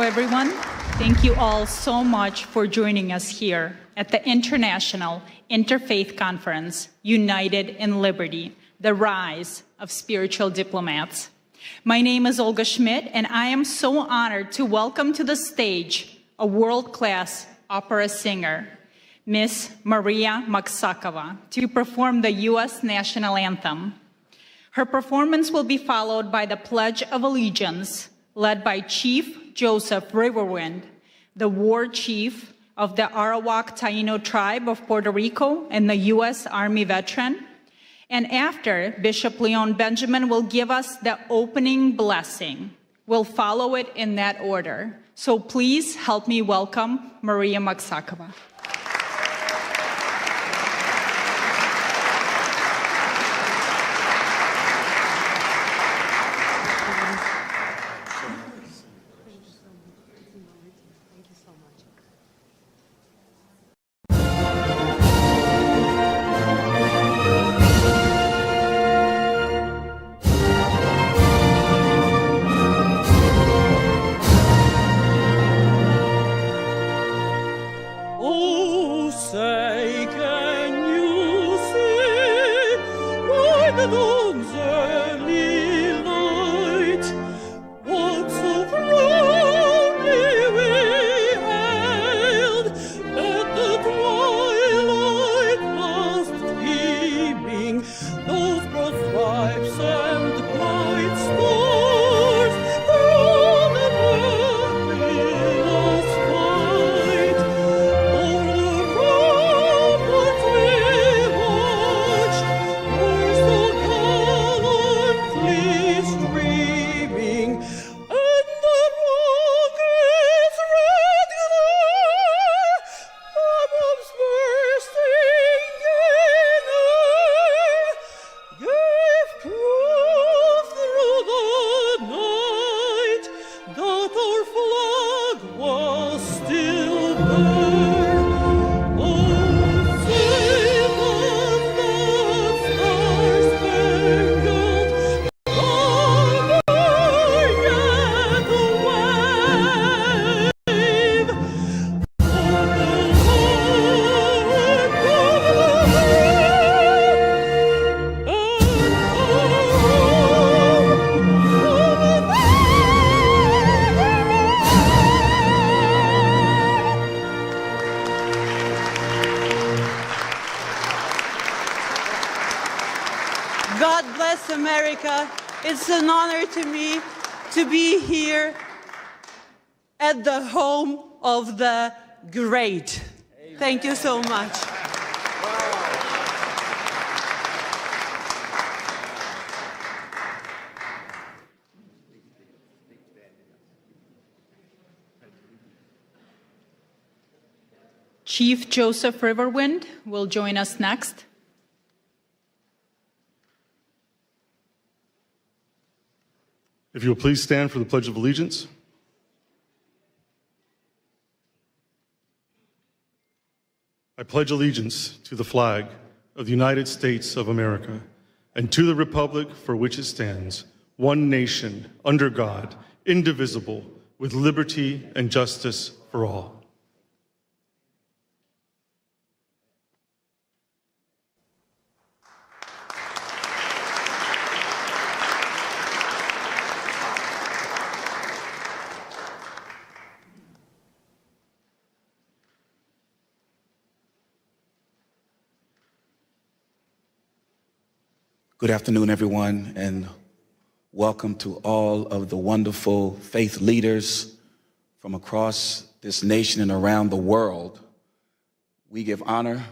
everyone. Thank you all so much for joining us here at the International Interfaith Conference, United in Liberty, the Rise of Spiritual Diplomats. My name is Olga Schmidt, and I am so honored to welcome to the stage a world-class opera singer, Miss Maria Maksakova, to perform the U.S. National Anthem. Her performance will be followed by the Pledge of Allegiance, led by Chief Joseph Riverwind, the war chief of the Arawak Taino tribe of Puerto Rico and the U.S. Army veteran. And after, Bishop Leon Benjamin will give us the opening blessing. We'll follow it in that order. So please help me welcome Maria Maksakova. God bless America. It's an honor to me to be here at the home of the great. Amen. Thank you so much. Chief Joseph Riverwind will join us next. If you will please stand for the Pledge of Allegiance. I pledge allegiance to the flag of the United States of America and to the republic for which it stands, one nation, under God, indivisible, with liberty and justice for all. Good afternoon, everyone, and welcome to all of the wonderful faith leaders from across this nation and around the world. We give honor,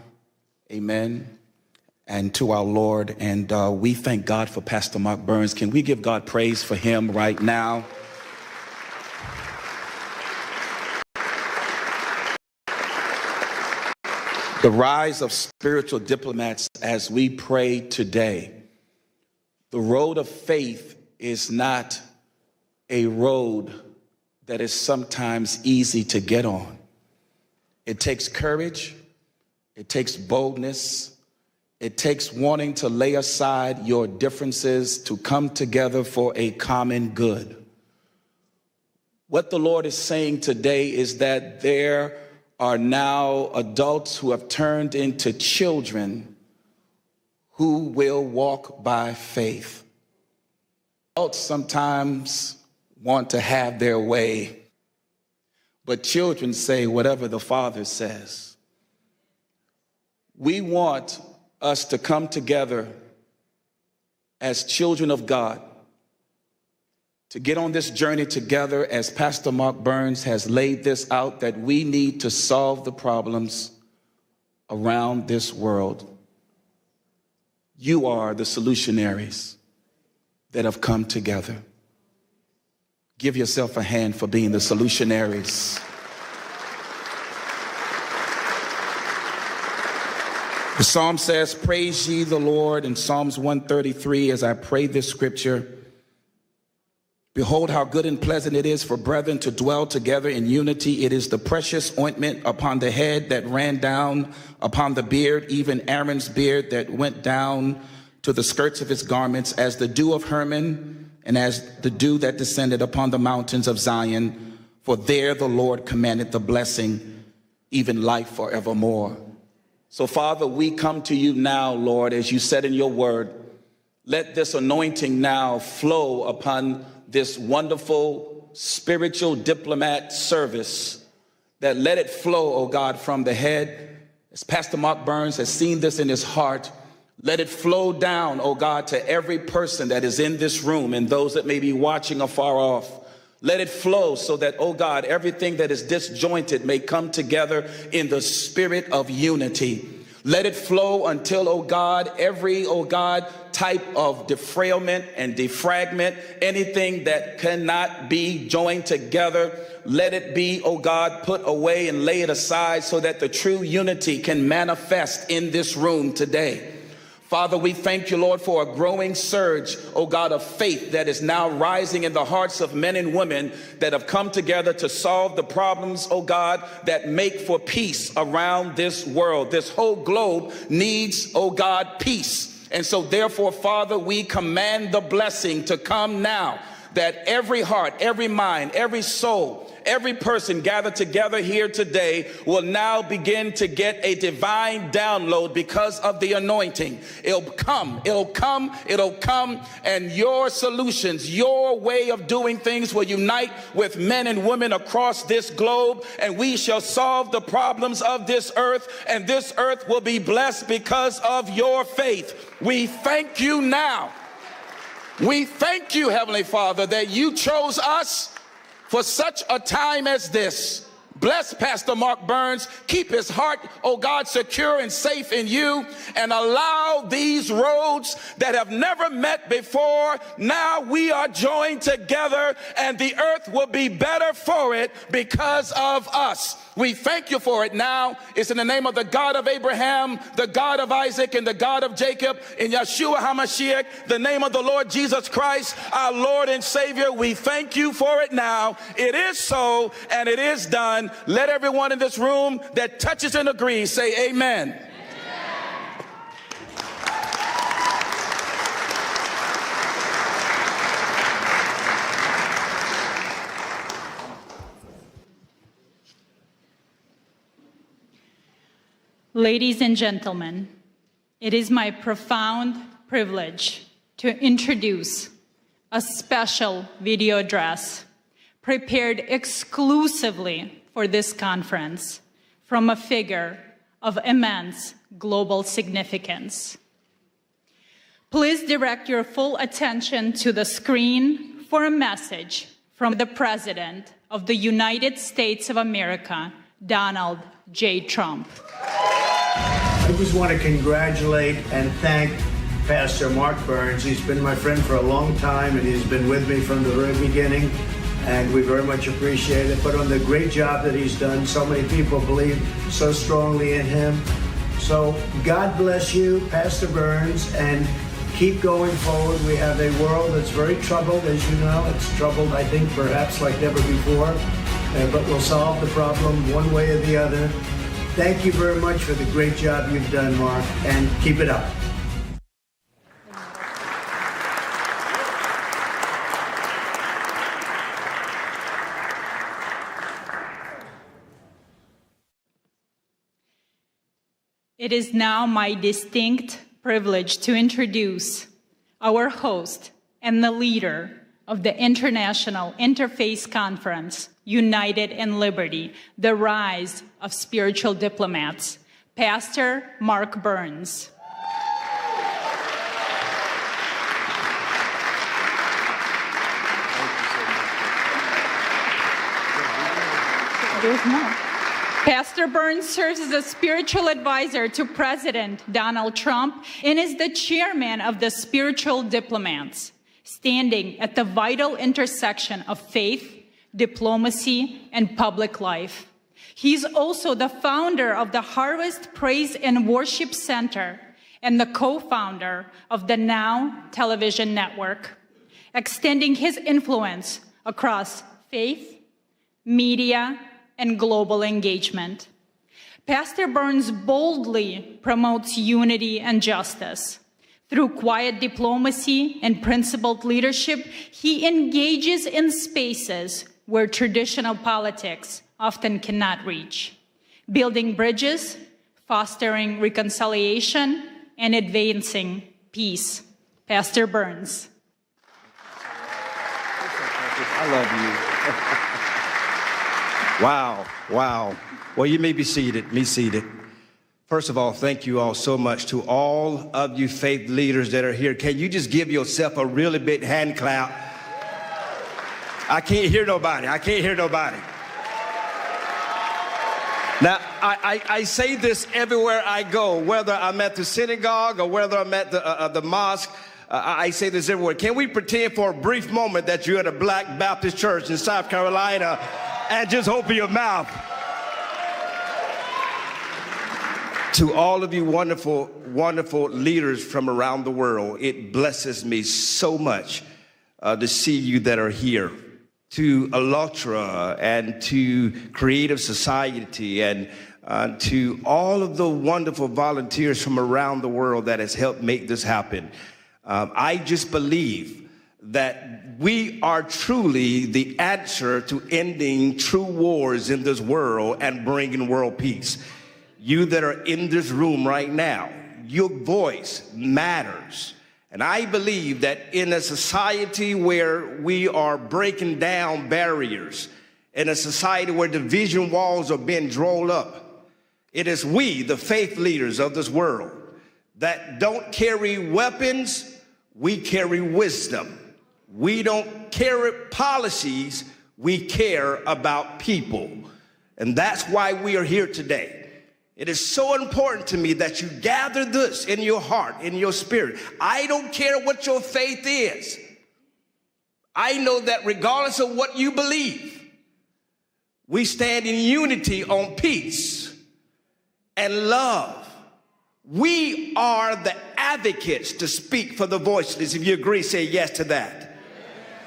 amen, and to our Lord, and we thank God for Pastor Mark Burns. Can we give God praise for him right now? The rise of spiritual diplomats as we pray today. The road of faith is not a road that is sometimes easy to get on. It takes courage, it takes boldness, it takes wanting to lay aside your differences to come together for a common good. What the Lord is saying today is that there are now adults who have turned into children who will walk by faith. Adults sometimes want to have their way, but children say whatever the Father says. We want us to come together as children of God, to get on this journey together as Pastor Mark Burns has laid this out, that we need to solve the problems around this world. You are the solutionaries that have come together. Give yourself a hand for being the solutionaries. The psalm says, praise ye the Lord, in Psalms 133, as I pray this scripture. Behold, how good and pleasant it is for brethren to dwell together in unity. It is the precious ointment upon the head that ran down upon the beard, even Aaron's beard that went down to the skirts of his garments, as the dew of Hermon and as the dew that descended upon the mountains of Zion. For there the Lord commanded the blessing, even life forevermore. So, Father, we come to you now, Lord, as you said in your word. Let this anointing now flow upon this wonderful spiritual diplomat service, that let it flow, oh God, from the head. As Pastor Mark Burns has seen this in his heart, let it flow down, oh God, to every person that is in this room and those that may be watching afar off. Let it flow so that, oh God, everything that is disjointed may come together in the spirit of unity. Let it flow until, oh God, every, oh God, type of defrailment and defragment, anything that cannot be joined together, let it be, oh God, put away and lay it aside so that the true unity can manifest in this room today. Father, we thank you, Lord, for a growing surge, oh God, of faith that is now rising in the hearts of men and women that have come together to solve the problems, oh God, that make for peace around this world. This whole globe needs, oh God, peace. And so therefore, Father, we command the blessing to come now, that every heart, every mind, every soul, every person gathered together here today will now begin to get a divine download because of the anointing. It'll come, and your solutions, your way of doing things will unite with men and women across this globe, and we shall solve the problems of this earth, and this earth will be blessed because of your faith. We thank you now. We thank you, Heavenly Father, that you chose us for such a time as this. Bless Pastor Mark Burns. Keep his heart, oh God, secure and safe in you, and allow these roads that have never met before. Now we are joined together, and the earth will be better for it because of us. We thank you for it now. It's in the name of the God of Abraham, the God of Isaac, and the God of Jacob, in Yeshua HaMashiach, the name of the Lord Jesus Christ, our Lord and Savior. We thank you for it now. It is so, and it is done. Let everyone in this room that touches and agrees say amen. Ladies and gentlemen, it is my profound privilege to introduce a special video address prepared exclusively for this conference from a figure of immense global significance. Please direct your full attention to the screen for a message from the President of the United States of America, Donald J. Trump. I just want to congratulate and thank Pastor Mark Burns. He's been my friend for a long time, and he's been with me from the very beginning, and we very much appreciate it. But on the great job that he's done, so many people believe so strongly in him. So God bless you, Pastor Burns, and keep going forward. We have a world that's very troubled, as you know. It's troubled, I think, perhaps like never before, but we'll solve the problem one way or the other. Thank you very much for the great job you've done, Mark, and keep it up. It is now my distinct privilege to introduce our host and the leader of the International Interfaith Conference, United in Liberty, the Rise of Spiritual Diplomats, Pastor Mark Burns. There's more. Pastor Burns serves as a spiritual advisor to President Donald Trump and is the chairman of the Spiritual Diplomats, standing at the vital intersection of faith, diplomacy, and public life. He's also the founder of the Harvest Praise and Worship Center and the co-founder of the Now television network, extending his influence across faith, media, and global engagement. Pastor Burns boldly promotes unity and justice. Through quiet diplomacy and principled leadership, he engages in spaces where traditional politics often cannot reach, building bridges, fostering reconciliation, and advancing peace. Pastor Burns. I love you. Wow, wow. Well, you may be seated, First of all, thank you all so much to all of you faith leaders that are here. Can you just give yourself a really big hand clap? I can't hear nobody. Now, I say this everywhere I go, whether I'm at the synagogue or whether I'm at the mosque. I say this everywhere. Can we pretend for a brief moment that you're at a Black Baptist church in South Carolina and just open your mouth? To all of you wonderful, wonderful leaders from around the world, it blesses me so much to see you that are here. To ALLATRA and to Creative Society and to all of the wonderful volunteers from around the world that has helped make this happen. I just believe that we are truly the answer to ending true wars in this world and bringing world peace. You that are in this room right now, your voice matters. And I believe that in a society where we are breaking down barriers, in a society where division walls are being drawn up, it is we, the faith leaders of this world, that don't carry weapons, we carry wisdom. We don't carry policies, we care about people. And that's why we are here today. It is so important to me that you gather this in your heart, in your spirit. I don't care what your faith is. I know that regardless of what you believe, we stand in unity on peace and love. We are the advocates to speak for the voiceless. If you agree, say yes to that. Yes.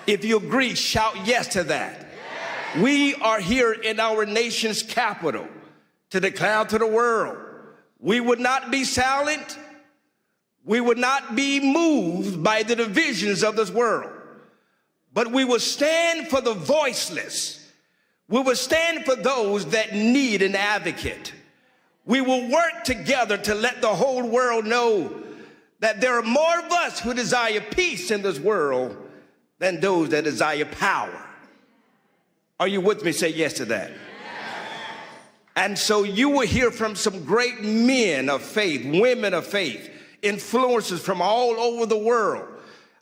If you agree, shout yes to that. Yes. We are here in our nation's capital to declare to the world, we would not be silent, we would not be moved by the divisions of this world, but we will stand for the voiceless. We will stand for those that need an advocate. We will work together to let the whole world know that there are more of us who desire peace in this world than those that desire power. Are you with me? Say yes to that. And so you will hear from some great men of faith, women of faith, influencers from all over the world.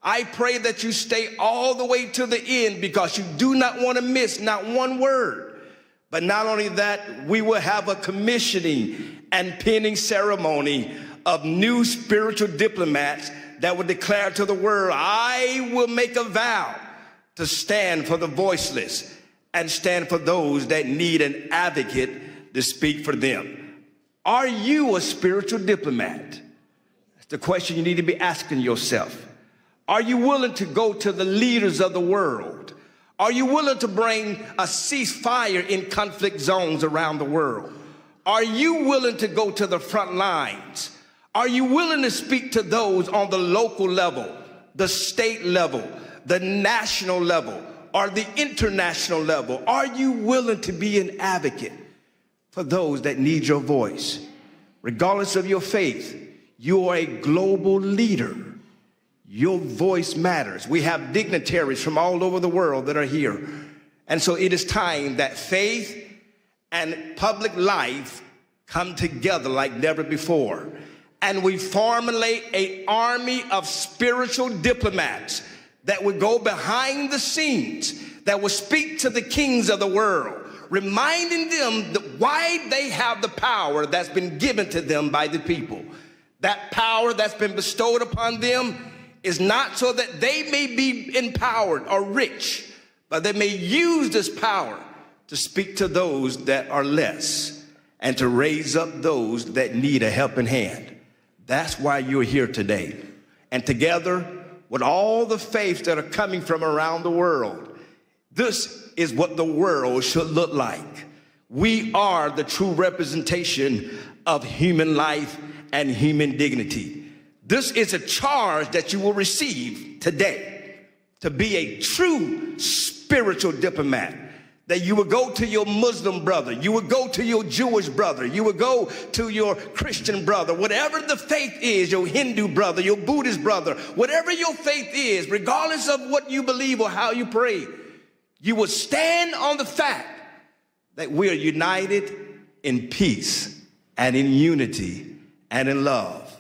I pray that you stay all the way to the end because you do not want to miss not one word. But not only that, we will have a commissioning and pinning ceremony of new spiritual diplomats that will declare to the world, I will make a vow to stand for the voiceless and stand for those that need an advocate to speak for them. Are you a spiritual diplomat? That's the question you need to be asking yourself. Are you willing to go to the leaders of the world? Are you willing to bring a ceasefire in conflict zones around the world? Are you willing to go to the front lines? Are you willing to speak to those on the local level, the state level, the national level, or the international level? Are you willing to be an advocate for those that need your voice? regardless of your faith, you are a global leader. Your voice matters. We have dignitaries from all over the world that are here. And so it is time that faith and public life come together like never before. And we formulate an army of spiritual diplomats that would go behind the scenes, that will speak to the kings of the world, reminding them that why they have the power that's been given to them by the people. That power that's been bestowed upon them is not so that they may be empowered or rich, but they may use this power to speak to those that are less and to raise up those that need a helping hand. That's why you're here today. And together with all the faiths that are coming from around the world, this is what the world should look like. We are the true representation of human life and human dignity. This is a charge that you will receive today, to be a true spiritual diplomat. That you would go to your Muslim brother, you would go to your Jewish brother, you would go to your Christian brother, whatever the faith is, your Hindu brother, your Buddhist brother, whatever your faith is, regardless of what you believe or how you pray, you would stand on the fact that we are united in peace and in unity and in love.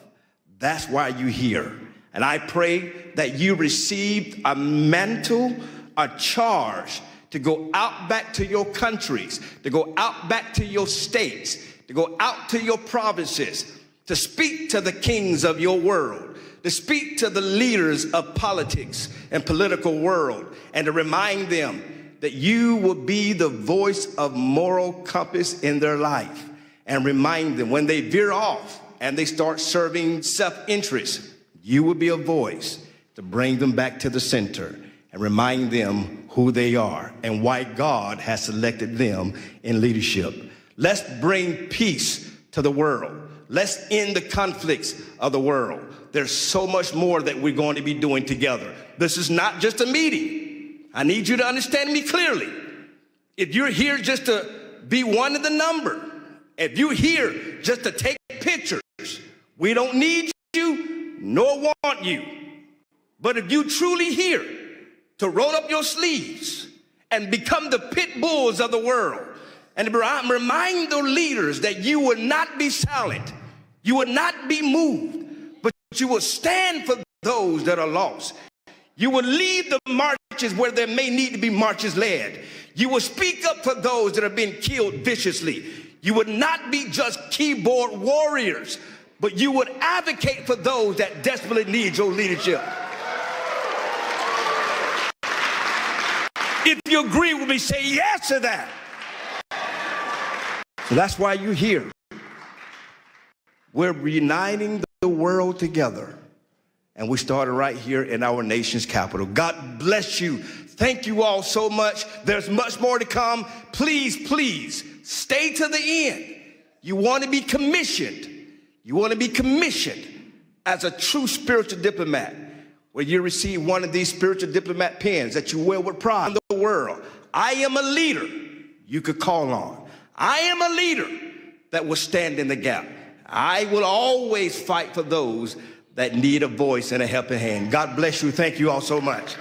That's why you're here. And I pray that you received a mantle, a charge to go out back to your countries, to go out back to your states, to go out to your provinces, to speak to the kings of your world, to speak to the leaders of politics and political world, and to remind them that you will be the voice of moral compass in their life, and remind them when they veer off and they start serving self-interest, you will be a voice to bring them back to the center and remind them who they are and why God has selected them in leadership. Let's bring peace to the world. Let's end the conflicts of the world. There's so much more that we're going to be doing together. This is not just a meeting. I need you to understand me clearly. If you're here just to be one of the number, if you're here just to take pictures, we don't need you nor want you. But if you truly here to roll up your sleeves and become the pit bulls of the world and remind the leaders that you will not be silent, you will not be moved, but you will stand for those that are lost. You will lead the marches where there may need to be marches led. You will speak up for those that are being killed viciously. You would not be just keyboard warriors, but you would advocate for those that desperately need your leadership. If you agree with me, say yes to that. So that's why you're here. We're uniting the world together. And we started right here in our nation's capital. God bless you. Thank you all so much. There's much more to come. Please, please, stay to the end. You want to be commissioned. You want to be commissioned as a true spiritual diplomat, where you receive one of these spiritual diplomat pins that you wear with pride in the world. I am a leader you could call on. I am a leader that will stand in the gap. I will always fight for those that need a voice and a helping hand. God bless you. Thank you all so much.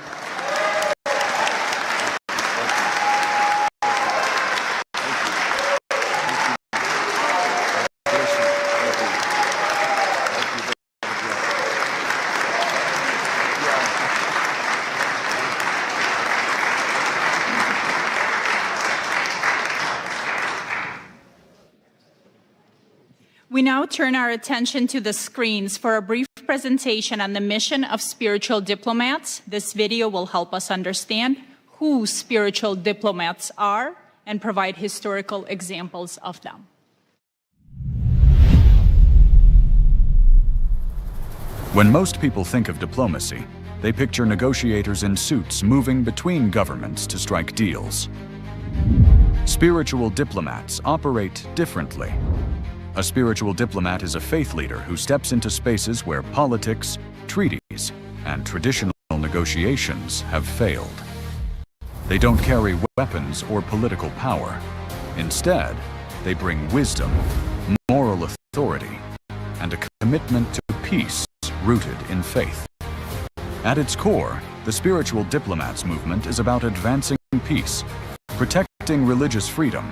We now turn our attention to the screens for a brief presentation on the mission of spiritual diplomats. This video will help us understand who spiritual diplomats are and provide historical examples of them. When most people think of diplomacy, they picture negotiators in suits moving between governments to strike deals. Spiritual diplomats operate differently. A spiritual diplomat is a faith leader who steps into spaces where politics, treaties, and traditional negotiations have failed. They don't carry weapons or political power. Instead, they bring wisdom, moral authority, and a commitment to peace rooted in faith. At its core, the Spiritual Diplomats movement is about advancing peace, protecting religious freedom,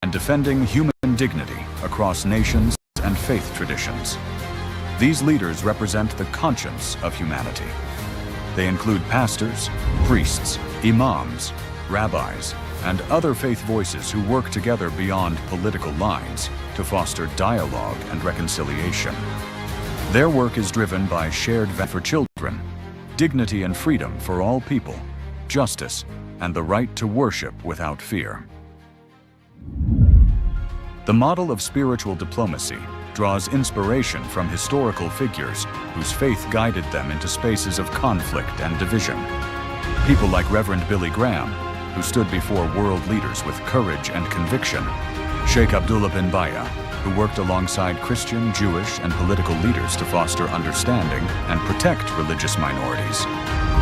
and defending human dignity across nations and faith traditions. These leaders represent the conscience of humanity. They include pastors, priests, imams, rabbis, and other faith voices who work together beyond political lines to foster dialogue and reconciliation. Their work is driven by shared values for children, dignity and freedom for all people, justice, and the right to worship without fear. The model of spiritual diplomacy draws inspiration from historical figures whose faith guided them into spaces of conflict and division. People like Reverend Billy Graham, who stood before world leaders with courage and conviction, Sheikh Abdullah bin Baya, who worked alongside Christian, Jewish, and political leaders to foster understanding and protect religious minorities,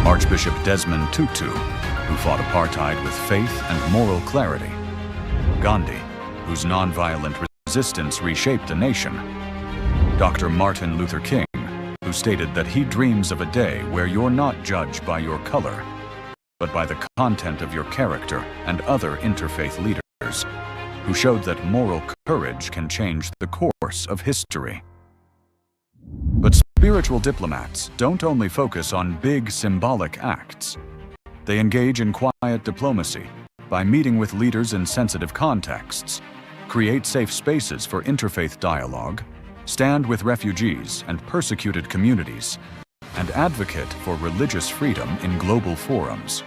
Archbishop Desmond Tutu, who fought apartheid with faith and moral clarity, Gandhi, whose nonviolent resistance reshaped a nation, Dr. Martin Luther King, who stated that he dreams of a day where you're not judged by your color, but by the content of your character, and other interfaith leaders who showed that moral courage can change the course of history. But spiritual diplomats don't only focus on big symbolic acts. They engage in quiet diplomacy by meeting with leaders in sensitive contexts, create safe spaces for interfaith dialogue, stand with refugees and persecuted communities, and advocate for religious freedom in global forums.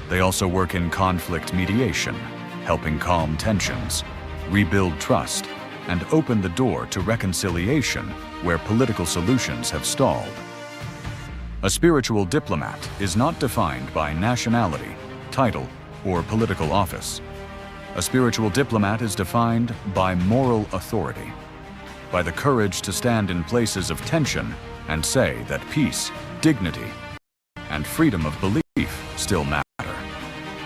They also work in conflict mediation, helping calm tensions, rebuild trust, and open the door to reconciliation where political solutions have stalled. A spiritual diplomat is not defined by nationality, title, or political office. A spiritual diplomat is defined by moral authority, by the courage to stand in places of tension and say that peace, dignity, and freedom of belief still matter.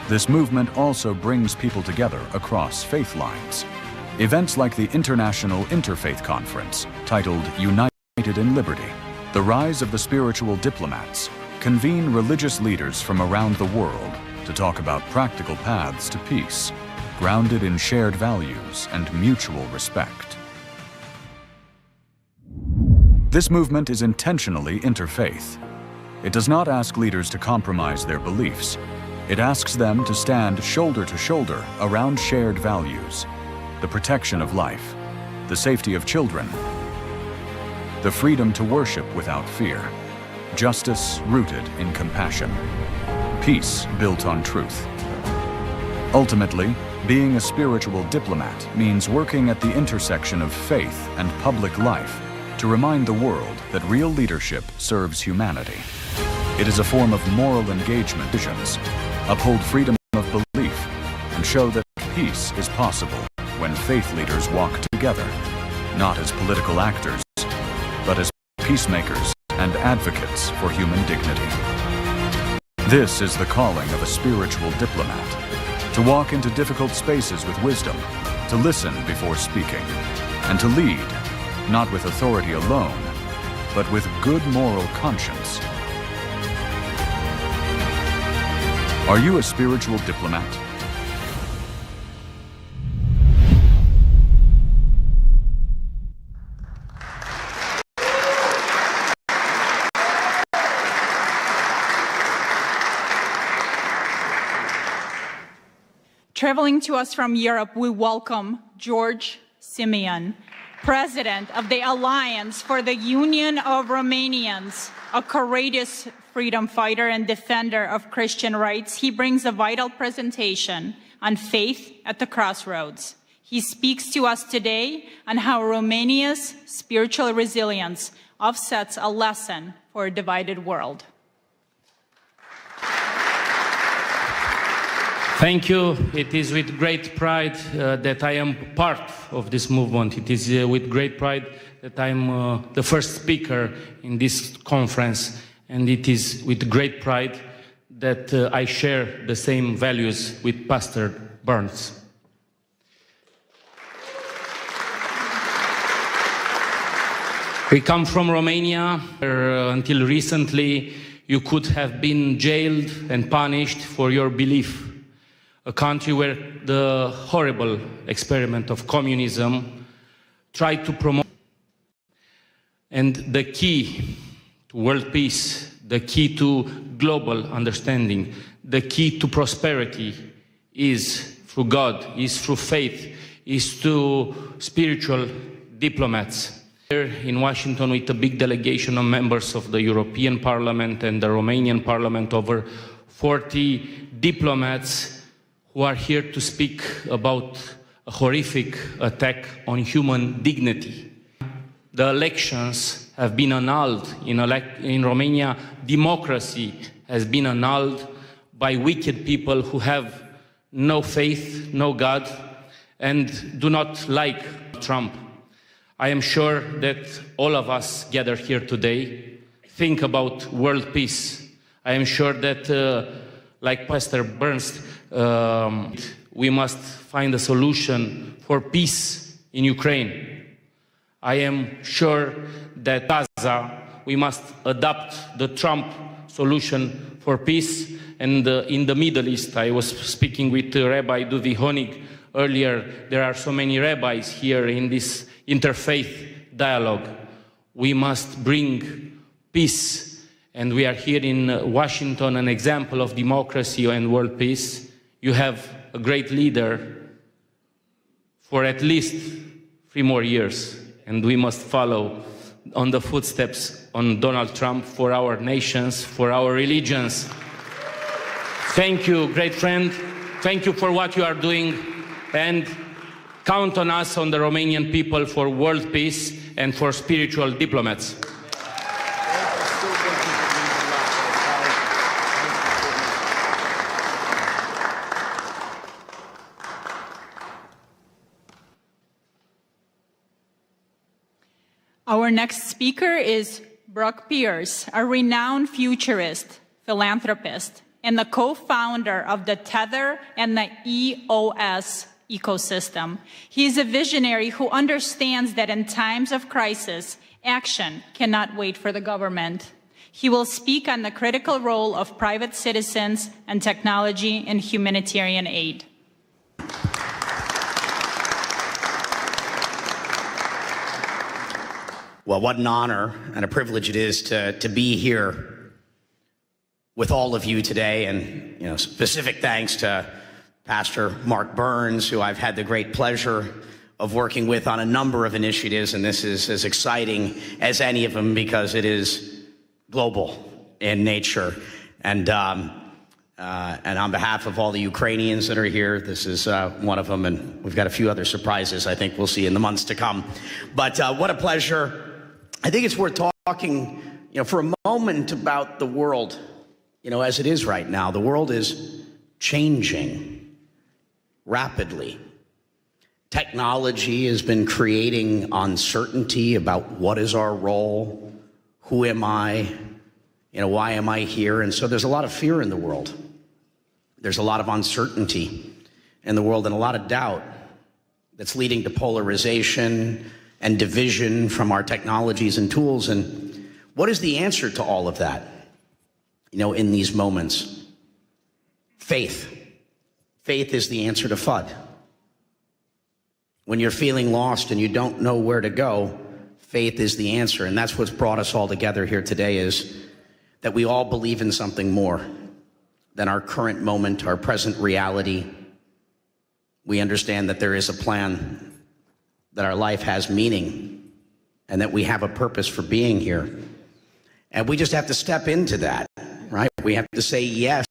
This movement also brings people together across faith lines. Events like the International Interfaith Conference, titled United in Liberty, the Rise of the Spiritual Diplomats, convene religious leaders from around the world to talk about practical paths to peace, grounded in shared values and mutual respect. This movement is intentionally interfaith. It does not ask leaders to compromise their beliefs. It asks them to stand shoulder to shoulder around shared values: the protection of life, the safety of children, the freedom to worship without fear, justice rooted in compassion, peace built on truth. Ultimately, being a spiritual diplomat means working at the intersection of faith and public life to remind the world that real leadership serves humanity. It is a form of moral engagement, visions, uphold freedom of belief, and show that peace is possible when faith leaders walk together, not as political actors, but as peacemakers and advocates for human dignity. This is the calling of a spiritual diplomat: to walk into difficult spaces with wisdom, to listen before speaking, and to lead, not with authority alone, but with good moral conscience. Are you a spiritual diplomat? Traveling to us from Europe, we welcome George Simeon, President of the Alliance for the Union of Romanians, a courageous freedom fighter and defender of Christian rights. He brings a vital presentation on faith at the crossroads. He speaks to us today on how Romania's spiritual resilience offsets a lesson for a divided world. Thank you. It is with great pride that I am part of this movement. It is with great pride that I am the first speaker in this conference. And it is with great pride that I share the same values with Pastor Burns. We come from Romania, where until recently you could have been jailed and punished for your belief. A country where the horrible experiment of communism tried to promote. And the key to world peace, the key to global understanding, the key to prosperity is through God, is through faith, is through spiritual diplomats. Here in Washington with a big delegation of members of the European Parliament and the Romanian Parliament, over 40 diplomats who are here to speak about a horrific attack on human dignity. The elections have been annulled. In Romania, democracy has been annulled by wicked people who have no faith, no God, and do not like Trump. I am sure that all of us gathered here today think about world peace. I am sure that, like Pastor Burns, we must find a solution for peace in Ukraine. I am sure that Gaza, we must adopt the Trump solution for peace. And in the Middle East, I was speaking with Rabbi Duvi Honig earlier. There are so many rabbis here in this interfaith dialogue. We must bring peace. And we are here in Washington, an example of democracy and world peace. You have a great leader for at least 3 more years. And we must follow on the footsteps on Donald Trump for our nations, for our religions. Thank you, great friend. Thank you for what you are doing. And count on us, on the Romanian people, for world peace and for spiritual diplomats. Our next speaker is Brock Pierce, a renowned futurist, philanthropist, and the co-founder of the Tether and the EOS ecosystem. He is a visionary who understands that in times of crisis, action cannot wait for the government. He will speak on the critical role of private citizens and technology in humanitarian aid. Well, what an honor and a privilege it is to be here with all of you today. And, specific thanks to Pastor Mark Burns, who I've had the great pleasure of working with on a number of initiatives. And this is as exciting as any of them because it is global in nature. And on behalf of all the Ukrainians that are here, this is one of them. And we've got a few other surprises I think we'll see in the months to come. But what a pleasure. I think it's worth talking, for a moment about the world, as it is right now. The world is changing rapidly. Technology has been creating uncertainty about what is our role, who am I, why am I here? And so there's a lot of fear in the world. There's a lot of uncertainty in the world and a lot of doubt that's leading to polarization and division from our technologies and tools. And what is the answer to all of that, in these moments? Faith. Faith is the answer to FUD. When you're feeling lost and you don't know where to go, faith is the answer. And that's what's brought us all together here today, is that we all believe in something more than our current moment, our present reality. We understand that there is a plan, that our life has meaning, and that we have a purpose for being here. And we just have to step into that, right? We have to say yes.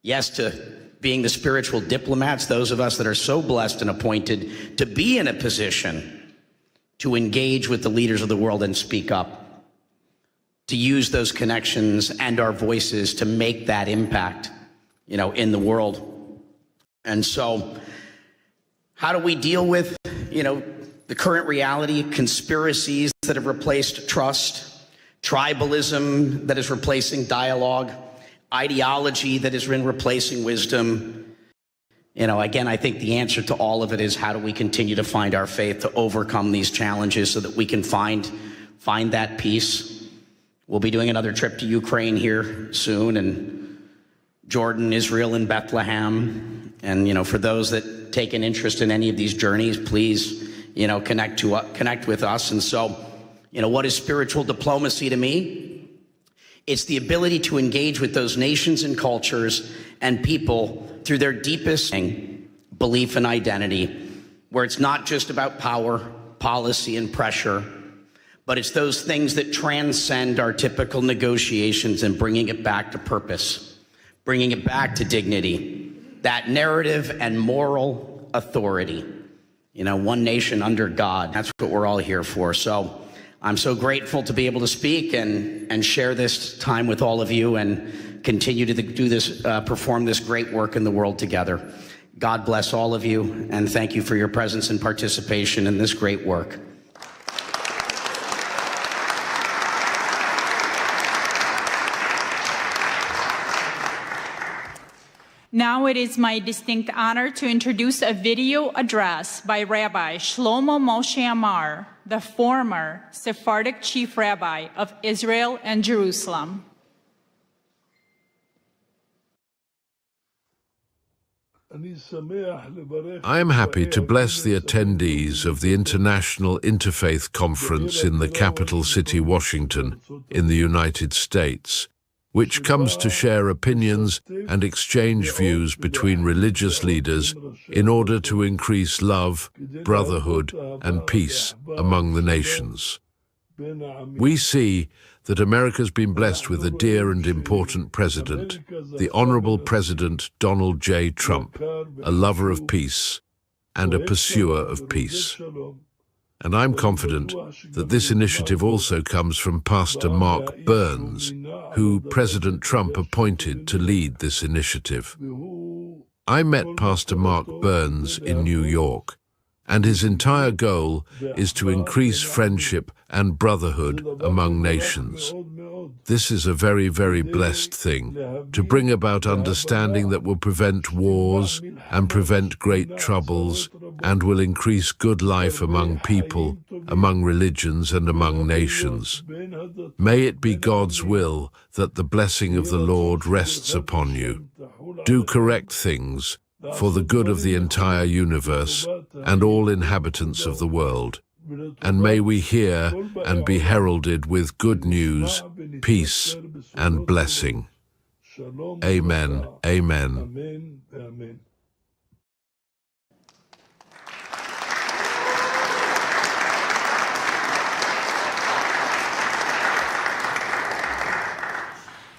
Yes to being the spiritual diplomats, those of us that are so blessed and appointed to be in a position to engage with the leaders of the world and speak up, to use those connections and our voices to make that impact, in the world. And so how do we deal with, the current reality, conspiracies that have replaced trust, tribalism that is replacing dialogue, ideology that has been replacing wisdom, Again, I think the answer to all of it is how do we continue to find our faith to overcome these challenges so that we can find that peace. We'll be doing another trip to Ukraine here soon, and Jordan, Israel, and Bethlehem. And, for those that take an interest in any of these journeys, please, connect with us. And so, what is spiritual diplomacy to me? It's the ability to engage with those nations and cultures and people through their deepest belief and identity, where it's not just about power, policy, and pressure, but it's those things that transcend our typical negotiations and bringing it back to purpose, bringing it back to dignity, that narrative and moral authority. One nation under God. That's what we're all here for. So I'm so grateful to be able to speak and share this time with all of you and continue to do this, perform this great work in the world together. God bless all of you, and thank you for your presence and participation in this great work. Now it is my distinct honor to introduce a video address by Rabbi Shlomo Moshe Amar, the former Sephardic chief rabbi of Israel and Jerusalem. I am happy to bless the attendees of the International Interfaith Conference in the capital city, Washington, in the United States, which comes to share opinions and exchange views between religious leaders in order to increase love, brotherhood, and peace among the nations. We see that America's been blessed with a dear and important president, the Honorable President Donald J. Trump, a lover of peace and a pursuer of peace. And I'm confident that this initiative also comes from Pastor Mark Burns, who President Trump appointed to lead this initiative. I met Pastor Mark Burns in New York, and his entire goal is to increase friendship and brotherhood among nations. This is a very, very blessed thing, to bring about understanding that will prevent wars and prevent great troubles and will increase good life among people, among religions, and among nations. May it be God's will that the blessing of the Lord rests upon you. Do correct things for the good of the entire universe and all inhabitants of the world. And may we hear and be heralded with good news, peace, and blessing. Amen. Amen.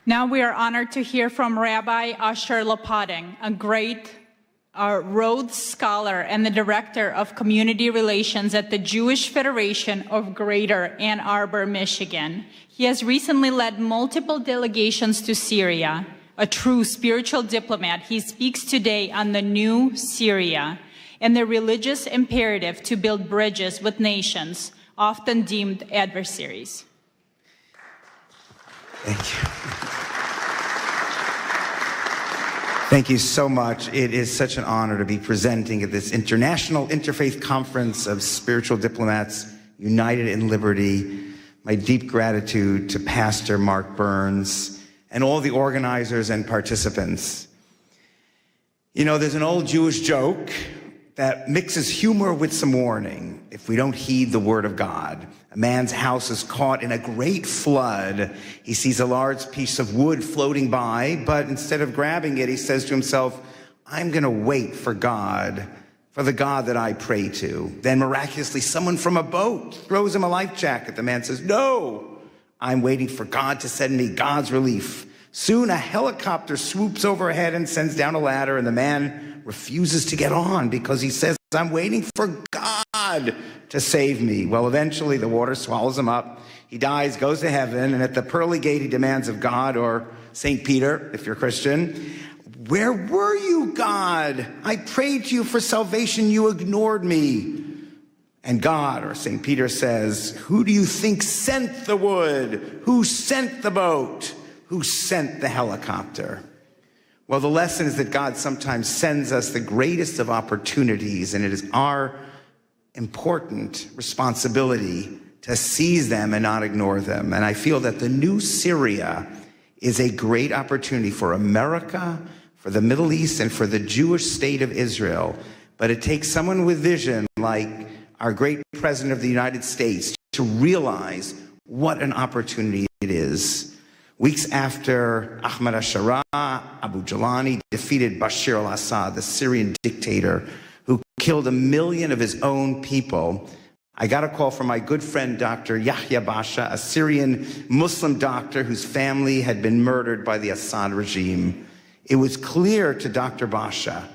Now we are honored to hear from Rabbi Asher Lopating, a great Rhodes Scholar and the Director of Community Relations at the Jewish Federation of Greater Ann Arbor, Michigan. He has recently led multiple delegations to Syria. A true spiritual diplomat, he speaks today on the new Syria and the religious imperative to build bridges with nations, often deemed adversaries. Thank you. Thank you so much. It is such an honor to be presenting at this International Interfaith Conference of Spiritual Diplomats, United in Liberty. My deep gratitude to Pastor Mark Burns and all the organizers and participants. There's an old Jewish joke that mixes humor with some warning. If we don't heed the word of God, a man's house is caught in a great flood. He sees a large piece of wood floating by, but instead of grabbing it, he says to himself, I'm going to wait for God, for the God that I pray to. Then miraculously, someone from a boat throws him a life jacket. The man says, no, I'm waiting for God to send me God's relief. Soon a helicopter swoops overhead and sends down a ladder, and the man refuses to get on because he says, I'm waiting for God to save me. Well, eventually the water swallows him up. He dies, goes to heaven, and at the pearly gate he demands of God, or St. Peter, if you're Christian, where were you, God? I prayed to you for salvation, you ignored me. And God, or St. Peter, says, who do you think sent the wood? Who sent the boat? Who sent the helicopter? Well, the lesson is that God sometimes sends us the greatest of opportunities, and it is our important responsibility to seize them and not ignore them. And I feel that the new Syria is a great opportunity for America, for the Middle East, and for the Jewish state of Israel. But it takes someone with vision like our great President of the United States to realize what an opportunity it is. Weeks after Ahmad al-Sharaa, Abu Jalani defeated Bashar al-Assad, the Syrian dictator, who killed 1 million of his own people, I got a call from my good friend, Dr. Yahya Basha, a Syrian Muslim doctor whose family had been murdered by the Assad regime. It was clear to Dr. Basha,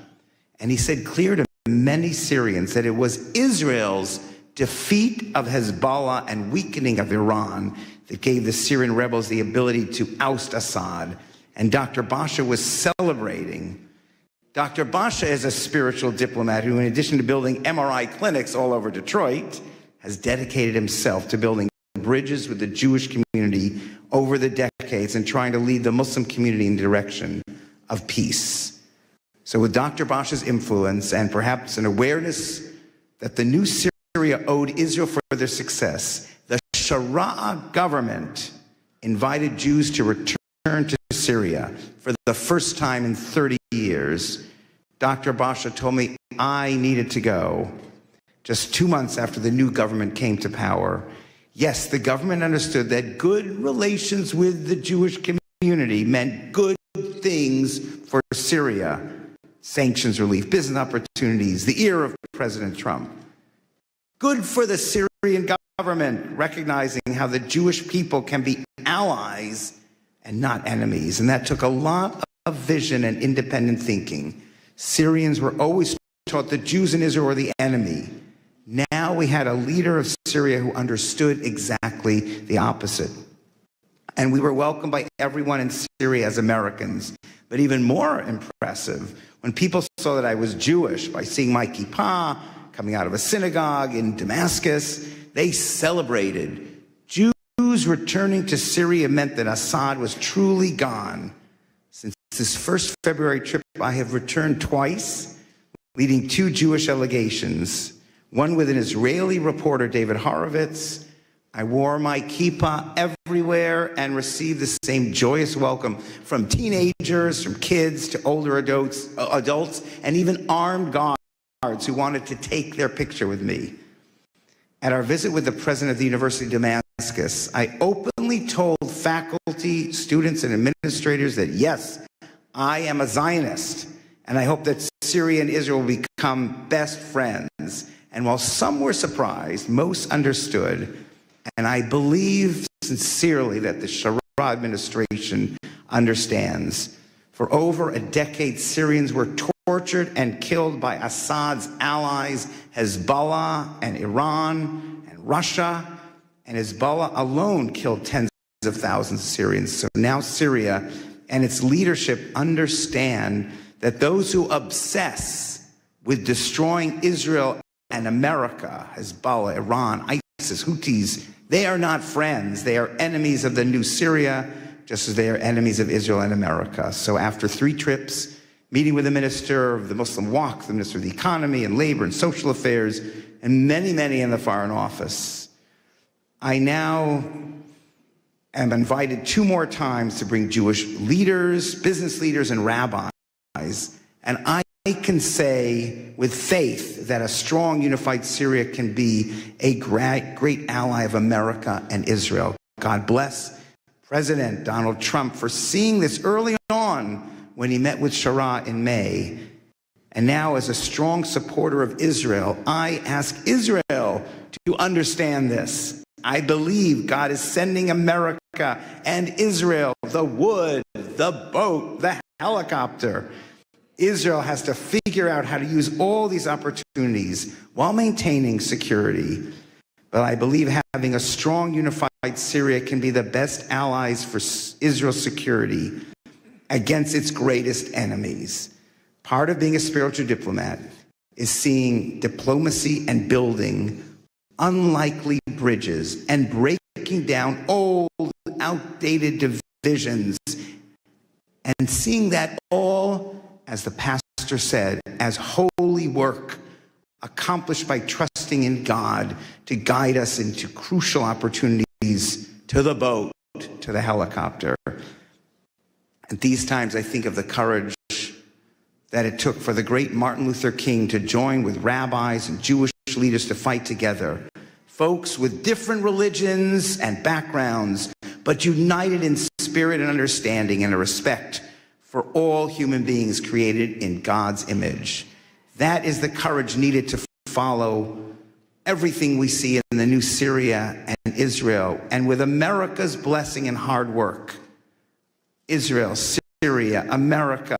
and he said clear to many Syrians, that it was Israel's defeat of Hezbollah and weakening of Iran that gave the Syrian rebels the ability to oust Assad. And Dr. Basha was celebrating. Dr. Basha is a spiritual diplomat who, in addition to building MRI clinics all over Detroit, has dedicated himself to building bridges with the Jewish community over the decades and trying to lead the Muslim community in the direction of peace. So with Dr. Basha's influence and perhaps an awareness that the new Syria owed Israel for their success, the Sharia government invited Jews to return to Syria for the first time in 30 years. Dr. Basha told me I needed to go just 2 months after the new government came to power. Yes, the government understood that good relations with the Jewish community meant good things for Syria. Sanctions relief, business opportunities, the ear of President Trump. Good for the Syrian government, recognizing how the Jewish people can be allies and not enemies. And that took a lot of vision and independent thinking. Syrians were always taught the Jews in Israel were the enemy. Now we had a leader of Syria who understood exactly the opposite. And we were welcomed by everyone in Syria as Americans. But even more impressive, when people saw that I was Jewish by seeing my kippah coming out of a synagogue in Damascus, they celebrated. Jews returning to Syria meant that Assad was truly gone. Since this first February trip, I have returned twice, leading 2 Jewish delegations, one with an Israeli reporter, David Horowitz. I wore my kippah everywhere and received the same joyous welcome from teenagers, from kids to older adults, and even armed guards who wanted to take their picture with me. At our visit with the president of the University of Damascus, I openly told faculty, students, and administrators that yes, I am a Zionist, and I hope that Syria and Israel will become best friends. And while some were surprised, most understood. And I believe sincerely that the Sharia administration understands. For over a decade, Syrians were tortured and killed by Assad's allies, Hezbollah and Iran and Russia. And Hezbollah alone killed tens of thousands of Syrians. So now Syria and its leadership understand that those who obsess with destroying Israel and America, Hezbollah, Iran, ISIS, Houthis, they are not friends. They are enemies of the new Syria, just as they are enemies of Israel and America. So after 3 trips, meeting with the Minister of the Muslim Waqf, the Minister of the Economy and Labor and Social Affairs, and many, many in the Foreign Office, I now am invited 2 more times to bring Jewish leaders, business leaders, and rabbis. And I can say with faith that a strong, unified Syria can be a great ally of America and Israel. God bless President Donald Trump for seeing this early on when he met with Sharia in May. And now, as a strong supporter of Israel, I ask Israel to understand this. I believe God is sending America and Israel the wood, the boat, the helicopter. Israel has to figure out how to use all these opportunities while maintaining security. But I believe having a strong, unified Syria can be the best allies for Israel's security against its greatest enemies. Part of being a spiritual diplomat is seeing diplomacy and building unlikely bridges and breaking down old, outdated divisions and seeing that all, as the pastor said, as holy work accomplished by trusting in God to guide us into crucial opportunities, to the boat, to the helicopter. At these times, I think of the courage that it took for the great Martin Luther King to join with rabbis and Jewish leaders to fight together. Folks with different religions and backgrounds, but united in spirit and understanding and a respect for all human beings created in God's image. That is the courage needed to follow everything we see in the new Syria and Israel. And with America's blessing and hard work, Israel, Syria, America,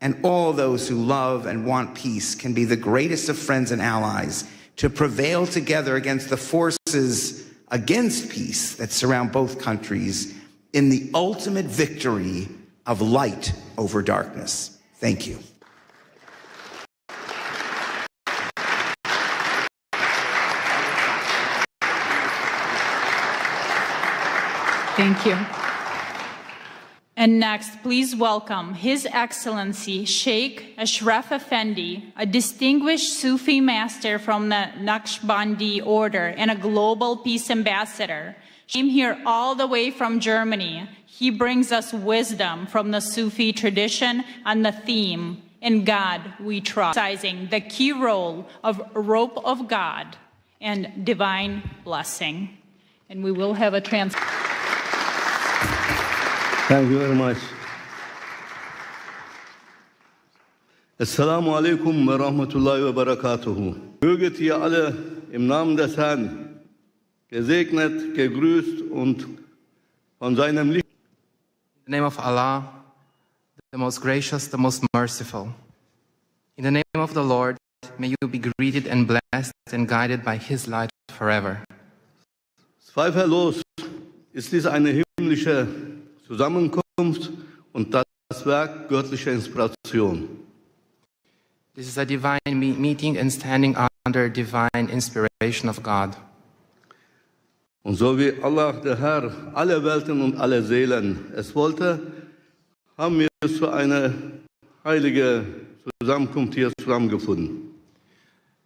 and all those who love and want peace can be the greatest of friends and allies to prevail together against the forces against peace that surround both countries in the ultimate victory of light over darkness. Thank you. Thank you. And next, please welcome His Excellency Sheikh Ashraf Effendi, a distinguished Sufi master from the Naqshbandi order and a global peace ambassador. He came here all the way from Germany. He brings us wisdom from the Sufi tradition on the theme, "In God We Trust," emphasizing the key role of rope of God and divine blessing. And we will have a Thank you very much. Assalamu alaikum wa rahmatullahi wa barakatuhu. Möget ihr alle im Namen des Herrn gesegnet, gegrüßt und von seinem Licht. In the name of Allah, the most gracious, the most merciful. In the name of the Lord, may you be greeted and blessed and guided by His light forever. Zweifellos ist dies eine himmlische Zusammenkunft und das Werk göttlicher Inspiration. This is a divine meeting and standing under divine inspiration of God. Und so wie Allah, der Herr, alle Welten und alle Seelen es wollte, haben wir zu einer heiligen Zusammenkunft hier zusammengefunden.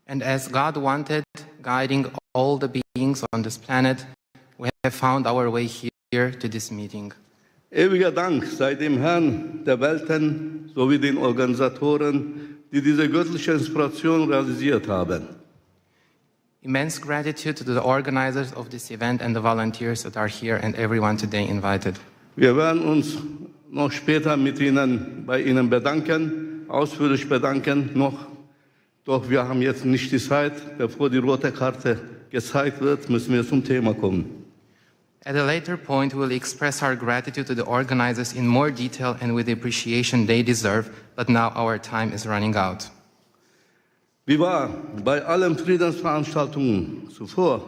And as God wanted, guiding all the beings on this planet, we have found our way here to this meeting. Ewiger Dank sei dem Herrn der Welten sowie den Organisatoren, die diese göttliche Inspiration realisiert haben. Immense gratitude to the organizers of this event and the volunteers that are here and everyone today invited. Wir werden uns noch später bei Ihnen bedanken, ausführlich bedanken noch. Doch wir haben jetzt nicht die Zeit. Bevor die rote Karte gezeigt wird, müssen wir zum Thema kommen. At a later point, we will express our gratitude to the organizers in more detail and with the appreciation they deserve, but now our time is running out. Wie wahr, bei allen Friedensveranstaltungen zuvor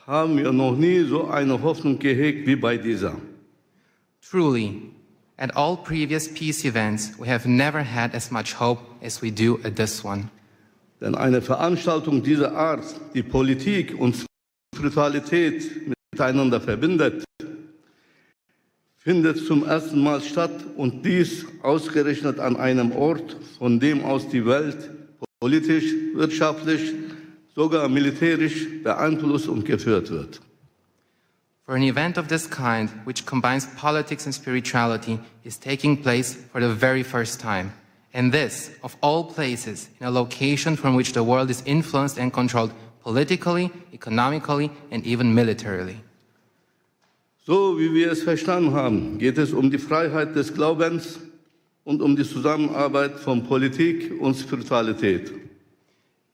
haben wir noch nie so eine Hoffnung gehegt wie bei dieser. Truly, at all previous peace events, we have never had as much hope as we do at this one. Denn eine Veranstaltung dieser Art, die Politik und Spiritualität miteinander verbindet, findet zum ersten Mal statt und dies ausgerechnet an einem Ort, von dem aus die Welt politisch, wirtschaftlich, sogar militärisch beeinflusst und geführt wird. For an event of this kind, which combines politics and spirituality, is taking place for the very first time. And this, of all places, in a location from which the world is influenced and controlled politically, economically, and even militarily. So wie wir es verstanden haben, geht es um die Freiheit des Glaubens und um die Zusammenarbeit von Politik und Spiritualität.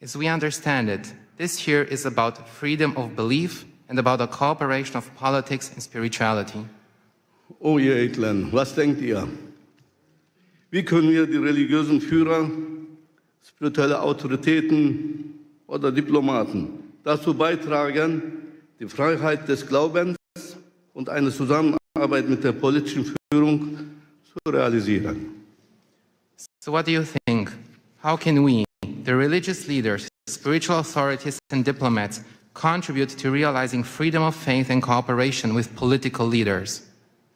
As we understand it, this here is about freedom of belief and about the cooperation of politics and spirituality. Oh ihr Edlen, was denkt ihr? Wie können wir die religiösen Führer, spirituelle Autoritäten oder Diplomaten dazu beitragen, die Freiheit des Glaubens und eine Zusammenarbeit mit der politischen Führung zu realisieren? So what do you think? How can we, the religious leaders, spiritual authorities and diplomats, contribute to realizing freedom of faith and cooperation with political leaders?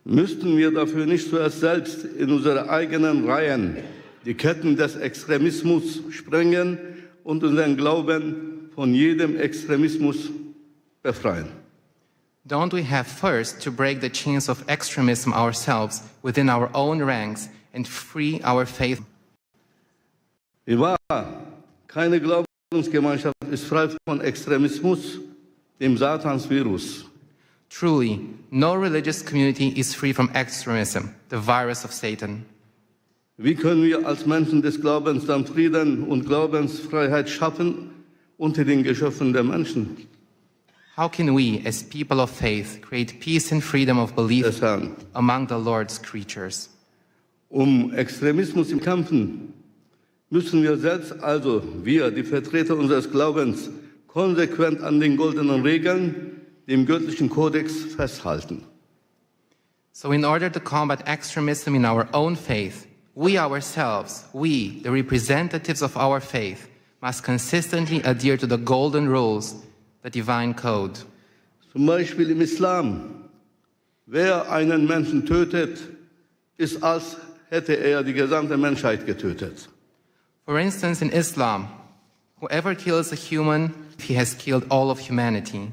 Müssten wir dafür nicht zuerst selbst in unsere eigenen Reihen die Ketten des Extremismus sprengen und unseren Glauben von jedem Extremismus befreien? Don't we have first to break the chains of extremism ourselves within our own ranks and free our faith? Wie wahr, keine Glaubensgemeinschaft ist frei von Extremismus, dem Satansvirus. Truly, no religious community is free from extremism, the virus of Satan. Wie können wir als Menschen des Glaubens dann Frieden und Glaubensfreiheit schaffen unter den Geschöpfen der Menschen? How can we, as people of faith, create peace and freedom of belief among the Lord's creatures? Extremismus zu kämpfen, müssen wir selbst, also wir, die Vertreter unseres Glaubens, konsequent an den goldenen Regeln, dem göttlichen Kodex festhalten. So in order to combat extremism in our own faith, we ourselves, we, the representatives of our faith, must consistently adhere to the golden rules, the divine code. Zum Beispiel im Islam. Wer einen Menschen tötet, ist, als hätte er die gesamte Menschheit getötet. For instance, in Islam, whoever kills a human, he has killed all of humanity.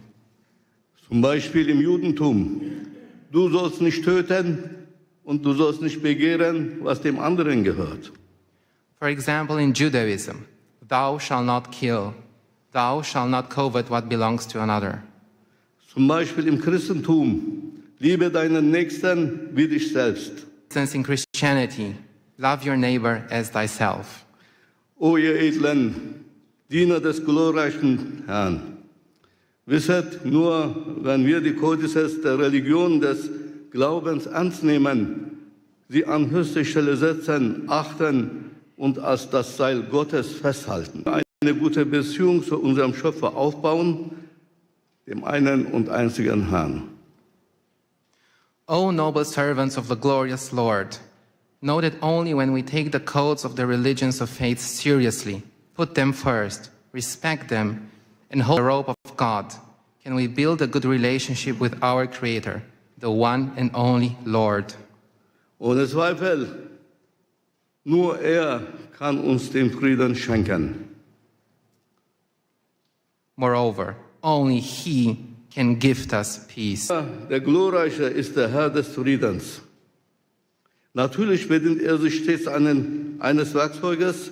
Zum Beispiel im Judentum. Du sollst nicht töten und du sollst nicht begehren, was dem anderen gehört. For example, in Judaism, thou shalt not kill, thou shalt not covet what belongs to another. Zum Beispiel im Christentum. Liebe deinen Nächsten wie dich selbst. Since in Christianity, love your neighbor as thyself. O ihr edlen Diener des glorreichen Herrn, wisset, nur wenn wir die Kodizes der Religion des Glaubens ernst nehmen, sie an höchste Stelle setzen, achten und als das Seil Gottes festhalten, eine gute Beziehung zu unserem Schöpfer aufbauen, dem einen und einzigen Herrn. O noble servants of the glorious Lord, know that only when we take the codes of the religions of faith seriously, put them first, respect them, and hold the rope of God, can we build a good relationship with our Creator, the one and only Lord. Ohne Zweifel, nur er kann uns den Frieden schenken. Moreover, only He can gift us peace. Der Glorreiche ist der Herr des Friedens. Natürlich bedient er sich stets eines Werkzeuges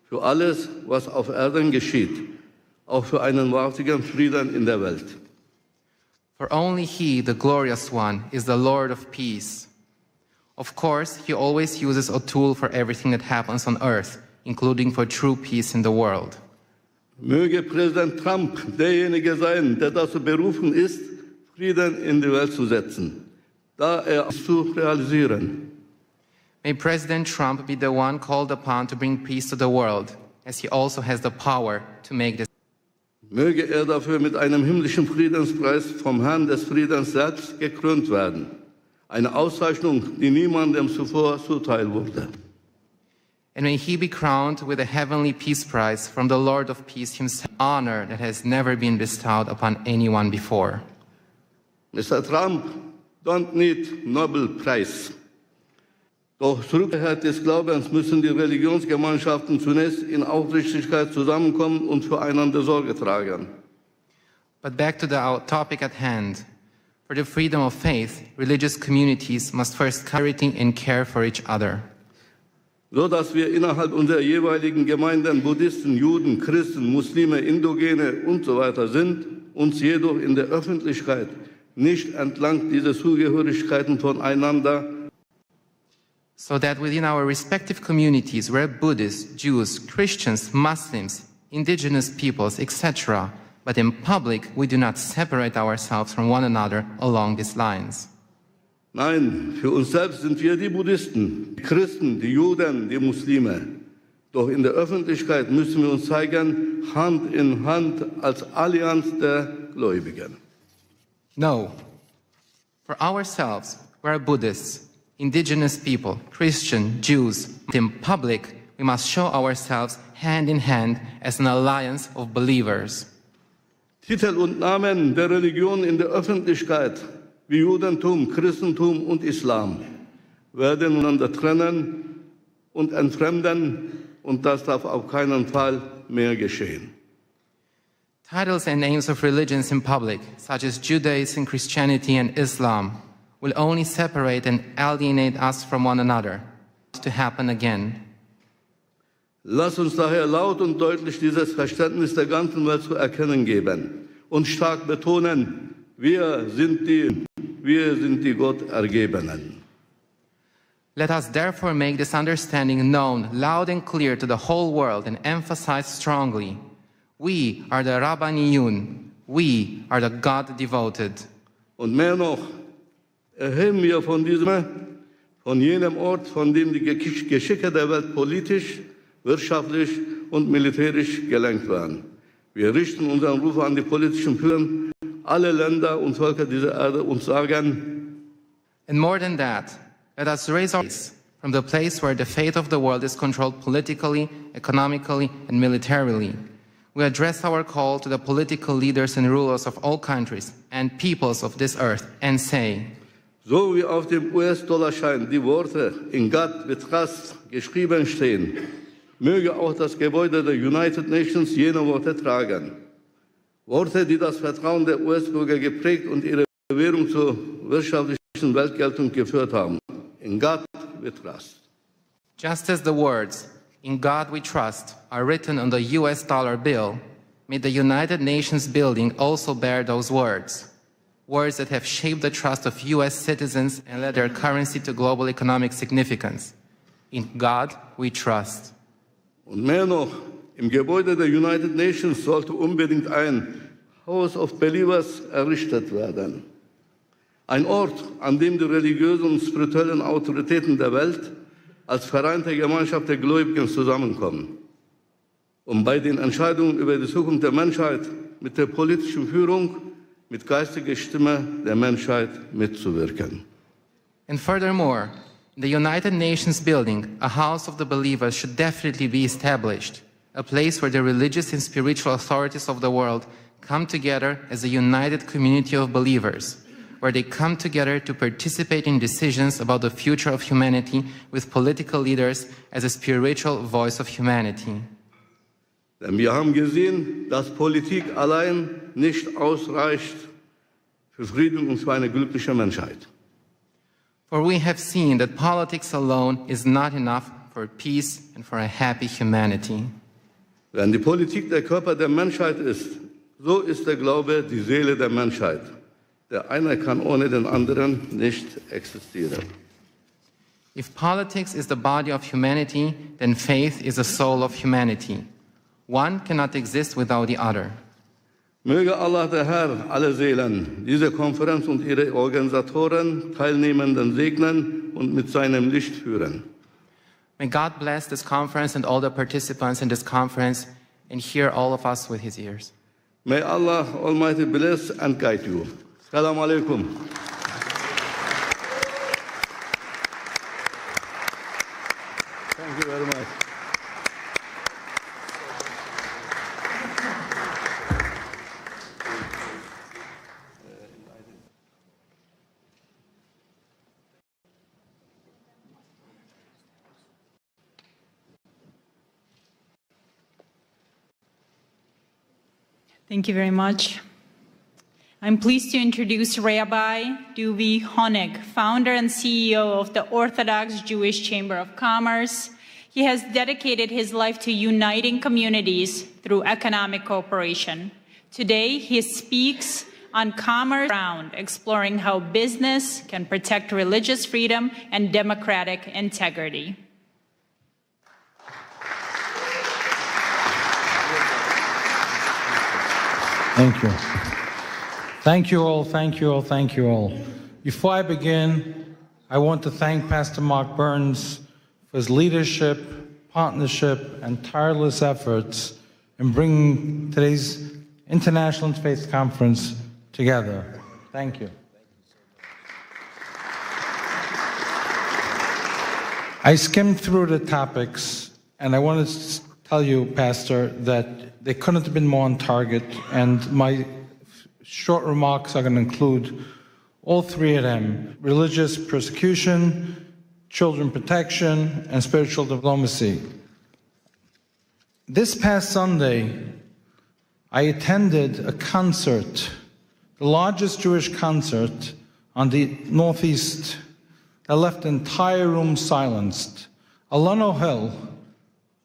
für alles, was auf Erden geschieht, auch für einen wahrhaftigen Frieden in der Welt. For only He, the glorious one, is the Lord of peace. Of course, He always uses a tool for everything that happens on earth, including for true peace in the world. Möge Präsident Trump derjenige sein, der dazu berufen ist, Frieden in die Welt zu setzen, da er es zu realisieren. May President Trump be the one called upon to bring peace to the world, as he also has the power to make this. Möge er dafür mit einem himmlischen Friedenspreis vom Herrn des Friedens selbst gekrönt werden. Eine Auszeichnung, die niemandem zuvor zuteil wurde. And may he be crowned with a heavenly peace prize from the Lord of peace himself, honor that has never been bestowed upon anyone before. Mr. Trump don't need Nobel Prize. Doch zur Rückkehr des Glaubens müssen die Religionsgemeinschaften zunächst in Aufrichtigkeit zusammenkommen und füreinander Sorge tragen. But back to the topic at hand. For the freedom of faith, religious communities must first charity and care for each other. So dass wir innerhalb unserer jeweiligen Gemeinden Buddhisten, Juden, Christen, Muslime, Indogene und so weiter sind, uns jedoch in der Öffentlichkeit nicht entlang dieser Zugehörigkeiten voneinander. So that within our respective communities, we're Buddhists, Jews, Christians, Muslims, indigenous peoples, etc., but in public, we do not separate ourselves from one another along these lines. Nein, für uns selbst sind wir die Buddhisten, die Christen, die Juden, die Muslime. Doch in der Öffentlichkeit müssen wir uns zeigen, Hand in Hand als Allianz der Gläubigen. No. For ourselves, we're Buddhists, indigenous people, Christian, Jews. In public, we must show ourselves hand in hand as an alliance of believers. Titel und Namen der Religion in der Öffentlichkeit wie Judentum, Christentum und Islam, werden einander trennen und entfremden, und das darf auf keinen Fall mehr geschehen. Titles and names of religions in public, such as Judaism, Christianity, and Islam, will only separate and alienate us from one another. To happen again. Lass uns daher laut und deutlich dieses Verständnis der ganzen Welt zu erkennen geben und stark betonen, wir sind die Gottergebenen. Let us therefore make this understanding known loud and clear to the whole world and emphasize strongly, we are the Rabbaniyun, we are the God-devoted. Und mehr noch, erheben wir von jenem Ort, von dem die Geschicke der Welt politisch, wirtschaftlich und militärisch gelenkt werden. Wir richten unseren Ruf an die politischen Führer, alle Länder und Völker dieser Erde und sagen, and more than that, let us raise our voice from the place where the fate of the world is controlled politically, economically, and militarily. We address our call to the political leaders and rulers of all countries and peoples of this earth and say, so wie auf dem US-Dollarschein die Worte in God we trust geschrieben stehen, möge auch das Gebäude der United Nations jene Worte tragen. Worte, die das Vertrauen der US-Bürger geprägt und ihre Währung zur wirtschaftlichen Weltgeltung geführt haben. In God we trust. Just as the words, "In God we trust," are written on the US dollar bill, may the United Nations building also bear those words. Words that have shaped the trust of US citizens and led their currency to global economic significance. In God we trust. Und mehr noch, im Gebäude der United Nations sollte unbedingt ein House of Believers errichtet werden. Ein Ort, an dem die religiösen und spirituellen Autoritäten der Welt als vereinte Gemeinschaft der Gläubigen zusammenkommen, um bei den Entscheidungen über die Zukunft der Menschheit mit der politischen Führung, mit geistiger Stimme der Menschheit mitzuwirken. And furthermore, in the United Nations building, a house of the believers should definitely be established, a place where the religious and spiritual authorities of the world come together as a united community of believers, where they come together to participate in decisions about the future of humanity with political leaders as a spiritual voice of humanity. Denn wir haben gesehen, dass Politik allein nicht ausreicht für Frieden und für eine glückliche Menschheit. For we have seen that politics alone is not enough for peace and for a happy humanity. Wenn die Politik der Körper der Menschheit ist, so ist der Glaube die Seele der Menschheit. Der eine kann ohne den anderen nicht existieren. If politics is the body of humanity, then faith is the soul of humanity. One cannot exist without the other. Möge Allah, der Herr, alle Seelen, diese Konferenz und ihre Organisatoren, Teilnehmenden segnen und mit seinem Licht führen. May God bless this conference and all the participants in this conference and hear all of us with his ears. May Allah Almighty bless and guide you. Assalamu alaikum. Thank you very much. Thank you very much. I'm pleased to introduce Rabbi Duvi Honig, founder and CEO of the Orthodox Jewish Chamber of Commerce. He has dedicated his life to uniting communities through economic cooperation. Today, he speaks on commerce ground, exploring how business can protect religious freedom and democratic integrity. Thank you. Thank you all, thank you all, thank you all. Before I begin, I want to thank Pastor Mark Burns for his leadership, partnership, and tireless efforts in bringing today's International Interfaith Conference together. Thank you. I skimmed through the topics, and I wanted to tell you, Pastor, that they couldn't have been more on target, and my short remarks are going to include all three of them: religious persecution, children protection, and spiritual diplomacy. This past Sunday, I attended a concert, the largest Jewish concert on the Northeast, that left the entire room silenced. Alon Hill,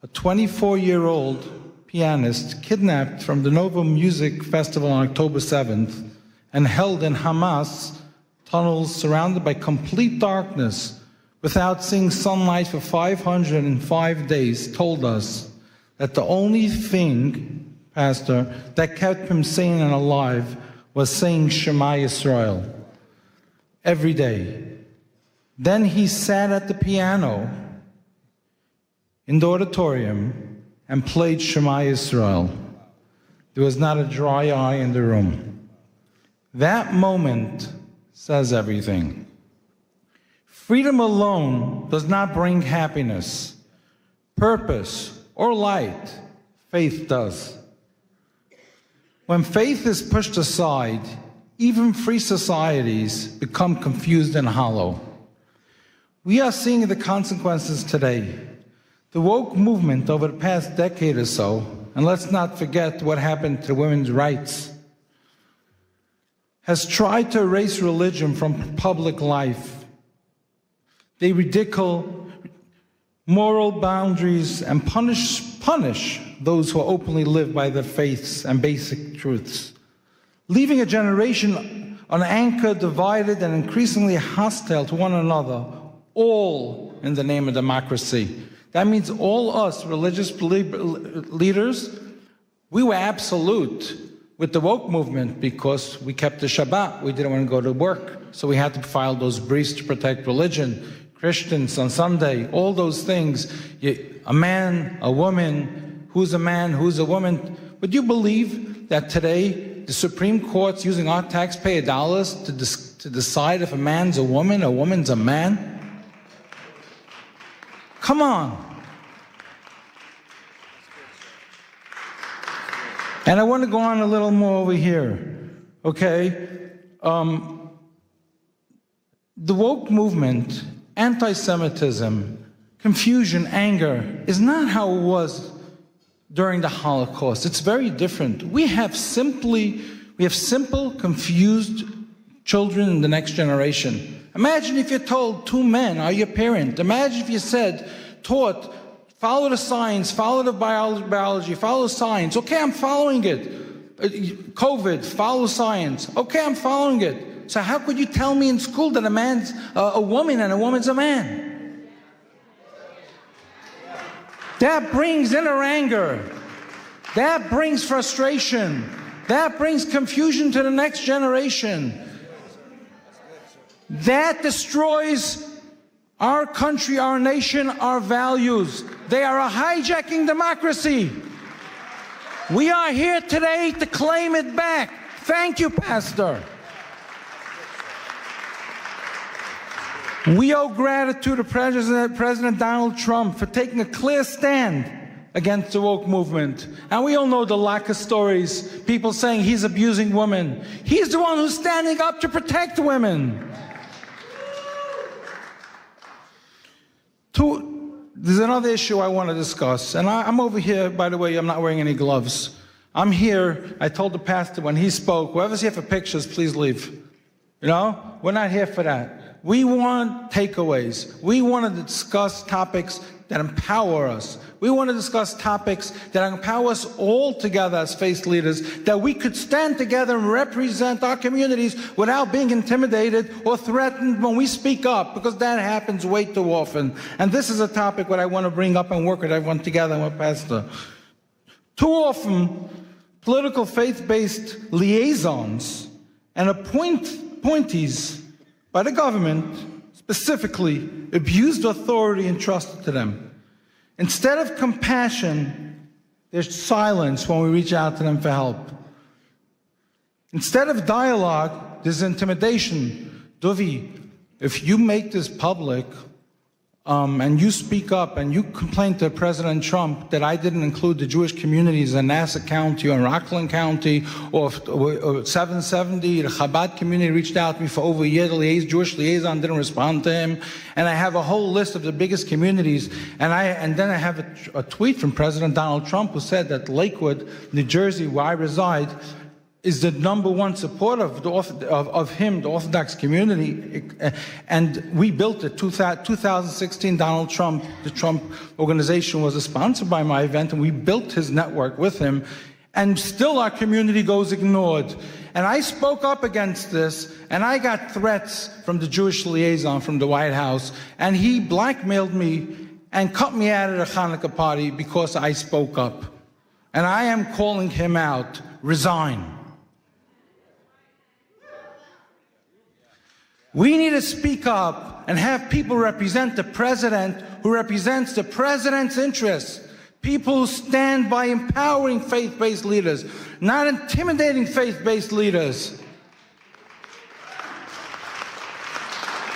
a 24-year-old pianist, kidnapped from the Nova Music Festival on October 7th and held in Hamas tunnels surrounded by complete darkness without seeing sunlight for 505 days, told us that the only thing, Pastor, that kept him sane and alive was saying Shema Yisrael every day. Then he sat at the piano in the auditorium and played Shema Yisrael. There was not a dry eye in the room. That moment says everything. Freedom alone does not bring happiness, purpose, or light. Faith does. When faith is pushed aside, even free societies become confused and hollow. We are seeing the consequences today. The woke movement over the past decade or so, and let's not forget what happened to women's rights, has tried to erase religion from public life. They ridicule moral boundaries and punish those who openly live by their faiths and basic truths, leaving a generation unanchored, divided, and increasingly hostile to one another, all in the name of democracy. That means all us religious leaders, we were absolute with the woke movement because we kept the Shabbat. We didn't want to go to work, so we had to file those briefs to protect religion. Christians on Sunday, all those things. A man, a woman, who's a man, who's a woman. Would you believe that today the Supreme Court's using our taxpayer dollars to decide if a man's a woman's a man? Come on. And I want to go on a little more over here, okay? The woke movement, anti-Semitism, confusion, anger, is not how it was during the Holocaust. It's very different. We have simple, confused children in the next generation. Imagine if you're told two men are your parent. Imagine if you taught, follow the science, follow the biology, follow science. Okay, I'm following it. COVID, follow science. Okay, I'm following it. So how could you tell me in school that a man's a woman and a woman's a man? That brings inner anger. That brings frustration. That brings confusion to the next generation. That destroys our country, our nation, our values. They are a hijacking democracy. We are here today to claim it back. Thank you, Pastor. We owe gratitude to President Donald Trump for taking a clear stand against the woke movement. And we all know the lack of stories, people saying he's abusing women. He's the one who's standing up to protect women. There's another issue I want to discuss. And I'm over here, by the way, I'm not wearing any gloves. I'm here, I told the pastor when he spoke, whoever's here for pictures, please leave. You know, we're not here for that. We want takeaways. We want to discuss topics that empower us. We want to discuss topics that empower us all together as faith leaders, that we could stand together and represent our communities without being intimidated or threatened when we speak up, because that happens way too often. And this is a topic that I want to bring up and work with everyone together with Pastor. Too often, political faith-based liaisons and appointees by the government specifically abused authority entrusted to them. Instead of compassion, there's silence when we reach out to them for help. Instead of dialogue, there's intimidation. Duvi, if you make this public, and you speak up and you complain to President Trump that I didn't include the Jewish communities in Nassau County or Rockland County or 770, the Chabad community reached out to me for over a year. The Jewish liaison didn't respond to him. And I have a whole list of the biggest communities. And then I have a tweet from President Donald Trump who said that Lakewood, New Jersey, where I reside, is the #1 supporter of him, the Orthodox community. And we built it. 2016, Donald Trump, the Trump organization was a sponsor by my event, and we built his network with him. And still our community goes ignored. And I spoke up against this, and I got threats from the Jewish liaison from the White House, and he blackmailed me and cut me out of the Hanukkah party because I spoke up. And I am calling him out. Resign. We need to speak up and have people represent the president who represents the president's interests. People who stand by empowering faith-based leaders, not intimidating faith-based leaders.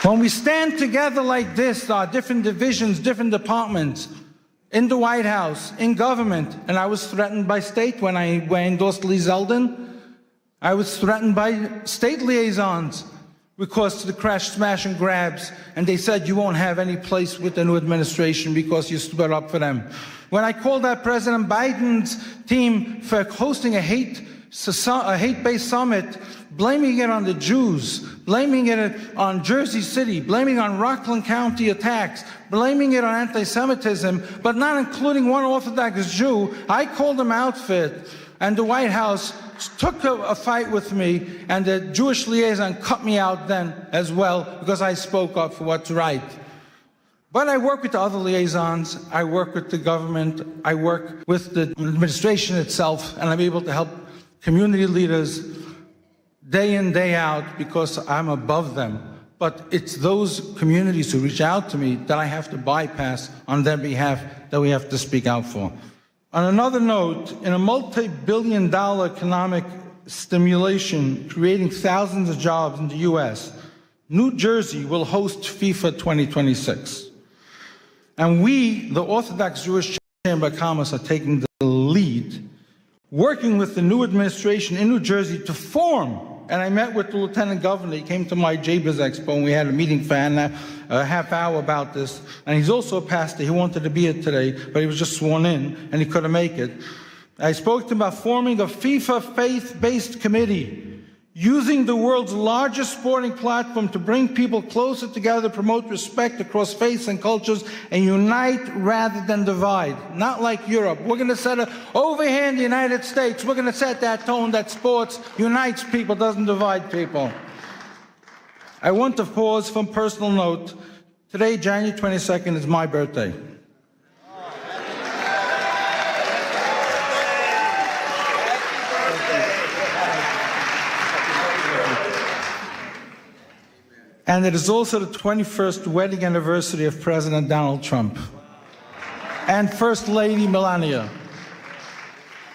When we stand together like this, our different divisions, different departments, in the White House, in government, and I was threatened by state when I endorsed Lee Zeldin. I was threatened by state liaisons because of the crash, smash, and grabs, and they said you won't have any place with the new administration because you stood up for them. When I called out President Biden's team for hosting a hate-based summit, blaming it on the Jews, blaming it on Jersey City, blaming it on Rockland County attacks, blaming it on anti-Semitism, but not including one Orthodox Jew, I called them out for it, and the White House took a fight with me, and the Jewish liaison cut me out then as well because I spoke up for what's right. But I work with the other liaisons, I work with the government, I work with the administration itself, and I'm able to help community leaders day in, day out because I'm above them. But it's those communities who reach out to me that I have to bypass on their behalf that we have to speak out for. On another note, in a multi-billion-dollar economic stimulation creating thousands of jobs in the U.S., New Jersey will host FIFA 2026. And we, the Orthodox Jewish Chamber of Commerce, are taking the lead, working with the new administration in New Jersey to form. And I met with the Lieutenant Governor. He came to my JBIZ Expo, and we had a meeting for a half hour about this. And he's also a pastor. He wanted to be here today, but he was just sworn in, and he couldn't make it. I spoke to him about forming a FIFA faith-based committee, using the world's largest sporting platform to bring people closer together, promote respect across faiths and cultures, and unite rather than divide. Not like Europe. We're going to set over here in the United States, we're going to set that tone that sports unites people, doesn't divide people. I want to pause from personal note. Today, January 22nd, is my birthday. And it is also the 21st wedding anniversary of President Donald Trump and First Lady Melania.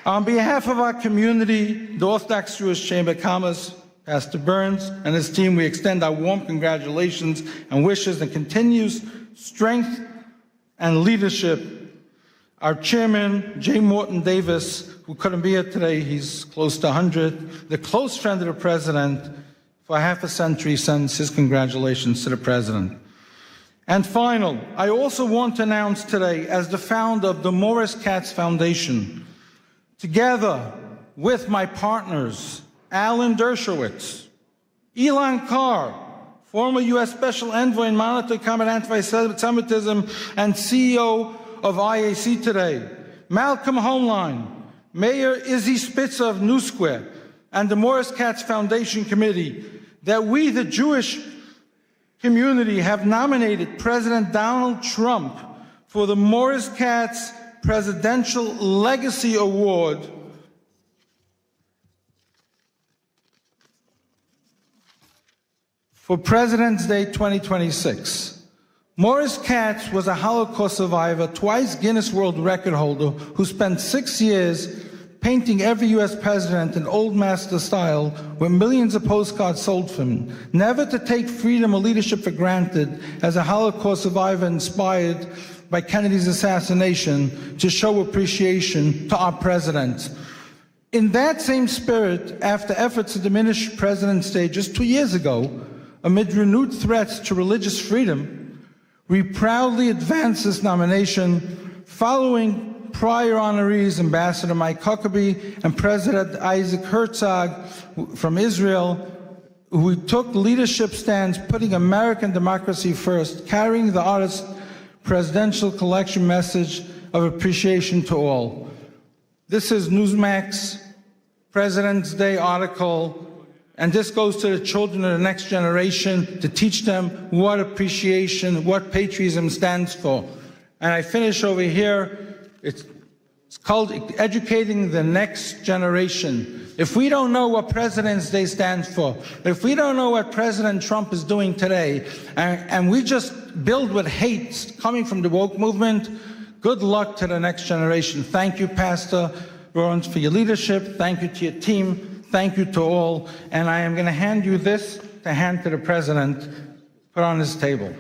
On behalf of our community, the Orthodox Jewish Chamber of Commerce, Pastor Burns and his team, we extend our warm congratulations and wishes and continues strength and leadership. Our chairman, J. Morton Davis, who couldn't be here today, he's close to 100, the close friend of the president, for half a century, sends his congratulations to the president. And final, I also want to announce today, as the founder of the Morris Katz Foundation, together with my partners, Alan Dershowitz, Elon Carr, former U.S. Special Envoy and Monitor to Combat Anti-Semitism and CEO of IAC today, Malcolm Homeline, Mayor Izzy Spitzer of New Square, and the Morris Katz Foundation Committee, that we, the Jewish community, have nominated President Donald Trump for the Morris Katz Presidential Legacy Award for President's Day 2026. Morris Katz was a Holocaust survivor, twice Guinness World Record holder, who spent 6 years painting every U.S. president in old master style with millions of postcards sold from him, never to take freedom or leadership for granted as a Holocaust survivor inspired by Kennedy's assassination to show appreciation to our president. In that same spirit, after efforts to diminish President's Day just 2 years ago, amid renewed threats to religious freedom, we proudly advance this nomination following prior honorees Ambassador Mike Huckabee and President Isaac Herzog from Israel, who took leadership stands putting American democracy first, carrying the artist's presidential collection message of appreciation to all. This is Newsmax President's Day article, and this goes to the children of the next generation to teach them what appreciation, what patriotism stands for. And I finish over here. It's called Educating the Next Generation. If we don't know what President's Day stands for, if we don't know what President Trump is doing today, and we just build with hate coming from the woke movement, good luck to the next generation. Thank you, Pastor Burns, for your leadership. Thank you to your team. Thank you to all. And I am going to hand you this to hand to the President, put on his table.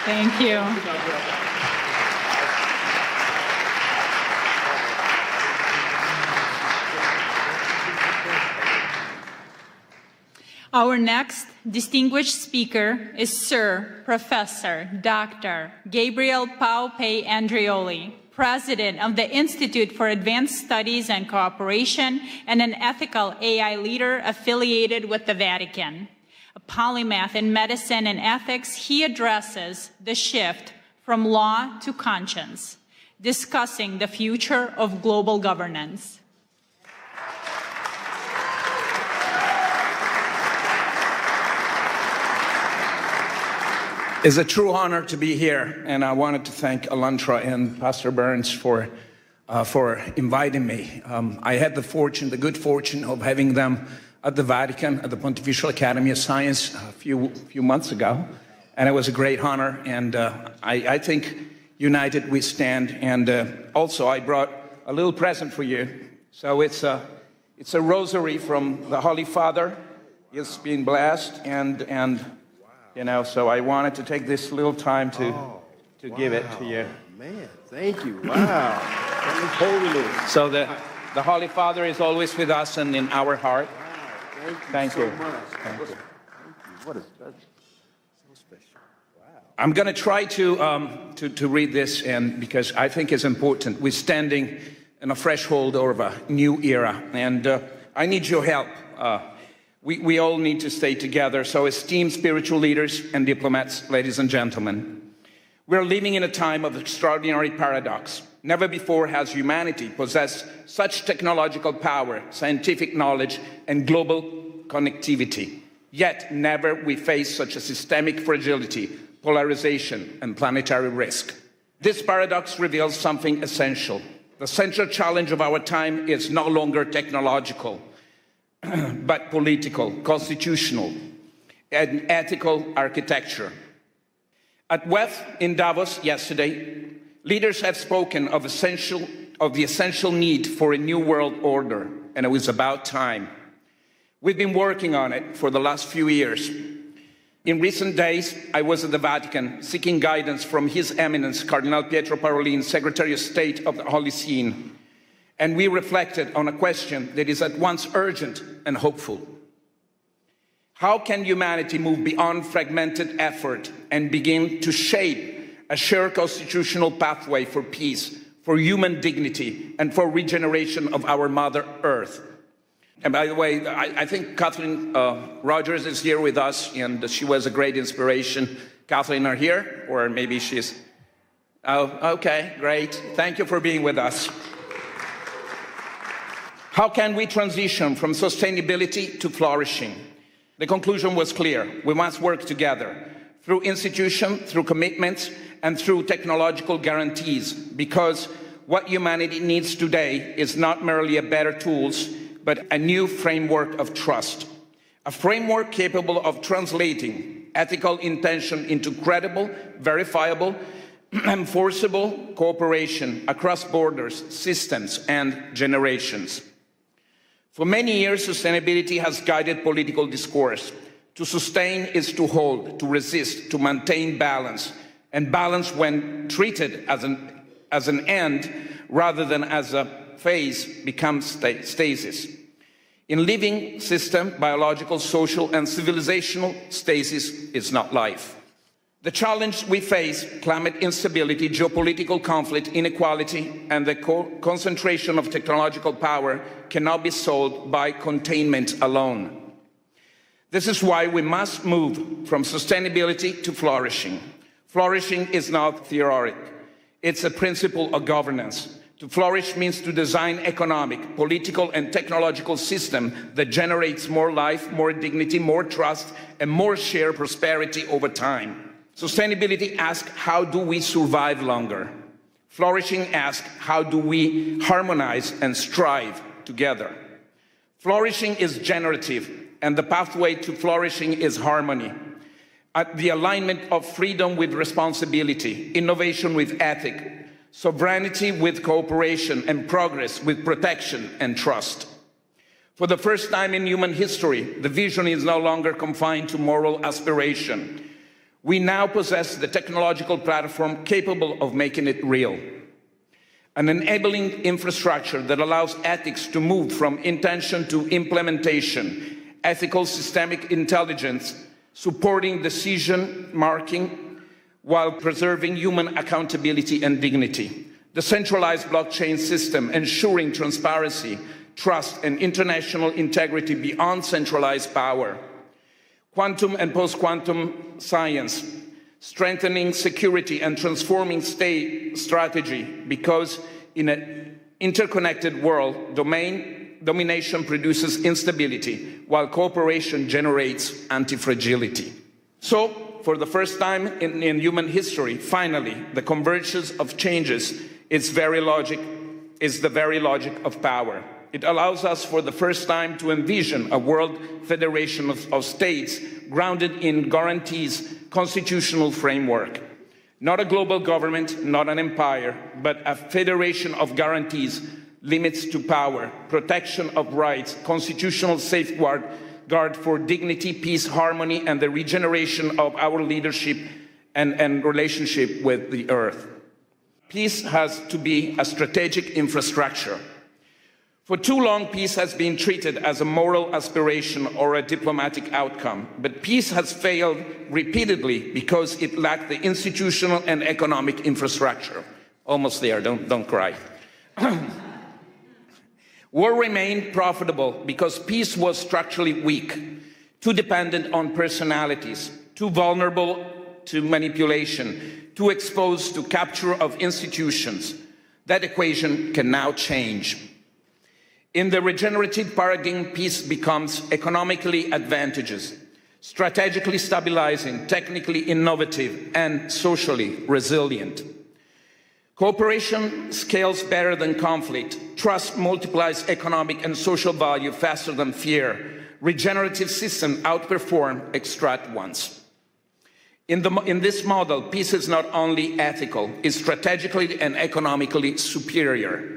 Thank you. Our next distinguished speaker is Sir Professor Dr. Gabriel Paupe Andreoli, President of the Institute for Advanced Studies and Cooperation and an ethical AI leader affiliated with the Vatican. A polymath in medicine and ethics, he addresses the shift from law to conscience, discussing the future of global governance. It's a true honor to be here, and I wanted to thank ALLATRA and Pastor Burns for inviting me. I had the good fortune of having them at the Vatican, at the Pontifical Academy of Science a few months ago, and it was a great honor, and I think united we stand. And also I brought a little present for you. So it's a rosary from the Holy Father. It's been blessed, and you know, so I wanted to take this little time to give it to you. Man, thank you. Wow. Holy. So the Holy Father is always with us and in our heart. Wow. Thank you. So much. Thank you. What is that? So special. Wow. I'm going to try to read this, and because I think it's important. We're standing in a threshold of a new era, and I need your help. We all need to stay together. So esteemed spiritual leaders and diplomats, ladies and gentlemen, we're living in a time of extraordinary paradox. Never before has humanity possessed such technological power, scientific knowledge, and global connectivity. Yet never we face such a systemic fragility, polarization, and planetary risk. This paradox reveals something essential. The central challenge of our time is no longer technological, but political, constitutional, and ethical architecture. At WEF in Davos yesterday, leaders have spoken of the essential need for a new world order, and it was about time. We've been working on it for the last few years. In recent days, I was at the Vatican seeking guidance from His Eminence, Cardinal Pietro Parolin, Secretary of State of the Holy See, and we reflected on a question that is at once urgent and hopeful. How can humanity move beyond fragmented effort and begin to shape a shared constitutional pathway for peace, for human dignity, and for regeneration of our Mother Earth? And by the way, I think Kathleen Rogers is here with us, and she was a great inspiration. Kathleen, are here? Or maybe she's... Oh, okay, great. Thank you for being with us. How can we transition from sustainability to flourishing? The conclusion was clear. We must work together through institution, through commitments, and through technological guarantees, because what humanity needs today is not merely a better tools, but a new framework of trust. A framework capable of translating ethical intention into credible, verifiable, enforceable cooperation across borders, systems, and generations. For many years, sustainability has guided political discourse. To sustain is to hold, to resist, to maintain balance, and balance, when treated as an end rather than as a phase, becomes stasis. In living system, biological, social, and civilizational stasis is not life. The challenge we face, climate instability, geopolitical conflict, inequality, and the concentration of technological power, cannot be solved by containment alone. This is why we must move from sustainability to flourishing. Flourishing is not theoretic. It's a principle of governance. To flourish means to design economic, political, and technological system that generates more life, more dignity, more trust, and more shared prosperity over time. Sustainability asks, how do we survive longer? Flourishing asks, how do we harmonize and strive together? Flourishing is generative, and the pathway to flourishing is harmony. The alignment of freedom with responsibility, innovation with ethics, sovereignty with cooperation, and progress with protection and trust. For the first time in human history, the vision is no longer confined to moral aspiration. We now possess the technological platform capable of making it real. An enabling infrastructure that allows ethics to move from intention to implementation, ethical systemic intelligence, supporting decision making while preserving human accountability and dignity. The centralized blockchain system ensuring transparency, trust, and international integrity beyond centralized power. Quantum and post-quantum science, strengthening security and transforming state strategy, because in an interconnected world, domination produces instability, while cooperation generates anti-fragility. So, for the first time in human history, finally, the convergence of changes is the very logic of power. It allows us for the first time to envision a world federation of states grounded in guarantees, constitutional framework. Not a global government, not an empire, but a federation of guarantees, limits to power, protection of rights, constitutional safeguard for dignity, peace, harmony, and the regeneration of our leadership and relationship with the earth. Peace has to be a strategic infrastructure. For too long, peace has been treated as a moral aspiration or a diplomatic outcome, but peace has failed repeatedly because it lacked the institutional and economic infrastructure. Almost there, don't cry. War remained profitable because peace was structurally weak, too dependent on personalities, too vulnerable to manipulation, too exposed to capture of institutions. That equation can now change. In the regenerative paradigm, peace becomes economically advantageous, strategically stabilizing, technically innovative, and socially resilient. Cooperation scales better than conflict. Trust multiplies economic and social value faster than fear. Regenerative systems outperform extract ones. In this model, peace is not only ethical, it's strategically and economically superior.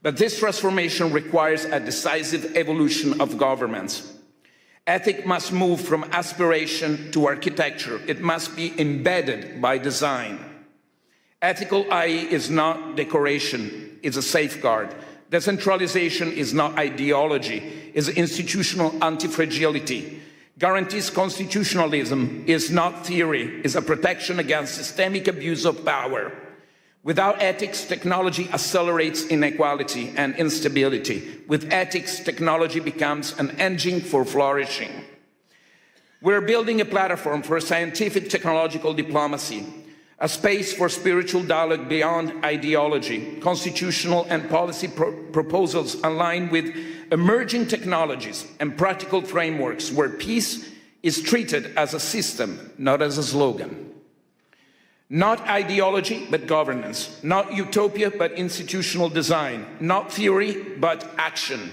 But this transformation requires a decisive evolution of governments. Ethics must move from aspiration to architecture. It must be embedded by design. Ethical IE is not decoration, it's a safeguard. Decentralization is not ideology, it's institutional anti-fragility. Guarantees constitutionalism is not theory, it's a protection against systemic abuse of power. Without ethics, technology accelerates inequality and instability. With ethics, technology becomes an engine for flourishing. We're building a platform for scientific technological diplomacy, a space for spiritual dialogue beyond ideology, constitutional and policy proposals aligned with emerging technologies and practical frameworks where peace is treated as a system, not as a slogan. Not ideology, but governance. Not utopia, but institutional design. Not theory, but action.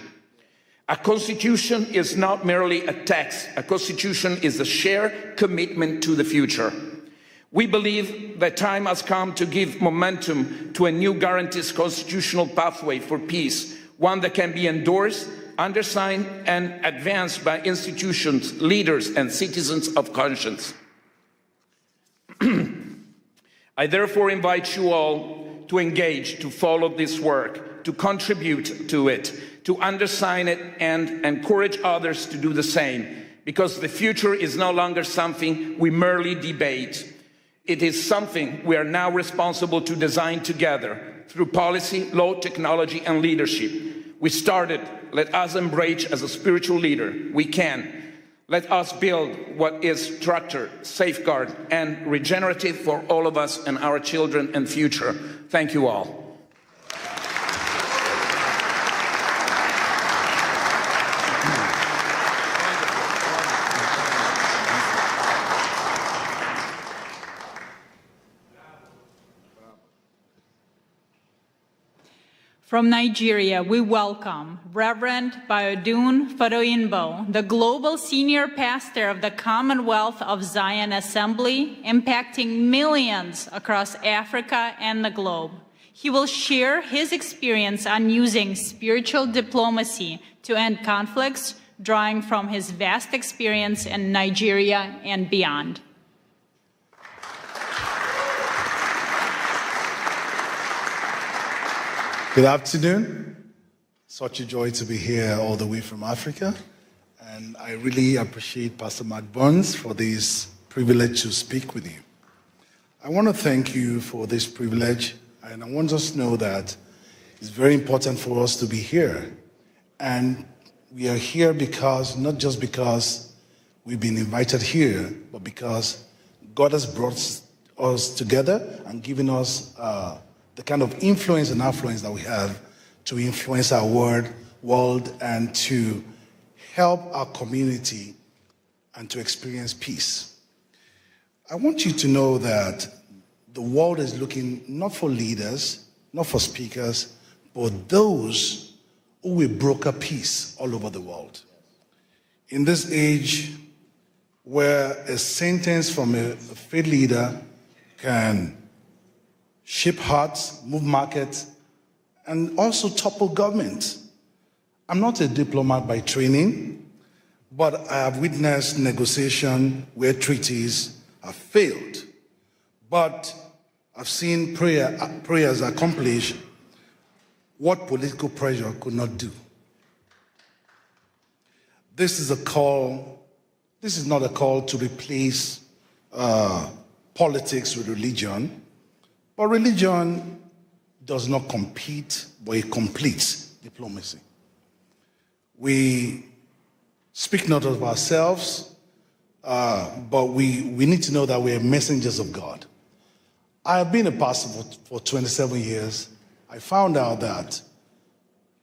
A constitution is not merely a text. A constitution is a shared commitment to the future. We believe that time has come to give momentum to a new guarantees constitutional pathway for peace, one that can be endorsed, undersigned, and advanced by institutions, leaders, and citizens of conscience. I therefore invite you all to engage, to follow this work, to contribute to it, to undersign it, and encourage others to do the same, because the future is no longer something we merely debate. It is something we are now responsible to design together through policy, law, technology, and leadership. We started. Let us embrace as a spiritual leader. We can. Let us build what is structured, safeguard, and regenerative for all of us and our children and future. Thank you all. From Nigeria, we welcome Reverend Bayodun Fadoyinbo, the Global Senior Pastor of the Commonwealth of Zion Assembly, impacting millions across Africa and the globe. He will share his experience on using spiritual diplomacy to end conflicts, drawing from his vast experience in Nigeria and beyond. Good afternoon. Such a joy to be here all the way from Africa. And I really appreciate Pastor Mark Burns for this privilege to speak with you. I want to thank you for this privilege, and I want us to know that it's very important for us to be here. And we are here because, not just because we've been invited here, but because God has brought us together and given us the kind of influence and affluence that we have to influence our world and to help our community and to experience peace. I want you to know that the world is looking not for leaders, not for speakers, but those who will broker peace all over the world. In this age where a sentence from a faith leader can shape hearts, move markets, and also topple government. I'm not a diplomat by training, but I have witnessed negotiation where treaties have failed. But I've seen prayers accomplish what political pressure could not do. This is not a call to replace politics with religion. But religion does not compete, but it completes diplomacy. We speak not of ourselves, but we need to know that we are messengers of God. I have been a pastor for 27 years. I found out that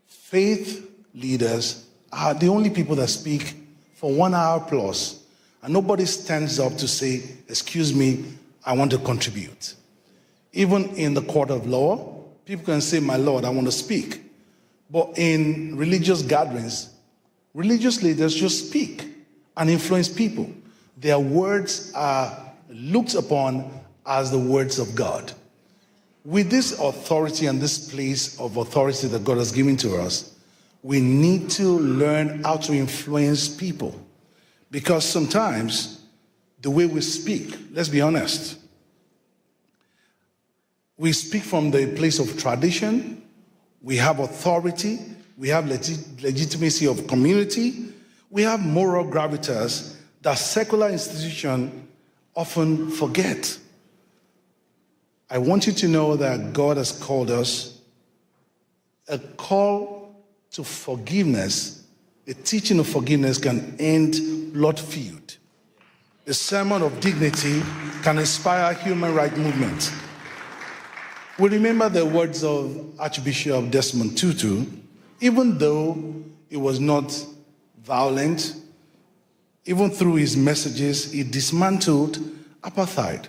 faith leaders are the only people that speak for 1 hour plus, and nobody stands up to say, excuse me, I want to contribute. Even in the court of law, people can say, my Lord, I want to speak. But in religious gatherings, religious leaders just speak and influence people. Their words are looked upon as the words of God. With this authority and this place of authority that God has given to us, we need to learn how to influence people. Because sometimes the way we speak, let's be honest, we speak from the place of tradition, we have authority, we have legitimacy of community, we have moral gravitas that secular institutions often forget. I want you to know that God has called us a call to forgiveness. A teaching of forgiveness can end blood feud. A sermon of dignity can inspire human rights movement. We remember the words of Archbishop Desmond Tutu. Even though it was not violent, even through his messages, he dismantled apartheid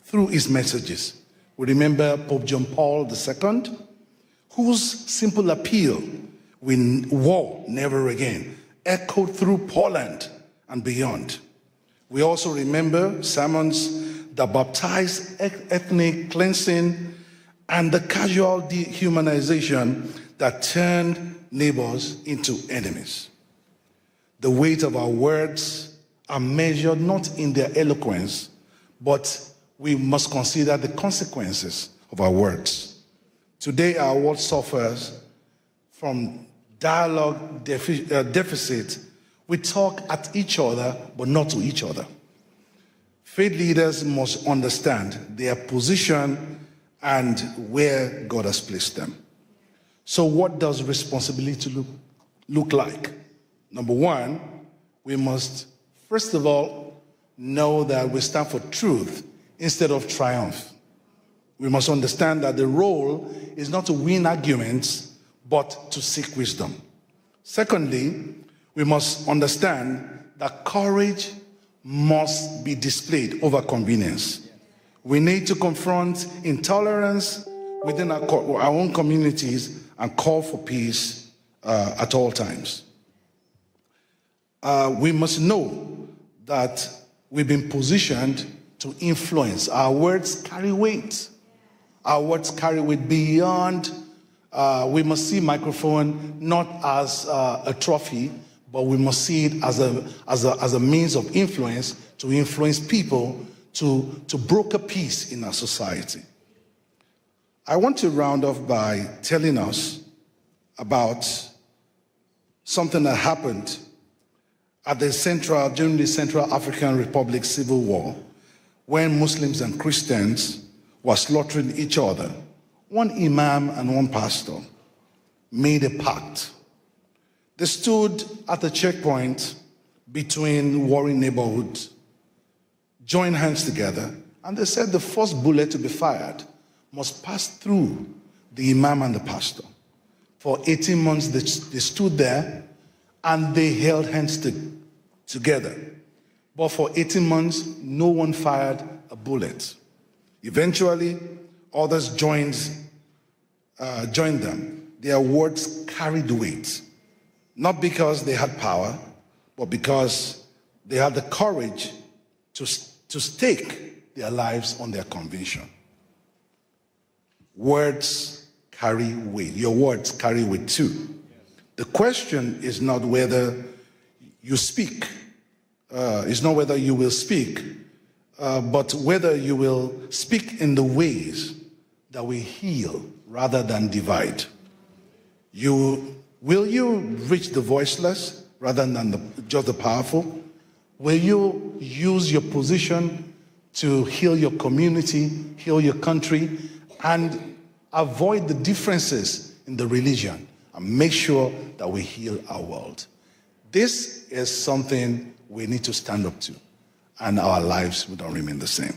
through his messages. We remember Pope John Paul II, whose simple appeal, war never again, echoed through Poland and beyond. We also remember sermons the baptized ethnic cleansing, and the casual dehumanization that turned neighbors into enemies. The weight of our words are measured not in their eloquence, but we must consider the consequences of our words. Today, our world suffers from dialogue deficit. We talk at each other, but not to each other. Faith leaders must understand their position and where God has placed them. So what does responsibility look like? Number one, we must, first of all, know that we stand for truth instead of triumph. We must understand that the role is not to win arguments, but to seek wisdom. Secondly, we must understand that courage must be displayed over convenience. We need to confront intolerance within our own communities and call for peace at all times. We must know that we've been positioned to influence. Our words carry weight. Our words carry weight beyond. We must see microphone not as a trophy, but we must see it as a means of influence to influence people to broker peace in our society. I want to round off by telling us about something that happened at during the Central African Republic Civil War, when Muslims and Christians were slaughtering each other. One imam and one pastor made a pact. They stood at the checkpoint between warring neighborhoods, joined hands together, and they said the first bullet to be fired must pass through the imam and the pastor. For 18 months, they stood there and they held hands together. But for 18 months, no one fired a bullet. Eventually, others joined them. Their words carried weight, not because they had power, but because they had the courage to stake their lives on their conviction. Words carry weight. Your words carry weight too. The question is not whether you speak, it's not whether you will speak, but whether you will speak in the ways that will heal rather than divide. Will you reach the voiceless rather than just the powerful? Will you use your position to heal your community, heal your country, and avoid the differences in the religion and make sure that we heal our world? This is something we need to stand up to, and our lives will not remain the same.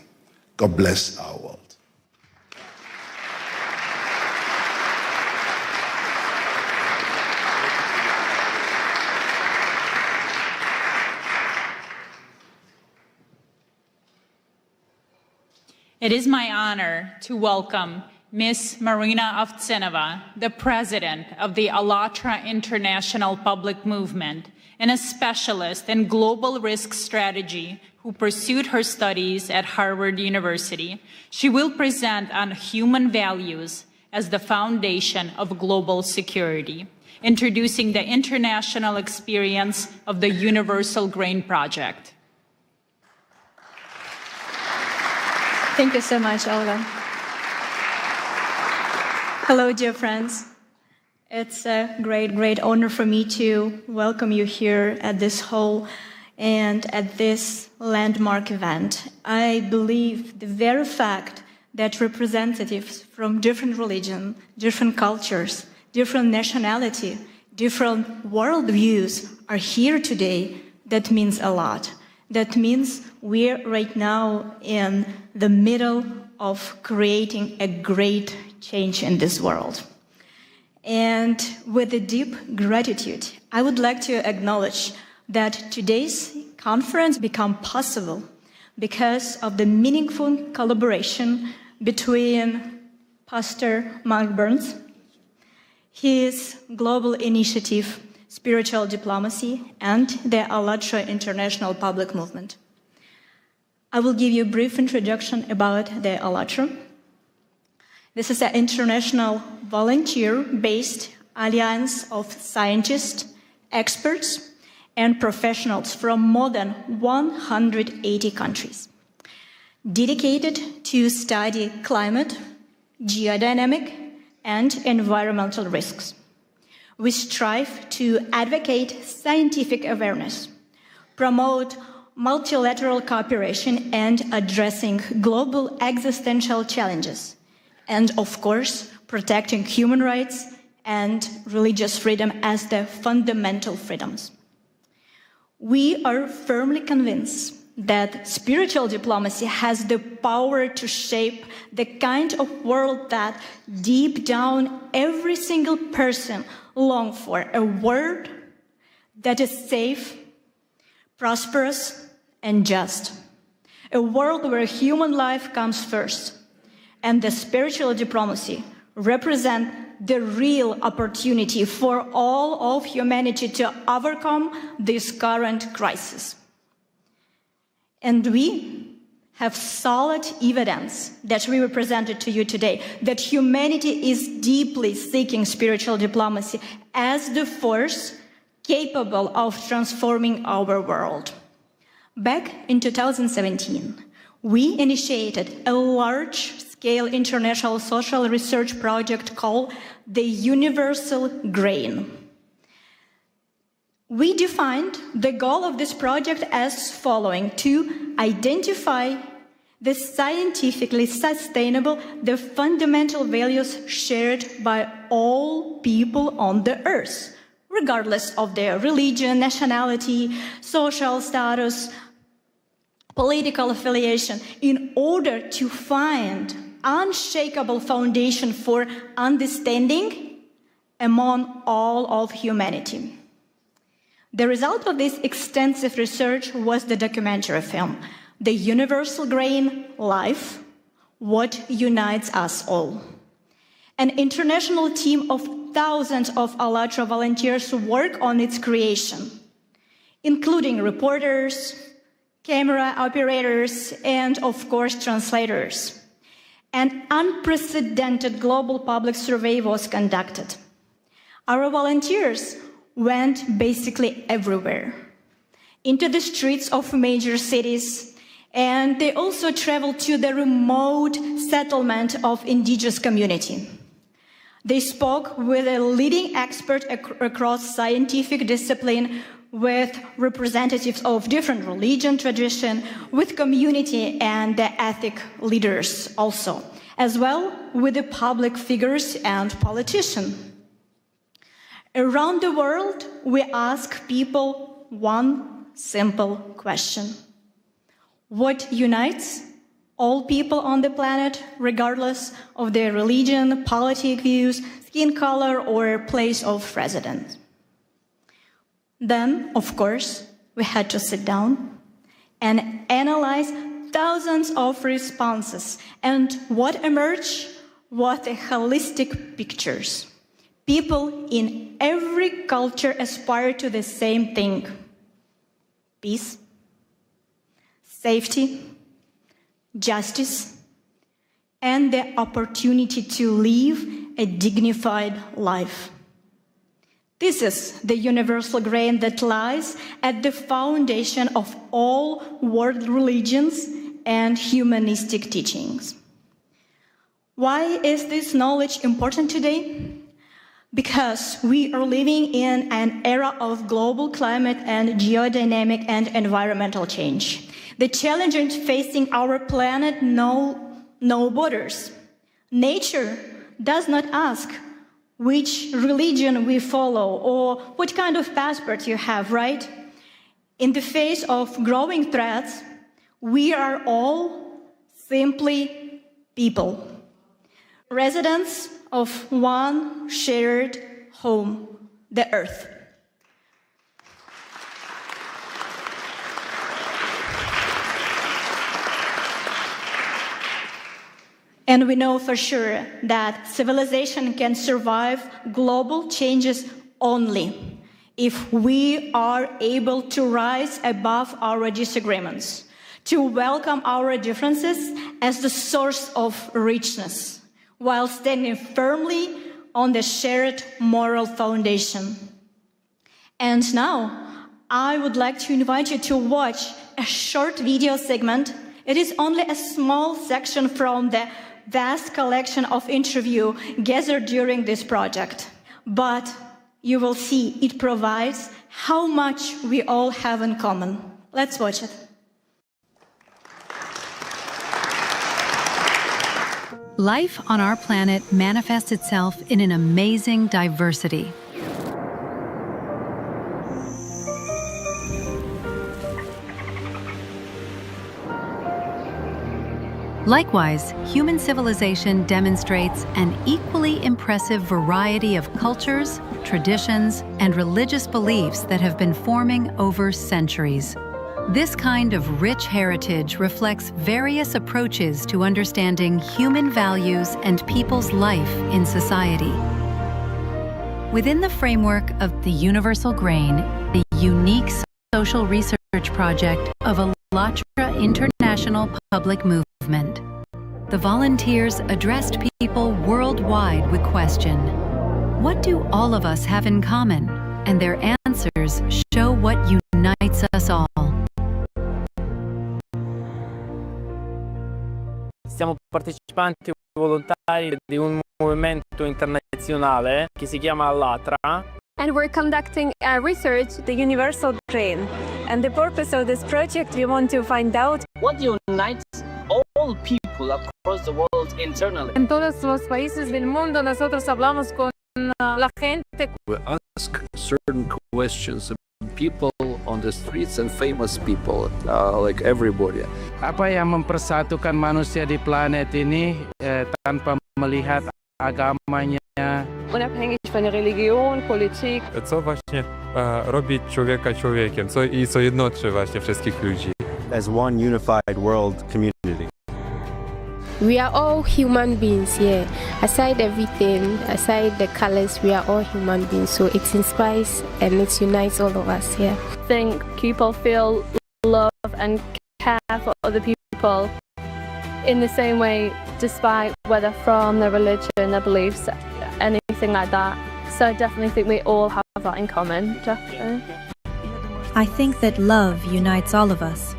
God bless our world. It is my honor to welcome Ms. Marina Ovtsinova, the president of the ALLATRA International Public Movement, and a specialist in global risk strategy who pursued her studies at Harvard University. She will present on human values as the foundation of global security, introducing the international experience of the Universal Grain Project. Thank you so much, Olga. Hello, dear friends. It's a great honor for me to welcome you here at this hall and at this landmark event. I believe the very fact that representatives from different religions, different cultures, different nationality, different worldviews are here today, that means a lot. That means we're right now in the middle of creating a great change in this world. And with a deep gratitude, I would like to acknowledge that today's conference became possible because of the meaningful collaboration between Pastor Mark Burns, his global initiative, Spiritual Diplomacy, and the ALLATRA International Public Movement. I will give you a brief introduction about the ALLATRA. This is an international volunteer-based alliance of scientists, experts, and professionals from more than 180 countries, dedicated to study climate, geodynamic, and environmental risks. We strive to advocate scientific awareness, promote multilateral cooperation, and addressing global existential challenges, and of course, protecting human rights and religious freedom as the fundamental freedoms. We are firmly convinced that spiritual diplomacy has the power to shape the kind of world that deep down every single person longs for, a world that is safe, prosperous, and just. A world where human life comes first, and the spiritual diplomacy represents the real opportunity for all of humanity to overcome this current crisis. And we have solid evidence that we presented to you today that humanity is deeply seeking spiritual diplomacy as the force capable of transforming our world. Back in 2017, we initiated a large-scale international social research project called the Universal Grain. We defined the goal of this project as following: to identify the scientifically sustainable, the fundamental values shared by all people on the earth, regardless of their religion, nationality, social status, political affiliation, in order to find unshakable foundation for understanding among all of humanity. The result of this extensive research was the documentary film, The Universal Grain: Life, What Unites Us All. An international team of thousands of ALLATRA volunteers worked on its creation, including reporters, camera operators, and of course translators. An unprecedented global public survey was conducted. Our volunteers went basically everywhere, into the streets of major cities, and they also traveled to the remote settlement of indigenous community. They spoke with a leading expert across scientific discipline, with representatives of different religion tradition, with community and the ethnic leaders also, as well with the public figures and politicians. Around the world, we ask people one simple question: what unites all people on the planet, regardless of their religion, political views, skin color, or place of residence? Then, of course, we had to sit down and analyze thousands of responses. And what emerged was a holistic pictures. People in every culture aspire to the same thing: peace, safety, justice, and the opportunity to live a dignified life. This is the universal grain that lies at the foundation of all world religions and humanistic teachings. Why is this knowledge important today? Because we are living in an era of global climate and geodynamic and environmental change. The challenges facing our planet know no borders. Nature does not ask which religion we follow or what kind of passport you have, right? In the face of growing threats, we are all simply people, residents of one shared home, the Earth. And we know for sure that civilization can survive global changes only if we are able to rise above our disagreements, to welcome our differences as the source of richness, while standing firmly on the shared moral foundation. And now, I would like to invite you to watch a short video segment. It is only a small section from the vast collection of interviews gathered during this project. But you will see it provides how much we all have in common. Let's watch it. Life on our planet manifests itself in an amazing diversity. Likewise, human civilization demonstrates an equally impressive variety of cultures, traditions, and religious beliefs that have been forming over centuries. This kind of rich heritage reflects various approaches to understanding human values and people's life in society. Within the framework of the Universal Grain, the unique social research project of ALLATRA International Public Movement, the volunteers addressed people worldwide with question, what do all of us have in common? And their answers show what unites us all. Siamo partecipanti volontari di un movimento internazionale che si chiama ALLATRA. And we're conducting a research, the Universal Grain. And the purpose of this project, we want to find out what unites all people across the world internally. En todos los países del mundo nosotros hablamos con la gente. We ask certain questions of people on the streets and famous people, like everybody. Apa yang mempersatukan manusia di planet ini tanpa melihat agamanya? Unabhängig von Religion, Politik. Co właśnie robi człowieka człowiekiem, co jednoczy właśnie wszystkich ludzi. As one unified world community. We are all human beings here. Aside everything, aside the colors, we are all human beings. So it inspires and it unites all of us here. I think people feel love and care for other people in the same way, despite whether from their religion, their beliefs, anything like that. So I definitely think we all have that in common, definitely. I think that love unites all of us.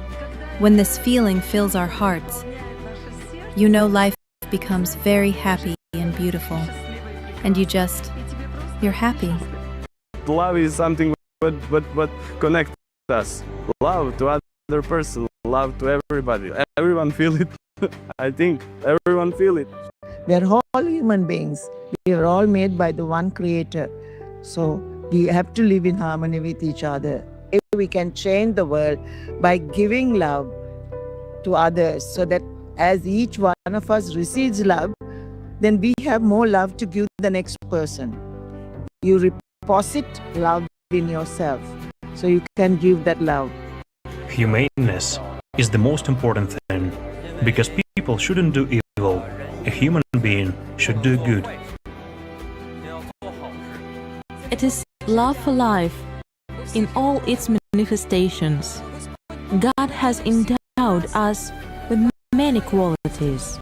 When this feeling fills our hearts, you know life becomes very happy and beautiful. And you're happy. Love is something what connects us. Love to other person, love to everybody. Everyone feel it. I think everyone feel it. We are all human beings. We are all made by the one creator. So we have to live in harmony with each other. If we can change the world by giving love to others, so that as each one of us receives love, then we have more love to give the next person. You deposit love in yourself, so you can give that love. Humaneness is the most important thing, because people shouldn't do evil. A human being should do good. It is love for life in all its manifestations. God has endowed us with many qualities.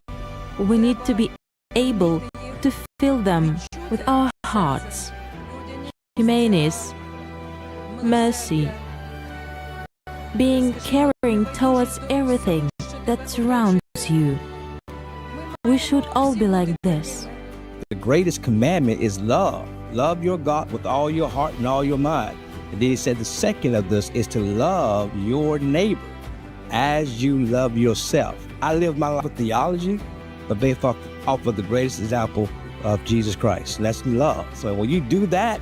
We need to be able to fill them with our hearts. Humaneness, mercy, being caring towards everything that surrounds you. We should all be like this. The greatest commandment is love. Love your God with all your heart and all your mind. And then he said the second of this is to love your neighbor as you love yourself. I live my life with theology, but based off of the greatest example of Jesus Christ. And that's love. So when you do that,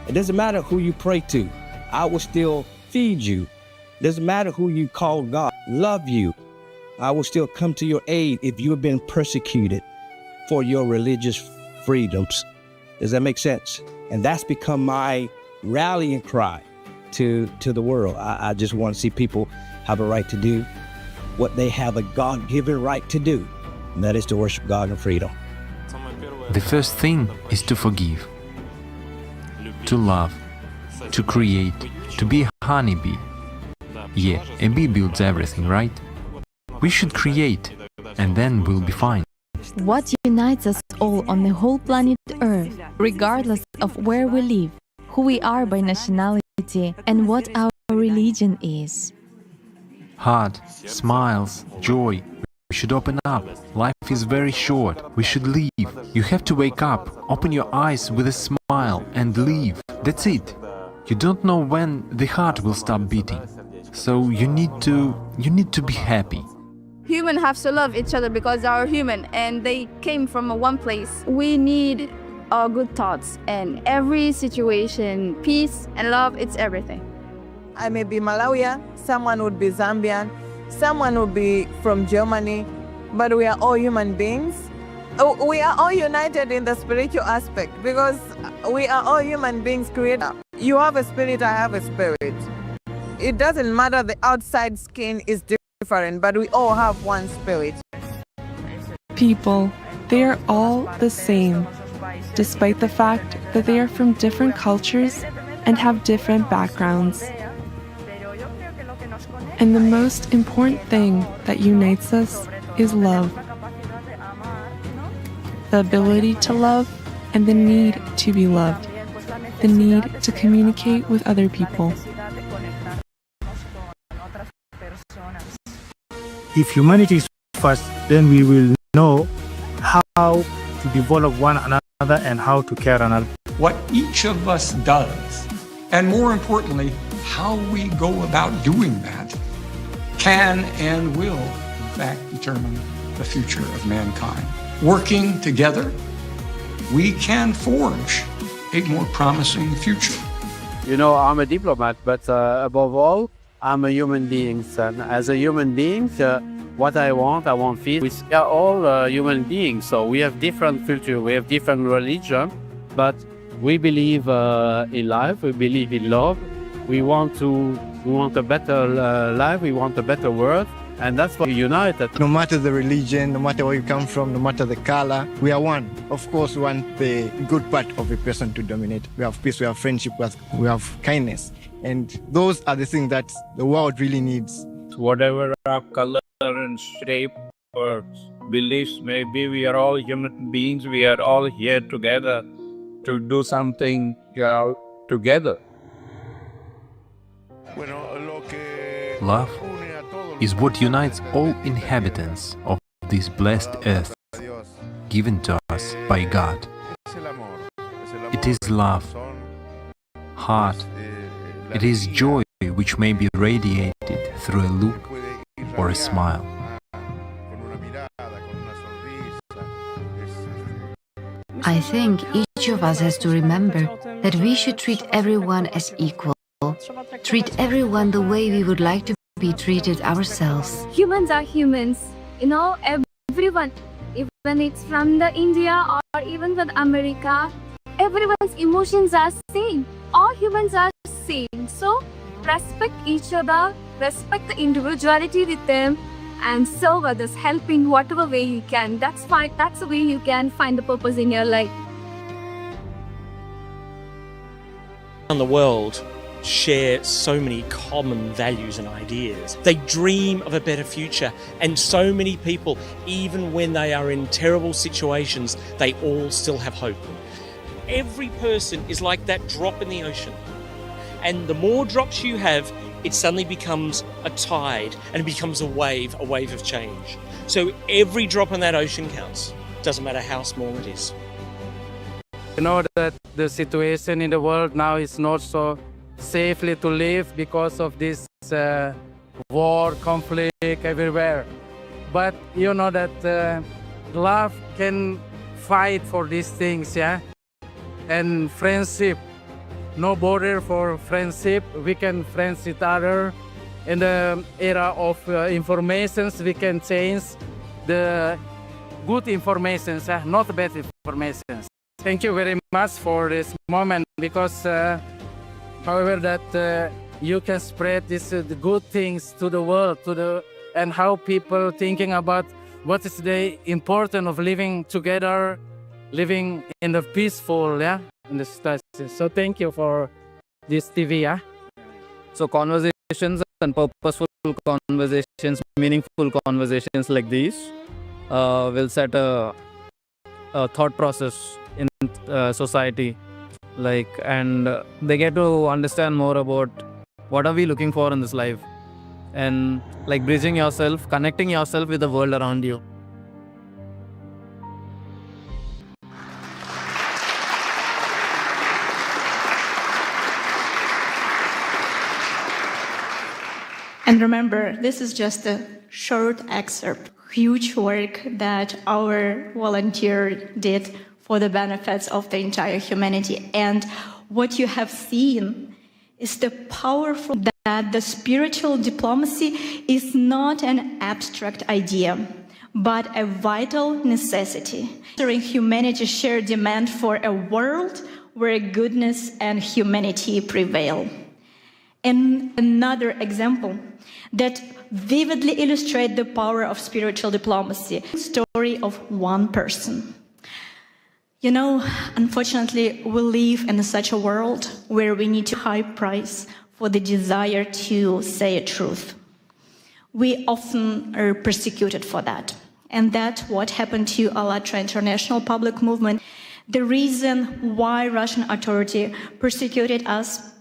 it doesn't matter who you pray to. I will still feed you. It doesn't matter who you call God. Love you. I will still come to your aid if you have been persecuted for your religious freedoms. Does that make sense? And that's become my rallying cry to the world. I just want to see people have a right to do what they have a God-given right to do, and that is to worship God in freedom. The first thing is to forgive, to love, to create, to be a honeybee. Yeah, a bee builds everything, right? We should create, and then we'll be fine. What unites us all on the whole planet Earth, regardless of where we live, who we are by nationality, and what our religion is? Heart, smiles, joy. We should open up. Life is very short. We should leave. You have to wake up, open your eyes with a smile and leave. That's it. You don't know when the heart will stop beating. So you need to be happy. Humans have to love each other because they are human and they came from one place. We need our good thoughts and every situation, peace and love, it's everything. I may be Malawian, someone would be Zambian, someone would be from Germany, but we are all human beings. We are all united in the spiritual aspect because we are all human beings created. You have a spirit, I have a spirit. It doesn't matter, the outside skin is different, but we all have one spirit. People, they are all the same, despite the fact that they are from different cultures and have different backgrounds. And the most important thing that unites us is love. The ability to love and the need to be loved. The need to communicate with other people. If humanity is first, then we will know how to develop one another and how to care another. What each of us does, and more importantly, how we go about doing that, can and will, in fact, determine the future of mankind. Working together, we can forge a more promising future. You know, I'm a diplomat, but above all, I'm a human being. And as a human being, what I want peace. We are all human beings, so we have different culture, we have different religion, but we believe in life, we believe in love. We want a better life, we want a better world, and that's why we united. No matter the religion, no matter where you come from, no matter the color, we are one. Of course, we want the good part of a person to dominate. We have peace, we have friendship, we have kindness. And those are the things that the world really needs. Whatever our color and shape or beliefs may be, we are all human beings. We are all here together to do something together. Love is what unites all inhabitants of this blessed earth, given to us by God. It is love, heart. It is joy which may be radiated through a look or a smile. I think each of us has to remember that we should treat everyone as equal. Treat everyone the way we would like to be treated ourselves. Humans are humans, you know, everyone, even it's from the India or even from America, everyone's emotions are same. All humans are same. So respect each other, respect the individuality with them, and serve others, help in whatever way you can. That's fine. That's the way you can find the purpose in your life. Around the world share so many common values and ideas. They dream of a better future, and so many people, even when they are in terrible situations, they all still have hope. Every person is like that drop in the ocean, and the more drops you have, it suddenly becomes a tide and it becomes a wave of change. So every drop in that ocean counts, doesn't matter how small it is. You know that the situation in the world now is not so safely to live because of this war, conflict everywhere. But you know that love can fight for these things, yeah? And friendship, no border for friendship. We can friends each other. In the era of informations, we can change the good informations, not bad informations. Thank you very much for this moment, because however that you can spread this the good things to the world, and how people thinking about what is the importance of living together, living in the peaceful, in the situation. So thank you for this TV, So conversations and purposeful conversations, meaningful conversations like these will set a thought process in society, and they get to understand more about what are we looking for in this life, and bridging yourself, connecting yourself with the world around you. And remember, this is just a short excerpt, huge work that our volunteer did for the benefits of the entire humanity. And what you have seen is the powerful that the spiritual diplomacy is not an abstract idea, but a vital necessity. During humanity's shared demand for a world where goodness and humanity prevail. And another example that vividly illustrates the power of spiritual diplomacy, story of one person. You know, unfortunately, we live in such a world where we need a high price for the desire to say a truth. We often are persecuted for that. And that's what happened to ALLATRA International Public Movement. The reason why Russian authority persecuted us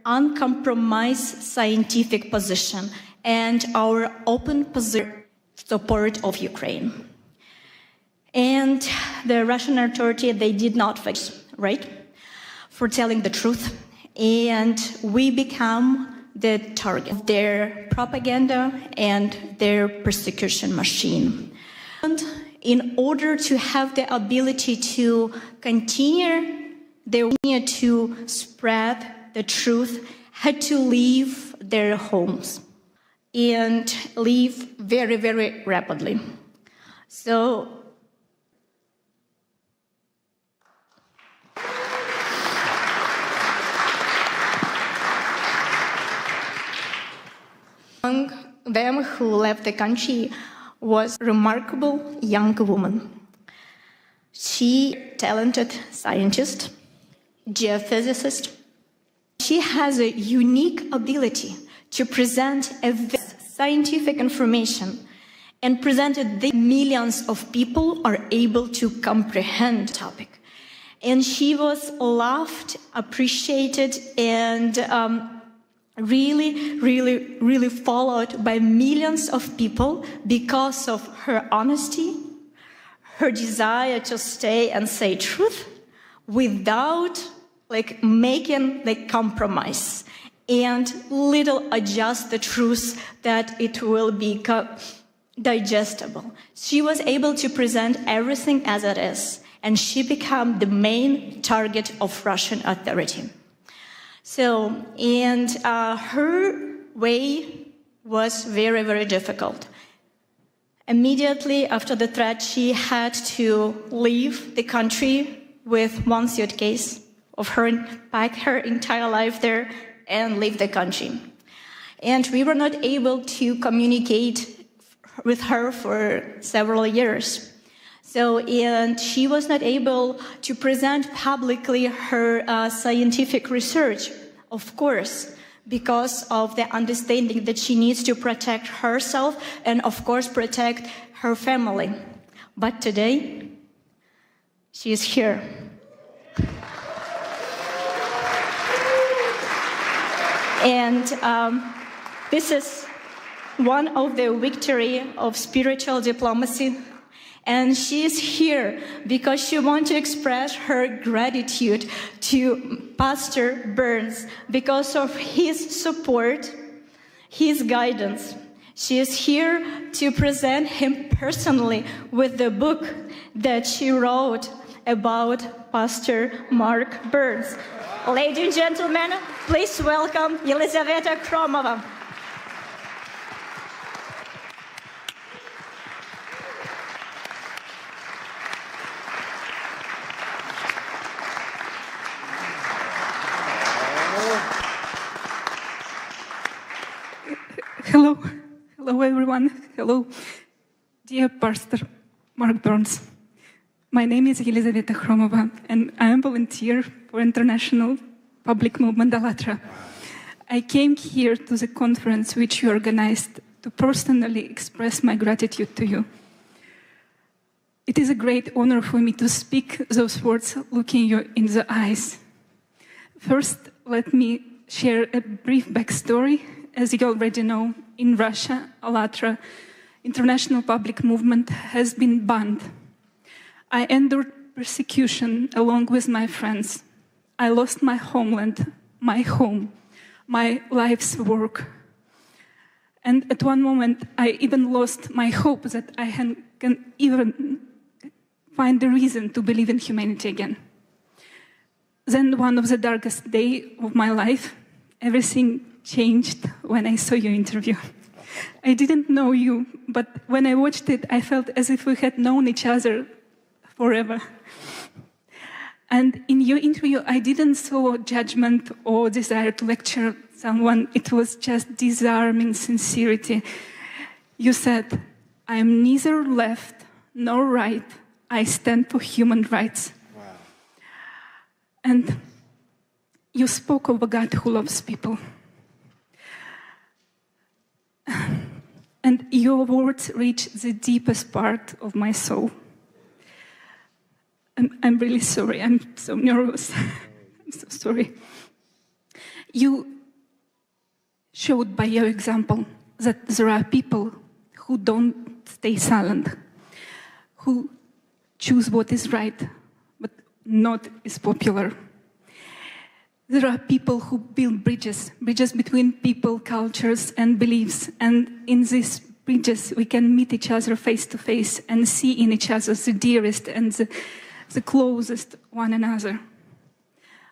uncompromised scientific position and our open support of Ukraine. And the Russian authority, they did not fix, right, for telling the truth. And we become the target of their propaganda and their persecution machine. And in order to have the ability to continue, they need to spread the truth, had to leave their homes and leave very, very rapidly. So among them who left the country was a remarkable young woman. She talented scientist, geophysicist. She has a unique ability to present scientific information and presented the millions of people are able to comprehend the topic. And she was loved, appreciated, and really followed by millions of people because of her honesty, her desire to stay and say truth without making compromise and little adjust the truth that it will be digestible. She was able to present everything as it is, and she became the main target of Russian authority. So, and her way was very, very difficult. Immediately after the threat, she had to leave the country with one suitcase of her, pack her entire life there and leave the country. And we were not able to communicate with her for several years. So, and she was not able to present publicly her scientific research, of course, because of the understanding that she needs to protect herself and, of course, protect her family. But today, she is here. And this is one of the victory of spiritual diplomacy. And she is here because she wants to express her gratitude to Pastor Burns because of his support, his guidance. She is here to present him personally with the book that she wrote about Pastor Mark Burns. Ladies and gentlemen, please welcome Елизавета Kromova. Hello everyone. Hello, dear Pastor Mark Burns. My name is Елизавета Kromova, and I am a volunteer for International Public Movement ALLATRA. I came here to the conference which you organized to personally express my gratitude to you. It is a great honor for me to speak those words looking you in the eyes. First, let me share a brief backstory. As you already know, in Russia, ALLATRA International Public Movement has been banned. I endured persecution along with my friends. I lost my homeland, my home, my life's work. And at one moment, I even lost my hope that I can even find the reason to believe in humanity again. Then one of the darkest days of my life, everything changed when I saw your interview. I didn't know you, but when I watched it, I felt as if we had known each other forever. And in your interview, I didn't saw judgment or desire to lecture someone. It was just disarming sincerity. You said, I am neither left nor right. I stand for human rights. Wow. And you spoke of a God who loves people. And your words reach the deepest part of my soul. I'm really sorry. I'm so nervous. I'm so sorry. You showed by your example that there are people who don't stay silent, who choose what is right, but not is popular. There are people who build bridges between people, cultures, and beliefs. And in these bridges, we can meet each other face to face and see in each other the dearest and the closest one another.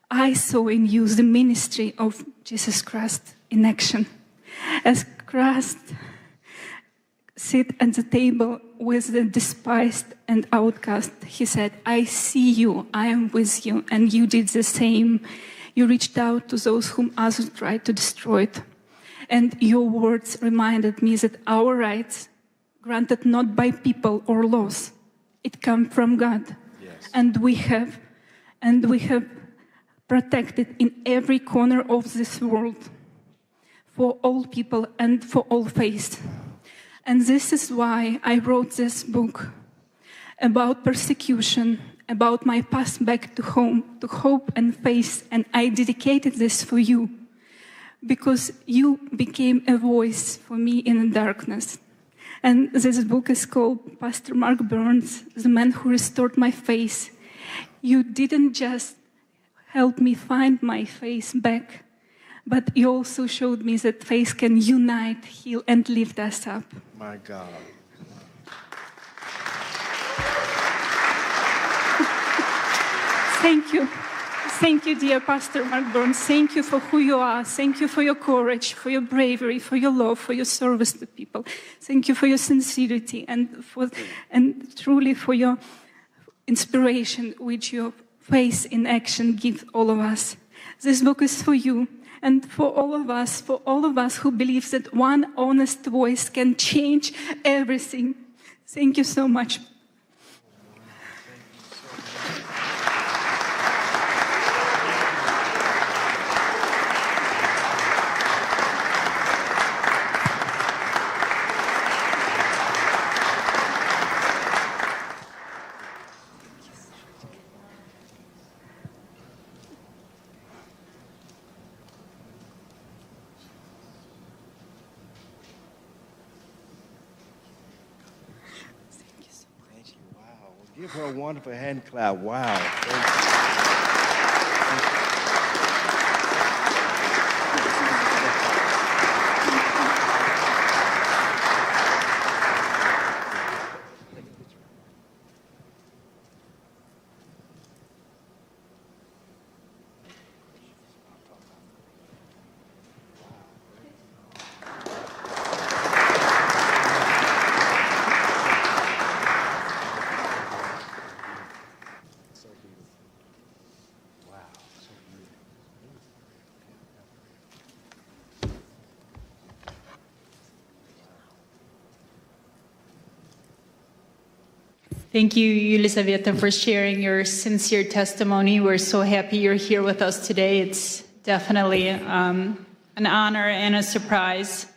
I saw in you the ministry of Jesus Christ in action. As Christ sit at the table with the despised and outcast, he said, I see you, I am with you, and you did the same. You reached out to those whom others tried to destroy it. And your words reminded me that our rights, granted not by people or laws, it comes from God. Yes. And we have protected in every corner of this world for all people and for all faiths. And this is why I wrote this book about persecution, about my path back to home, to hope and faith, and I dedicated this for you, because you became a voice for me in the darkness. And this book is called Pastor Mark Burns, The Man Who Restored My Faith. You didn't just help me find my faith back, but you also showed me that faith can unite, heal, and lift us up. My God. Thank you. Thank you, dear Pastor Mark Burns. Thank you for who you are. Thank you for your courage, for your bravery, for your love, for your service to people. Thank you for your sincerity and truly for your inspiration, which your faith in action gives all of us. This book is for you and for all of us who believe that one honest voice can change everything. Thank you so much. Give her a wonderful hand clap. Wow. Thank you, Elizaveta, for sharing your sincere testimony. We're so happy you're here with us today. It's definitely an honor and a surprise.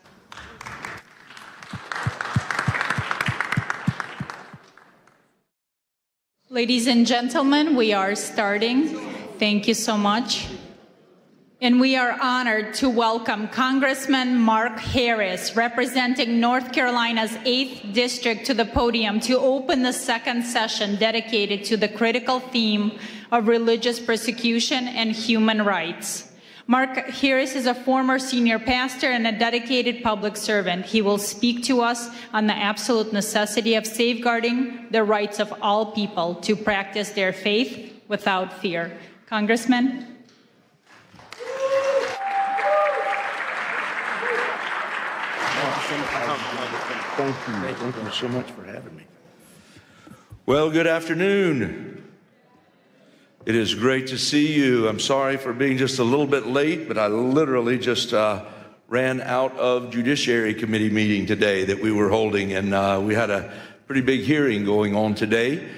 Ladies and gentlemen, we are starting. Thank you so much. And we are honored to welcome Congressman Mark Harris, representing North Carolina's 8th District, to the podium to open the second session dedicated to the critical theme of religious persecution and human rights. Mark Harris is a former senior pastor and a dedicated public servant. He will speak to us on the absolute necessity of safeguarding the rights of all people to practice their faith without fear. Congressman? Thank you so much for having me. Well, good afternoon. It is great to see you. I'm sorry for being just a little bit late, but I literally just ran out of Judiciary Committee meeting today that we were holding, and we had a pretty big hearing going on today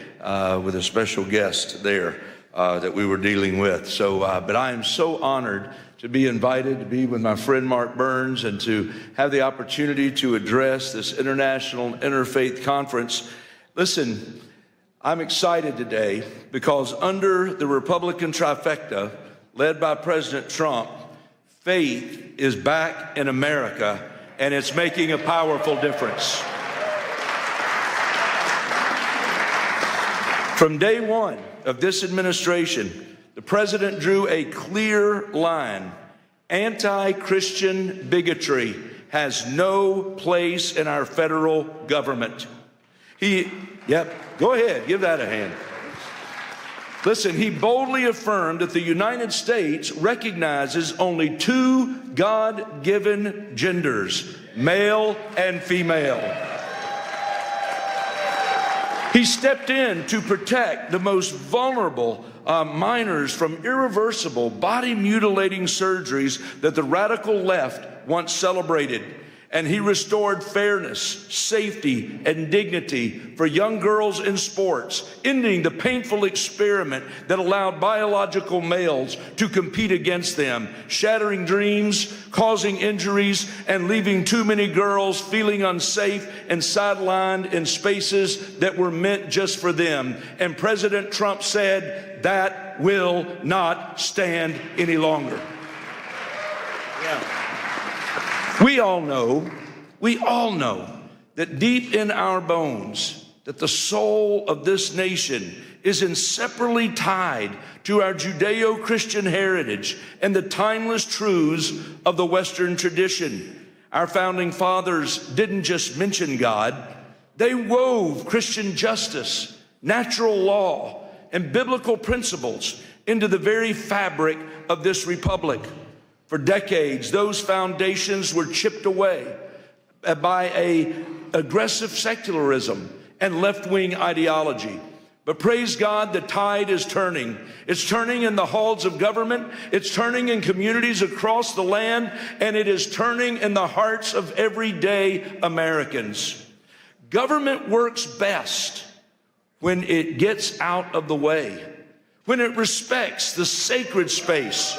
with a special guest there that we were dealing with. So, but I am so honored to be invited to be with my friend Mark Burns and to have the opportunity to address this International Interfaith Conference. Listen, I'm excited today because under the Republican trifecta led by President Trump, faith is back in America and it's making a powerful difference. From day one of this administration, the president drew a clear line. Anti-Christian bigotry has no place in our federal government. Go ahead, give that a hand. Listen, he boldly affirmed that the United States recognizes only two God-given genders, male and female. He stepped in to protect the most vulnerable minors from irreversible body-mutilating surgeries that the radical left once celebrated. And he restored fairness, safety, and dignity for young girls in sports, ending the painful experiment that allowed biological males to compete against them, shattering dreams, causing injuries, and leaving too many girls feeling unsafe and sidelined in spaces that were meant just for them. And President Trump said, that will not stand any longer. We all know that deep in our bones, that the soul of this nation is inseparably tied to our Judeo-Christian heritage and the timeless truths of the Western tradition. Our founding fathers didn't just mention God, they wove Christian justice, natural law, and biblical principles into the very fabric of this republic. For decades, those foundations were chipped away by an aggressive secularism and left-wing ideology. But praise God, the tide is turning. It's turning in the halls of government, it's turning in communities across the land, and it is turning in the hearts of everyday Americans. Government works best when it gets out of the way, when it respects the sacred space.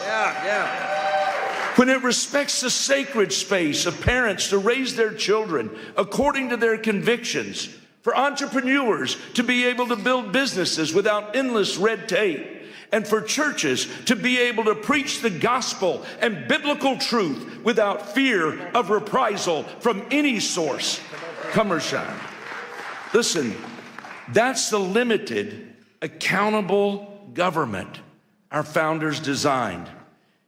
When it respects the sacred space of parents to raise their children according to their convictions, for entrepreneurs to be able to build businesses without endless red tape, and for churches to be able to preach the gospel and biblical truth without fear of reprisal from any source, come or shine. Listen, that's the limited, accountable government our founders designed.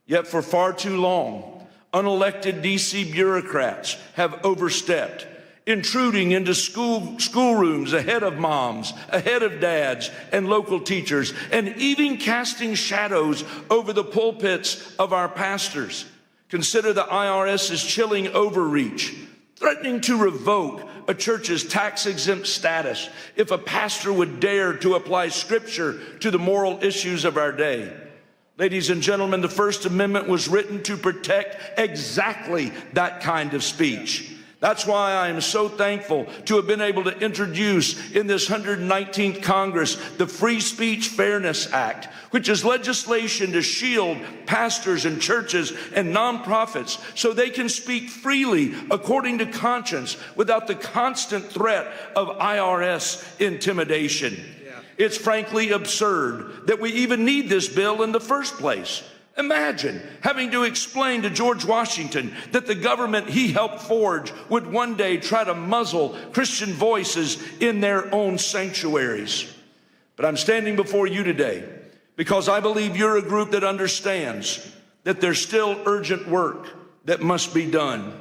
Yet for far too long, unelected DC bureaucrats have overstepped, intruding into schoolrooms ahead of moms, ahead of dads and local teachers, and even casting shadows over the pulpits of our pastors. Consider the IRS's chilling overreach, threatening to revoke a church's tax-exempt status if a pastor would dare to apply scripture to the moral issues of our day. Ladies and gentlemen, the First Amendment was written to protect exactly that kind of speech. That's why I am so thankful to have been able to introduce in this 119th Congress the Free Speech Fairness Act, which is legislation to shield pastors and churches and nonprofits so they can speak freely according to conscience without the constant threat of IRS intimidation. It's frankly absurd that we even need this bill in the first place. Imagine having to explain to George Washington that the government he helped forge would one day try to muzzle Christian voices in their own sanctuaries. But I'm standing before you today because I believe you're a group that understands that there's still urgent work that must be done.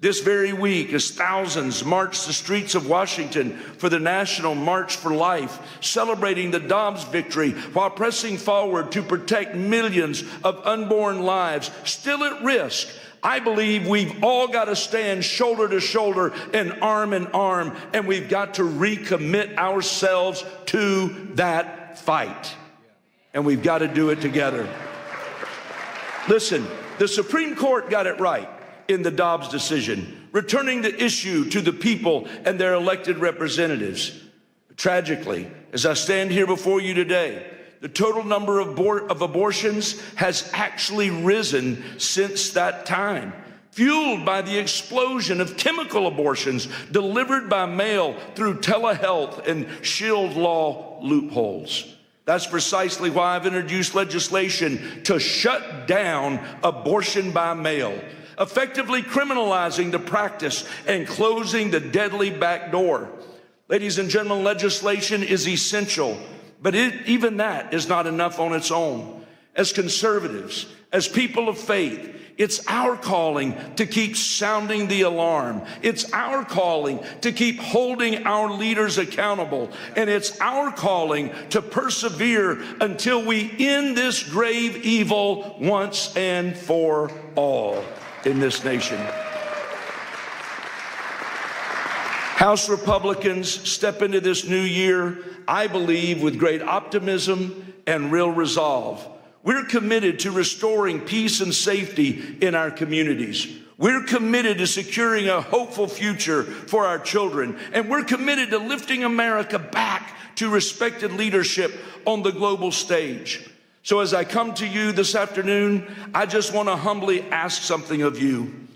This very week, as thousands march the streets of Washington for the National March for Life, celebrating the Dobbs victory while pressing forward to protect millions of unborn lives still at risk, I believe we've all got to stand shoulder to shoulder and arm in arm, and we've got to recommit ourselves to that fight. And we've got to do it together. Listen, the Supreme Court got it right in the Dobbs decision, returning the issue to the people and their elected representatives. Tragically, as I stand here before you today, the total number of abortions has actually risen since that time, fueled by the explosion of chemical abortions delivered by mail through telehealth and shield law loopholes. That's precisely why I've introduced legislation to shut down abortion by mail, effectively criminalizing the practice and closing the deadly back door. Ladies and gentlemen, legislation is essential, but even that is not enough on its own. As conservatives, as people of faith, it's our calling to keep sounding the alarm. It's our calling to keep holding our leaders accountable. And it's our calling to persevere until we end this grave evil once and for all in this nation. House Republicans step into this new year, I believe, with great optimism and real resolve. We're committed to restoring peace and safety in our communities. We're committed to securing a hopeful future for our children. And we're committed to lifting America back to respected leadership on the global stage. So as I come to you this afternoon, I just want to humbly ask something of you.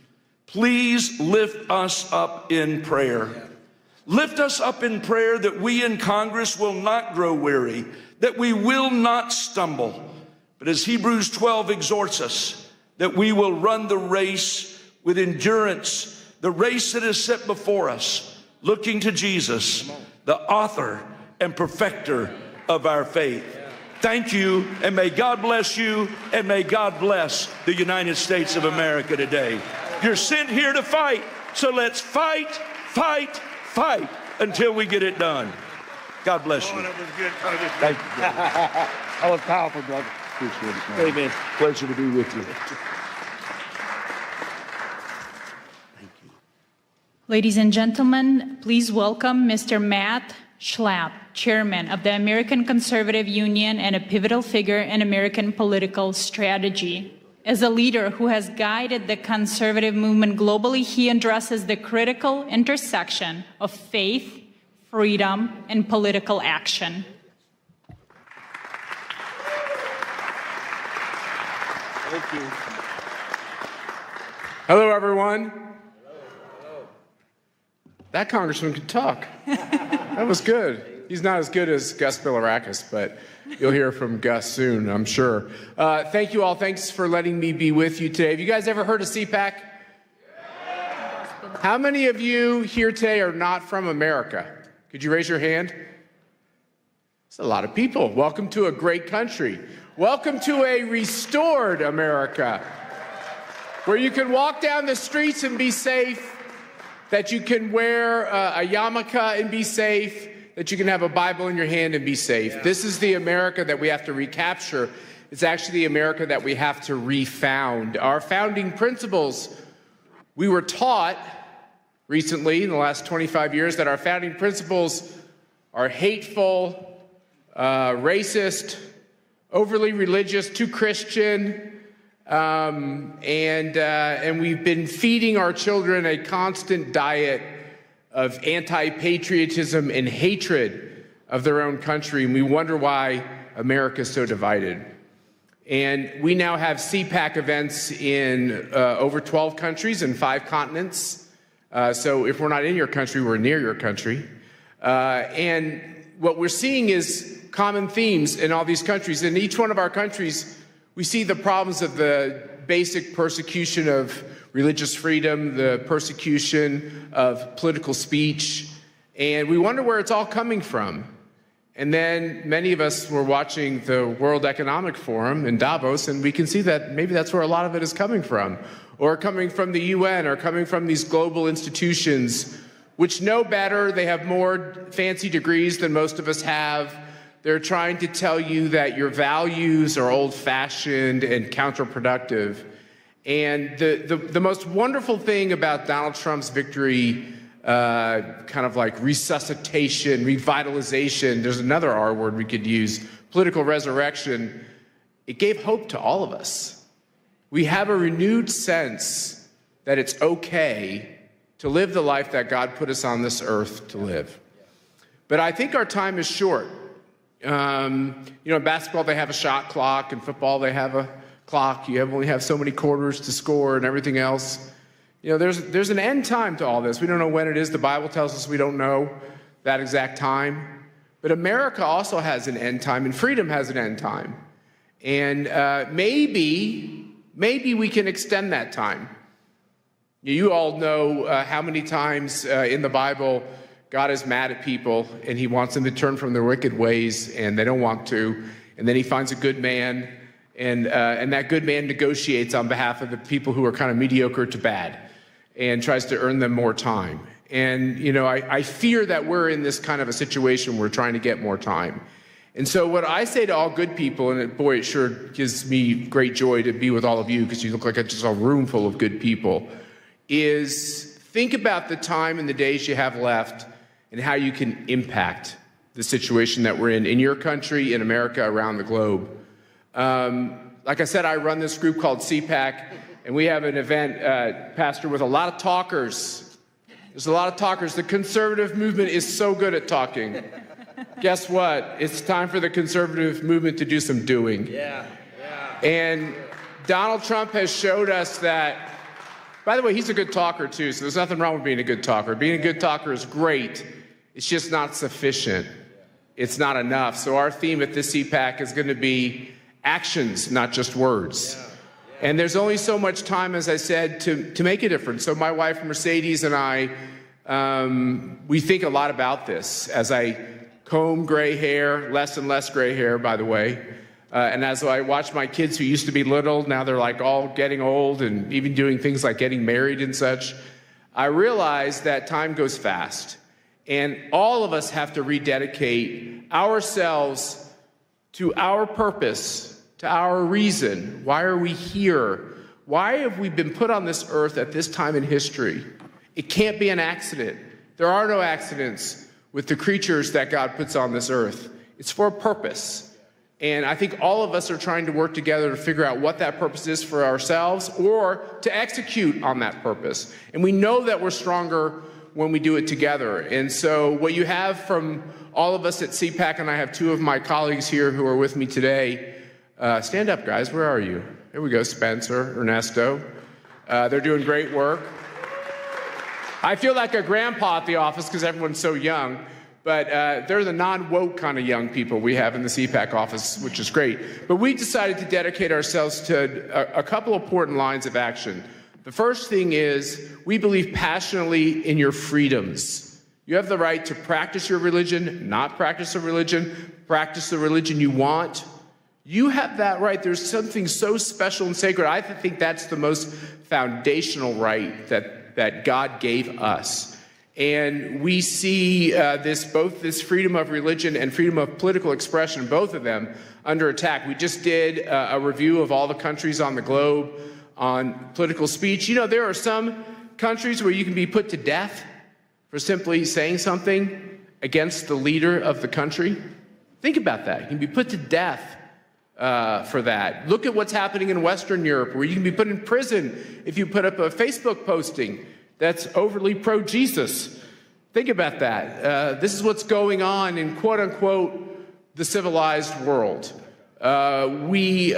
Please lift us up in prayer. Lift us up in prayer that we in Congress will not grow weary, that we will not stumble. But as Hebrews 12 exhorts us, that we will run the race with endurance, the race that is set before us, looking to Jesus, the author and perfecter of our faith. Thank you, and may God bless you, and may God bless the United States of America today. You're sent here to fight, so let's fight, fight, fight until we get it done. God bless you. That was good. Thank you. That was powerful, brother. Appreciate it, man. Amen. Pleasure to be with you. Ladies and gentlemen, please welcome Mr. Matt Schlapp, Chairman of the American Conservative Union and a pivotal figure in American political strategy. As a leader who has guided the conservative movement globally, he addresses the critical intersection of faith, freedom, and political action. Thank you. Hello, everyone. That congressman could talk. That was good. He's not as good as Gus Bilirakis, but you'll hear from Gus soon, I'm sure. Thank you all. Thanks for letting me be with you today. Have you guys ever heard of CPAC? How many of you here today are not from America? Could you raise your hand? It's a lot of people. Welcome to a great country. Welcome to a restored America, where you can walk down the streets and be safe, that you can wear a yarmulke and be safe, that you can have a Bible in your hand and be safe. Yeah. This is the America that we have to recapture. It's actually the America that we have to refound. Our founding principles, we were taught recently in the last 25 years that our founding principles are hateful, racist, overly religious, too Christian, And we've been feeding our children a constant diet of anti-patriotism and hatred of their own country, and we wonder why America is so divided. And we now have CPAC events in over 12 countries and 5 continents. So if we're not in your country, we're near your country. And what we're seeing is common themes in all these countries. In each one of our countries, we see the problems of the basic persecution of religious freedom, the persecution of political speech, and we wonder where it's all coming from. And then many of us were watching the World Economic Forum in Davos, and we can see that maybe that's where a lot of it is coming from, or coming from the UN, or coming from these global institutions, which know better. They have more fancy degrees than most of us have. They're trying to tell you that your values are old-fashioned and counterproductive. And the most wonderful thing about Donald Trump's victory, kind of like resuscitation, revitalization, there's another R word we could use, political resurrection, it gave hope to all of us. We have a renewed sense that it's okay to live the life that God put us on this earth to live. But I think our time is short. In basketball, they have a shot clock. In football, they have a clock. You only have so many quarters to score and everything else. There's an end time to all this. We don't know when it is. The Bible tells us we don't know that exact time. But America also has an end time, and freedom has an end time. And maybe we can extend that time. You all know how many times in the Bible God is mad at people, and he wants them to turn from their wicked ways, and they don't want to. And then he finds a good man, and that good man negotiates on behalf of the people who are kind of mediocre to bad and tries to earn them more time. And, I fear that we're in this kind of a situation where we're trying to get more time. And so what I say to all good people, and boy, it sure gives me great joy to be with all of you because you look like just a room full of good people, is think about the time and the days you have left and how you can impact the situation that we're in your country, in America, around the globe. Like I said, I run this group called CPAC, and we have an event, Pastor, with a lot of talkers. There's a lot of talkers. The conservative movement is so good at talking. Guess what? It's time for the conservative movement to do some doing. Yeah. And Donald Trump has showed us that. By the way, he's a good talker, too, so there's nothing wrong with being a good talker. Being a good talker is great. It's just not sufficient. It's not enough. So our theme at this CPAC is going to be actions, not just words. And there's only so much time, as I said, to make a difference. So my wife, Mercedes, and I, we think a lot about this. As I comb gray hair, less and less gray hair, by the way, and as I watch my kids who used to be little, now they're like all getting old and even doing things like getting married and such, I realize that time goes fast. And all of us have to rededicate ourselves to our purpose, to our reason. Why are we here? Why have we been put on this earth at this time in history? It can't be an accident. There are no accidents with the creatures that God puts on this earth. It's for a purpose. And I think all of us are trying to work together to figure out what that purpose is for ourselves or to execute on that purpose. And we know that we're stronger when we do it together. And so what you have from all of us at CPAC, and I have 2 of my colleagues here who are with me today. Stand up, guys. Where are you? Here we go, Spencer, Ernesto. They're doing great work. I feel like a grandpa at the office because everyone's so young. But they're the non-woke kind of young people we have in the CPAC office, which is great. But we decided to dedicate ourselves to a couple of important lines of action. The first thing is we believe passionately in your freedoms. You have the right to practice your religion, not practice the religion you want. You have that right. There's something so special and sacred. I think that's the most foundational right that God gave us. And we see both this freedom of religion and freedom of political expression, both of them, under attack. We just did a review of all the countries on the globe on political speech. There are some countries where you can be put to death for simply saying something against the leader of the country. Think about that. You can be put to death for that. Look at what's happening in Western Europe, where you can be put in prison if you put up a Facebook posting that's overly pro-Jesus. Think about that. This is what's going on in quote-unquote the civilized world. We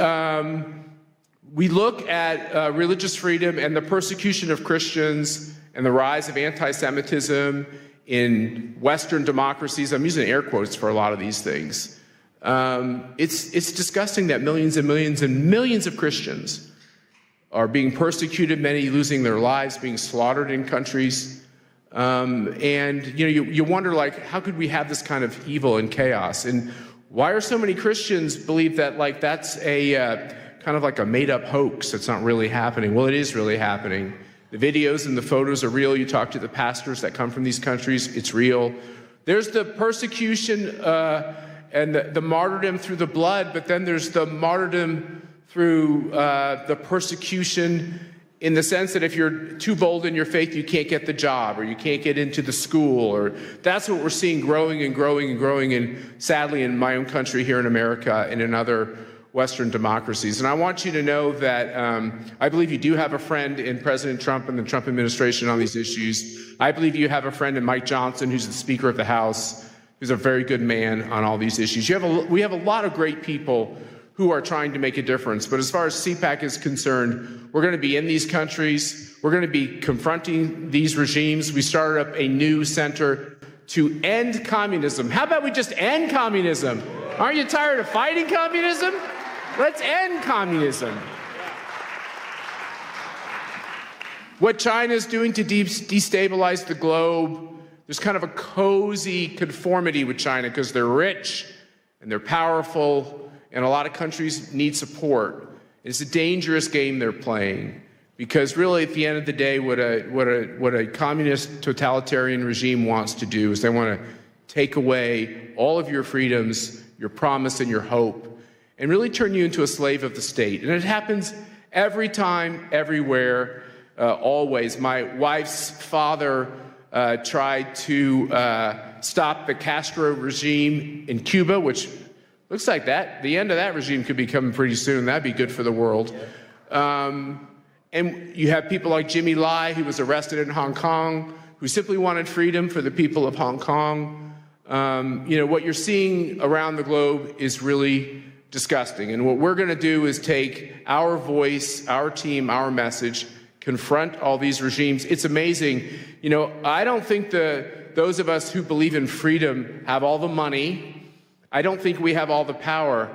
look at religious freedom and the persecution of Christians and the rise of anti-Semitism in Western democracies. I'm using air quotes for a lot of these things. It's disgusting that millions and millions and millions of Christians are being persecuted, many losing their lives, being slaughtered in countries. And you wonder, like, how could we have this kind of evil and chaos? And why are so many Christians believe that, like, that's a kind of like a made-up hoax that's not really happening? Well, it is really happening. The videos and the photos are real. You talk to the pastors that come from these countries, it's real. There's the persecution and the martyrdom through the blood, but then there's the martyrdom through the persecution in the sense that if you're too bold in your faith, you can't get the job, or you can't get into the school, or that's what we're seeing growing and growing and growing, and sadly in my own country here in America and in other Western democracies. And I want you to know that I believe you do have a friend in President Trump and the Trump administration on these issues. I believe you have a friend in Mike Johnson, who's the Speaker of the House, who's a very good man on all these issues. We have a lot of great people who are trying to make a difference. But as far as CPAC is concerned, we're going to be in these countries. We're going to be confronting these regimes. We started up a new center to end communism. How about we just end communism? Aren't you tired of fighting communism? Let's end communism. What China is doing to destabilize the globe, there's kind of a cozy conformity with China because they're rich and they're powerful, and a lot of countries need support. It's a dangerous game they're playing, because really at the end of the day, what a communist totalitarian regime wants to do is they want to take away all of your freedoms, your promise and your hope, and really turn you into a slave of the state. And it happens every time, everywhere, always. My wife's father tried to stop the Castro regime in Cuba, which looks like the end of that regime could be coming pretty soon. That'd be good for the world. And you have people like Jimmy Lai, who was arrested in Hong Kong, who simply wanted freedom for the people of Hong Kong. What you're seeing around the globe is really disgusting. And what we're going to do is take our voice, our team, our message, confront all these regimes. It's amazing. I don't think those of us who believe in freedom have all the money. I don't think we have all the power,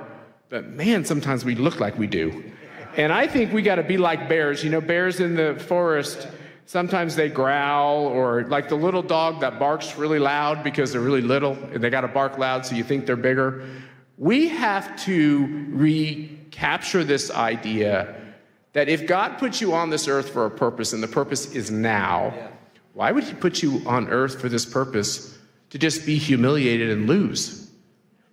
but man, sometimes we look like we do. And I think we got to be like bears. Bears in the forest, sometimes they growl, or like the little dog that barks really loud because they're really little and they got to bark loud so you think they're bigger. We have to recapture this idea that if God puts you on this earth for a purpose, and the purpose is now, why would he put you on earth for this purpose to just be humiliated and lose?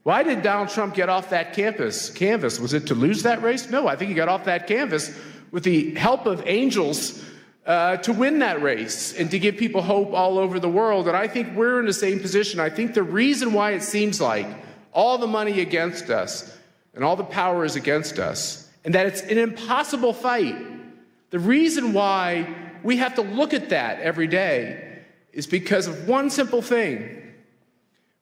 Why did Donald Trump get off that canvas? Was it to lose that race? No, I think he got off that canvas with the help of angels to win that race and to give people hope all over the world. And I think we're in the same position. I think the reason why it seems like all the money against us and all the power is against us, and that it's an impossible fight, the reason why we have to look at that every day is because of one simple thing.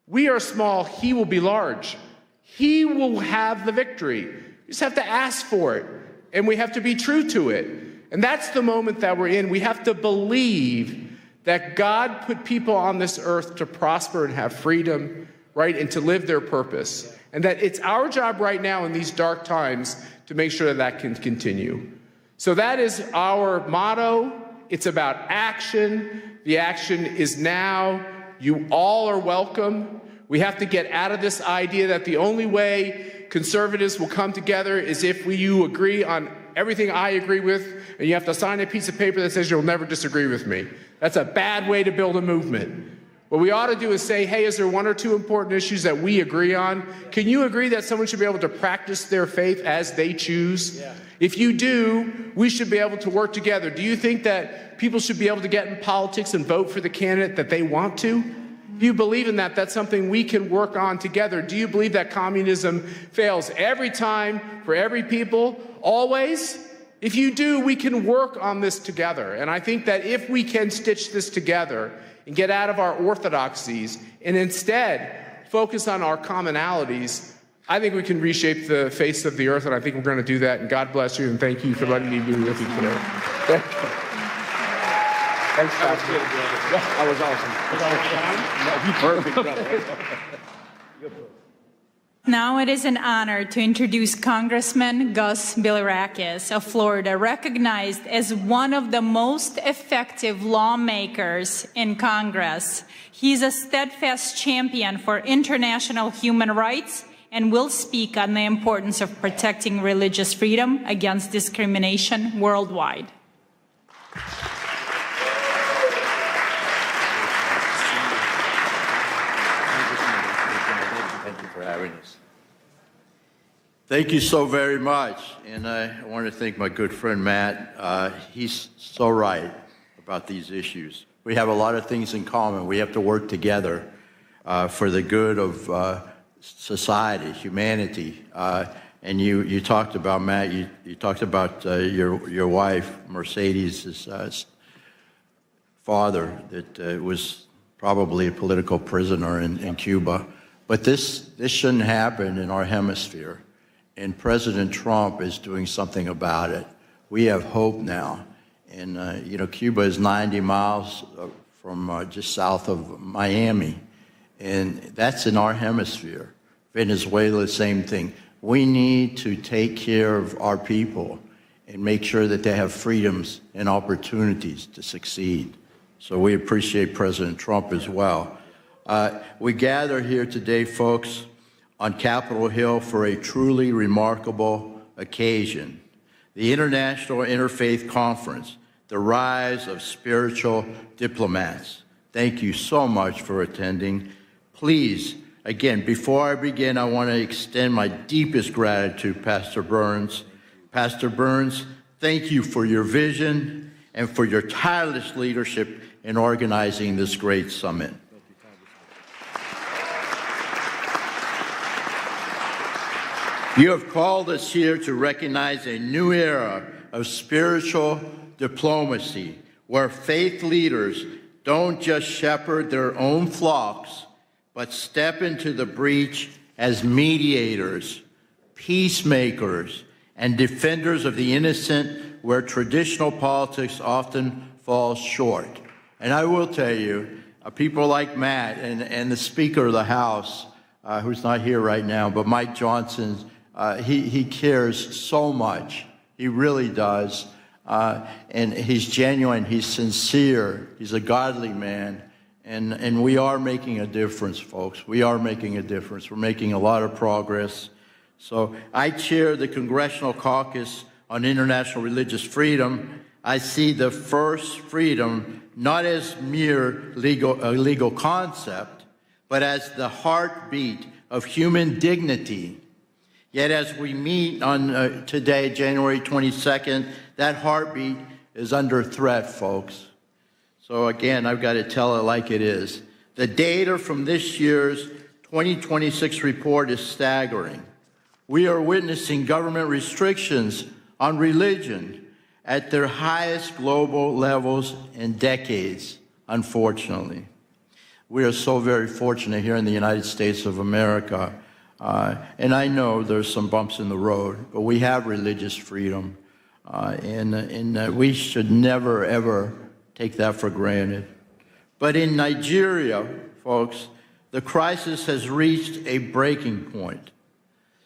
We are small, he will be large. He will have the victory. We just have to ask for it, and we have to be true to it. And that's the moment that we're in. We have to believe that God put people on this earth to prosper and have freedom, right, and to live their purpose. And that it's our job right now in these dark times to make sure that that can continue. So that is our motto. It's about action. The action is now. You all are welcome. We have to get out of this idea that the only way conservatives will come together is if you agree on everything I agree with, and you have to sign a piece of paper that says you'll never disagree with me. That's a bad way to build a movement. What we ought to do is say, hey, is there one or two important issues that we agree on? Can you agree that someone should be able to practice their faith as they choose? Yeah. If you do, we should be able to work together. Do you think that people should be able to get in politics and vote for the candidate that they want to? If you believe in that, that's something we can work on together. Do you believe that communism fails every time for every people, always? If you do, we can work on this together. And I think that if we can stitch this together and get out of our orthodoxies and instead focus on our commonalities, I think we can reshape the face of the earth, and I think we're going to do that. And God bless you, and thank you for letting me be with you today. Thank you. Thanks, Pastor. That was awesome. Perfect, brother. Now it is an honor to introduce Congressman Gus Bilirakis of Florida, recognized as one of the most effective lawmakers in Congress. He's a steadfast champion for international human rights and will speak on the importance of protecting religious freedom against discrimination worldwide. Thank you for having us. Thank you so very much. And I want to thank my good friend Matt. He's so right about these issues. We have a lot of things in common. We have to work together for the good of society, humanity. And you talked about, Matt, you talked about your wife, Mercedes' father, that was probably a political prisoner in Cuba. But this shouldn't happen in our hemisphere. And President Trump is doing something about it. We have hope now. And, you know, Cuba is 90 miles from just south of Miami. And that's in our hemisphere. Venezuela, same thing. We need to take care of our people and make sure that they have freedoms and opportunities to succeed. So we appreciate President Trump as well. We gather here today, folks, on Capitol Hill for a truly remarkable occasion. The International Interfaith Conference, the Rise of Spiritual Diplomats. Thank you so much for attending. Please, again, before I begin, I want to extend my deepest gratitude, Pastor Burns. Pastor Burns, thank you for your vision and for your tireless leadership in organizing this great summit. You have called us here to recognize a new era of spiritual diplomacy, where faith leaders don't just shepherd their own flocks, but step into the breach as mediators, peacemakers, and defenders of the innocent, where traditional politics often falls short. And I will tell you, people like Matt and the Speaker of the House, who's not here right now, but Mike Johnson, he cares so much. He really does. And he's genuine, he's sincere, he's a godly man. And we are making a difference, folks. We are making a difference. We're making a lot of progress. So I chair the Congressional Caucus on International Religious Freedom. I see the first freedom not as mere legal concept, but as the heartbeat of human dignity. Yet as we meet on today, January 22nd, that heartbeat is under threat, folks. So again, I've got to tell it like it is. The data from this year's 2026 report is staggering. We are witnessing government restrictions on religion at their highest global levels in decades, unfortunately. We are so very fortunate here in the United States of America. And I know there's some bumps in the road, but we have religious freedom. And we should never, ever take that for granted. But in Nigeria, folks, the crisis has reached a breaking point.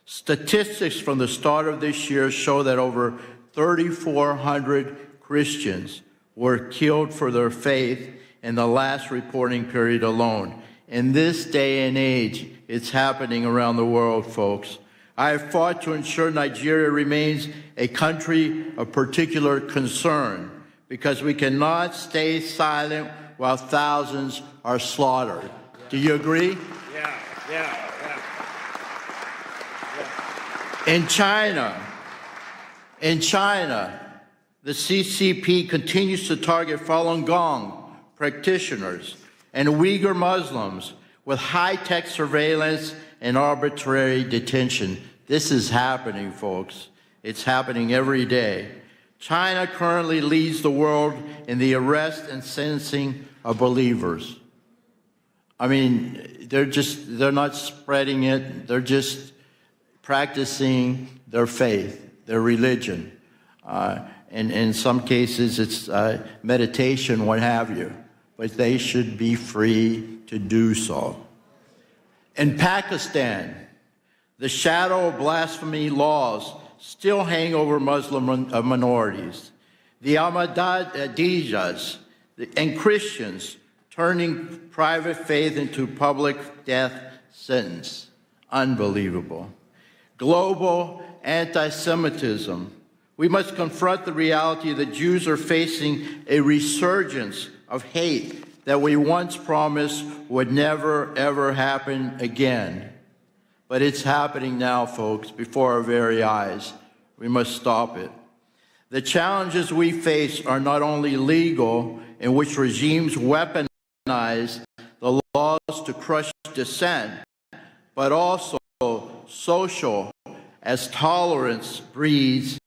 Statistics from the start of this year show that over 3,400 Christians were killed for their faith in the last reporting period alone. In this day and age, it's happening around the world, folks. I have fought to ensure Nigeria remains a country of particular concern, because we cannot stay silent while thousands are slaughtered. Do you agree? Yeah. In China, the CCP continues to target Falun Gong practitioners and Uyghur Muslims with high-tech surveillance and arbitrary detention. This is happening, folks. It's happening every day. China currently leads the world in the arrest and sentencing of believers. I mean, they're not spreading it. They're just practicing their faith, their religion. And in some cases, it's meditation, what have you. But they should be free to do so. In Pakistan, the shadow of blasphemy laws still hang over Muslim minorities. The Ahmadiyas and Christians turning private faith into public death sentence. Unbelievable. Global anti-Semitism. We must confront the reality that Jews are facing a resurgence of hate that we once promised would never, ever happen again. But it's happening now, folks, before our very eyes. We must stop it. The challenges we face are not only legal, in which regimes weaponize the laws to crush dissent, but also social, as tolerance breeds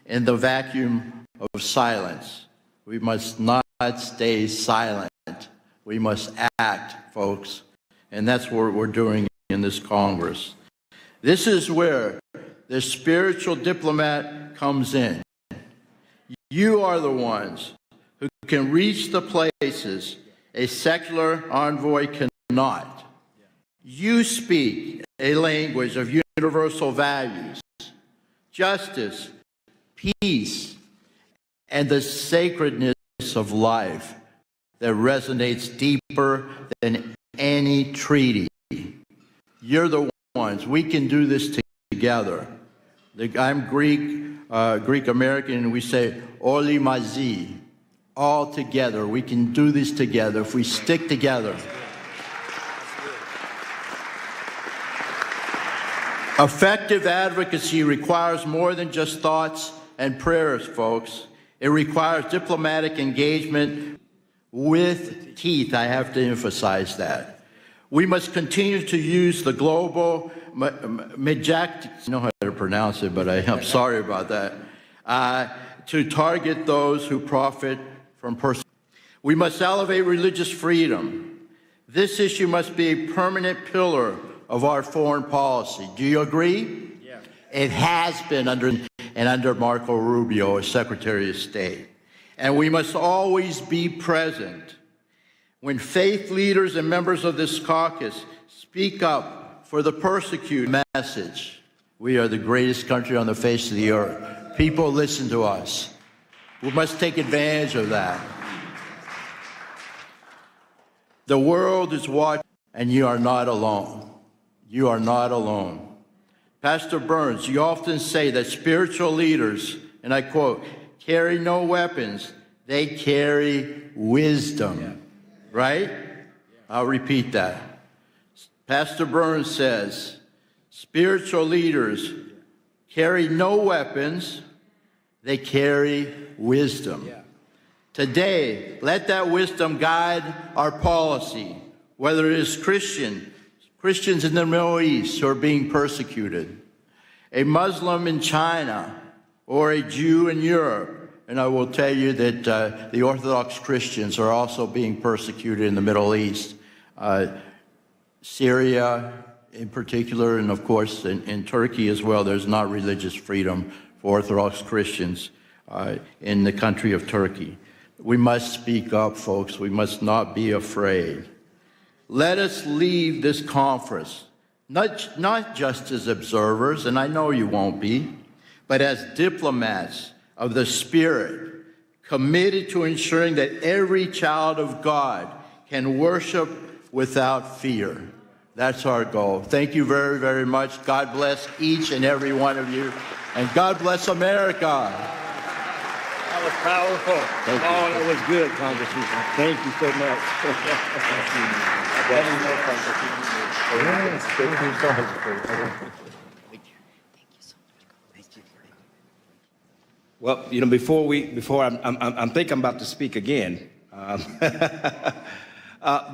in the vacuum of silence. We must not stay silent. We must act, folks. And that's what we're doing in this Congress. This is where the spiritual diplomat comes in. You are the ones who can reach the places a secular envoy cannot. You speak a language of universal values, justice, peace, and the sacredness of life that resonates deeper than any treaty. You're the ones. We can do this together. I'm Greek American, and we say "Oli mazi," all together. We can do this together if we stick together. Effective advocacy requires more than just thoughts and prayers, folks. It requires diplomatic engagement with teeth. I have to emphasize that. We must continue to use the global I know how to pronounce it, but I'm sorry about that, to target those who profit from persecution. We must elevate religious freedom. This issue must be a permanent pillar of our foreign policy. Do you agree? Yeah. It has been under Marco Rubio as Secretary of State. And we must always be present when faith leaders and members of this caucus speak up for the persecuted. Message. We are the greatest country on the face of the earth. People listen to us. We must take advantage of that. The world is watching, and you are not alone. You are not alone. Pastor Burns, you often say that spiritual leaders, and I quote, carry no weapons, they carry wisdom. Right? I'll repeat that. Pastor Burns says, spiritual leaders carry no weapons, they carry wisdom. Today, let that wisdom guide our policy, whether it is Christians in the Middle East who are being persecuted, a Muslim in China, or a Jew in Europe. And I will tell you that the Orthodox Christians are also being persecuted in the Middle East. Syria in particular, and of course in Turkey as well, there's not religious freedom for Orthodox Christians in the country of Turkey. We must speak up, folks. We must not be afraid. Let us leave this conference, not just as observers, and I know you won't be, but as diplomats of the Spirit, committed to ensuring that every child of God can worship without fear. That's our goal. Thank you very, very much. God bless each and every one of you, and God bless America. That was powerful. That was good, Congressman. Thank you so much. Well, you know, before I think I'm about to speak again.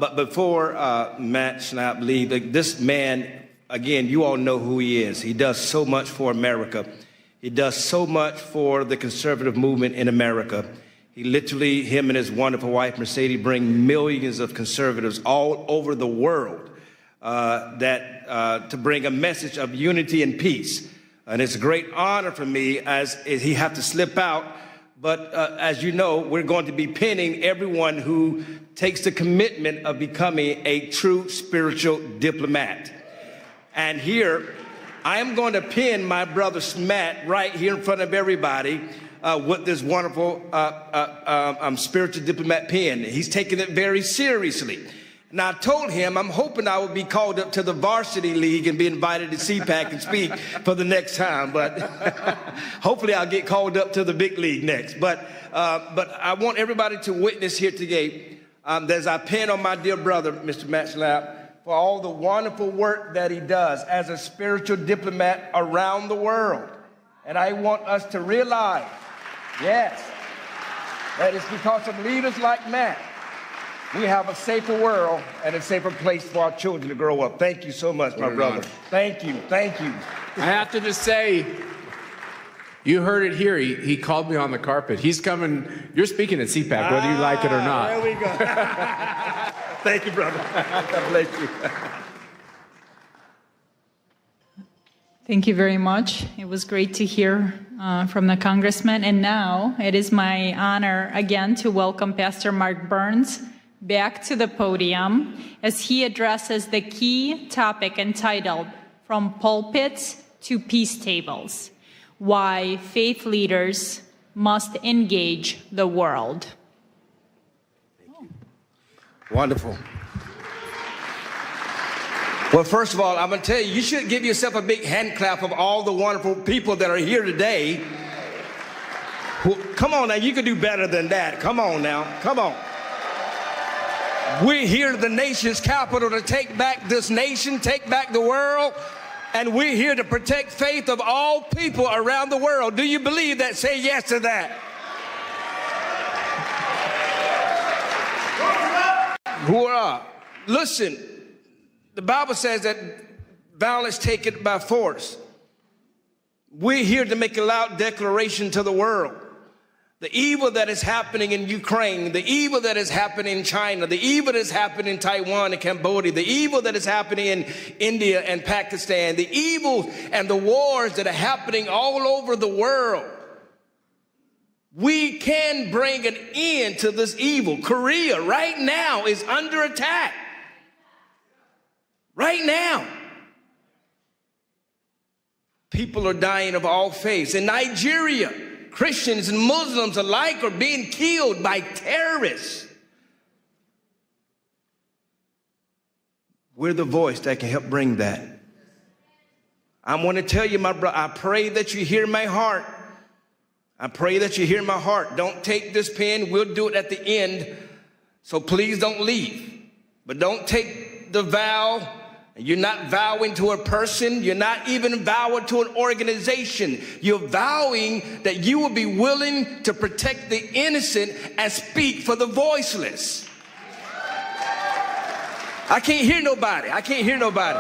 But before Matt Schnapp leaves, this man, again, you all know who he is. He does so much for America. He does so much for the conservative movement in America. He literally, him and his wonderful wife, Mercedes, bring millions of conservatives all over the world to bring a message of unity and peace. And it's a great honor for me as he had to slip out. But as you know, we're going to be pinning everyone who takes the commitment of becoming a true spiritual diplomat. And here, I am going to pin my brother Matt right here in front of everybody with this wonderful spiritual diplomat pin. He's taking it very seriously. Now, I told him I'm hoping I will be called up to the varsity league and be invited to CPAC and speak for the next time. But hopefully I'll get called up to the big league next. But I want everybody to witness here today as I pin on my dear brother, Mr. Matt Schnapp, for all the wonderful work that he does as a spiritual diplomat around the world. And I want us to realize, yes, that it's because of leaders like Matt we have a safer world and a safer place for our children to grow up. Thank you so much, my brother. Thank you. Thank you. I have to just say, you heard it here. He called me on the carpet. He's coming. You're speaking at CPAC, whether you like it or not. There we go. Thank you, brother. God bless you. Thank you very much. It was great to hear from the congressman. And now it is my honor again to welcome Pastor Mark Burns back to the podium as he addresses the key topic entitled From Pulpits to Peace Tables, Why Faith Leaders Must Engage the World. Wonderful. Well, first of all, I'm going to tell you, you should give yourself a big hand clap of all the wonderful people that are here today. Come on now, you can do better than that. Come on now, come on. We're here at the nation's capital to take back this nation, take back the world, and we're here to protect faith of all people around the world. Do you believe that? Say yes to that. Hoorah. Listen, the Bible says that violence take it by force. We're here to make a loud declaration to the world. The evil that is happening in Ukraine, the evil that is happening in China, the evil that is happening in Taiwan and Cambodia, the evil that is happening in India and Pakistan, the evil and the wars that are happening all over the world. We can bring an end to this evil. Korea right now is under attack. Right now. People are dying of all faiths. In Nigeria, Christians and Muslims alike are being killed by terrorists. We're the voice that can help bring that. I want to tell you, my brother, I pray that you hear my heart. I pray that you hear my heart. Don't take this pen. We'll do it at the end. So please don't leave. But don't take the vow. You're not vowing to a person. You're not even vowing to an organization. You're vowing that you will be willing to protect the innocent and speak for the voiceless. I can't hear nobody. I can't hear nobody.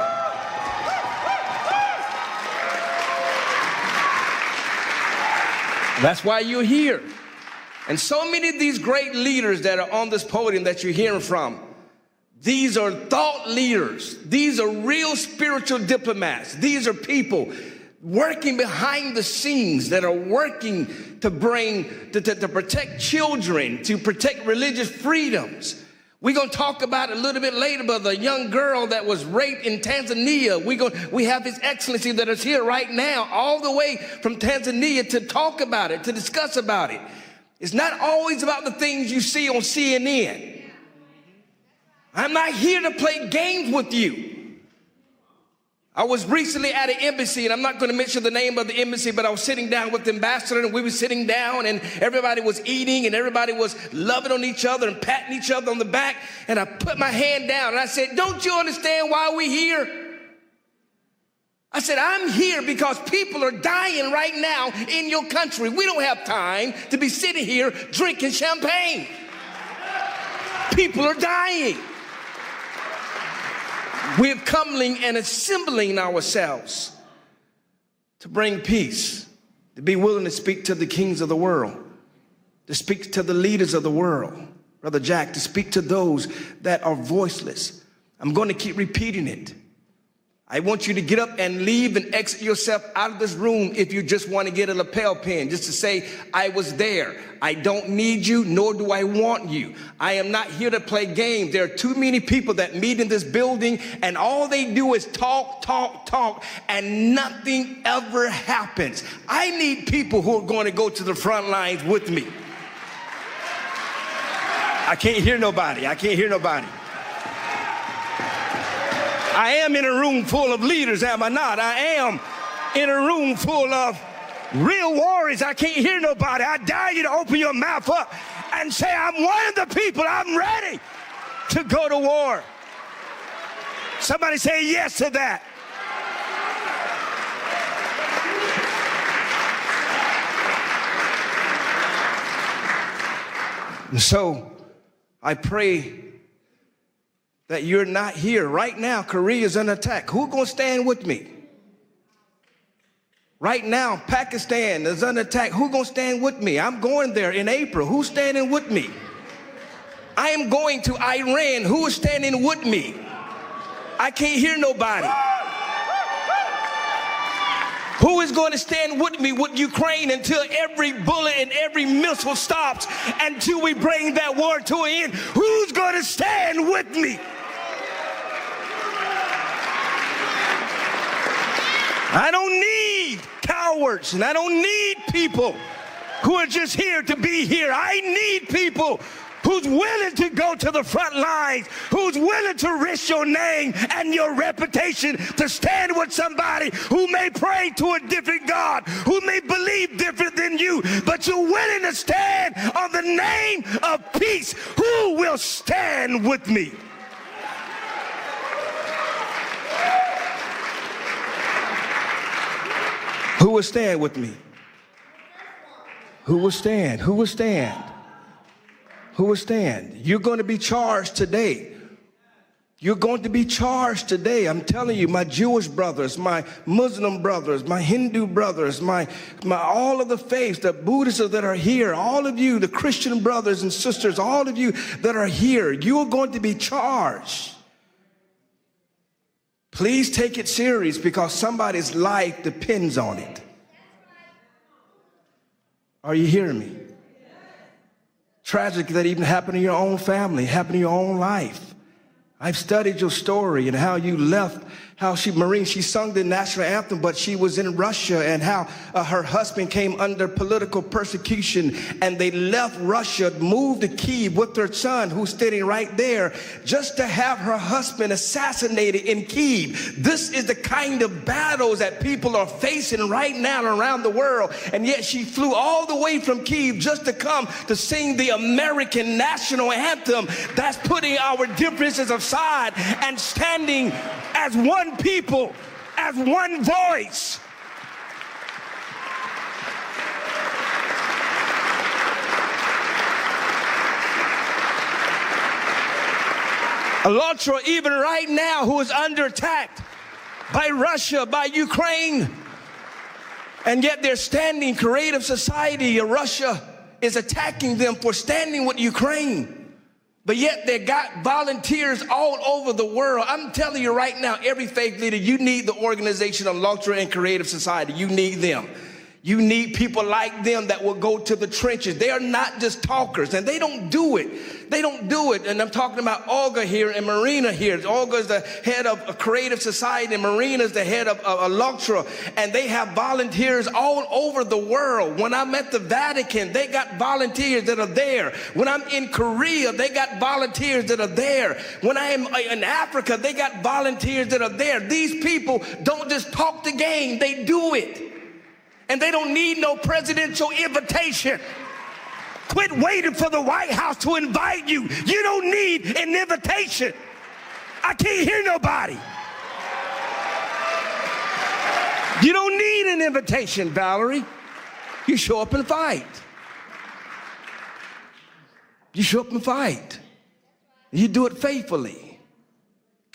That's why you're here. And so many of these great leaders that are on this podium that you're hearing from, these are thought leaders. These are real spiritual diplomats. These are people working behind the scenes that are working to protect children, to protect religious freedoms. We're going to talk about it a little bit later about the young girl that was raped in Tanzania. We have His Excellency that is here right now, all the way from Tanzania to talk about it, to discuss about it. It's not always about the things you see on CNN. I'm not here to play games with you. I was recently at an embassy, and I'm not going to mention the name of the embassy, but I was sitting down with the ambassador, and we were sitting down, and everybody was eating, and everybody was loving on each other and patting each other on the back, and I put my hand down, and I said, don't you understand why we're here? I said, I'm here because people are dying right now in your country. We don't have time to be sitting here drinking champagne. People are dying. We're coming and assembling ourselves to bring peace, to be willing to speak to the kings of the world, to speak to the leaders of the world, Brother Jack, to speak to those that are voiceless. I'm going to keep repeating it. I want you to get up and leave and exit yourself out of this room if you just want to get a lapel pin, just to say, I was there. I don't need you, nor do I want you. I am not here to play games. There are too many people that meet in this building, and all they do is talk, talk, talk, and nothing ever happens. I need people who are going to go to the front lines with me. I can't hear nobody. I can't hear nobody. I am in a room full of leaders, am I not? I am in a room full of real warriors. I can't hear nobody. I dare you to open your mouth up and say, I'm one of the people. I'm ready to go to war. Somebody say yes to that. And so I pray that you're not here. Right now, Korea is under attack. Who's going to stand with me? Right now, Pakistan is under attack. Who's going to stand with me? I'm going there in April. Who's standing with me? I am going to Iran. Who is standing with me? I can't hear nobody. Who is going to stand with me with Ukraine until every bullet and every missile stops, until we bring that war to an end? Who's going to stand with me? I don't need cowards, and I don't need people who are just here to be here. I need people who's willing to go to the front lines, who's willing to risk your name and your reputation to stand with somebody who may pray to a different God, who may believe different than you, but you're willing to stand on the name of peace. Who will stand with me? Who will stand with me? Who will stand? Who will stand? Who will stand? You're going to be charged today. You're going to be charged today. I'm telling you, my Jewish brothers, my Muslim brothers, my Hindu brothers, my all of the faiths, the Buddhists that are here, all of you, the Christian brothers and sisters, all of you that are here, you're going to be charged. Please take it serious, because somebody's life depends on it. Are you hearing me? Tragic that even happened in your own family, happened in your own life. I've studied your story and how you left, how she sung the national anthem, but she was in Russia, and how her husband came under political persecution, and they left Russia, moved to Kyiv with their son, who's sitting right there, just to have her husband assassinated in Kyiv. This is the kind of battles that people are facing right now around the world, and yet she flew all the way from Kyiv just to come to sing the American national anthem. That's putting our differences aside and standing as one people, as one voice. ALLATRA, even right now, who is under attack by Russia, by Ukraine, and yet they're standing. Creative Society of Russia is attacking them for standing with Ukraine. But yet they got volunteers all over the world. I'm telling you right now, every faith leader, you need the organization of ALLATRA and Creative Society. You need them. You need people like them that will go to the trenches. They are not just talkers, and they don't do it. They don't do it. And I'm talking about Olga here and Marina here. Olga is the head of a Creative Society, and Marina is the head of ALLATRA. And they have volunteers all over the world. When I'm at the Vatican, they got volunteers that are there. When I'm in Korea, they got volunteers that are there. When I am in Africa, they got volunteers that are there. These people don't just talk the game, they do it. And they don't need no presidential invitation. Quit waiting for the White House to invite you. You don't need an invitation. I can't hear nobody. You don't need an invitation, Valerie. You show up and fight. You show up and fight. You do it faithfully.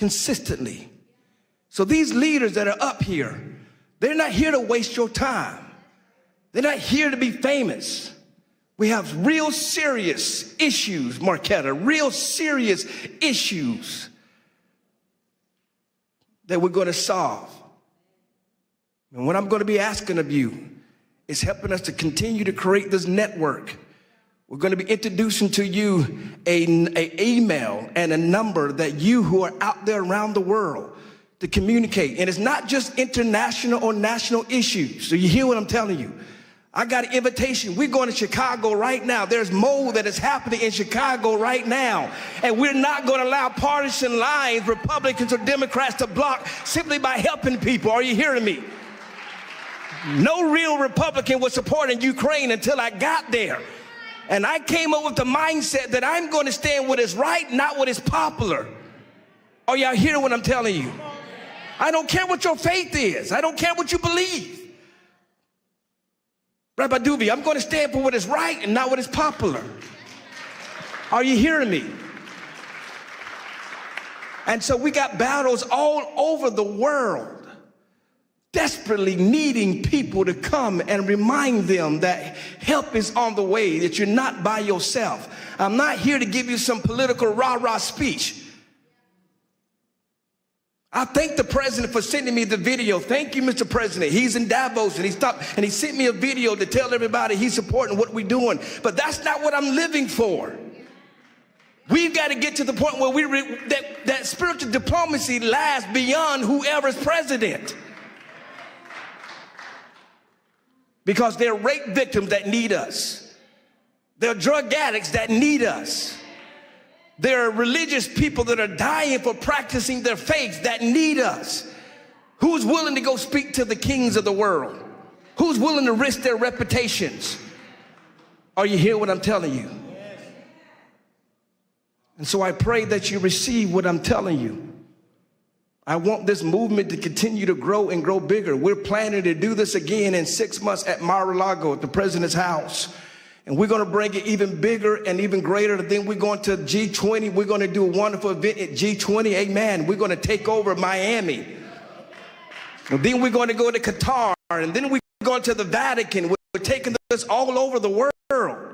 consistently. So these leaders that are up here, they're not here to waste your time. They're not here to be famous. We have real serious issues, Marquetta, real serious issues that we're going to solve. And what I'm going to be asking of you is helping us to continue to create this network. We're going to be introducing to you an email and a number that you who are out there around the world to communicate. And it's not just international or national issues. So you hear what I'm telling you? I got an invitation. We're going to Chicago right now. There's mold that is happening in Chicago right now. And we're not going to allow partisan lines, Republicans or Democrats, to block simply by helping people. Are you hearing me? No real Republican was supporting Ukraine until I got there. And I came up with the mindset that I'm going to stand what is right, not what is popular. Are y'all hearing what I'm telling you? I don't care what your faith is. I don't care what you believe. Rabbi Duvi, I'm going to stand for what is right and not what is popular. Are you hearing me? And so we got battles all over the world, desperately needing people to come and remind them that help is on the way, that you're not by yourself. I'm not here to give you some political rah-rah speech. I thank the president for sending me the video. Thank you, Mr. President. He's in Davos and he stopped and he sent me a video to tell everybody he's supporting what we're doing. But that's not what I'm living for. We've got to get to the point where that spiritual diplomacy lasts beyond whoever's president. Because there are rape victims that need us. There are drug addicts that need us. There are religious people that are dying for practicing their faith that need us. Who's willing to go speak to the kings of the world? Who's willing to risk their reputations? Are you hearing what I'm telling you? And so I pray that you receive what I'm telling you. I want this movement to continue to grow and grow bigger. We're planning to do this again in 6 months at Mar-a-Lago at the president's house. And we're going to bring it even bigger and even greater. Then we're going to G20. We're going to do a wonderful event at G20. Amen. We're going to take over Miami. And then we're going to go to Qatar. And then we're going to the Vatican. We're taking this all over the world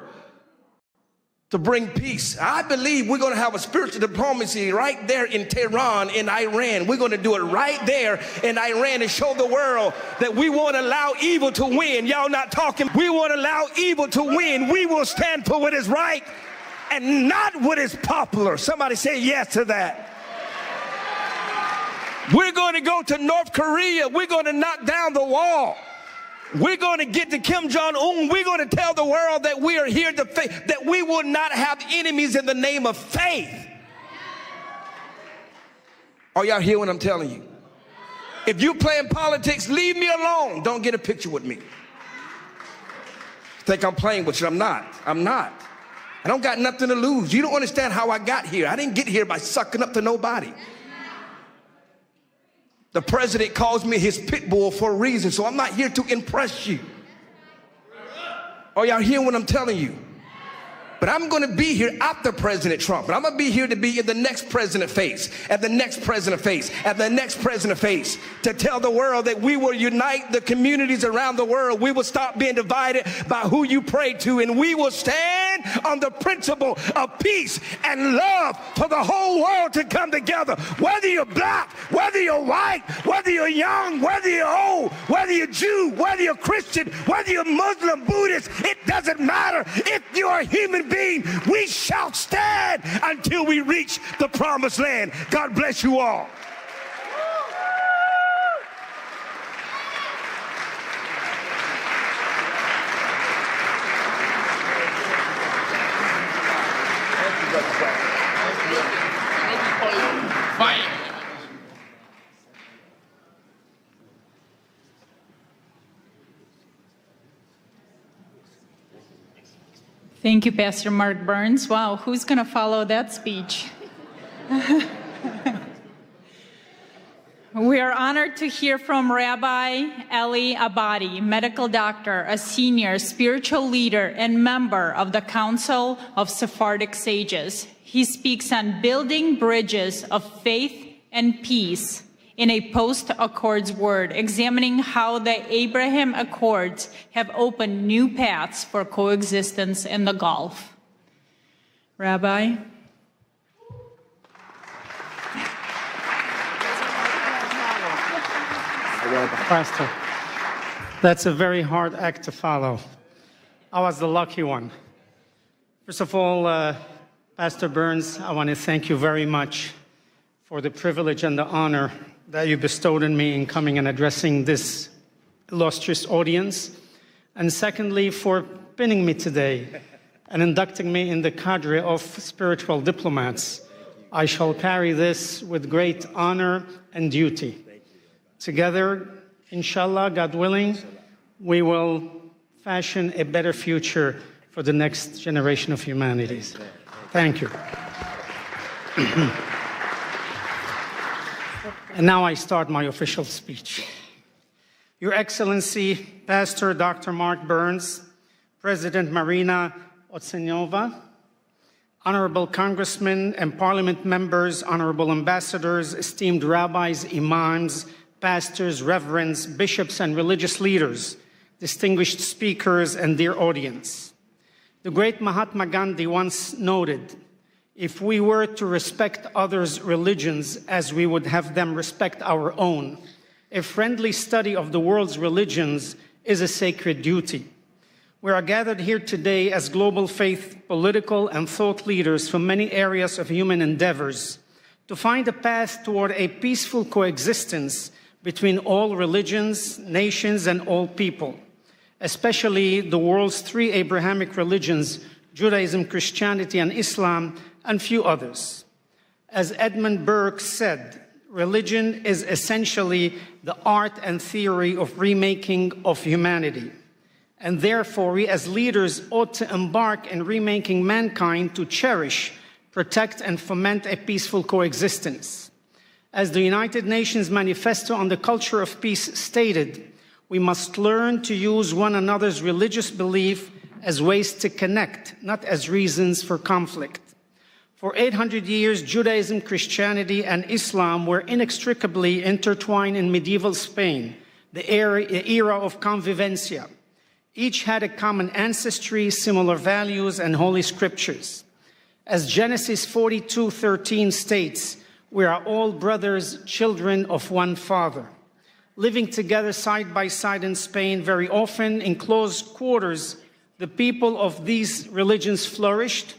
to bring peace. I believe we're going to have a spiritual diplomacy right there in Tehran, in Iran. We're going to do it right there in Iran and show the world that we won't allow evil to win. Y'all not talking. We won't allow evil to win. We will stand for what is right and not what is popular. Somebody say yes to that. We're going to go to North Korea. We're going to knock down the wall. We're going to get to Kim Jong-un. We're going to tell the world that we are here to faith, that we will not have enemies in the name of faith. Are y'all hear what I'm telling you? If you're playing politics, leave me alone. Don't get a picture with me. Think I'm playing with you. I'm not. I'm not. I don't got nothing to lose. You don't understand how I got here. I didn't get here by sucking up to nobody. The president calls me his pit bull for a reason, so I'm not here to impress you. Are y'all hearing what I'm telling you? But I'm going to be here after President Trump. But I'm going to be here to be in the next president face, and the next president face, and the next president face, to tell the world that we will unite the communities around the world. We will stop being divided by who you pray to, and we will stand on the principle of peace and love for the whole world to come together. Whether you're black, whether you're white, whether you're young, whether you're old, whether you're Jew, whether you're Christian, whether you're Muslim, Buddhist, it doesn't matter. If you're a human being, we shall stand until we reach the promised land. God bless you all. Thank you, Pastor Mark Burns. Wow, who's going to follow that speech? We are honored to hear from Rabbi Eli Abadi, medical doctor, a senior spiritual leader and member of the Council of Sephardic Sages. He speaks on building bridges of faith and peace in a post-Accords world, examining how the Abraham Accords have opened new paths for coexistence in the Gulf. Rabbi? Pastor, that's a very hard act to follow. I was the lucky one. First of all, Pastor Burns, I want to thank you very much for the privilege and the honor that you bestowed on me in coming and addressing this illustrious audience. And secondly, for pinning me today and inducting me in the cadre of spiritual diplomats. I shall carry this with great honor and duty. Together, inshallah, God willing, we will fashion a better future for the next generation of humanities. Thank you. And now I start my official speech. Your Excellency, Pastor Dr. Mark Burns, President Marina Otsenova, Honorable Congressmen and Parliament members, Honorable Ambassadors, esteemed rabbis, imams, pastors, reverends, bishops, and religious leaders, distinguished speakers, and dear audience. The great Mahatma Gandhi once noted, if we were to respect others' religions as we would have them respect our own, a friendly study of the world's religions is a sacred duty. We are gathered here today as global faith, political, and thought leaders from many areas of human endeavors to find a path toward a peaceful coexistence between all religions, nations, and all people, especially the world's three Abrahamic religions, Judaism, Christianity, and Islam, and few others. As Edmund Burke said, religion is essentially the art and theory of remaking of humanity. And therefore, we as leaders ought to embark in remaking mankind to cherish, protect, and foment a peaceful coexistence. As the United Nations Manifesto on the Culture of Peace stated, we must learn to use one another's religious belief as ways to connect, not as reasons for conflict. For 800 years, Judaism, Christianity, and Islam were inextricably intertwined in medieval Spain, the era of convivencia. Each had a common ancestry, similar values, and holy scriptures. As Genesis 42:13 states, we are all brothers, children of one Father. Living together side by side in Spain, very often in close quarters, the people of these religions flourished.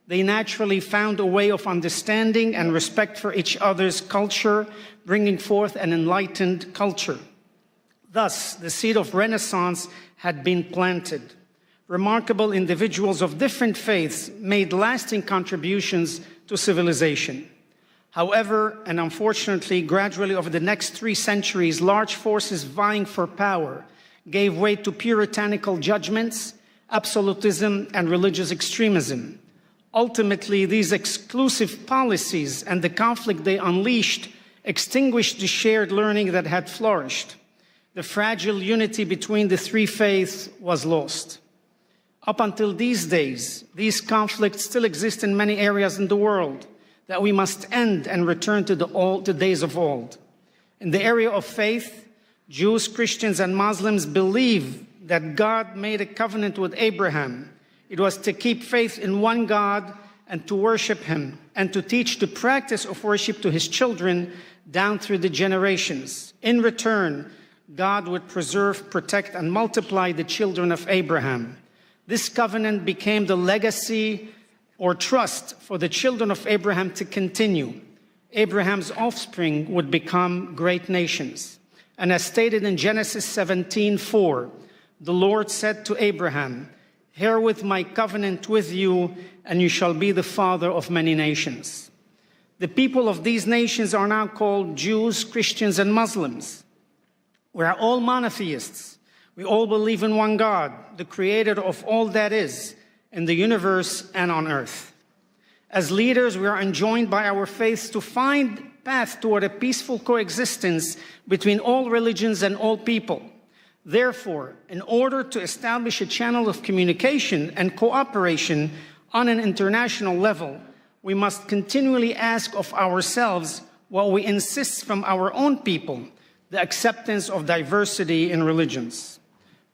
They naturally found a way of understanding and respect for each other's culture, bringing forth an enlightened culture. Thus, the seed of Renaissance had been planted. Remarkable individuals of different faiths made lasting contributions to civilization. However, and unfortunately, gradually over the next 3 centuries, large forces vying for power gave way to puritanical judgments, absolutism, and religious extremism. Ultimately, these exclusive policies and the conflict they unleashed extinguished the shared learning that had flourished. The fragile unity between the 3 faiths was lost. Up until these days, these conflicts still exist in many areas in the world that we must end and return to the days of old. In the area of faith, Jews, Christians, and Muslims believe that God made a covenant with Abraham. It was to keep faith in one God and to worship him and to teach the practice of worship to his children down through the generations. In return, God would preserve, protect, and multiply the children of Abraham. This covenant became the legacy or trust for the children of Abraham to continue. Abraham's offspring would become great nations. And as stated in Genesis 17:4, the Lord said to Abraham, "Herewith my covenant with you, and you shall be the father of many nations." The people of these nations are now called Jews, Christians, and Muslims. We are all monotheists. We all believe in one God, the creator of all that is, in the universe and on earth. As leaders, we are enjoined by our faiths to find a path toward a peaceful coexistence between all religions and all people. Therefore, in order to establish a channel of communication and cooperation on an international level, we must continually ask of ourselves, what we insist from our own people, the acceptance of diversity in religions.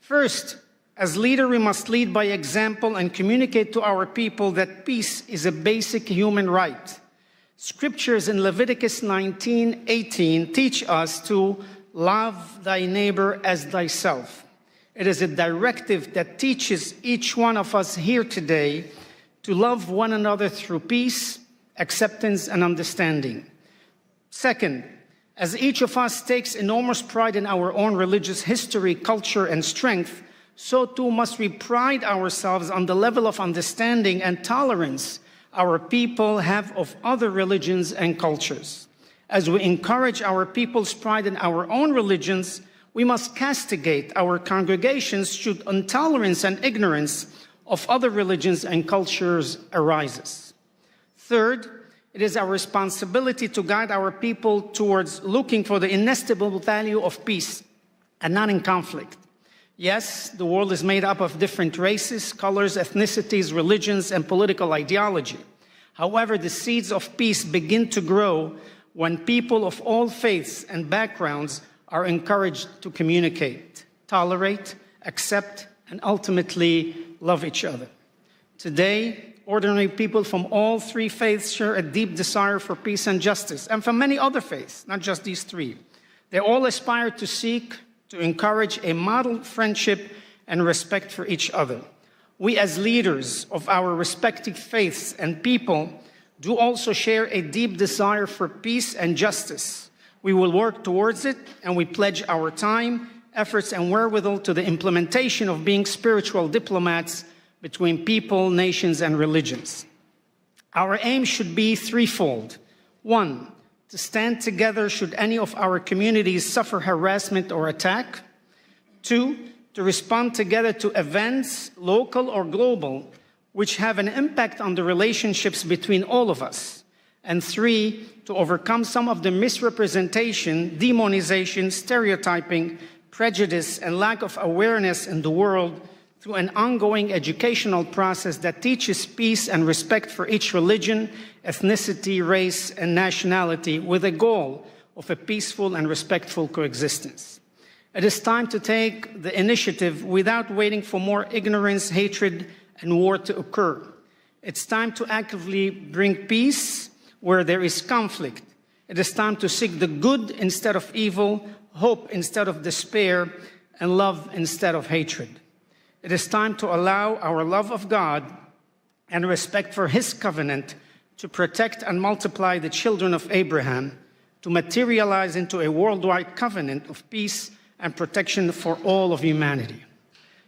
First, as leader, we must lead by example and communicate to our people that peace is a basic human right. Scriptures in Leviticus 19:18 teach us to love thy neighbor as thyself. It is a directive that teaches each one of us here today to love one another through peace, acceptance, and understanding. Second, as each of us takes enormous pride in our own religious history, culture, and strength, so too must we pride ourselves on the level of understanding and tolerance our people have of other religions and cultures. As we encourage our people's pride in our own religions, we must castigate our congregations should intolerance and ignorance of other religions and cultures arises. Third, it is our responsibility to guide our people towards looking for the inestimable value of peace and not in conflict. Yes, the world is made up of different races, colors, ethnicities, religions, and political ideology. However, the seeds of peace begin to grow when people of all faiths and backgrounds are encouraged to communicate, tolerate, accept, and ultimately love each other. Today, ordinary people from all three faiths share a deep desire for peace and justice, and from many other faiths, not just these three. They all aspire to seek to encourage a model friendship and respect for each other. We as leaders of our respective faiths and people do also share a deep desire for peace and justice. We will work towards it, and we pledge our time, efforts, and wherewithal to the implementation of being spiritual diplomats between people, nations, and religions. Our aim should be threefold. One, to stand together should any of our communities suffer harassment or attack. Two, to respond together to events, local or global, which have an impact on the relationships between all of us. And three, to overcome some of the misrepresentation, demonization, stereotyping, prejudice, and lack of awareness in the world through an ongoing educational process that teaches peace and respect for each religion, ethnicity, race, and nationality with a goal of a peaceful and respectful coexistence. It is time to take the initiative without waiting for more ignorance, hatred, and war to occur. It's time to actively bring peace where there is conflict. It is time to seek the good instead of evil, hope instead of despair, and love instead of hatred. It is time to allow our love of God and respect for His covenant to protect and multiply the children of Abraham, to materialize into a worldwide covenant of peace and protection for all of humanity.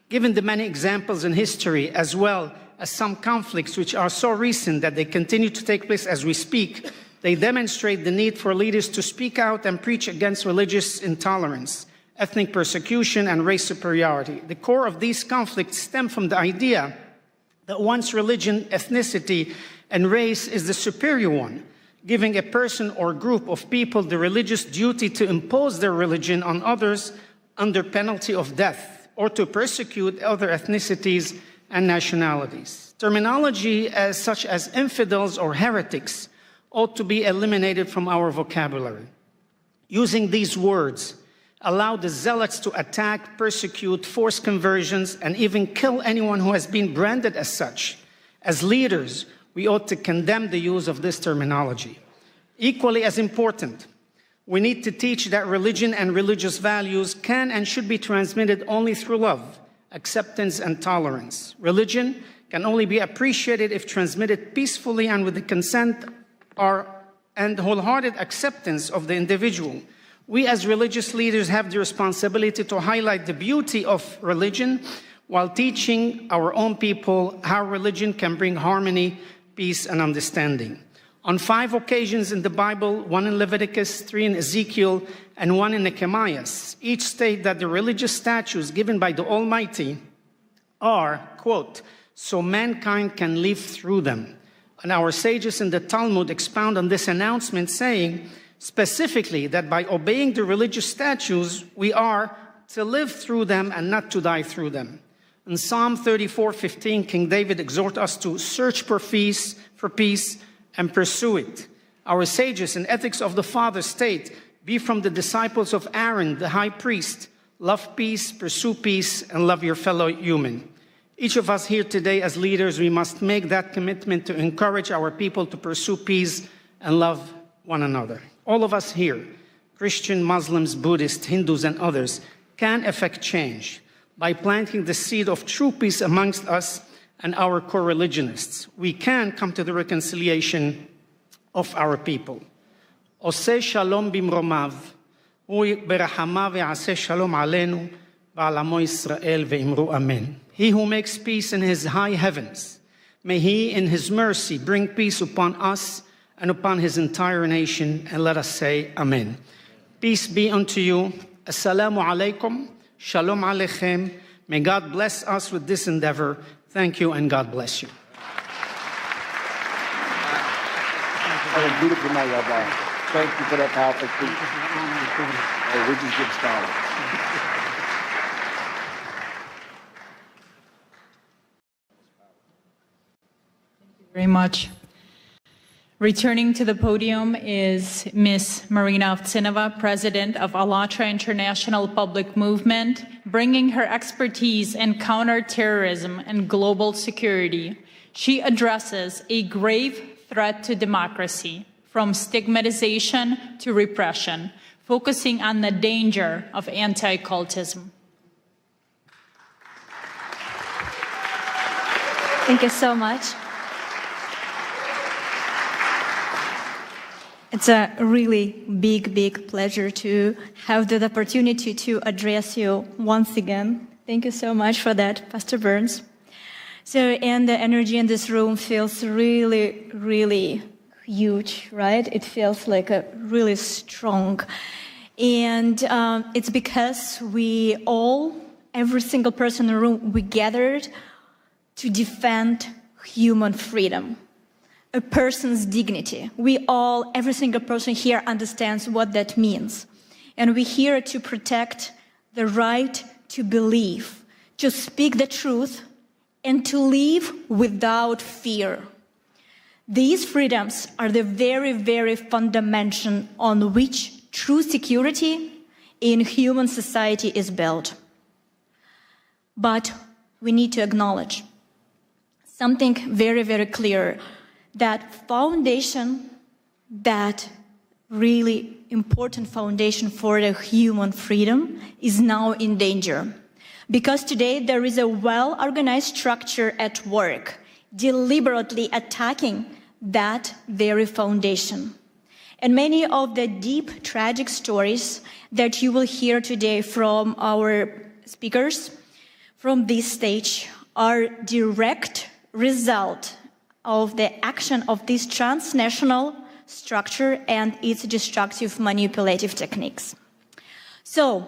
Given the many examples in history, as well as some conflicts which are so recent that they continue to take place as we speak, they demonstrate the need for leaders to speak out and preach against religious intolerance, ethnic persecution, and race superiority. The core of these conflicts stem from the idea that one's religion, ethnicity, and race is the superior one, giving a person or group of people the religious duty to impose their religion on others under penalty of death, or to persecute other ethnicities and nationalities. Terminology such as infidels or heretics ought to be eliminated from our vocabulary. Using these words allow the zealots to attack, persecute, force conversions, and even kill anyone who has been branded as such. As leaders, we ought to condemn the use of this terminology. Equally as important, we need to teach that religion and religious values can and should be transmitted only through love, acceptance, and tolerance. Religion can only be appreciated if transmitted peacefully and with the consent and wholehearted acceptance of the individual. We as religious leaders have the responsibility to highlight the beauty of religion while teaching our own people how religion can bring harmony, peace, and understanding. On 5 occasions in the Bible, 1 in Leviticus, 3 in Ezekiel, and 1 in Nehemiah, each state that the religious statutes given by the Almighty are, quote, so mankind can live through them. And our sages in the Talmud expound on this announcement, saying specifically that by obeying the religious statutes, we are to live through them and not to die through them. In Psalm 34:15, King David exhorts us to search for peace and pursue it. our sages and ethics of the Father state, be from the disciples of Aaron, the high priest. Love peace, pursue peace, and love your fellow human. Each of us here today as leaders, we must make that commitment to encourage our people to pursue peace and love one another. All of us here, Christian, Muslims, Buddhists, Hindus, and others, can effect change by planting the seed of true peace amongst us and our co-religionists. We can come to the reconciliation of our people. Oseh shalom bimromav, hu berahamav ve'aseh shalom aleinu, v'alamo Yisrael ve'imru amen. He who makes peace in his high heavens, may he in his mercy bring peace upon us and upon his entire nation, and let us say amen. Peace be unto you. Assalamu alaikum. Shalom aleichem. May God bless us with this endeavor. Thank you, and God bless you. That was beautiful, my Rabbi. Thank you for that powerful speech. Hey, we just get started. Very much. Returning to the podium is Ms. Marina Ovtsinova, President of ALLATRA International Public Movement, bringing her expertise in counterterrorism and global security. She addresses a grave threat to democracy, from stigmatization to repression, focusing on the danger of anti-cultism. Thank you so much. It's a really big pleasure to have the opportunity to address you once again. Thank you so much for that, Pastor Burns. And the energy in this room feels really huge, right? It feels like a really strong. And it's because we all, every single person in the room, we gathered to defend human freedom. A person's dignity. We all, every single person here understands what that means. And we're here to protect the right to believe, to speak the truth, and to live without fear. These freedoms are the very fundamental on which true security in human society is built. But we need to acknowledge something very clear. That foundation, that really important foundation for the human freedom is now in danger. Because today there is a well-organized structure at work, deliberately attacking that very foundation. And many of the deep, tragic stories that you will hear today from our speakers from this stage are direct result of the action of this transnational structure and its destructive manipulative techniques. So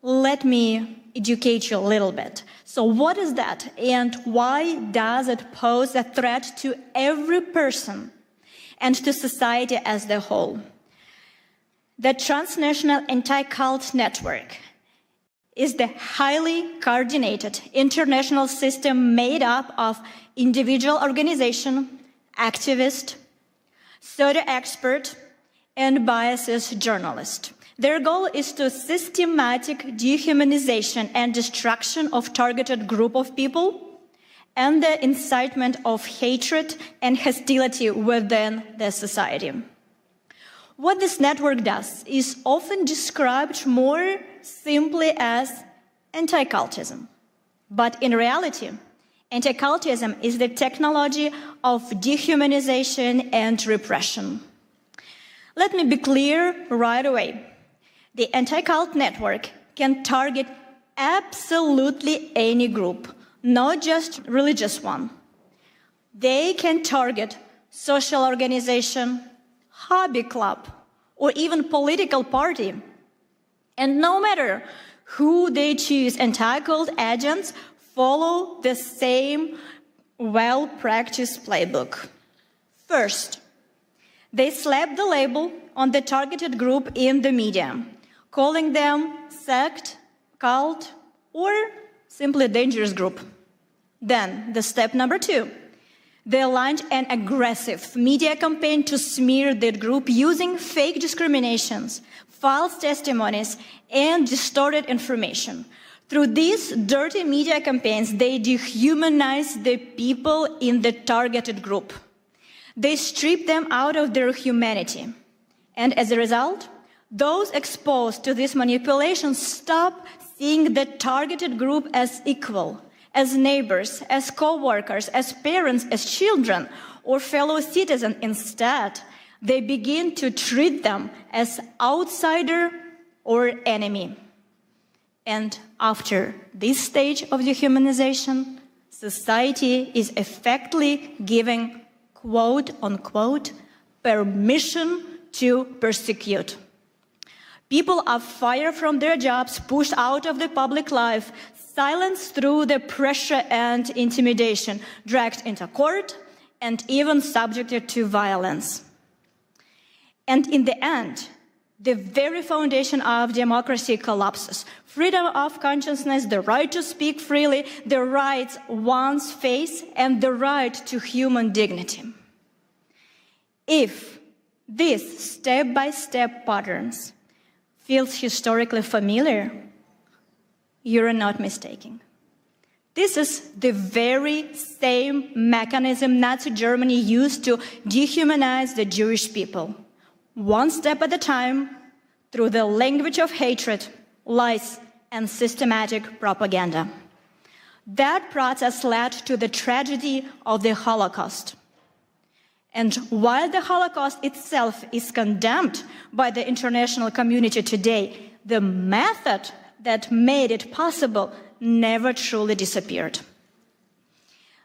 let me educate you a little bit. So what is that, and why does it pose a threat to every person and to society as a whole? The transnational anti-cult network is the highly coordinated international system made up of individual organization, activist, pseudo expert, and biased journalist. Their goal is to systematic dehumanization and destruction of targeted group of people and the incitement of hatred and hostility within the society. What this network does is often described more simply as anti-cultism. But in reality, anti-cultism is the technology of dehumanization and repression. Let me be clear right away. The anti-cult network can target absolutely any group, not just religious one. They can target social organization, hobby club, or even political party. And no matter who they choose, anti-cult agents follow the same well-practiced playbook. First, they slap the label on the targeted group in the media, calling them sect, cult, or simply dangerous group. Then, the step number 2, They launched an aggressive media campaign to smear that group using fake discriminations, false testimonies, and distorted information. Through these dirty media campaigns, they dehumanized the people in the targeted group. They stripped them out of their humanity. And as a result, those exposed to this manipulation stop seeing the targeted group as equal, as neighbors, as co-workers, as parents, as children, or fellow citizens. Instead, they begin to treat them as outsider or enemy. And after this stage of dehumanization, society is effectively giving, quote unquote, permission to persecute. People are fired from their jobs, pushed out of the public life, silenced through the pressure and intimidation, dragged into court, and even subjected to violence. And in the end, the very foundation of democracy collapses. Freedom of consciousness, the right to speak freely, the rights one's face, and the right to human dignity. If these step-by-step patterns feels historically familiar, you're not mistaken. This is the very same mechanism Nazi Germany used to dehumanize the Jewish people, one step at a time, through the language of hatred, lies, and systematic propaganda. That process led to the tragedy of the Holocaust. And while the Holocaust itself is condemned by the international community today, the method that made it possible never truly disappeared.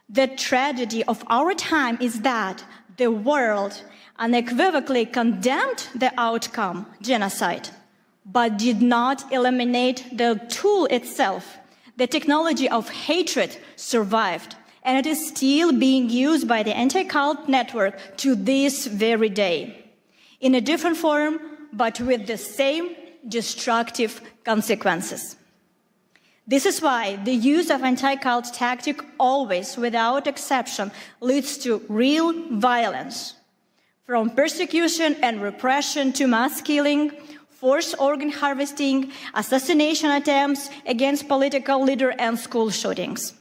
The tragedy of our time is that the world unequivocally condemned the outcome, genocide, but did not eliminate the tool itself. The technology of hatred survived, and it is still being used by the anti-cult network to this very day, in a different form, but with the same destructive consequences. This is why the use of anti-cult tactic always, without exception, leads to real violence, from persecution and repression to mass killing, forced organ harvesting, assassination attempts against political leaders, and school shootings.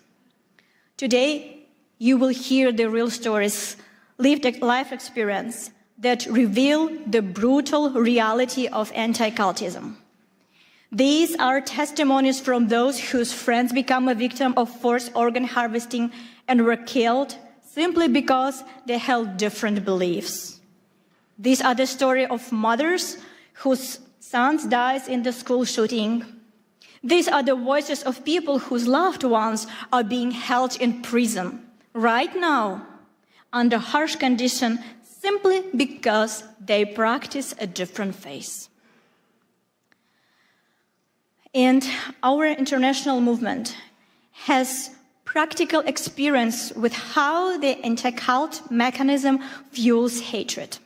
Today, you will hear the real stories, lived life experience that reveal the brutal reality of anti-cultism. These are testimonies from those whose friends become a victim of forced organ harvesting and were killed simply because they held different beliefs. These are the story of mothers whose sons died in the school shooting. These are the voices of people whose loved ones are being held in prison right now under harsh conditions simply because they practice a different faith. And our international movement has practical experience with how the anti-cult mechanism fuels hatred.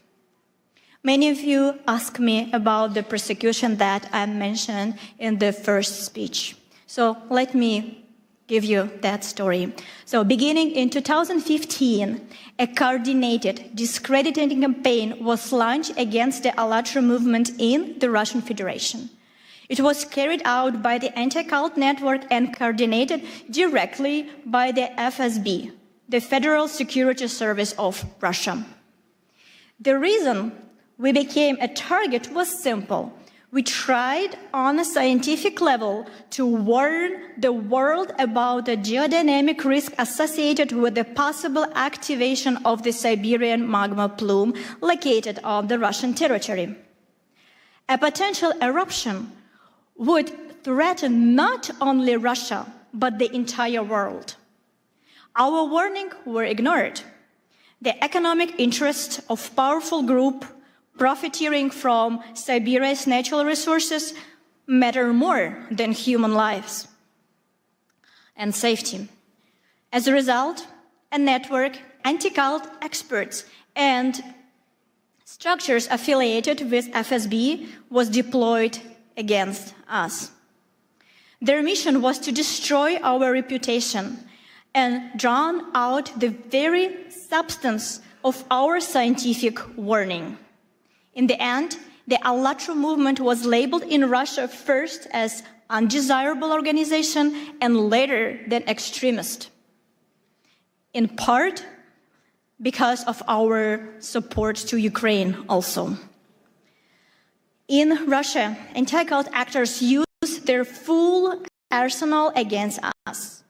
Many of you ask me about the persecution that I mentioned in the first speech. So let me give you that story. So beginning in 2015, a coordinated, discrediting campaign was launched against the ALLATRA movement in the Russian Federation. It was carried out by the anti-cult network and coordinated directly by the FSB, the Federal Security Service of Russia. The reason we became a target was simple. We tried on a scientific level to warn the world about the geodynamic risk associated with the possible activation of the Siberian magma plume located on the Russian territory. A potential eruption would threaten not only Russia, but the entire world. Our warnings were ignored. The economic interests of powerful groups profiteering from Siberia's natural resources matter more than human lives and safety. As a result, a network, anti-cult experts, and structures affiliated with FSB was deployed against us. Their mission was to destroy our reputation and drawn out the very substance of our scientific warning. In the end, the ALLATRA movement was labeled in Russia first as undesirable organization and later than extremist, in part because of our support to Ukraine also. In Russia, anti-cult actors use their full arsenal against us.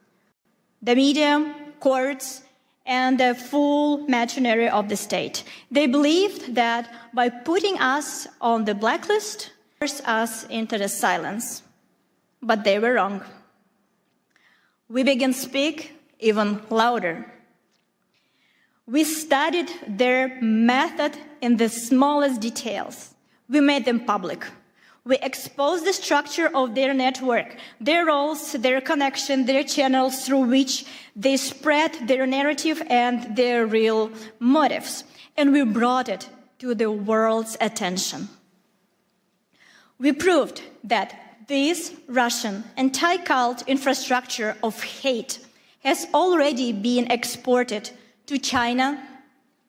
The media, courts, and the full machinery of the state. They believed that by putting us on the blacklist, force us into the silence. But they were wrong. We began to speak even louder. We studied their method in the smallest details. We made them public. We exposed the structure of their network, their roles, their connection, their channels through which they spread their narrative and their real motives. And we brought it to the world's attention. We proved that this Russian anti-cult infrastructure of hate has already been exported to China,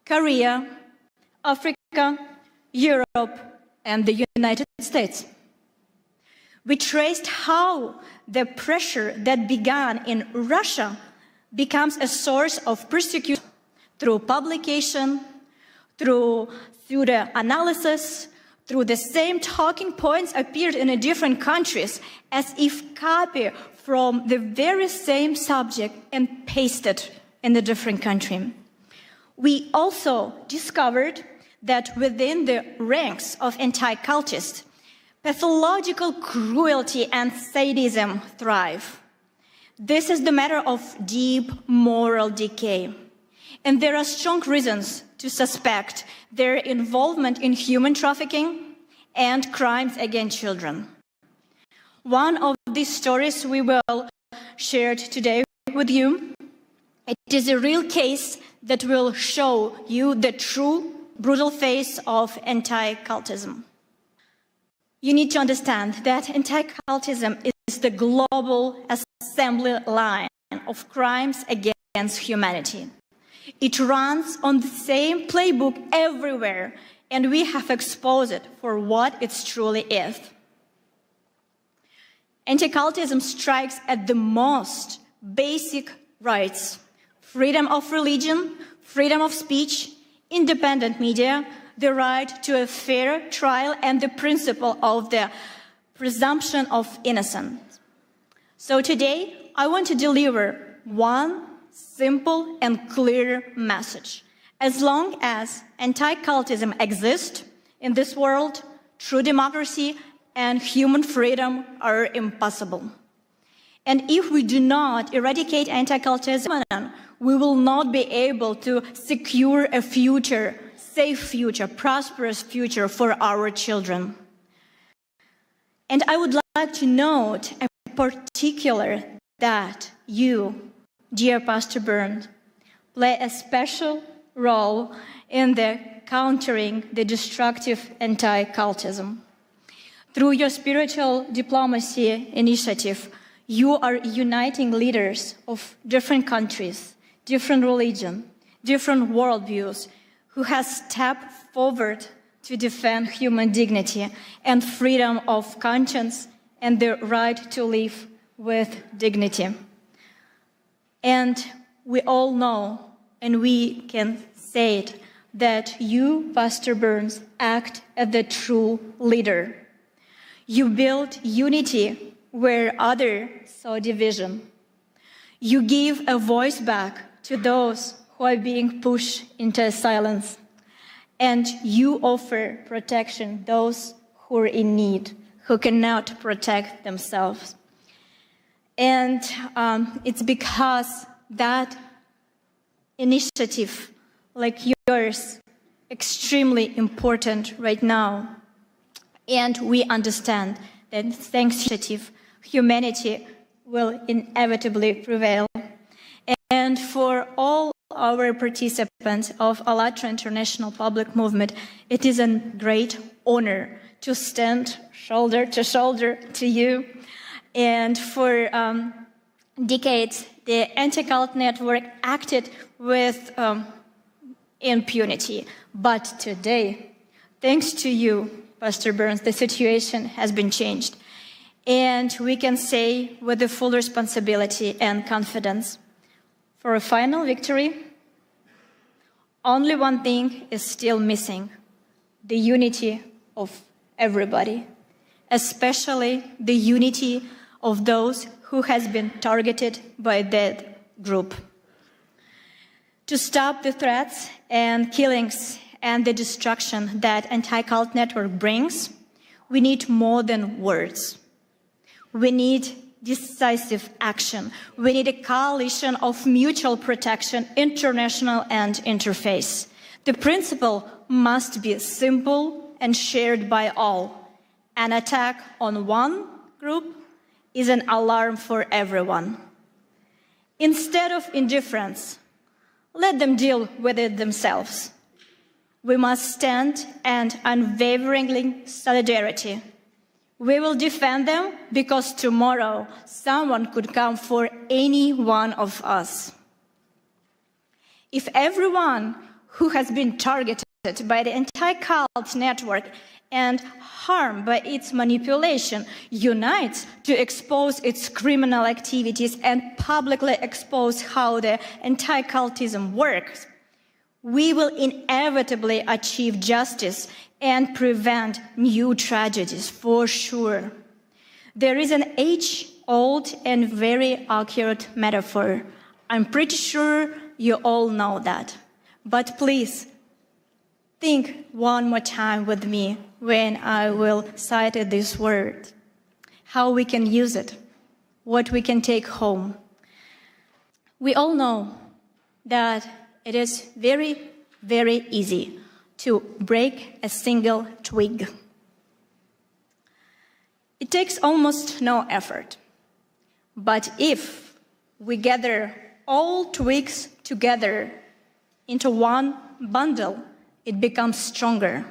Korea, Africa, Europe, and the United States. We traced how the pressure that began in Russia becomes a source of persecution through publication, through the analysis, through the same talking points appeared in different countries as if copied from the very same subject and pasted in a different country. We also discovered that within the ranks of anti-cultists, pathological cruelty and sadism thrive. This is the matter of deep moral decay. And there are strong reasons to suspect their involvement in human trafficking and crimes against children. One of these stories we will share today with you. It is a real case that will show you the true brutal face of anti-cultism. You need to understand that anti-cultism is the global assembly line of crimes against humanity. It runs on the same playbook everywhere, and we have exposed it for what it truly is. Anti-cultism strikes at the most basic rights: freedom of religion, freedom of speech, independent media, the right to a fair trial, and the principle of the presumption of innocence. So today, I want to deliver one simple and clear message. As long as anti-cultism exists in this world, true democracy and human freedom are impossible. And if we do not eradicate anti-cultism, we will not be able to secure a future, safe future, prosperous future for our children. And I would like to note in particular that you, dear Pastor Burns, play a special role in the countering the destructive anti-cultism. Through your spiritual diplomacy initiative, you are uniting leaders of different countries, different religions, different worldviews, who has stepped forward to defend human dignity and freedom of conscience and the right to live with dignity. And we all know, and we can say it, that you, Pastor Burns, act as the true leader. You build unity where others saw division. You give a voice back to those who are being pushed into silence. And you offer protection to those who are in need, who cannot protect themselves. And it's because that initiative, like yours, extremely important right now. And we understand that thanks to initiative, humanity will inevitably prevail. And for all our participants of ALLATRA International Public Movement, it is a great honor to stand shoulder to shoulder to you. And for decades, the anti-cult network acted with impunity. But today, thanks to you, Pastor Burns, the situation has been changed. And we can say with the full responsibility and confidence, for a final victory, only one thing is still missing: the unity of everybody, especially the unity of those who has been targeted by that group. To stop the threats and killings and the destruction that anti-cult network brings, we need more than words. We need decisive action. We need a coalition of mutual protection, international and interfaith. The principle must be simple and shared by all. An attack on one group is an alarm for everyone. Instead of indifference, let them deal with it themselves. We must stand in unwavering solidarity. We will defend them because tomorrow someone could come for any one of us. If everyone who has been targeted by the anti-cult network and harmed by its manipulation unites to expose its criminal activities and publicly expose how the anti-cultism works, we will inevitably achieve justice and prevent new tragedies for sure. There is an age-old and very accurate metaphor. I'm pretty sure you all know that. But please, think one more time with me when I will cite this word, how we can use it, what we can take home. We all know that it is very, very easy to break a single twig. It takes almost no effort. But if we gather all twigs together into one bundle, it becomes stronger.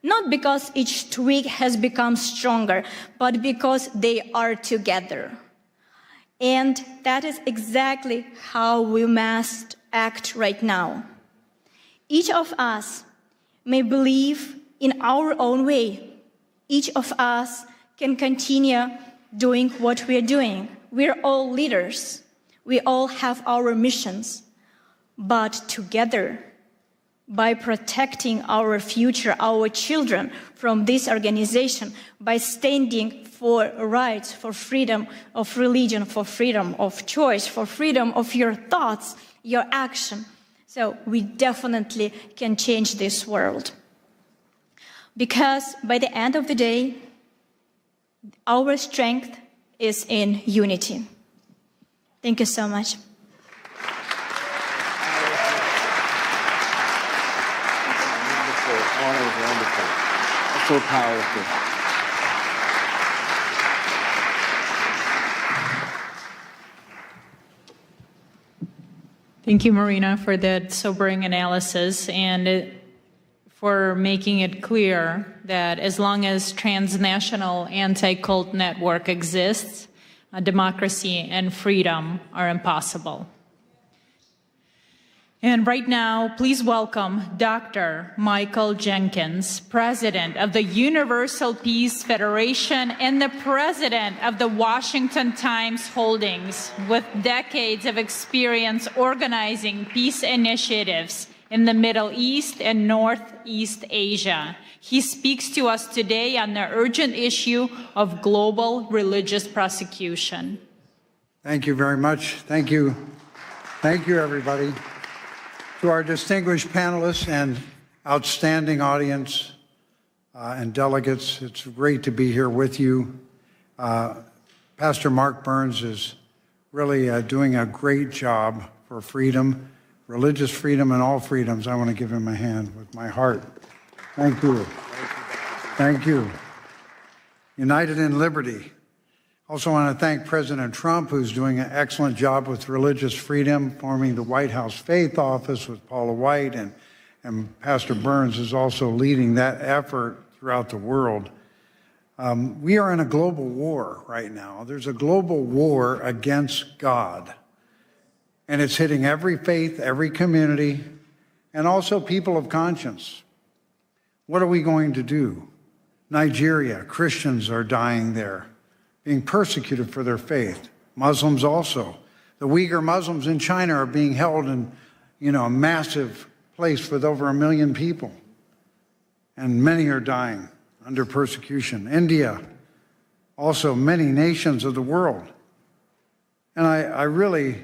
Not because each twig has become stronger, but because they are together. And that is exactly how we must act right now. Each of us may believe in our own way. Each of us can continue doing what we're doing. We're all leaders. We all have our missions. But together, by protecting our future, our children from this organization, by standing for rights, for freedom of religion, for freedom of choice, for freedom of your thoughts, your action. So we definitely can change this world. Because by the end of the day, our strength is in unity. Thank you so much. Wonderful. That's so powerful. Thank you, Marina, for that sobering analysis and for making it clear that as long as transnational anti-cult network exists, democracy and freedom are impossible. And right now, please welcome Dr. Michael Jenkins, President of the Universal Peace Federation and the President of the Washington Times Holdings, with decades of experience organizing peace initiatives in the Middle East and Northeast Asia. He speaks to us today on the urgent issue of global religious persecution. Thank you very much. Thank you. Thank you, everybody. To our distinguished panelists and outstanding audience and delegates, it's great to be here with you. Pastor Mark Burns is really doing a great job for freedom, religious freedom and all freedoms. I want to give him a hand with my heart. Thank you. Thank you. United in liberty. Also want to thank President Trump, who's doing an excellent job with religious freedom, forming the White House Faith Office with Paula White, and Pastor Burns is also leading that effort throughout the world. We are in a global war right now. There's a global war against God. And it's hitting every faith, every community, and also people of conscience. What are we going to do? Nigeria, Christians are dying there, being persecuted for their faith. Muslims also. The Uyghur Muslims in China are being held in, a massive place with over 1 million people. And many are dying under persecution. India, also many nations of the world. And I really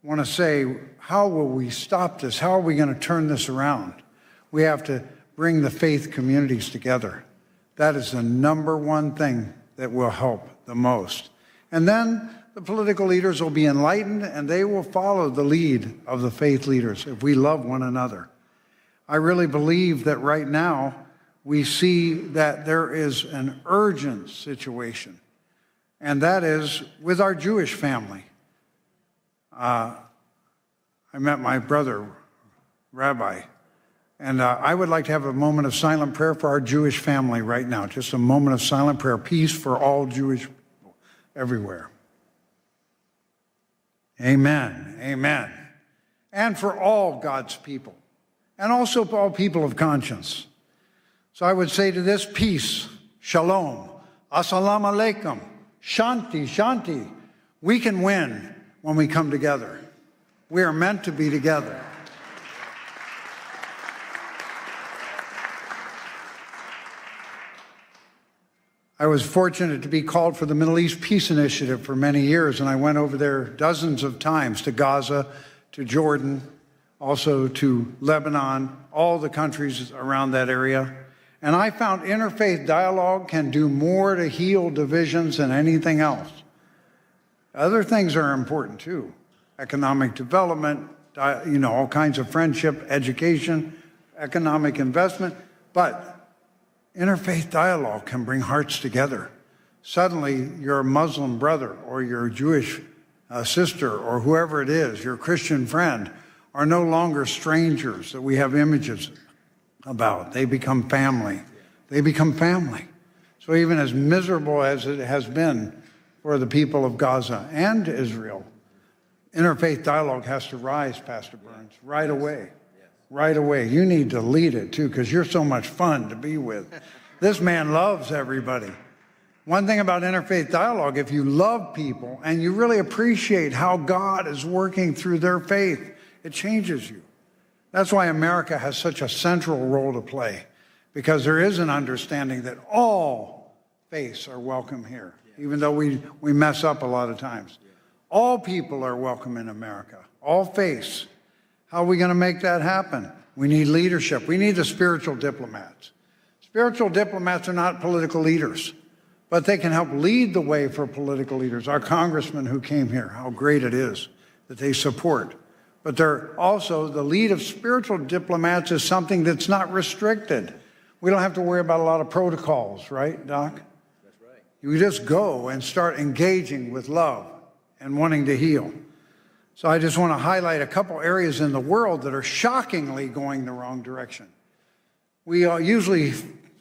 want to say, how will we stop this? How are we going to turn this around? We have to bring the faith communities together. That is the #1 thing that will help the most. And then the political leaders will be enlightened and they will follow the lead of the faith leaders if we love one another. I really believe that right now we see that there is an urgent situation, and that is with our Jewish family. I met my brother, Rabbi, and I would like to have a moment of silent prayer for our Jewish family right now. Just a moment of silent prayer. Peace for all Jewish people everywhere. Amen. Amen. And for all God's people, and also for all people of conscience. So I would say to this: peace, shalom, assalamu alaikum, shanti, shanti. We can win when we come together. We are meant to be together. I was fortunate to be called for the Middle East Peace Initiative for many years, and I went over there dozens of times to Gaza, to Jordan, also to Lebanon, all the countries around that area. And I found interfaith dialogue can do more to heal divisions than anything else. Other things are important too. Economic development, all kinds of friendship, education, economic investment, but interfaith dialogue can bring hearts together. Suddenly, your Muslim brother or your Jewish sister or whoever it is, your Christian friend, are no longer strangers that we have images about. They become family. They become family. So even as miserable as it has been for the people of Gaza and Israel, interfaith dialogue has to rise, Pastor Burns, right away. Right away. You need to lead it too, because you're so much fun to be with. This man loves everybody. One thing about interfaith dialogue, if you love people and you really appreciate how God is working through their faith, it changes you. That's why America has such a central role to play, because there is an understanding that all faiths are welcome here, even though we mess up a lot of times. All people are welcome in America, all faiths. How are we going to make that happen? We need leadership. We need the spiritual diplomats. Spiritual diplomats are not political leaders, but they can help lead the way for political leaders. Our congressman who came here, how great it is that they support. But they're also, the lead of spiritual diplomats is something that's not restricted. We don't have to worry about a lot of protocols, right, Doc? That's right. You just go and start engaging with love and wanting to heal. So I just want to highlight a couple areas in the world that are shockingly going the wrong direction. We usually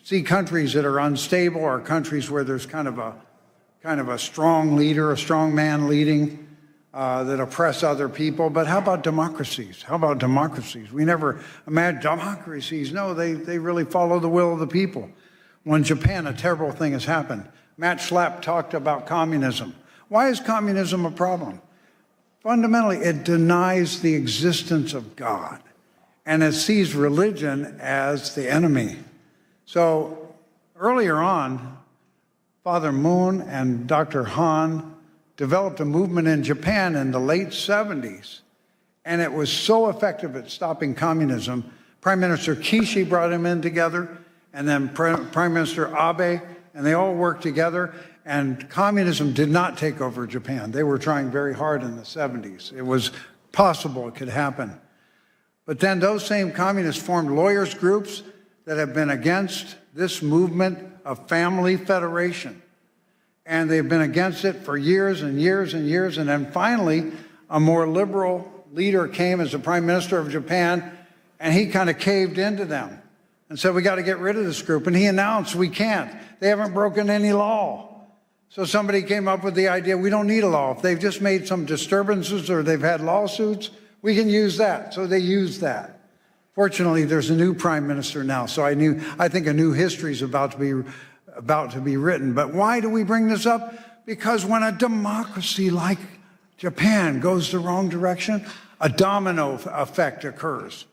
see countries that are unstable or countries where there's kind of a strong leader, a strong man leading that oppress other people. But how about democracies? How about democracies? We never imagine democracies. No, they really follow the will of the people. When Japan, a terrible thing has happened. Matt Schlapp talked about communism. Why is communism a problem? Fundamentally, it denies the existence of God, and it sees religion as the enemy. So earlier on, Father Moon and Dr. Han developed a movement in Japan in the late 70s, and it was so effective at stopping communism. Prime Minister Kishi brought him in together, and then Prime Minister Abe, and they all worked together. And communism did not take over Japan. They were trying very hard in the 70s. It was possible it could happen. But then those same communists formed lawyers' groups that have been against this movement of family federation. And they've been against it for years and years and years. And then finally, a more liberal leader came as the Prime Minister of Japan, and he kind of caved into them and said, we got to get rid of this group. And he announced, we can't. They haven't broken any law. So somebody came up with the idea, we don't need a law. If they've just made some disturbances or they've had lawsuits, we can use that. So they used that. Fortunately, there's a new prime minister now, so I think a new history is about to be written. But why do we bring this up? Because when a democracy like Japan goes the wrong direction, a domino effect occurs.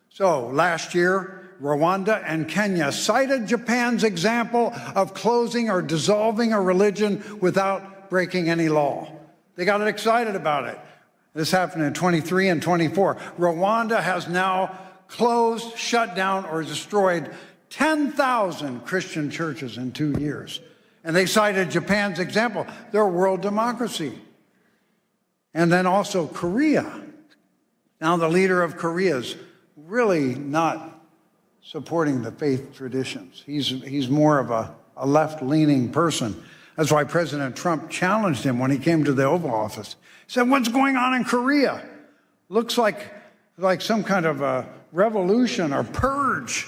So last year, Rwanda and Kenya cited Japan's example of closing or dissolving a religion without breaking any law. They got excited about it. This happened in 23 and 24. Rwanda has now closed, shut down, or destroyed 10,000 Christian churches in 2 years. And they cited Japan's example. They're a world democracy. And then also Korea. Now the leader of Korea is really not supporting the faith traditions. He's more of a left-leaning person. That's why President Trump challenged him when he came to the Oval Office. He said, what's going on in Korea? Looks like some kind of a revolution or purge.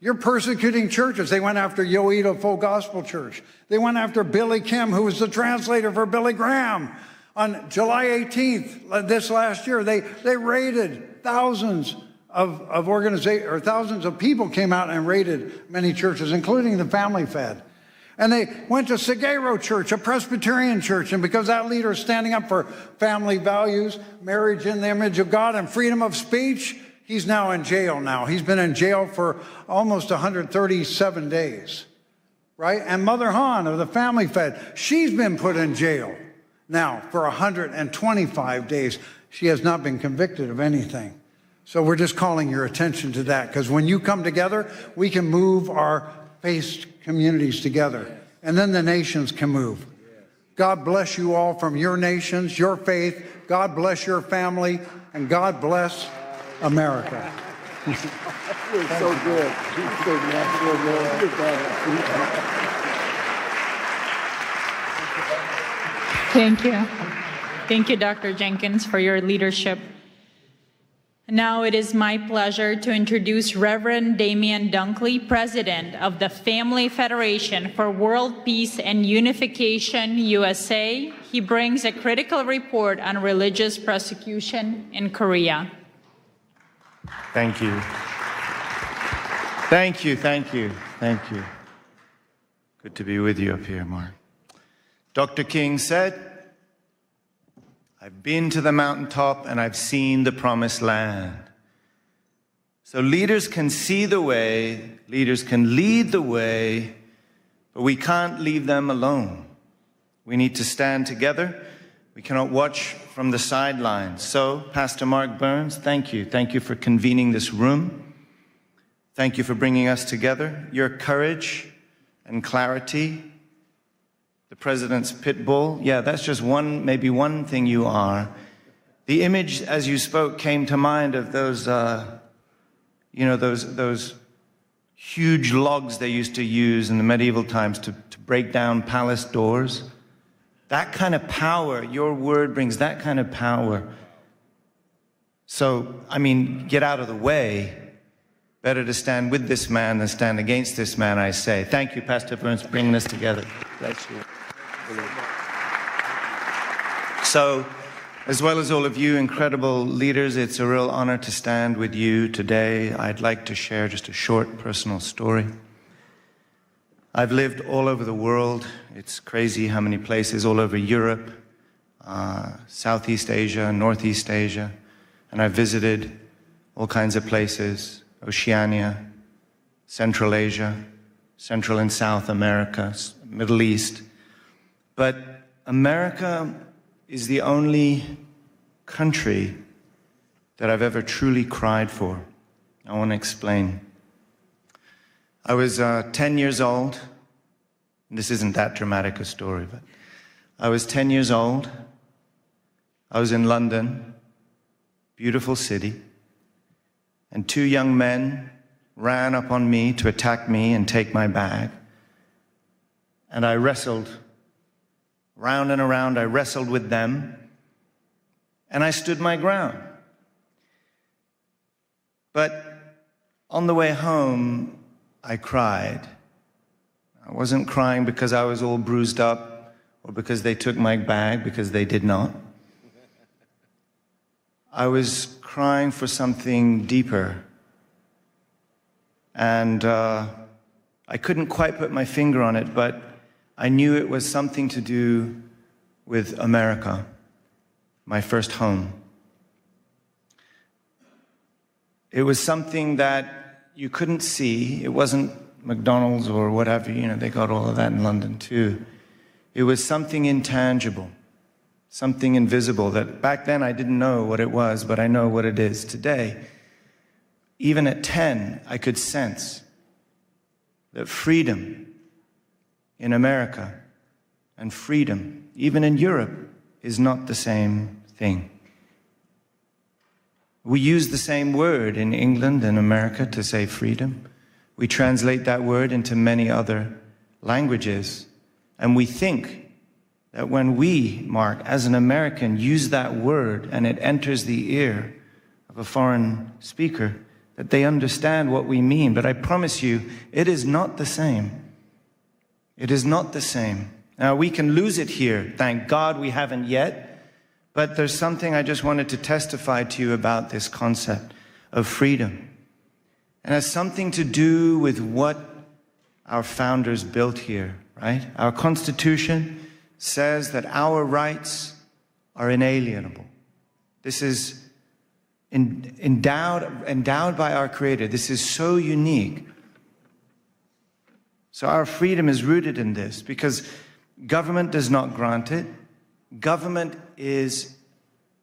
You're persecuting churches. They went after Yoido Full Gospel Church. They went after Billy Kim, who was the translator for Billy Graham. On July 18th, this last year, they raided thousands of organizations, or thousands of people came out and raided many churches, including the Family Fed. And they went to Sagero Church, a Presbyterian church, and because that leader is standing up for family values, marriage in the image of God, and freedom of speech, he's now in jail now. He's been in jail for almost 137 days, right? And Mother Han of the Family Fed, she's been put in jail now for 125 days. She has not been convicted of anything. So we're just calling your attention to that, because when you come together, we can move our faith communities together, and then the nations can move. God bless you all from your nations, your faith. God bless your family, and God bless America. You're so good. You're so natural, Thank you. Thank you, Dr. Jenkins, for your leadership. Now it is my pleasure to introduce Reverend Damian Dunkley, President of the Family Federation for World Peace and Unification, USA. He brings a critical report on religious persecution in Korea. Thank you. Thank you, thank you, thank you. Good to be with you up here, Mark. Dr. King said, I've been to the mountaintop and I've seen the promised land. So leaders can see the way, leaders can lead the way, but we can't leave them alone. We need to stand together. We cannot watch from the sidelines. So, Pastor Mark Burns, thank you. Thank you for convening this room. Thank you for bringing us together. Your courage and clarity, the president's pit bull. Yeah, that's just maybe one thing you are. The image, as you spoke, came to mind of those, those huge logs they used to use in the medieval times to break down palace doors. That kind of power, your word brings that kind of power. So, I mean, get out of the way. Better to stand with this man than stand against this man, I say. Thank you, Pastor Burns, for bringing us together. Bless you. So, as well as all of you incredible leaders, it's a real honor to stand with you today. I'd like to share just a short personal story. I've lived all over the world. It's crazy how many places, all over Europe, Southeast Asia, Northeast Asia, and I've visited all kinds of places, Oceania, Central Asia, Central and South America, Middle East. But America is the only country that I've ever truly cried for. I want to explain. I was 10 years old. This isn't that dramatic a story, but I was 10 years old. I was in London, beautiful city, and two young men ran up on me to attack me and take my bag. And I wrestled round and around. I wrestled with them, and I stood my ground. But on the way home, I cried. I wasn't crying because I was all bruised up. or because they took my bag, because they did not. I was crying for something deeper. And I couldn't quite put my finger on it, but I knew it was something to do with America, my first home. It was something that you couldn't see. It wasn't McDonald's or whatever, you know, they got all of that in London too. It was something intangible, something invisible that back then I didn't know what it was, but I know what it is today. Even at 10, I could sense that freedom in America and freedom, even in Europe, is not the same thing. We use the same word in England and America to say freedom. We translate that word into many other languages. And we think that when we, Mark, as an American, use that word and it enters the ear of a foreign speaker, that they understand what we mean. But I promise you, it is not the same. It is not the same. Now, we can lose it here. Thank God we haven't yet. But there's something I just wanted to testify to you about this concept of freedom. And it has something to do with what our founders built here, right? Our Constitution says that our rights are inalienable. This is endowed by our Creator. This is so unique. So our freedom is rooted in this because government does not grant it. Government is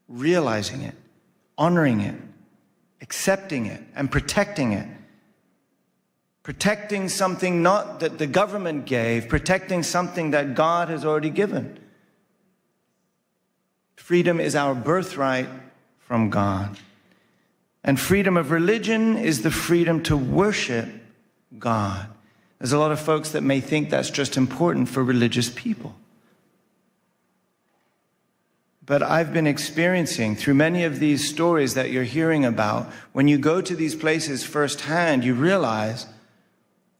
realizing it, honoring it, accepting it, and protecting it. Protecting something not that the government gave, protecting something that God has already given. Freedom is our birthright from God. And freedom of religion is the freedom to worship God. There's a lot of folks that may think that's just important for religious people. But I've been experiencing through many of these stories that you're hearing about, when you go to these places firsthand, you realize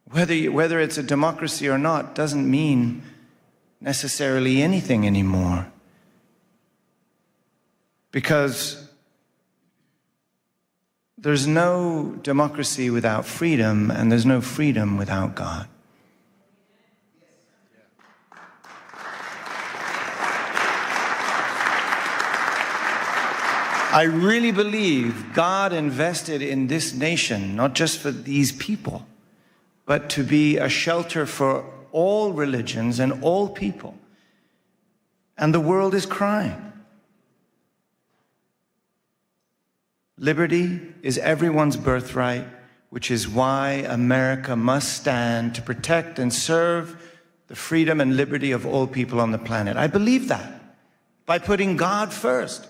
whether it's a democracy or not doesn't mean necessarily anything anymore. Because there's no democracy without freedom, and there's no freedom without God. I really believe God invested in this nation, not just for these people, but to be a shelter for all religions and all people. And the world is crying. Liberty is everyone's birthright, which is why America must stand to protect and serve the freedom and liberty of all people on the planet. I believe that by putting God first.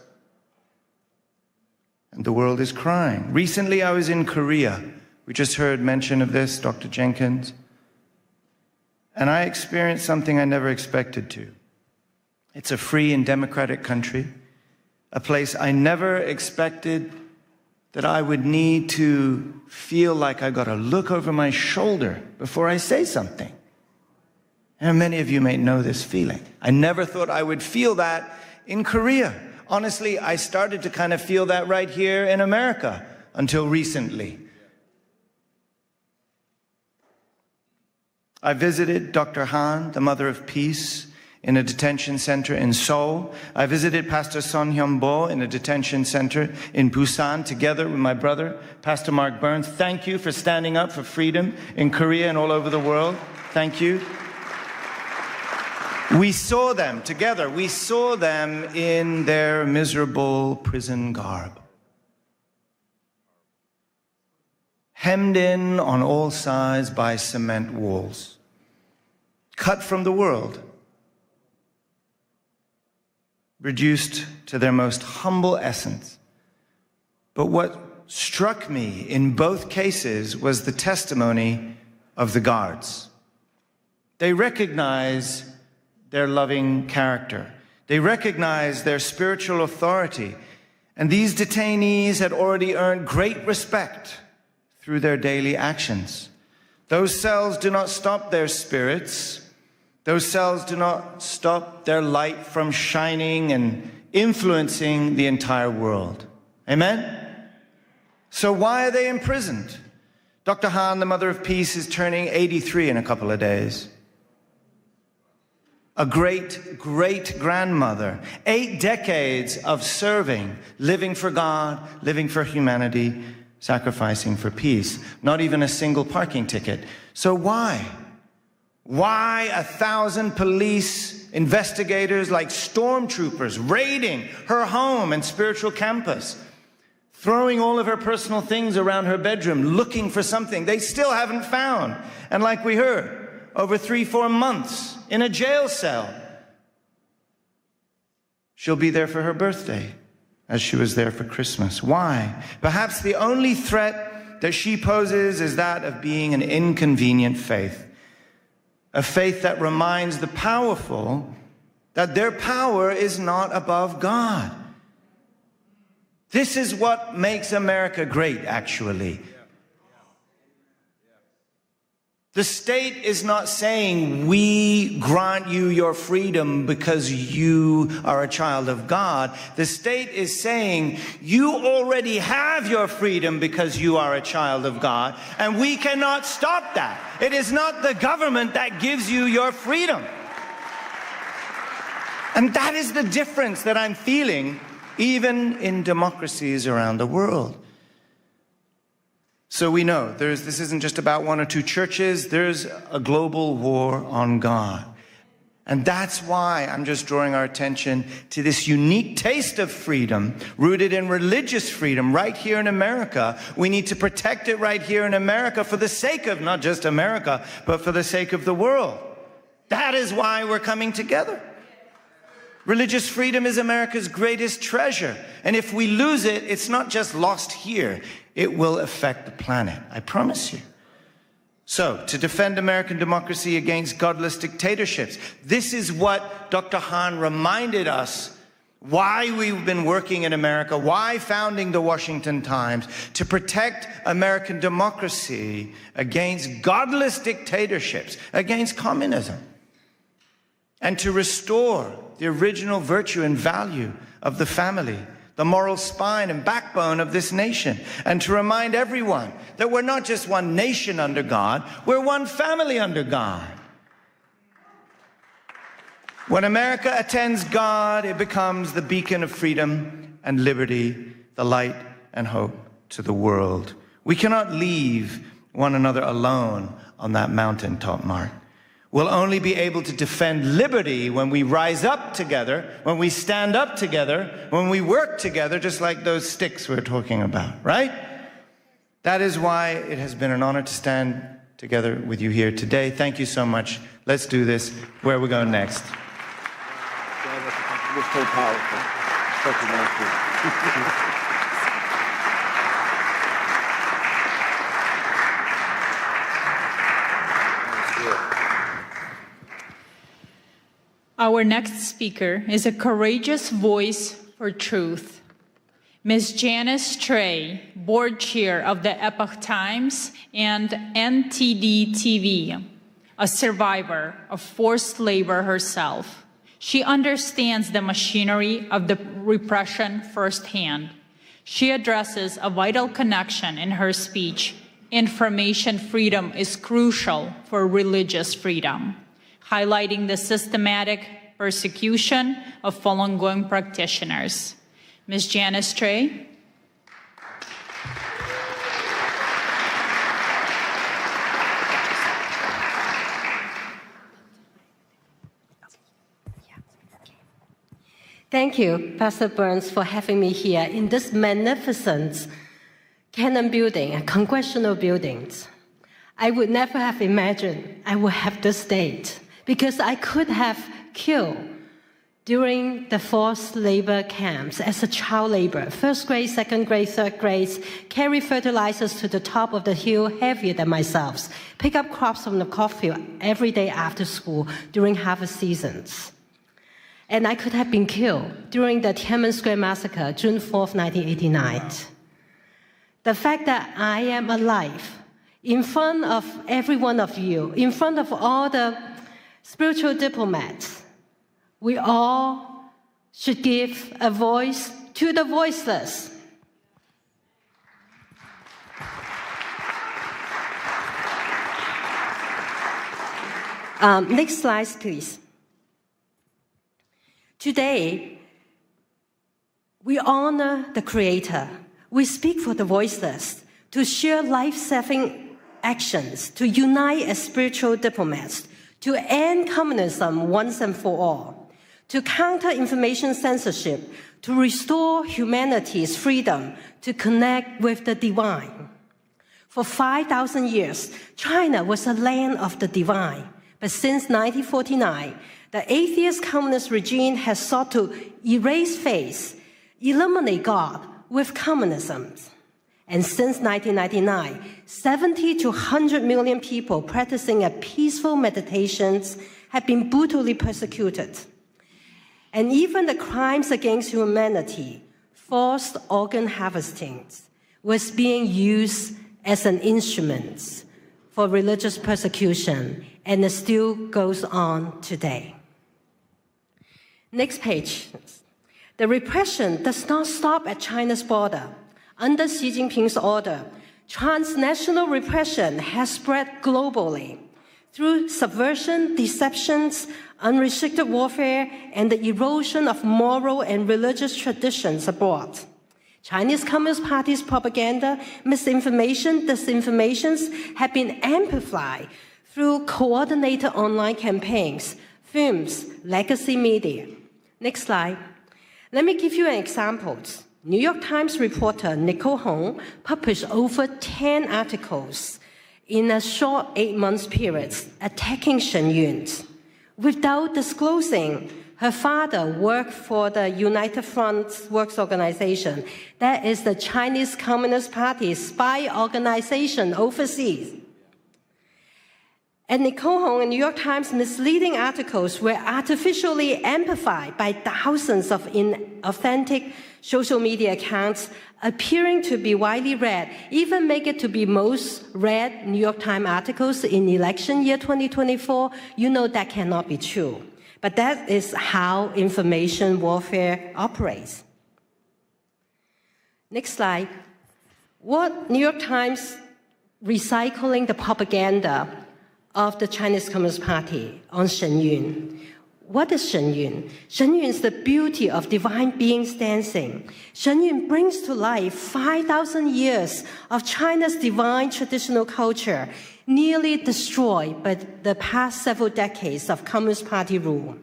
And the world is crying. Recently, I was in Korea. We just heard mention of this, Dr. Jenkins. And I experienced something I never expected to. It's a free and democratic country, a place I never expected that I would need to feel like I got to look over my shoulder before I say something. And many of you may know this feeling. I never thought I would feel that in Korea. Honestly, I started to kind of feel that right here in America until recently. I visited Dr. Han, the Mother of Peace, in a detention center in Seoul. I visited Pastor Son Hyun-bo in a detention center in Busan together with my brother, Pastor Mark Burns. Thank you for standing up for freedom in Korea and all over the world. Thank you. We saw them together. We saw them in their miserable prison garb. Hemmed in on all sides by cement walls. Cut from the world. Reduced to their most humble essence. But what struck me in both cases was the testimony of the guards. They recognize their loving character. They recognize their spiritual authority. And these detainees had already earned great respect through their daily actions. Those cells do not stop their spirits, Those cells do not stop their light from shining and influencing the entire world. Amen? So why are they imprisoned? Dr. Han, the Mother of Peace, is turning 83 in a couple of days. A great-great-grandmother, 8 decades of serving, living for God, living for humanity, sacrificing for peace. Not even a single parking ticket. So why? Why 1,000 police investigators like stormtroopers raiding her home and spiritual campus, throwing all of her personal things around her bedroom, looking for something they still haven't found? And like we heard, over 3-4 months in a jail cell. She'll be there for her birthday, as she was there for Christmas. Why? Perhaps the only threat that she poses is that of being an inconvenient faith. A faith that reminds the powerful that their power is not above God. This is what makes America great, actually. The state is not saying, we grant you your freedom because you are a child of God. The state is saying, you already have your freedom because you are a child of God, and we cannot stop that. It is not the government that gives you your freedom. And that is the difference that I'm feeling even in democracies around the world. So we know this isn't just about 1 or 2 churches. There's a global war on God. And that's why I'm just drawing our attention to this unique taste of freedom, rooted in religious freedom right here in America. We need to protect it right here in America for the sake of not just America, but for the sake of the world. That is why we're coming together. Religious freedom is America's greatest treasure. And if we lose it, it's not just lost here. It will affect the planet, I promise you. So, to defend American democracy against godless dictatorships, this is what Dr. Han reminded us why we've been working in America, why founding the Washington Times, to protect American democracy against godless dictatorships, against communism, and to restore the original virtue and value of the family, the moral spine and backbone of this nation, and to remind everyone that we're not just one nation under God, we're one family under God. When America attends God, it becomes the beacon of freedom and liberty, the light and hope to the world. We cannot leave one another alone on that mountaintop, Mark. We'll only be able to defend liberty when we rise up together, when we stand up together, when we work together, just like those sticks we're talking about, right? That is why it has been an honor to stand together with you here today. Thank you so much. Let's do this. Where are we going next? It was so powerful. Such a nice Our next speaker is a courageous voice for truth. Ms. Janice Trey, board chair of the Epoch Times and NTD TV, a survivor of forced labor herself. She understands the machinery of the repression firsthand. She addresses a vital connection in her speech. Information freedom is crucial for religious freedom, highlighting the systematic persecution of Falun Gong practitioners. Ms. Janice Trey. Thank you, Pastor Burns, for having me here in this magnificent Cannon building, congressional buildings. I would never have imagined I would have this date, because I could have killed during the forced labor camps as a child laborer, first grade, second grade, third grade, carry fertilizers to the top of the hill heavier than myself, pick up crops from the cornfield every day after school during harvest seasons. And I could have been killed during the Tiananmen Square massacre, June 4th, 1989. The fact that I am alive in front of every one of you, in front of all the Spiritual diplomats, we all should give a voice to the voiceless. Next slide, please. Today, we honor the Creator. We speak for the voiceless, to share life-saving actions, to unite as spiritual diplomats, to end communism once and for all, to counter information censorship, to restore humanity's freedom to connect with the divine. For 5,000 years, China was a land of the divine. But since 1949, the atheist communist regime has sought to erase faith, eliminate God with communism. And since 1999, 70 to 100 million people practicing a peaceful meditations have been brutally persecuted. And even the crimes against humanity, forced organ harvesting, was being used as an instrument for religious persecution, and it still goes on today. Next page. The repression does not stop at China's border. Under Xi Jinping's order, transnational repression has spread globally through subversion, deceptions, unrestricted warfare, and the erosion of moral and religious traditions abroad. Chinese Communist Party's propaganda, misinformation, disinformations have been amplified through coordinated online campaigns, films, legacy media. Next slide. Let me give you an example. New York Times reporter Nicole Hong published over 10 articles in a short 8-month period attacking Shen Yun. Without disclosing her father worked for the United Front Works Organization, that is the Chinese Communist Party's spy organization overseas. And Nicole Hong and New York Times misleading articles were artificially amplified by thousands of inauthentic social media accounts appearing to be widely read, even make it to be most read New York Times articles in election year 2024. You know that cannot be true. But that is how information warfare operates. Next slide. What New York Times recycling the propaganda of the Chinese Communist Party on Shen Yun. What is Shen Yun? Shen Yun is the beauty of divine beings dancing. Shen Yun brings to life 5,000 years of China's divine traditional culture, nearly destroyed by the past several decades of Communist Party rule.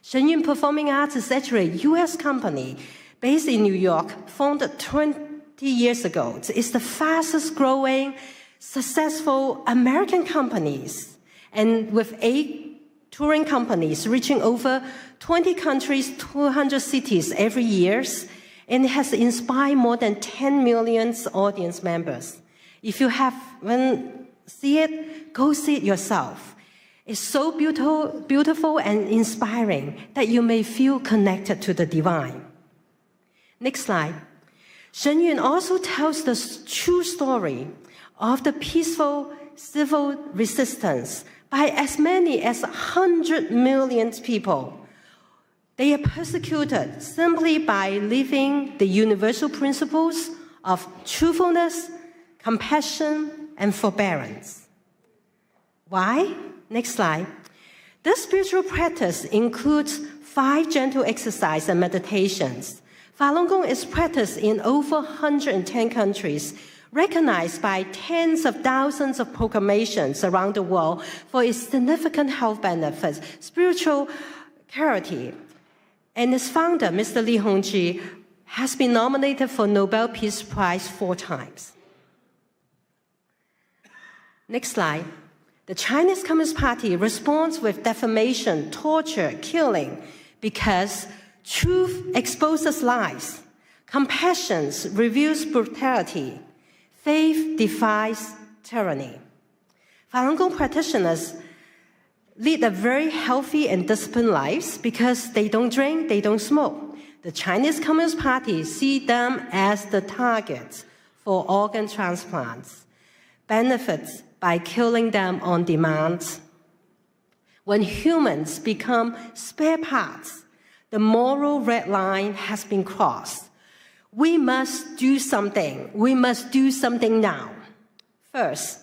Shen Yun Performing Arts is actually a U.S. company based in New York, founded 20 years ago. It's the fastest growing, successful American companies, and with 8 touring companies reaching over 20 countries, 200 cities every year, and it has inspired more than 10 million audience members. If you haven't seen it, go see it yourself. It's so beautiful and inspiring that you may feel connected to the divine. Next slide. Shen Yun also tells the true story of the peaceful civil resistance by as many as 100 million people. They are persecuted simply by living the universal principles of truthfulness, compassion, and forbearance. Why? Next slide. This spiritual practice includes 5 gentle exercises and meditations. Falun Gong is practiced in over 110 countries, recognized by tens of thousands of proclamations around the world for its significant health benefits, spiritual clarity. And its founder, Mr. Li Hongzhi, has been nominated for Nobel Peace Prize 4 times. Next slide. The Chinese Communist Party responds with defamation, torture, killing, because truth exposes lies, compassion reveals brutality, faith defies tyranny. Falun Gong practitioners lead a very healthy and disciplined lives because they don't drink, they don't smoke. The Chinese Communist Party see them as the targets for organ transplants, benefits by killing them on demand. When humans become spare parts, the moral red line has been crossed. We must do something. We must do something now. First,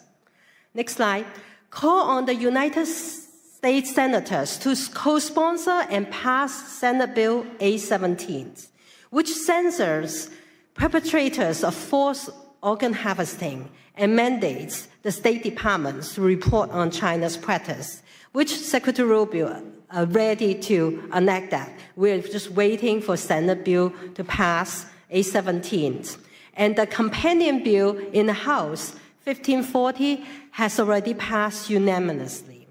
next slide, call on the United States senators to co-sponsor and pass Senate Bill A-17, which censors perpetrators of forced organ harvesting and mandates the State Departments to report on China's practice, which Secretary Rubio are ready to enact that. We're just waiting for Senate bill to pass A-17. And the companion bill in the House, 1540, has already passed unanimously.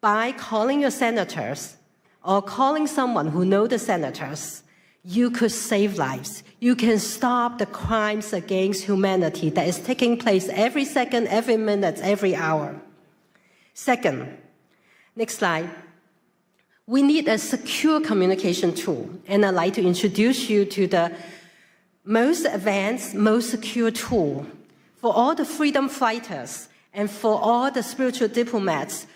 By calling your senators or calling someone who knows the senators, you could save lives. You can stop the crimes against humanity that is taking place every second, every minute, every hour. Second, next slide. We need a secure communication tool, and I'd like to introduce you to the most advanced, most secure tool for all the freedom fighters and for all the spiritual diplomats.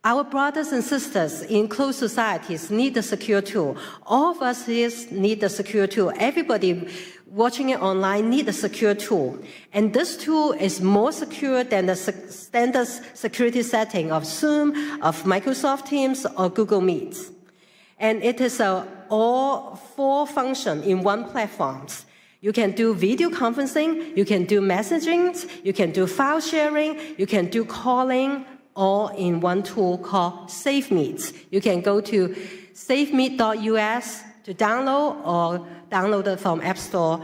Our brothers and sisters in closed societies need the secure tool. All of us here need the secure tool. Everybody watching it online need a secure tool. And this tool is more secure than the standard security setting of Zoom, of Microsoft Teams, or Google Meet. And it is all four function in one platform. You can do video conferencing, you can do messaging, you can do file sharing, you can do calling, all in one tool called SafeMeet. You can go to safemeet.us to download or download it from App Store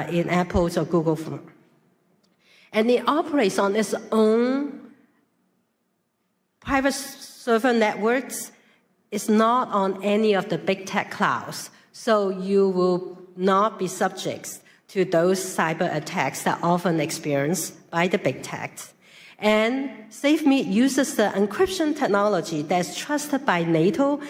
in Apple or Google Phone. And it operates on its own private server networks. It's not on any of the big tech clouds. So you will not be subject to those cyber attacks that are often experienced by the big tech. And SafeMeet uses the encryption technology that's trusted by NATO,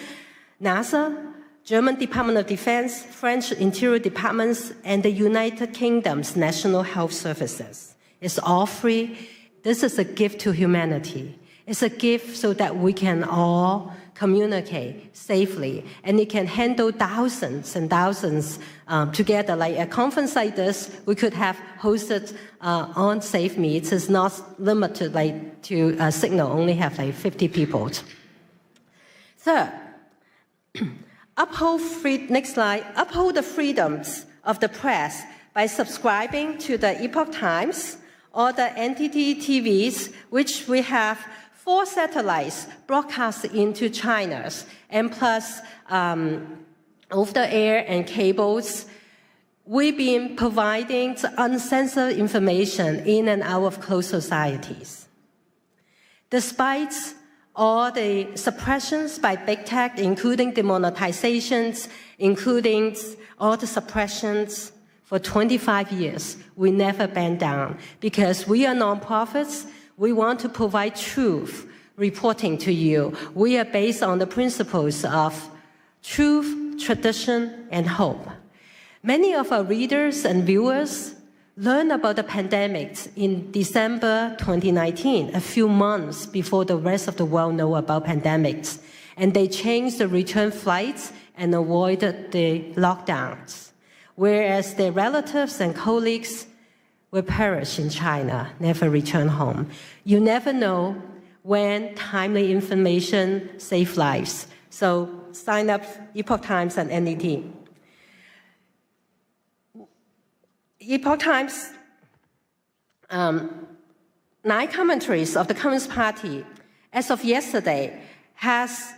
NASA, German Department of Defense, French Interior Departments, and the United Kingdom's National Health Services. It's all free. This is a gift to humanity. It's a gift so that we can all communicate safely, and it can handle thousands and thousands together. Like a conference like this, we could have hosted on SafeMeet. It's not limited to Signal, only have 50 people. Third, next slide, uphold the freedoms of the press by subscribing to the Epoch Times or the NTT TVs, which we have 4 satellites broadcast into China, and plus over-the-air and cables. We've been providing uncensored information in and out of closed societies. Despite all the suppressions by big tech, including demonetizations, including all the suppressions, for 25 years, we never bend down because we are nonprofits. We want to provide truth reporting to you. We are based on the principles of truth, tradition, and hope. Many of our readers and viewers learned about the pandemic in December 2019, a few months before the rest of the world know about pandemics. And they changed the return flights and avoided the lockdowns, whereas their relatives and colleagues will perish in China, never return home. You never know when timely information saves lives. So sign up Epoch Times and NET. Epoch Times, 9 commentaries of the Communist Party, as of yesterday, has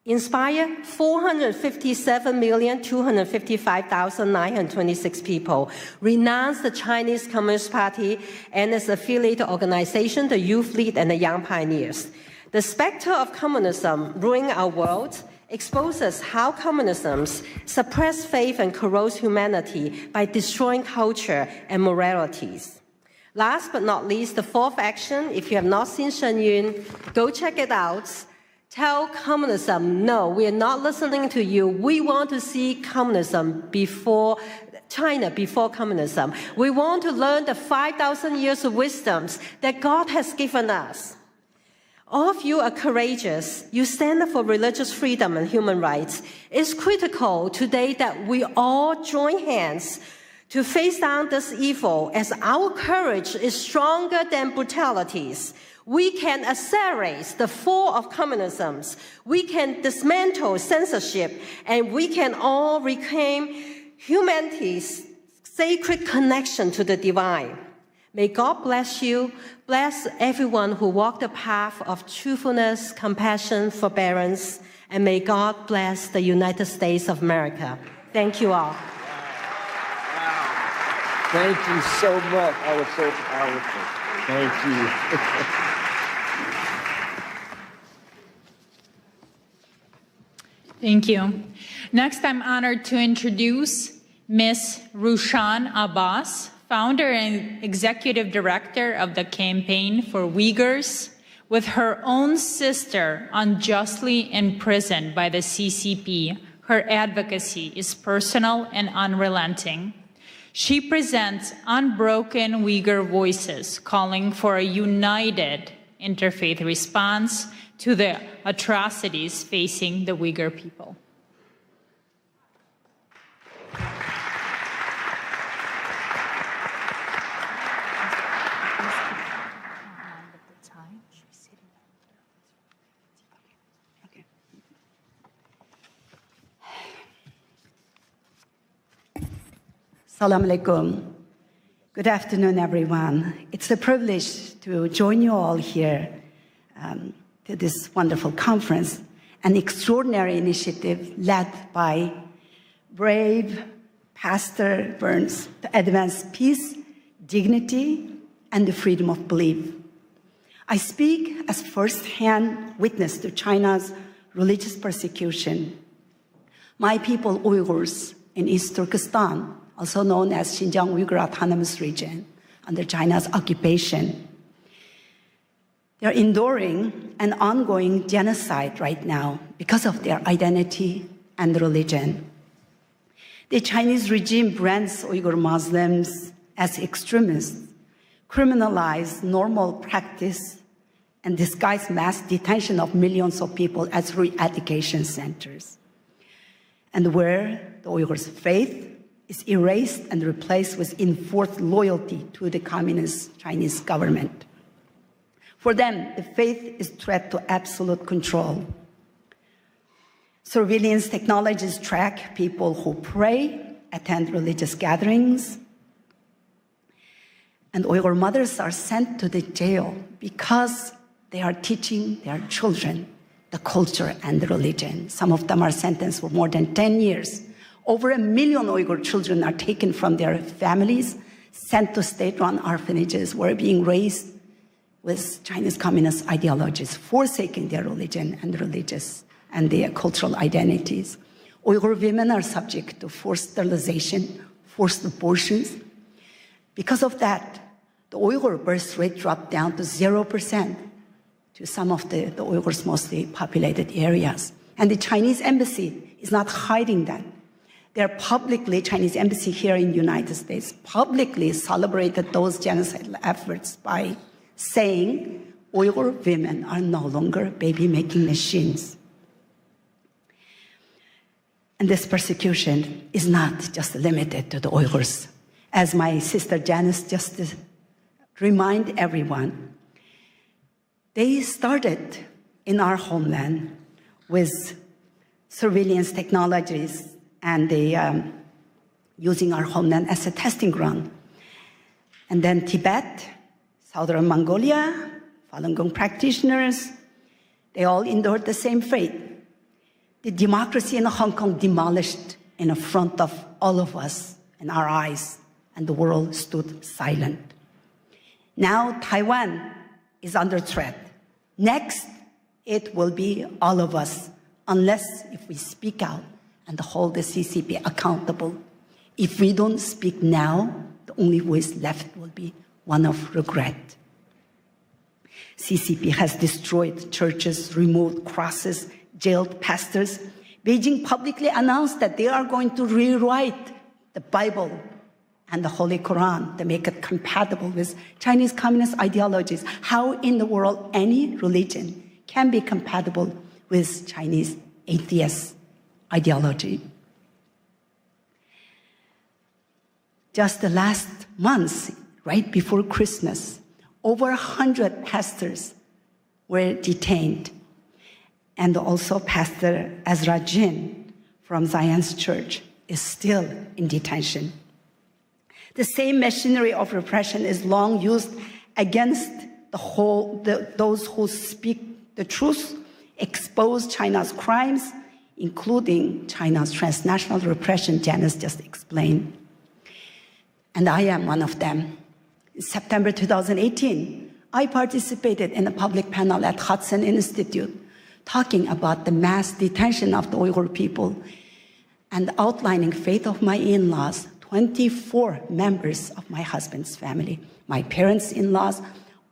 inspired 457,255,926 people, renounce the Chinese Communist Party and its affiliated organization, the Youth League and the Young Pioneers. The specter of communism ruining our world exposes how communism suppresses faith and corrodes humanity by destroying culture and moralities. Last but not least, the 4th action, if you have not seen Shen Yun, go check it out. Tell communism, no, we are not listening to you. We want to see communism before China, before communism. We want to learn the 5,000 years of wisdoms that God has given us. All of you are courageous. You stand up for religious freedom and human rights. It's critical today that we all join hands to face down this evil, as our courage is stronger than brutalities. We can accelerate the fall of communism. We can dismantle censorship, and we can all reclaim humanity's sacred connection to the divine. May God bless you, bless everyone who walked the path of truthfulness, compassion, forbearance, and may God bless the United States of America. Thank you all. Thank you so much. That was so powerful. Thank you. Thank you. Next, I'm honored to introduce Ms. Rushan Abbas, founder and executive director of the Campaign for Uyghurs, with her own sister unjustly imprisoned by the CCP. Her advocacy is personal and unrelenting. She presents unbroken Uyghur voices calling for a united interfaith response to the atrocities facing the Uyghur people. Assalamu alaikum. Good afternoon, everyone. It's a privilege to join you all here to this wonderful conference, an extraordinary initiative led by brave Pastor Burns to advance peace, dignity, and the freedom of belief. I speak as first-hand witness to China's religious persecution. My people, Uyghurs, in East Turkestan, also known as Xinjiang Uyghur Autonomous Region, under China's occupation. They're enduring an ongoing genocide right now because of their identity and religion. The Chinese regime brands Uyghur Muslims as extremists, criminalize normal practice, and disguise mass detention of millions of people as re-education centers. And where the Uyghurs' faith is erased and replaced with enforced loyalty to the communist Chinese government. For them, the faith is a threat to absolute control. Surveillance technologies track people who pray, attend religious gatherings, and Uyghur mothers are sent to the jail because they are teaching their children the culture and the religion. Some of them are sentenced for more than 10 years. Over 1 million Uyghur children are taken from their families, sent to state-run orphanages, were being raised with Chinese communist ideologies, forsaking their religion and religious and their cultural identities. Uyghur women are subject to forced sterilization, forced abortions. Because of that, the Uyghur birth rate dropped down to 0% to some of the Uyghurs' mostly populated areas. And the Chinese embassy is not hiding that. They're publicly, Chinese embassy here in the United States, publicly celebrated those genocidal efforts by saying Uyghur women are no longer baby-making machines. And this persecution is not just limited to the Uyghurs. As my sister Janice just reminded everyone, they started in our homeland with surveillance technologies and they using our homeland as a testing ground. And then Tibet, Southern Mongolia, Falun Gong practitioners, they all endured the same fate. The democracy in Hong Kong demolished in front of all of us in our eyes, and the world stood silent. Now Taiwan is under threat. Next, it will be all of us, unless if we speak out and hold the CCP accountable. If we don't speak now, the only voice left will be one of regret. CCP has destroyed churches, removed crosses, jailed pastors. Beijing publicly announced that they are going to rewrite the Bible and the Holy Quran to make it compatible with Chinese communist ideologies. How in the world any religion can be compatible with Chinese atheist ideology? Just the last month, right before Christmas, over 100 pastors were detained. And also Pastor Ezra Jin from Zion's Church is still in detention. The same machinery of repression is long used against those who speak the truth, expose China's crimes, including China's transnational repression Janice just explained. And I am one of them. In September 2018, I participated in a public panel at Hudson Institute talking about the mass detention of the Uyghur people and outlining fate of my in-laws, 24 members of my husband's family, my parents-in-laws,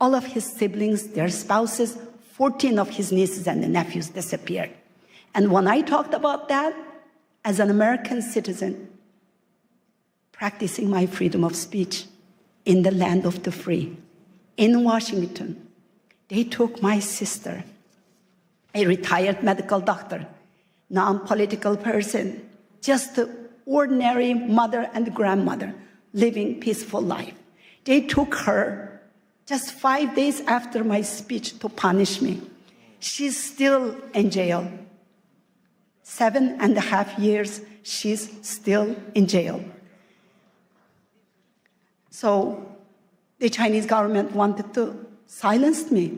all of his siblings, their spouses, 14 of his nieces and nephews disappeared. And when I talked about that, as an American citizen, practicing my freedom of speech in the land of the free, in Washington, they took my sister, a retired medical doctor, non-political person, just an ordinary mother and grandmother living peaceful life. They took her just 5 days after my speech to punish me. She's still in jail. 7.5 years, she's still in jail. So the Chinese government wanted to silence me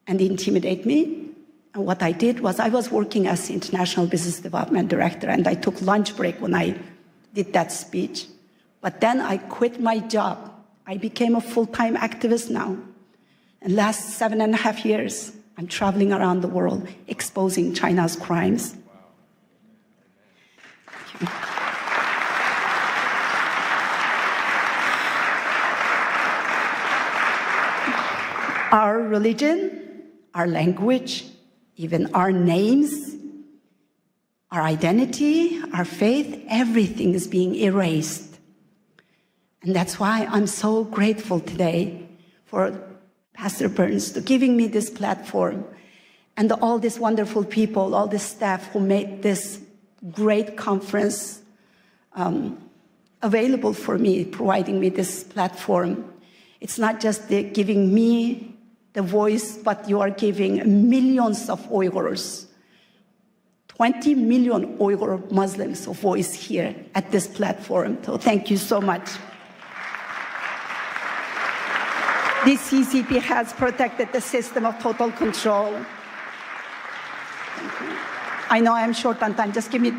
and intimidate me. And what I did was I was working as the International Business Development Director, and I took lunch break when I did that speech. But then I quit my job. I became a full-time activist now. And last 7.5 years, I'm traveling around the world exposing China's crimes. Thank you. Our religion, our language, even our names, our identity, our faith, everything is being erased. And that's why I'm so grateful today for Pastor Burns to giving me this platform and all these wonderful people, all the staff who made this great conference available for me, providing me this platform. It's not just giving me the voice, but you are giving millions of Uyghurs, 20 million Uyghur Muslims a voice here at this platform. So thank you so much. The CCP has protected the system of total control. I know I'm short on time. Just give me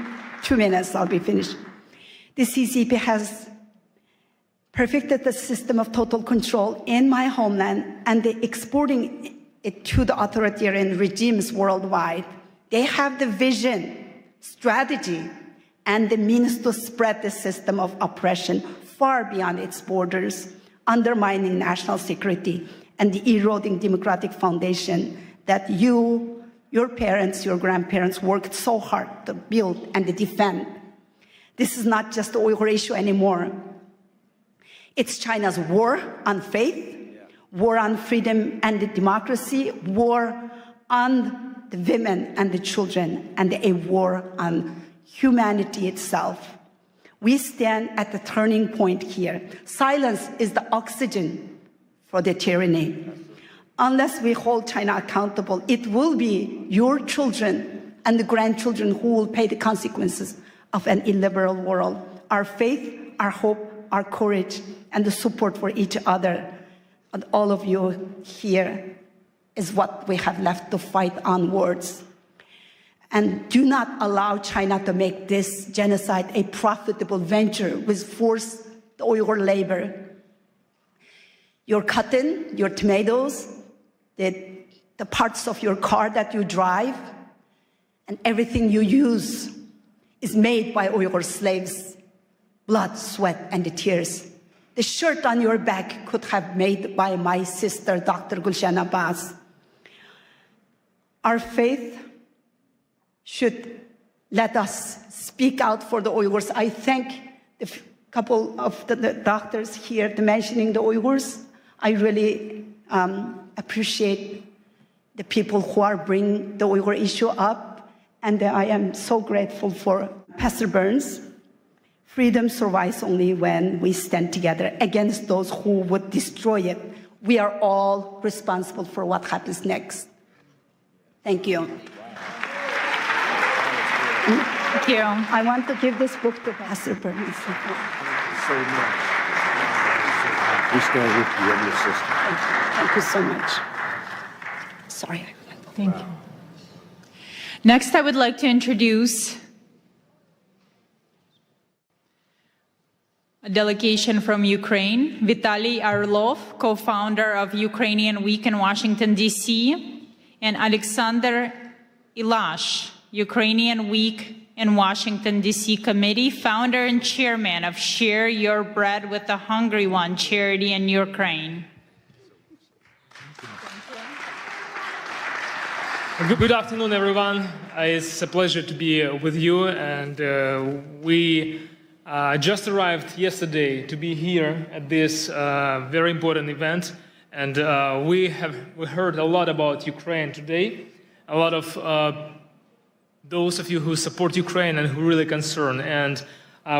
2 minutes, I'll be finished. The CCP has perfected the system of total control in my homeland and they're exporting it to the authoritarian regimes worldwide. They have the vision, strategy, and the means to spread the system of oppression far beyond its borders, undermining national security and eroding democratic foundation that your parents, your grandparents worked so hard to build and to defend. This is not just the Uyghur issue anymore. It's China's war on faith, war on freedom and democracy, war on the women and the children, and a war on humanity itself. We stand at the turning point here. Silence is the oxygen for the tyranny. Unless we hold China accountable, it will be your children and the grandchildren who will pay the consequences of an illiberal world. Our faith, our hope, our courage, and the support for each other, and all of you here, is what we have left to fight onwards. And do not allow China to make this genocide a profitable venture with forced Uyghur labor. Your cotton, your tomatoes, the parts of your car that you drive, and everything you use is made by Uyghur slaves. Blood, sweat, and the tears. The shirt on your back could have made by my sister, Dr. Gulshan Abbas. Our faith should let us speak out for the Uyghurs. I thank couple of the doctors here mentioning the Uyghurs. I really appreciate the people who are bringing the Uyghur issue up, and I am so grateful for Pastor Burns. Freedom survives only when we stand together against those who would destroy it. We are all responsible for what happens next. Thank you. Thank you. I want to give this book to Pastor Burns. So much. We stand with you and your sister. Thank you so much. Sorry. Thank you. Next, I would like to introduce a delegation from Ukraine, Vitaly Arlov, co-founder of Ukrainian Week in Washington, D.C., and Alexander Ilash, Ukrainian Week in Washington, D.C. Committee, founder and chairman of Share Your Bread with the Hungry One charity in Ukraine. Good afternoon, everyone. It's a pleasure to be with you, and we just arrived yesterday to be here at this very important event, and we heard a lot about Ukraine today. A lot of those of you who support Ukraine and who really concerned, and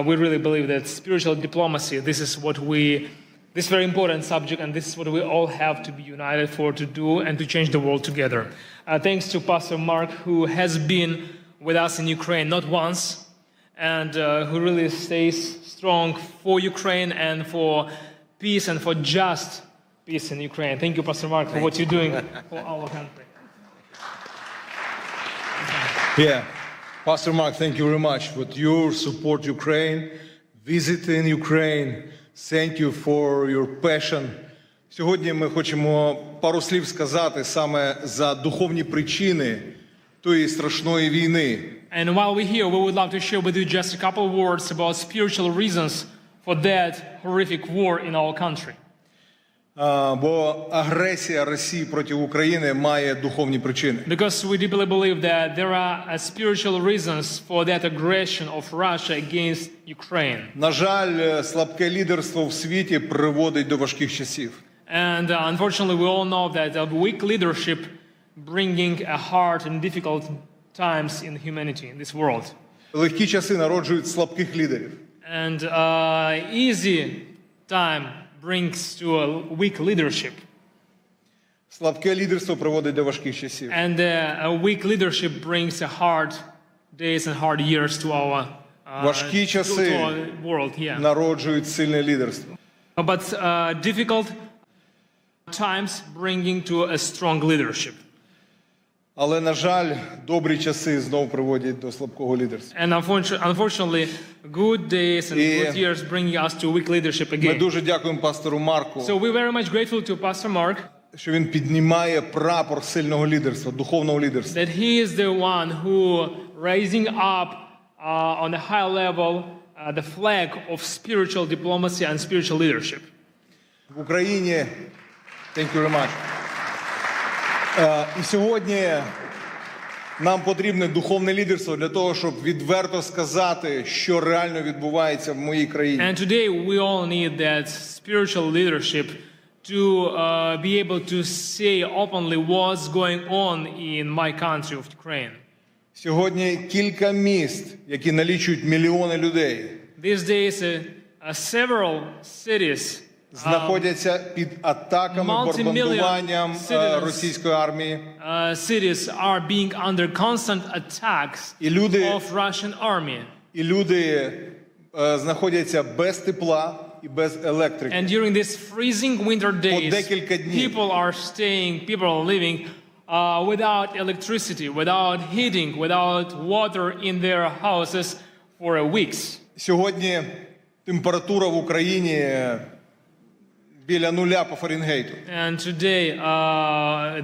we really believe that spiritual diplomacy, this very important subject, and this is what we all have to be united for, to do and to change the world together. Thanks to Pastor Mark, who has been with us in Ukraine not once, and who really stays strong for Ukraine and for peace and for just peace in Ukraine. Thank you, Pastor Mark, for what you're doing for our country. Yeah, Pastor Mark, thank you very much for your support Ukraine, visiting Ukraine. Thank you for your passion. Сьогодні ми хочемо пару слів сказати саме за духовні причини тої страшної війни. And while we're here, we would love to share with you just a couple of words about spiritual reasons for that horrific war in our country. Бо агресія Росії проти України має духовні причини. Because we deeply believe that there are spiritual reasons for that aggression of Russia against Ukraine. На жаль, слабке лідерство в світі приводить до важких часів. And unfortunately, we all know that a weak leadership bringing a hard and difficult times in humanity, in this world. Легкі часи народжують слабких лідерів. And easy time brings to a weak leadership. Слабке лідерство приводить до важких часів. And a weak leadership brings a hard days and hard years to our важкі часи world. Yeah. Народжують сильне лідерство. But difficult times bringing to a strong leadership. Але, на жаль, добрі часи знов приводять до слабкого лідерства. And unfortunately, good days and good years bring us to weak leadership again. Ми дуже дякуємо пастору Марку. So we're very much grateful to Pastor Mark. Що він піднімає прапор сильного лідерства, духовного лідерства. That he is the one who raising up on a high level the flag of spiritual diplomacy and spiritual leadership. В Україні, thank you very much. І сьогодні нам потрібне духовне лідерство для того, щоб відверто сказати, що реально відбувається в моїй країні. And today we all need that spiritual leadership to be able to say openly what's going on in my country of Ukraine. Сьогодні кілька міст, які налічують мільйони людей. These days several cities знаходяться під атаками, бомбардуванням російської армії. Cities are being under constant attacks of Russian army. І люди знаходяться без тепла і без електрики. And during these freezing winter days, people are living without electricity, without heating, without water in their houses for weeks. Сьогодні температура в Україні біля нуля по Фаренгейту. And today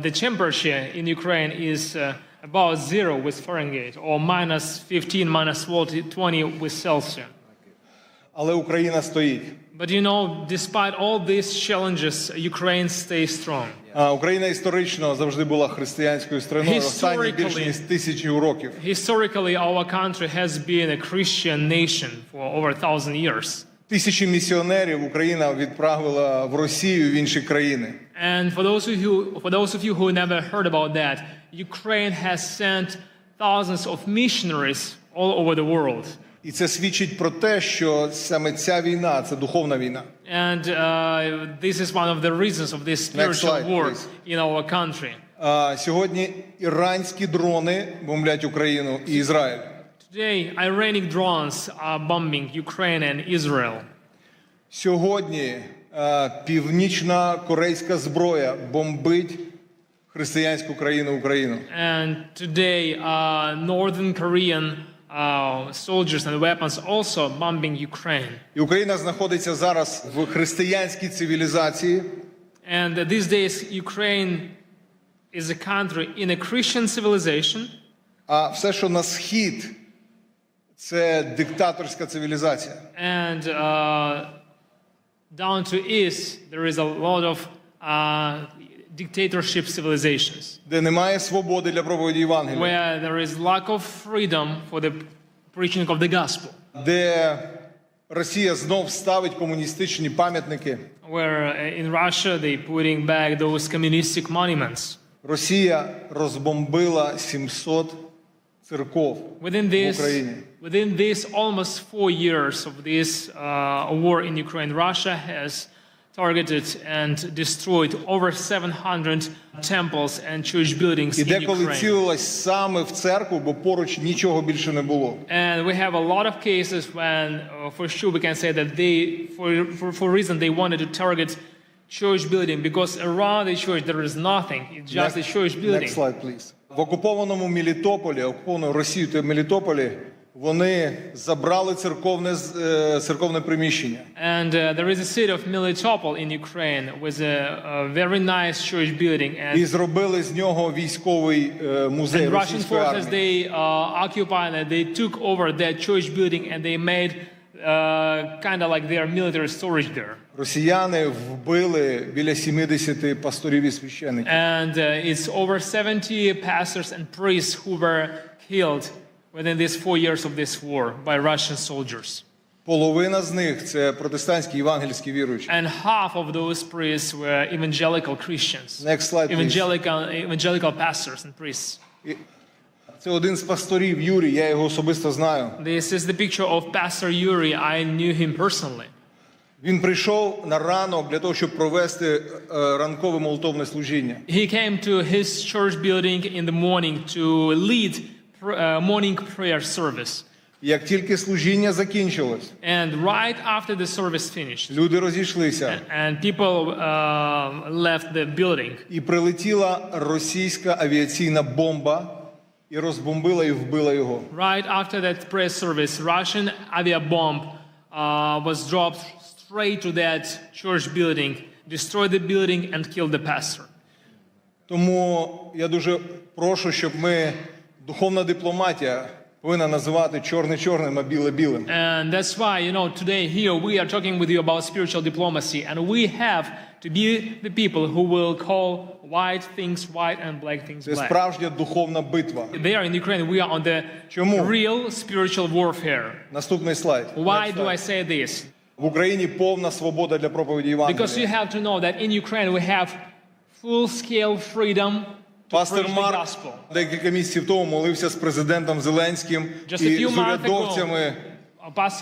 the temperature in Ukraine is about 0 with Fahrenheit, or minus 15, minus 20 with Celsius. Але Україна стоїть. But you know, despite all these challenges, Ukraine stays strong. Україна історично завжди була християнською країною останні більше ніж 1000 років. Historically, our country has been a Christian nation for over 1,000 years. Тисячі місіонерів Україна відправила в Росію, в інші країни. And for those of you who never heard about that, Ukraine has sent thousands of missionaries all over the world. І це свідчить про те, що саме ця війна – це духовна війна. And this is one of the reasons of this spiritual war in our country. Сьогодні іранські дрони бомблять Україну і Ізраїль. Today, Iranian drones are bombing Ukraine and Israel. Сьогодні північна корейська зброя бомбить християнську країну Україну. And today, Northern Korean soldiers and weapons also bombing Ukraine. І Україна знаходиться зараз в християнській цивілізації. And these days, Ukraine is a country in a Christian civilization. А все, що на схід, це диктаторська цивілізація. And down to east, there is a lot of dictatorship civilizations. Де немає свободи для проповіді Євангелія. Where there is lack of freedom for the preaching of the gospel. Де Росія знов ставить комуністичні пам'ятники. Where in Russia they putting back those communistic monuments. Росія розбомбила 700 церков в Україні. Within this almost 4 years of this war in Ukraine, Russia has targeted and destroyed over 700 temples and church buildings І in деколи Ukraine. цілилась саме в церкву, бо поруч нічого більше не було. And we have a lot of cases when, for sure, we can say that they, for reason, they wanted to target church building because around the church there is nothing. It's just a church building. Next slide, please. В окупованому Мелітополі, окупованому Росією та Мелітополі, вони забрали церковне приміщення. And there is a city of Melitopol in Ukraine with a very nice church building. And І зробили з нього військовий музей російської Russian армії. forces, they occupied and they took over that church building and they made kind of like their military storage there. Росіяни вбили біля 70 пасторів і священиків. And it's over 70 pastors and priests who were killed within these 4 years of this war by Russian soldiers. Половина з них – це протестантські євангельські віруючі. And half of those priests were evangelical Christians. Next slide, please. Evangelical pastors and priests. Це один з пасторів, Юрій, я його особисто знаю. This is the picture of Pastor Yuri. I knew him personally. Він прийшов на ранок для того, щоб провести ранкове молитовне служіння. He came to his church building in the morning to lead morning prayer service. Як тільки служіння закінчилось, And right after the service finished, люди розійшлися. And people left the building. І прилетіла російська авіаційна бомба і розбомбила і вбила його. Right after that prayer service, Russian aviabomb was dropped straight to that church building, destroyed the building and killed the pastor. Тому я дуже прошу, щоб ми, духовна дипломатія, повинна називати чорне чорним, а біле білим. And that's why, today here we are talking with you about spiritual diplomacy, and we have to be the people who will call white things white and black things Це black. справжня духовна битва. There in Ukraine we are on the real spiritual warfare. Наступний слайд. Why do I say this? В Україні повна свобода для проповіді Євангелія. Because you have to know that in Ukraine we have full-scale freedom to Пастор preach the Марк gospel. декілька місяців тому молився з президентом Зеленським і з урядовцями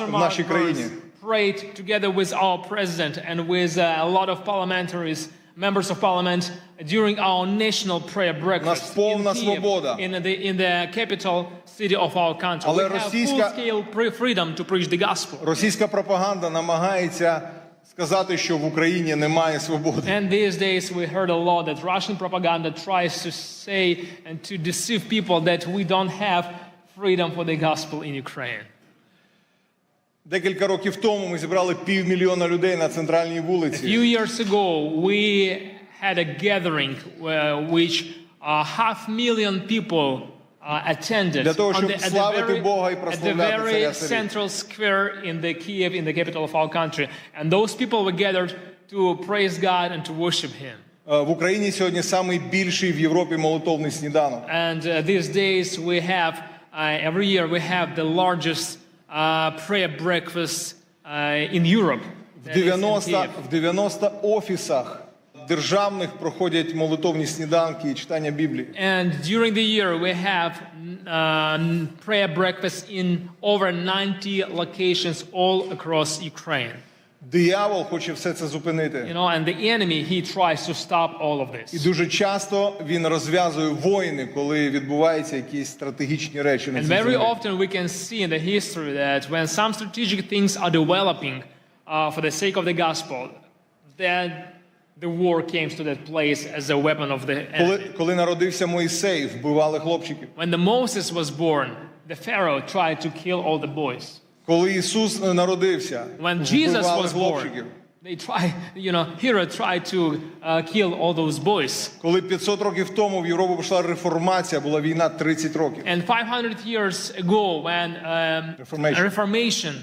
в нашій країні. Prayed together with our president and with a lot of parliamentaries, members of parliament during our national prayer breakfast in Kyiv, in the capital city of our country. We have full-scale freedom to preach the gospel. Російська пропаганда намагається сказати, що в Україні немає свободи. And these days we heard a lot that Russian propaganda tries to say and to deceive people that we don't have freedom for the gospel in Ukraine. Декілька років тому ми зібрали 500 000 людей на центральній вулиці. A few years ago we had a gathering which 500,000 people attended Для того, щоб славити Бога і at the прославляти very Царя Царів. central square in the Kyiv, in the capital of our country. And those people were gathered to praise God and to worship Him. В Україні сьогодні самий більший в Європі молитовний сніданок. And these days we have, every year we have the largest prayer breakfast in Europe. В 90 офісах державних проходять молитовні сніданки і читання Біблії. And during the year we have prayer breakfasts in over 90 locations all across Ukraine. Диявол хоче все це зупинити. You know, and the enemy, he tries to stop all of this. І дуже часто він розв'язує війни, коли відбуваються якісь стратегічні речі на цій землі. And very often we can see in the history that when some strategic things are developing for the sake of the gospel, then the war came to that place as a weapon of the enemy. Коли народився Мойсей, вбивали хлопчиків. When the Moses was born, the Pharaoh tried to kill all the boys. Коли Ісус народився, вбивали хлопчиків. They tried, Herod tried to kill all those boys. Коли 500 років тому в Європу пішла реформація, була війна 30 років. And 500 years ago, when Reformation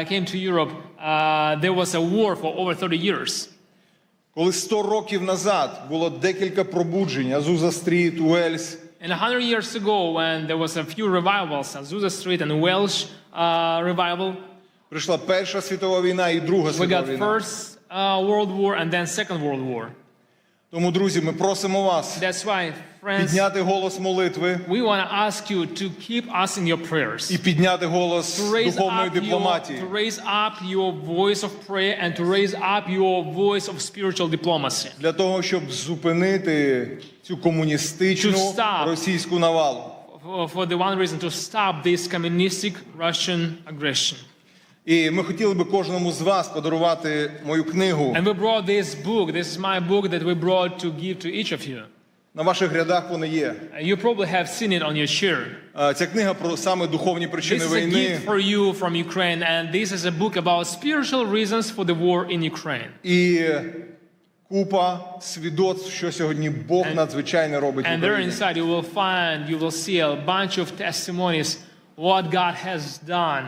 came to Europe, there was a war for over 30 years. Коли 100 років назад було декілька пробуджень, Азуза Стріт, Уельс. And 100 years ago, when there was a few revivals, Azusa Street and Welsh revival, прийшла Перша світова війна і Друга світова війна. We got First World War and then Second World War. Тому, друзі, ми просимо вас підняти голос молитви we want to ask you to keep us in your prayers. І підняти голос духовної дипломатії. To raise up your voice of prayer and to raise up your voice of spiritual diplomacy. Для того, щоб зупинити цю комуністичну російську навалу. For the one reason to stop this communistic Russian aggression. І ми хотіли би кожному з вас подарувати мою книгу. And we brought this book. This is my book that we brought to give to each of you. На ваших рядах вони є. You probably have seen it on your chair. Ця книга про саме духовні причини війни. This is a gift for you from Ukraine, and this is a book about spiritual reasons for the war in Ukraine. І купа свідоцтв, що сьогодні Бог надзвичайно робить в Україні. And there inside you will see a bunch of testimonies what God has done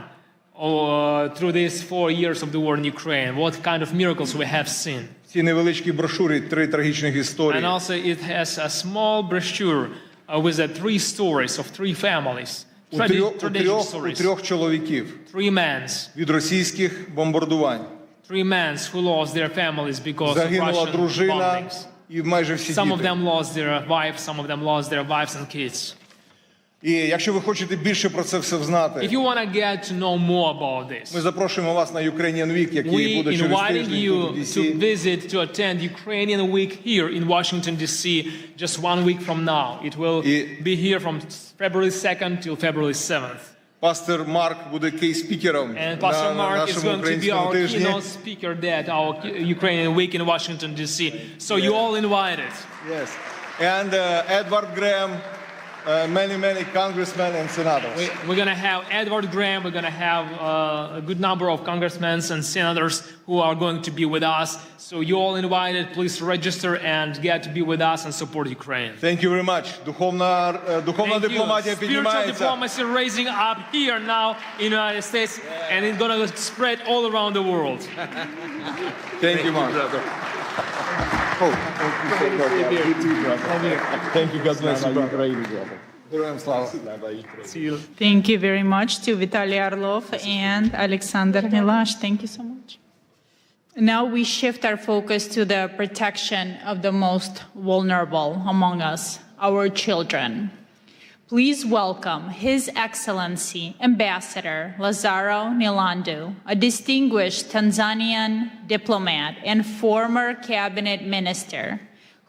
through these 4 years of the war in Ukraine. What kind of miracles we have seen. Ці невеличкі брошури, 3 трагічних історії. And also it has a small brochure with the 3 stories of 3 families. У 3 чоловіків. 3 men. Від російських бомбардувань. 3 men who lost their families because of Russian bombings. І майже всі Some of діти. them lost their wives, some of them lost their wives and kids. І якщо ви хочете більше про це все знати, If you want to get to know more about this, ми запрошуємо вас на Ukrainian Week, який буде через тиждень тут у DC. to visit, to attend Ukrainian Week here in Washington, D.C. just 1 week from now. It will be here from February 2nd till February 7th. Пастор Марк буде кей-спікером And Pastor на Mark is нашому going to be українському our тижні. keynote speaker at our Ukrainian Week in Washington, D.C. So you all invited. Yes. And Edward Graham, many congressmen and senators. We're going to have Edward Graham. We're going to have a good number of congressmen and senators who are going to be with us. So you all invited. Please register and get to be with us and support Ukraine. Thank you very much. Духовна дипломатія піднімається. Spiritual diplomacy raising up here now in the United States, and it's going to spread all around the world. Thank you, Mark. Thank you, God bless you, brother. Thank you very much to Vitaly Orlov and Alexander Milash. Thank you so much. Now we shift our focus to the protection of the most vulnerable among us, our children. Please welcome His Excellency Ambassador Lazaro Nilandu, a distinguished Tanzanian diplomat and former cabinet minister,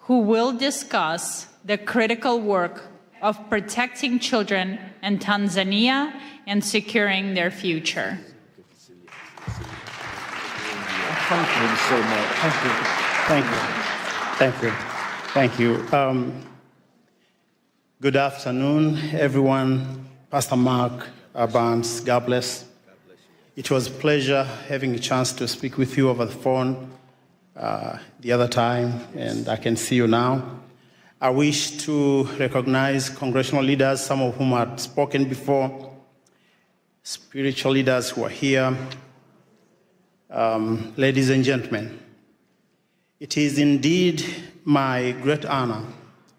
who will discuss the critical work of protecting children in Tanzania and securing their future. Thank you so much. Thank you. Good afternoon, everyone. Pastor Mark Barnes, God bless. It was a pleasure having a chance to speak with you over the phone the other time, and I can see you now. I wish to recognize congressional leaders, some of whom had spoken before, spiritual leaders who are here, ladies and gentlemen. It is indeed my great honor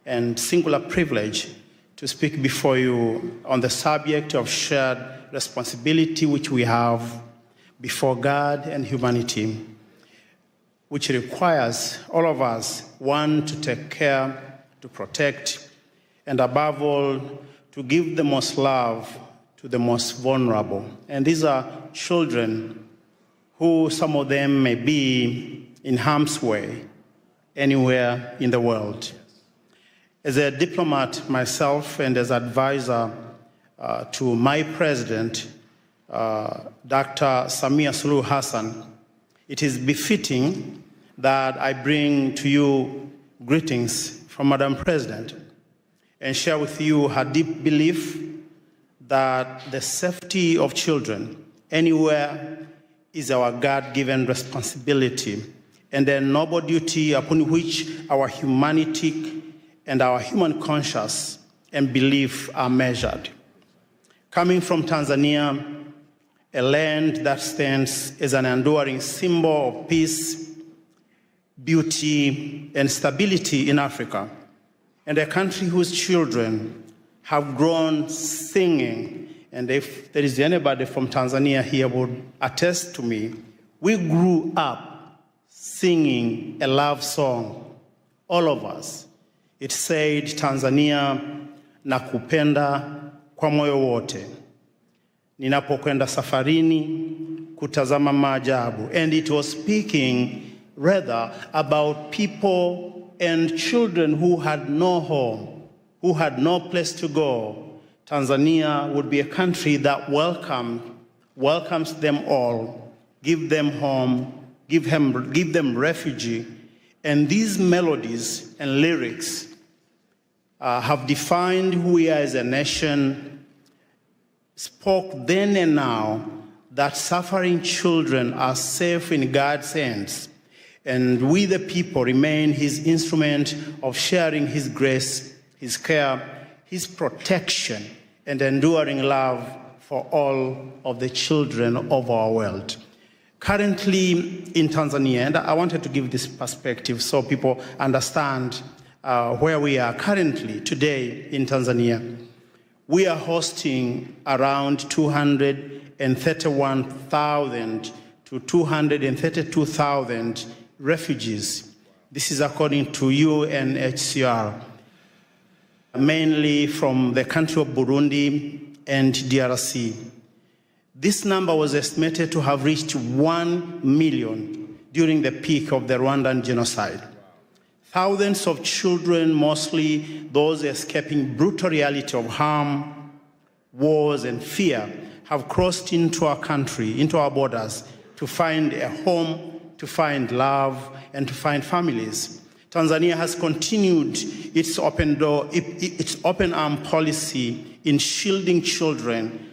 and singular privilege to speak before you on the subject of shared responsibility which we have before God and humanity, which requires all of us, one, to take care, to protect, and above all, to give the most love to the most vulnerable. And these are children who, some of them may be in harm's way anywhere in the world. As a diplomat myself and as advisor to my president, Dr. Samia Suluhu Hassan, it is befitting that I bring to you greetings from Madam President and share with you her deep belief that the safety of children anywhere is our God-given responsibility and a noble duty upon which our humanity and our human conscience and belief are measured. Coming from Tanzania, a land that stands as an enduring symbol of peace, beauty, and stability in Africa, and a country whose children have grown singing, and if there is anybody from Tanzania here would attest to me, we grew up singing a love song, all of us. It said, Tanzania, nakupenda kwa moyo wote, ninapokwenda safarini kutazama maajabu. And it was speaking rather about people and children who had no home, who had no place to go. Tanzania would be a country that welcomes them all, give them home, give them refuge. And these melodies and lyrics have defined who we are as a nation, spoke then and now that suffering children are safe in God's hands. And we, the people, remain his instrument of sharing his grace, his care, his protection, and enduring love for all of the children of our world. Currently in Tanzania, and I wanted to give this perspective so people understand where we are currently today in Tanzania. We are hosting around 231,000 to 232,000 refugees. This is according to UNHCR, mainly from the country of Burundi and DRC. This number was estimated to have reached 1 million during the peak of the Rwandan genocide. Thousands of children, mostly those escaping brutal reality of harm, wars, and fear, have crossed into our country, into our borders, to find a home, to find love, and to find families. Tanzania has continued its open arm policy in shielding children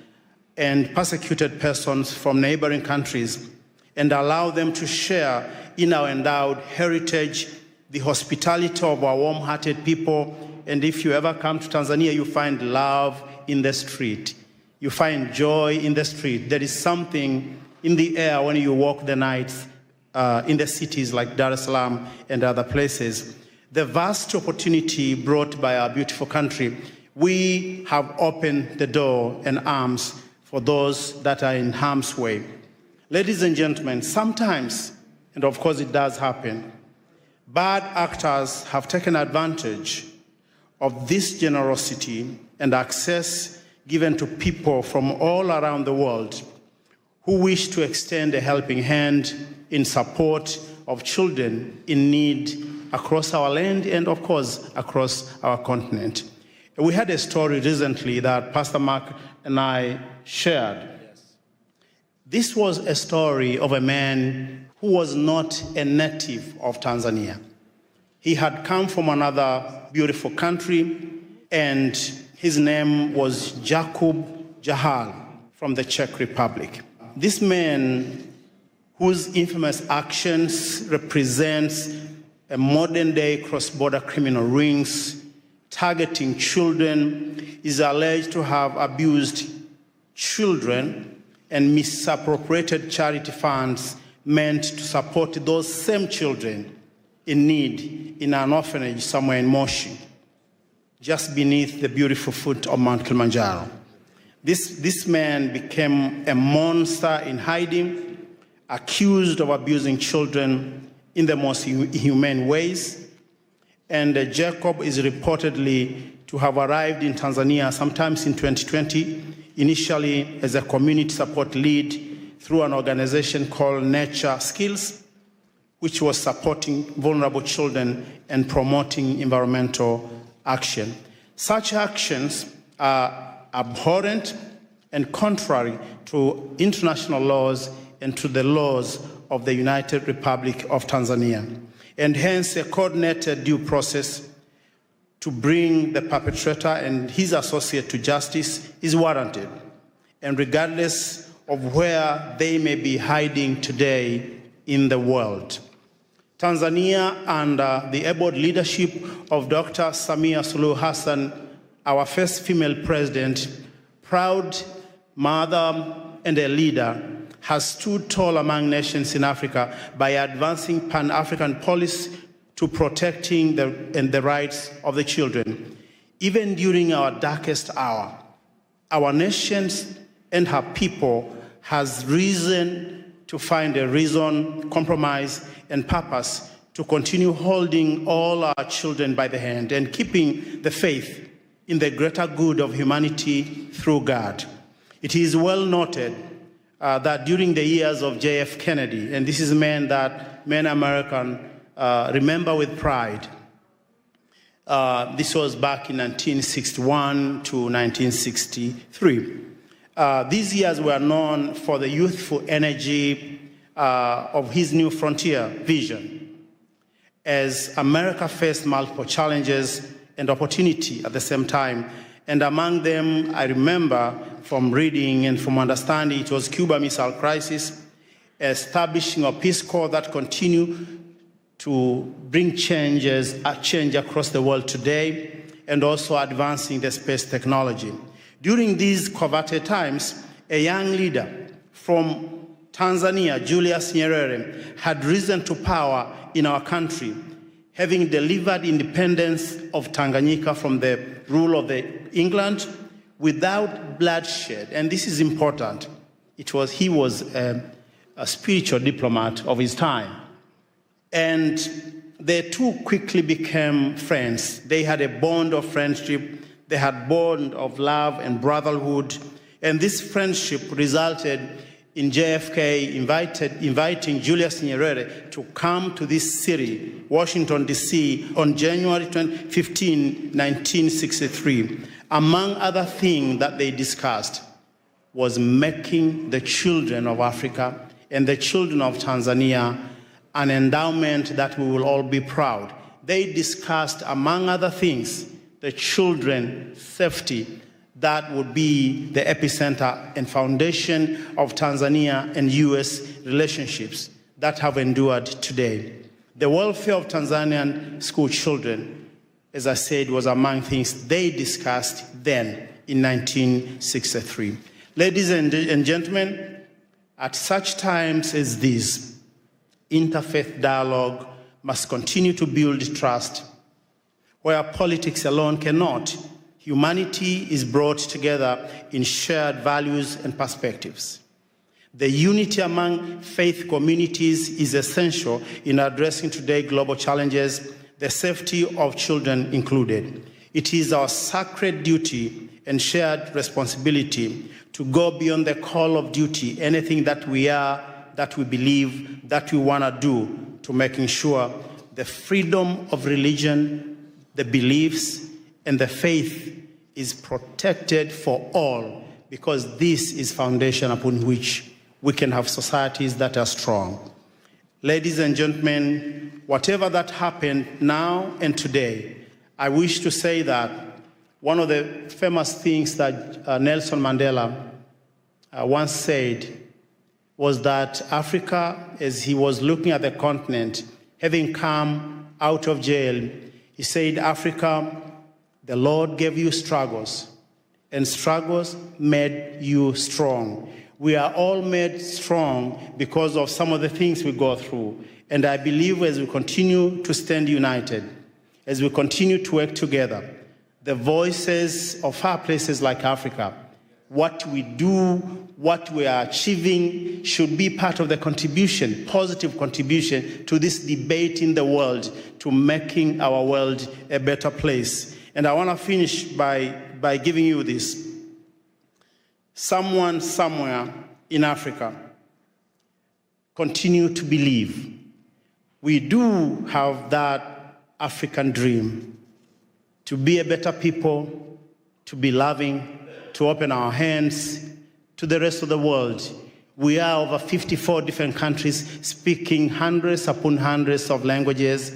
and persecuted persons from neighboring countries and allow them to share in our endowed heritage, the hospitality of our warm-hearted people. And if you ever come to Tanzania, you find love in the street. You find joy in the street. There is something in the air when you walk the nights in the cities like Dar es Salaam and other places. The vast opportunity brought by our beautiful country, we have opened the door and arms for those that are in harm's way. Ladies and gentlemen, sometimes, and of course it does happen, bad actors have taken advantage of this generosity and access given to people from all around the world who wish to extend a helping hand in support of children in need across our land and, of course, across our continent. We had a story recently that Pastor Mark and I shared. Yes. This was a story of a man who was not a native of Tanzania. He had come from another beautiful country, and his name was Jakub Jahal from the Czech Republic. This man, whose infamous actions represents a modern-day cross-border criminal rings targeting children, is alleged to have abused children and misappropriated charity funds meant to support those same children in need in an orphanage somewhere in Moshi, just beneath the beautiful foot of Mount Kilimanjaro. This man became a monster in hiding, accused of abusing children in the most inhumane ways. And Jacob is reportedly to have arrived in Tanzania sometimes in 2020, initially as a community support lead through an organization called Nature Skills, which was supporting vulnerable children and promoting environmental action. Such actions are abhorrent and contrary to international laws and to the laws of the United Republic of Tanzania. And hence a coordinated due process to bring the perpetrator and his associate to justice is warranted, and regardless of where they may be hiding today in the world. Tanzania, under the able leadership of Dr. Samia Suluhu Hassan, our first female president, proud mother and a leader, has stood tall among nations in Africa by advancing Pan-African policy to protecting the rights of the children. Even during our darkest hour, our nations and her people has reason to find a reason, compromise, and purpose to continue holding all our children by the hand and keeping the faith in the greater good of humanity through God. It is well noted that during the years of J.F. Kennedy, and this is a man that many Americans remember with pride, this was back in 1961 to 1963. These years were known for the youthful energy of his new frontier vision. As America faced multiple challenges and opportunity at the same time, and among them, I remember from reading and from understanding, it was Cuba Missile Crisis, establishing a Peace Corps that continue to bring change across the world today, and also advancing the space technology. During these coveted times, a young leader from Tanzania, Julius Nyerere, had risen to power in our country, having delivered independence of Tanganyika from the rule of England without bloodshed. And this is important. He was a spiritual diplomat of his time. And the two quickly became friends. They had a bond of friendship. They had a bond of love and brotherhood. And this friendship resulted in JFK inviting Julius Nyerere to come to this city, Washington, D.C., on January 15, 1963. Among other things that they discussed was making the children of Africa and the children of Tanzania an endowment that we will all be proud. They discussed, among other things, the children's safety that would be the epicenter and foundation of Tanzania and U.S. relationships that have endured today. The welfare of Tanzanian school children, as I said, was among things they discussed then in 1963. Ladies and gentlemen, at such times as these, interfaith dialogue must continue to build trust. Where politics alone cannot, humanity is brought together in shared values and perspectives. The unity among faith communities is essential in addressing today's global challenges, the safety of children included. It is our sacred duty and shared responsibility to go beyond the call of duty, anything that we are, that we believe, that we want to do, to making sure the freedom of religion, the beliefs, and the faith is protected for all, because this is foundation upon which we can have societies that are strong. Ladies and gentlemen, whatever that happened now and today, I wish to say that one of the famous things that Nelson Mandela once said was that Africa, as he was looking at the continent, having come out of jail, he said, Africa, the Lord gave you struggles, and struggles made you strong. We are all made strong because of some of the things we go through. And I believe as we continue to stand united, as we continue to work together, the voices of far places like Africa what we do, what we are achieving should be part of the contribution, positive contribution to this debate in the world, to making our world a better place. And I want to finish by giving you this. Someone somewhere in Africa continue to believe we do have that African dream to be a better people, to be loving, to open our hands to the rest of the world. We are over 54 different countries speaking hundreds upon hundreds of languages,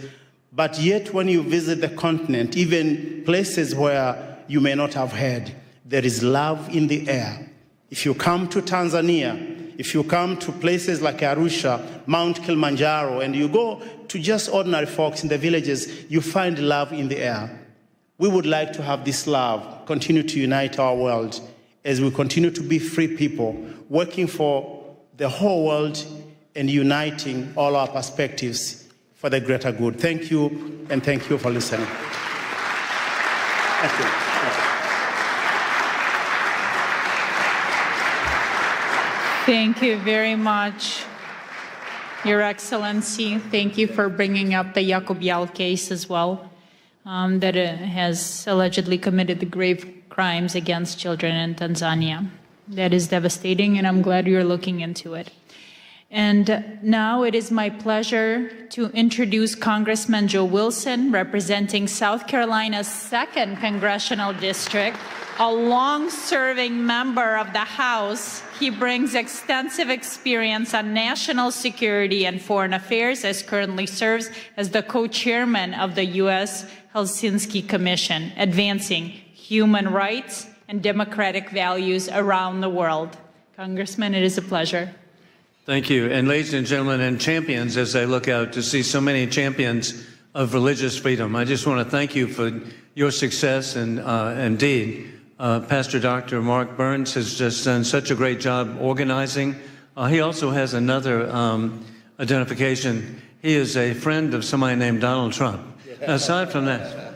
but yet when you visit the continent, even places where you may not have heard, there is love in the air. If you come to Tanzania, if you come to places like Arusha, Mount Kilimanjaro, and you go to just ordinary folks in the villages, you find love in the air. We would like to have this love continue to unite our world as we continue to be free people, working for the whole world and uniting all our perspectives for the greater good. Thank you, and thank you for listening. Thank you. Thank you very much, Your Excellency. Thank you for bringing up the Yacobial case as well, that has allegedly committed the grave crimes against children in Tanzania. That is devastating, and I'm glad you're looking into it. And now it is my pleasure to introduce Congressman Joe Wilson, representing South Carolina's 2nd Congressional District, a long-serving member of the House. He brings extensive experience on national security and foreign affairs, as currently serves as the co-chairman of the U.S. Helsinki Commission, advancing human rights and democratic values around the world. Congressman, it is a pleasure. Thank you. And ladies and gentlemen, and champions, as I look out to see so many champions of religious freedom, I just want to thank you for your success. And indeed, Pastor Dr. Mark Burns has just done such a great job organizing. He also has another identification. He is a friend of somebody named Donald Trump. Aside from that,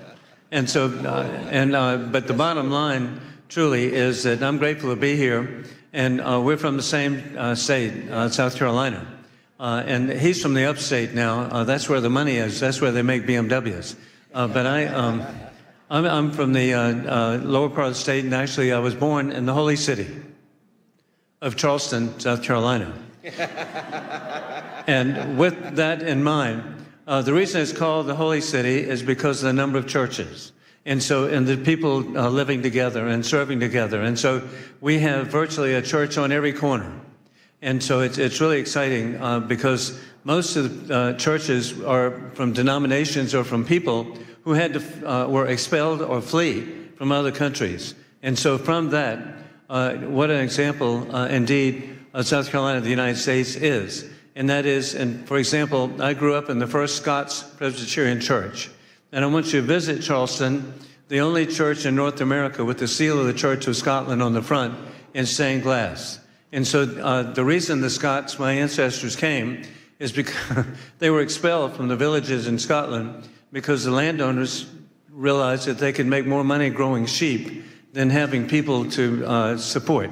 and so, but the bottom line truly is that I'm grateful to be here, and we're from the same state, South Carolina, and he's from the upstate now. That's where the money is. That's where they make BMWs. But I'm from the lower part of the state, and actually I was born in the holy city of Charleston, South Carolina. And with that in mind, the reason it's called the Holy City is because of the number of churches. And the people living together and serving together. And so we have virtually a church on every corner. And so it's really exciting because most of the churches are from denominations or from people who had to, were expelled or flee from other countries. And so from that, what an example indeed South Carolina, the United States is. And that is, and for example, I grew up in the First Scots Presbyterian Church. And I want you to visit Charleston, the only church in North America with the seal of the Church of Scotland on the front in stained glass. And so the reason the Scots, my ancestors, came is because they were expelled from the villages in Scotland because the landowners realized that they could make more money growing sheep than having people to support.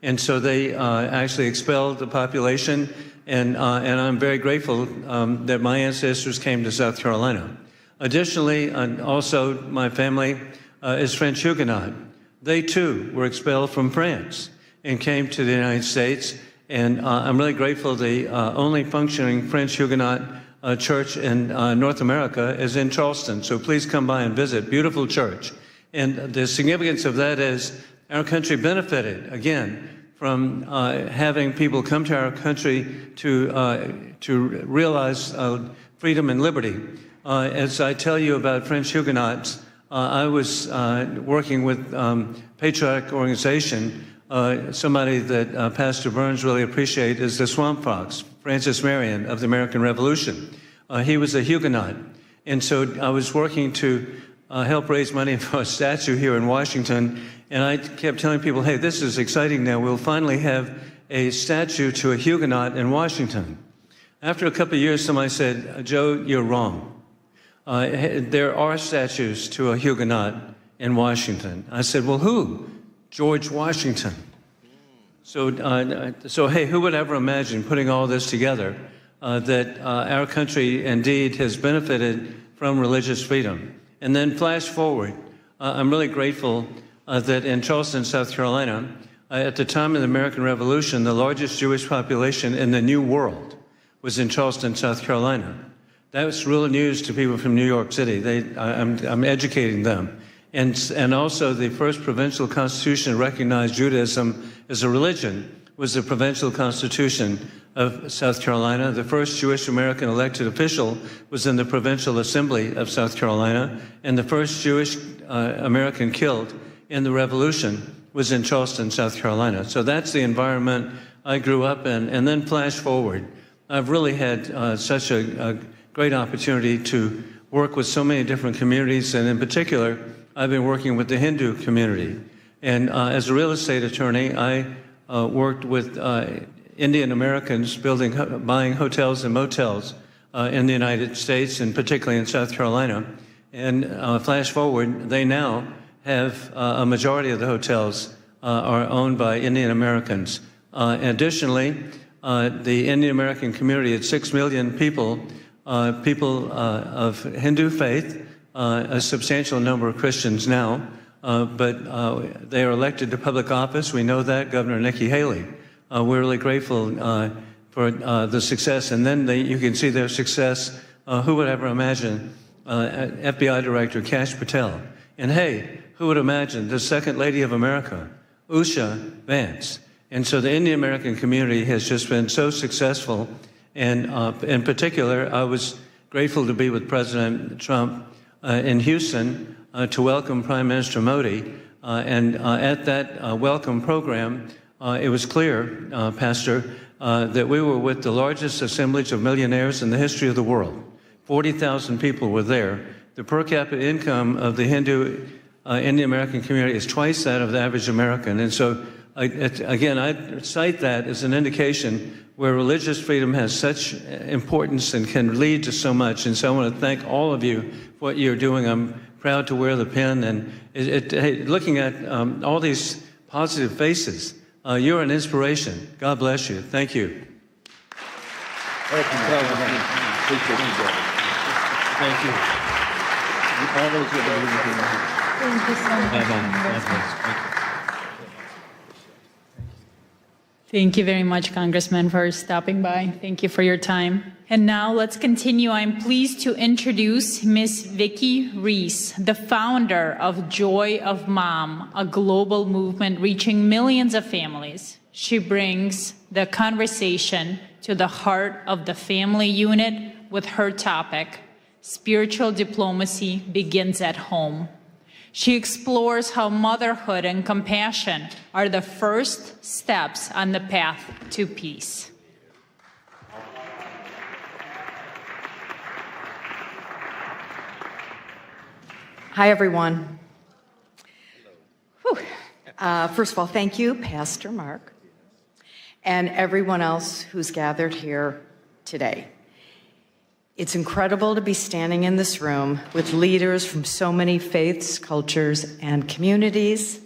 And so they actually expelled the population. And I'm very grateful that my ancestors came to South Carolina. Additionally, also my family is French Huguenot. They too were expelled from France and came to the United States. And I'm really grateful the only functioning French Huguenot church in North America is in Charleston. So please come by and visit. Beautiful church. And the significance of that is our country benefited, again, from having people come to our country to realize freedom and liberty. As I tell you about French Huguenots, I was working with patriotic organization. Somebody that Pastor Burns really appreciates is the Swamp Fox, Francis Marion of the American Revolution. He was a Huguenot. And so I was working to help raise money for a statue here in Washington. And I kept telling people, hey, this is exciting now. We'll finally have a statue to a Huguenot in Washington. After a couple of years, somebody said, Joe, you're wrong. There are statues to a Huguenot in Washington. I said, well, who? George Washington. So hey, who would ever imagine putting all this together, that our country indeed has benefited from religious freedom? And then flash forward, I'm really grateful that in Charleston, South Carolina, at the time of the American Revolution, the largest Jewish population in the New World was in Charleston, South Carolina. That was real news to people from New York City. I'm educating them. And also the first provincial constitution to recognize Judaism as a religion was the provincial constitution of South Carolina. The first Jewish American elected official was in the provincial assembly of South Carolina. And the first Jewish American killed in the revolution was in Charleston, South Carolina. So that's the environment I grew up in. And then flash forward, I've really had such a great opportunity to work with so many different communities, and in particular, I've been working with the Hindu community. And as a real estate attorney, I worked with Indian Americans buying hotels and motels in the United States, and particularly in South Carolina. And flash forward, they now have a majority of the hotels are owned by Indian Americans. Additionally, the Indian American community, it's 6 million people, of Hindu faith, a substantial number of Christians now, but they are elected to public office. We know that, Governor Nikki Haley. We're really grateful for the success, and then you can see their success. Who would ever imagine FBI Director Kash Patel? And hey, who would imagine the Second Lady of America, Usha Vance? And so the Indian American community has just been so successful. And in particular, I was grateful to be with President Trump in Houston to welcome Prime Minister Modi. And at that welcome program, it was clear, Pastor, that we were with the largest assemblage of millionaires in the history of the world. 40,000 people were there. The per capita income of the Hindu Indian American community is twice that of the average American. And so, again, I cite that as an indication where religious freedom has such importance and can lead to so much. And so I want to thank all of you for what you're doing. I'm proud to wear the pin. And hey, looking at all these positive faces, you're an inspiration. God bless you. Thank you. Thank you, President. Appreciate you, brother. Thank you. Thank you so much. Thank you very much, Congressman, for stopping by. Thank you for your time. And now let's continue. I'm pleased to introduce Ms. Vicki Reese, the founder of Joy of Mom, a global movement reaching millions of families. She brings the conversation to the heart of the family unit with her topic, Spiritual Diplomacy Begins at Home. She explores how motherhood and compassion are the first steps on the path to peace. Hi, everyone. First of all, thank you, Pastor Mark, and everyone else who's gathered here today. It's incredible to be standing in this room with leaders from so many faiths, cultures, and communities.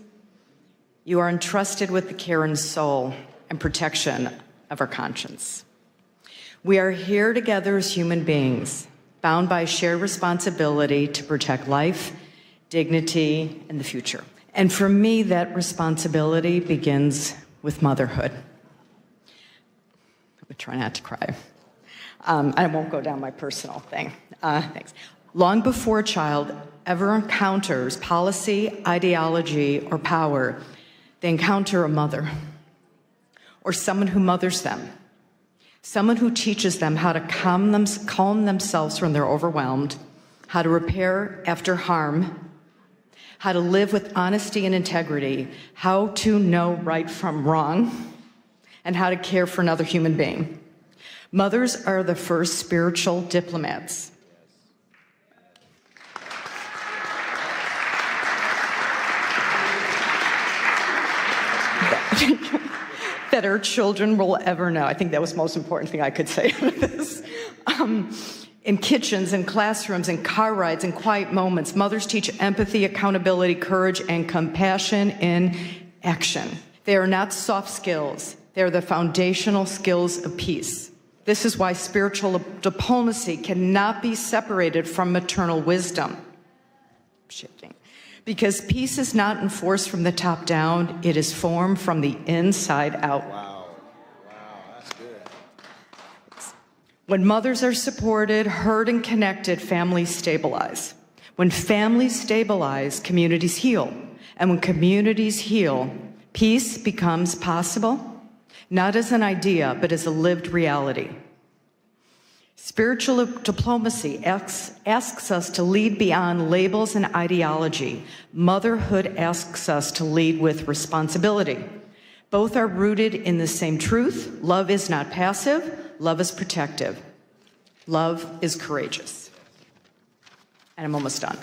You are entrusted with the care and soul and protection of our conscience. We are here together as human beings, bound by shared responsibility to protect life, dignity, and the future. And for me, that responsibility begins with motherhood. I'm gonna try not to cry. I won't go down my personal thing. Thanks. Long before a child ever encounters policy, ideology, or power, they encounter a mother or someone who mothers them, someone who teaches them how to calm themselves when they're overwhelmed, how to repair after harm, how to live with honesty and integrity, how to know right from wrong, and how to care for another human being. Mothers are the first spiritual diplomats. That our children will ever know. I think that was the most important thing I could say out of this. In kitchens, in classrooms, in car rides, in quiet moments, mothers teach empathy, accountability, courage, and compassion in action. They are not soft skills. They are the foundational skills of peace. This is why spiritual diplomacy cannot be separated from maternal wisdom. Shifting. Because peace is not enforced from the top down, it is formed from the inside out. Wow, that's good. When mothers are supported, heard, and connected, families stabilize. When families stabilize, communities heal. And when communities heal, peace becomes possible, not as an idea, but as a lived reality. Spiritual diplomacy asks us to lead beyond labels and ideology. Motherhood asks us to lead with responsibility. Both are rooted in the same truth. Love is not passive. Love is protective. Love is courageous. And I'm almost done.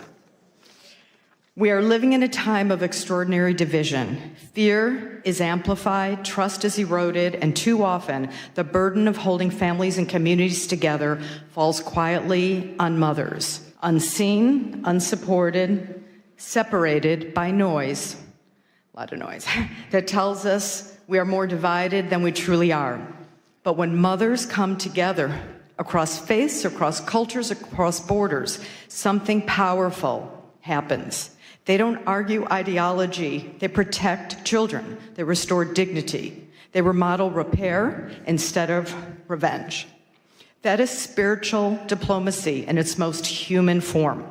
We are living in a time of extraordinary division. Fear is amplified, trust is eroded, and too often the burden of holding families and communities together falls quietly on mothers, unseen, unsupported, separated by noise, a lot of noise, that tells us we are more divided than we truly are. But when mothers come together across faiths, across cultures, across borders, something powerful happens. They don't argue ideology. They protect children. They restore dignity. They remodel repair instead of revenge. That is spiritual diplomacy in its most human form.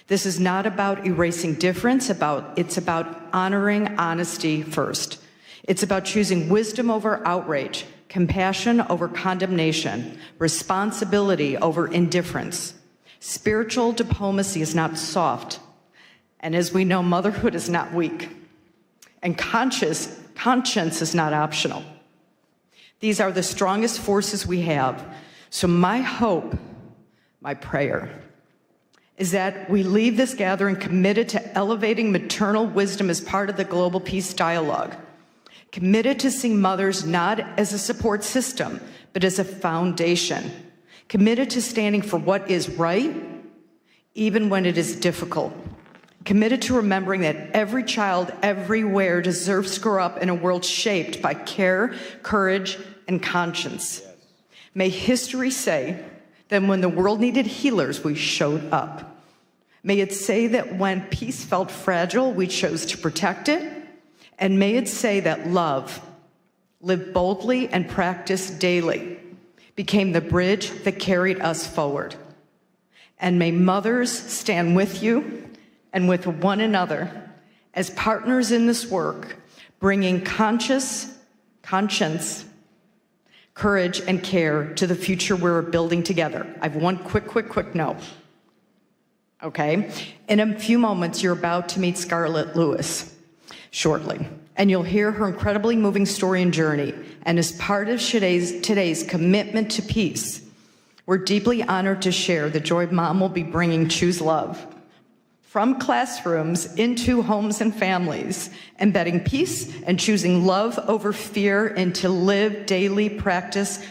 This is not about erasing difference. It's about honoring honesty first. It's about choosing wisdom over outrage, compassion over condemnation, responsibility over indifference. Spiritual diplomacy is not soft. And as we know, motherhood is not weak. And conscience is not optional. These are the strongest forces we have. So my hope, my prayer, is that we leave this gathering committed to elevating maternal wisdom as part of the global peace dialogue, committed to seeing mothers not as a support system, but as a foundation, committed to standing for what is right, even when it is difficult, committed to remembering that every child everywhere deserves to grow up in a world shaped by care, courage, and conscience. Yes. May history say that when the world needed healers, we showed up. May it say that when peace felt fragile, we chose to protect it. And may it say that love, lived boldly and practiced daily, became the bridge that carried us forward. And may mothers stand with you and with one another as partners in this work, bringing conscience, courage, and care to the future we're building together. I have one quick note. Okay? In a few moments, you're about to meet Scarlett Lewis shortly, and you'll hear her incredibly moving story and journey. And as part of today's commitment to peace, we're deeply honored to share the joy Mom will be bringing Choose Love from classrooms into homes and families, embedding peace and choosing love over fear into live daily practice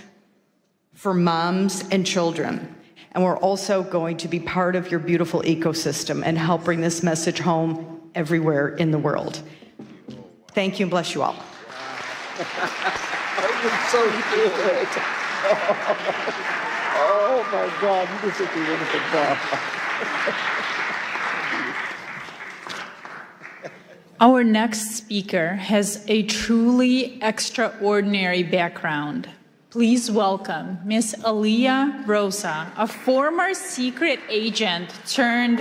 for moms and children. And we're also going to be part of your beautiful ecosystem and help bring this message home everywhere in the world. Thank you and bless you all. That was so good. Oh my God, you did such a wonderful job. Our next speaker has a truly extraordinary background. Please welcome Ms. Aliyah Rosa, a former secret agent turned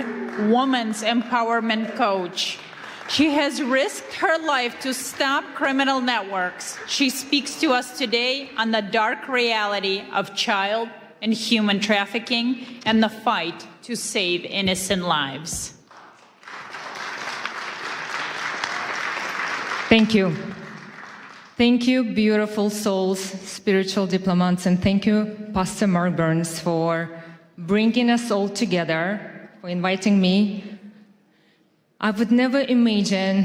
women's empowerment coach. She has risked her life to stop criminal networks. She speaks to us today on the dark reality of child and human trafficking and the fight to save innocent lives. Thank you. Thank you, beautiful souls, spiritual diplomats, and thank you, Pastor Mark Burns, for bringing us all together, for inviting me. I would never imagine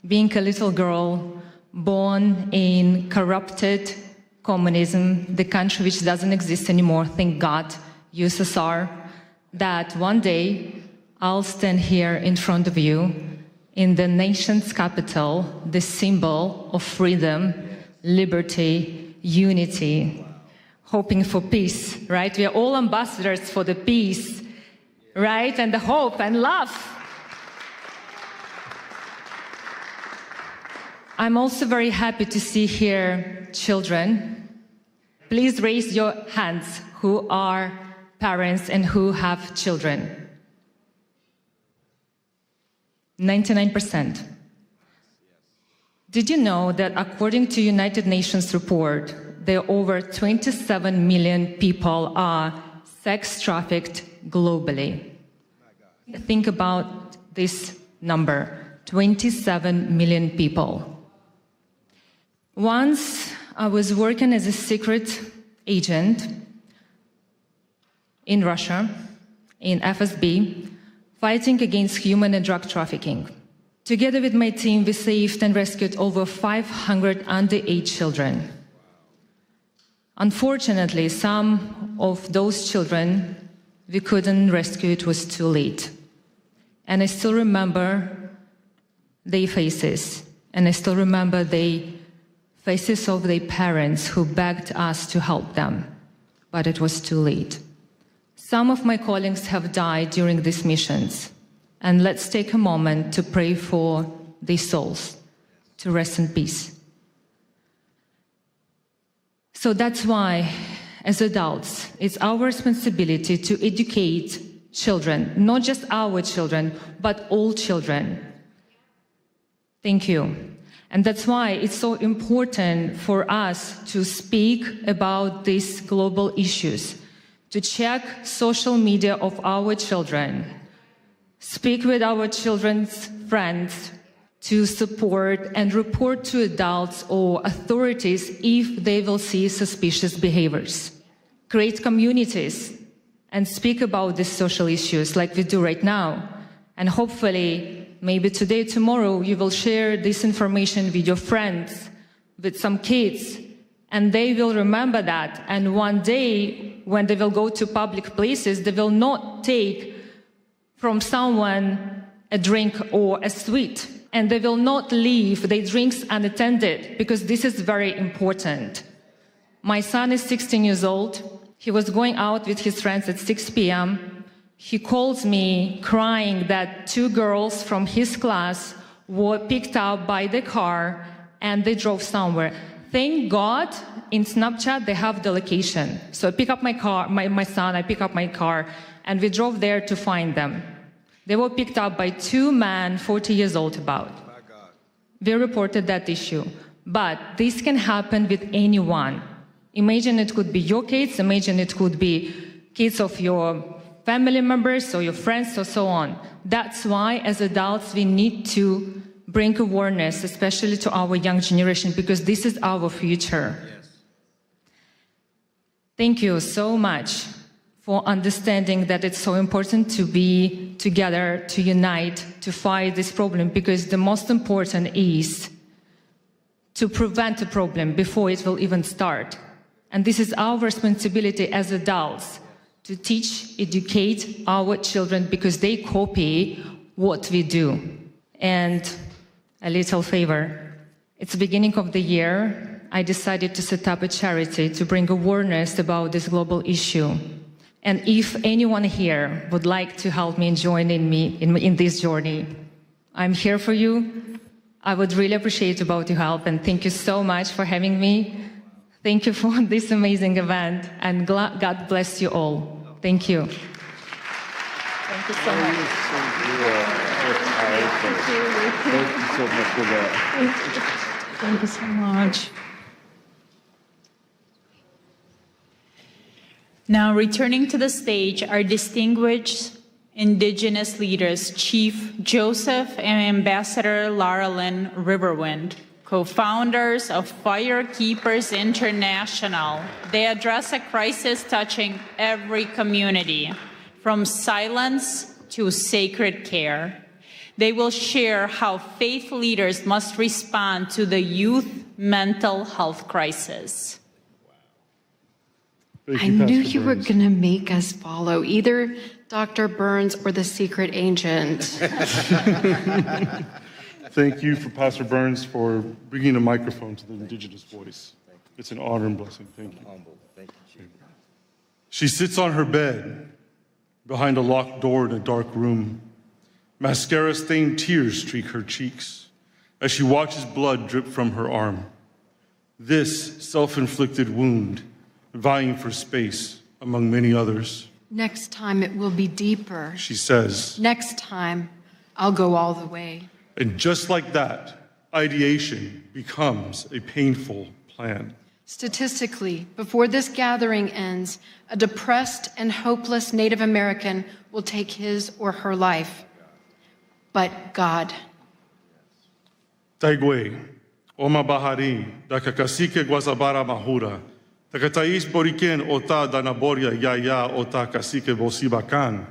being a little girl born in corrupted communism, the country which doesn't exist anymore, thank God, USSR, that one day I'll stand here in front of you in the nation's capital, the symbol of freedom, liberty, unity, hoping for peace, right? We are all ambassadors for the peace, right? And the hope and love. I'm also very happy to see here children. Please raise your hands who are parents and who have children. 99%. Did you know that according to United Nations report, there are over 27 million people are sex trafficked globally? Think about this number, 27 million people. Once I was working as a secret agent in Russia, in FSB, fighting against human and drug trafficking. Together with my team, we saved and rescued over 500 underage children. Unfortunately, some of those children we couldn't rescue, it was too late. And I still remember their faces, and I still remember the faces of their parents who begged us to help them, but it was too late. Some of my colleagues have died during these missions, and let's take a moment to pray for their souls to rest in peace. So that's why, as adults, it's our responsibility to educate children, not just our children, but all children. Thank you. And that's why it's so important for us to speak about these global issues, to check social media of our children, speak with our children's friends, to support and report to adults or authorities if they will see suspicious behaviors. Create communities and speak about these social issues like we do right now. And hopefully, maybe today, tomorrow, you will share this information with your friends, with some kids, and they will remember that. And one day, when they will go to public places, they will not take from someone a drink or a sweet. And they will not leave their drinks unattended, because this is very important. My son is 16 years old. He was going out with his friends at 6 p.m. He calls me crying that 2 girls from his class were picked up by the car and they drove somewhere. Thank God, in Snapchat, they have the location. So I pick up my car, my son, I pick up my car, and we drove there to find them. They were picked up by 2 men, 40 years old about. We reported that issue. But this can happen with anyone. Imagine it could be your kids, imagine it could be kids of your family members or your friends or so on. That's why, as adults, we need to bring awareness, especially to our young generation, because this is our future. Yes. Thank you so much for understanding that it's so important to be together, to unite, to fight this problem, because the most important is to prevent a problem before it will even start. And this is our responsibility as adults, to teach, educate our children, because they copy what we do. And a little favor. It's the beginning of the year. I decided to set up a charity to bring awareness about this global issue. And if anyone here would like to help me and join me in this journey, I'm here for you. I would really appreciate about your help, and thank you so much for having me. Thank you for this amazing event, and God bless you all. Thank you. Thank you so much. Thank you so much. Now, returning to the stage, our distinguished Indigenous leaders, Chief Joseph and Ambassador Lara Lynn Riverwind, co-founders of Firekeepers International. They address a crisis touching every community, from silence to sacred care. They will share how faith leaders must respond to the youth mental health crisis. I knew you were going to make us follow either Dr. Burns, or the secret agent? Thank you for Pastor Burns for bringing a microphone to the indigenous voice. It's an honor and blessing. Thank you. She sits on her bed behind a locked door in a dark room. Mascara-stained tears streak her cheeks as she watches blood drip from her arm. This self-inflicted wound, vying for space among many others. Next time it will be deeper. She says. Next time, I'll go all the way. And just like that, ideation becomes a painful plan. Statistically, before this gathering ends, a depressed and hopeless Native American will take his or her life. But God. Taigwe, Oma Bahari, Dakakasike Guasabara Mahura, Takatais Boriken Ota Danaboria Yaya Ota Kasike Bosibakan.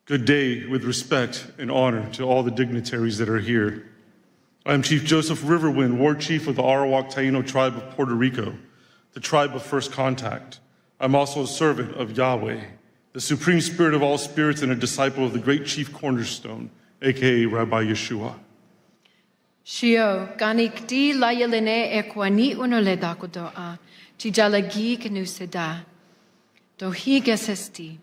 Good day with respect and honor to all the dignitaries that are here. I am Chief Joseph Riverwind, War Chief of the Arawak Taino tribe of Puerto Rico, the tribe of first contact. I'm also a servant of Yahweh, the supreme spirit of all spirits and a disciple of the great chief cornerstone, aka Rabbi Yeshua. Shio, ganik di layelene ekwani unole dakudoa, tijalagi kenuseda, dohi gesesti.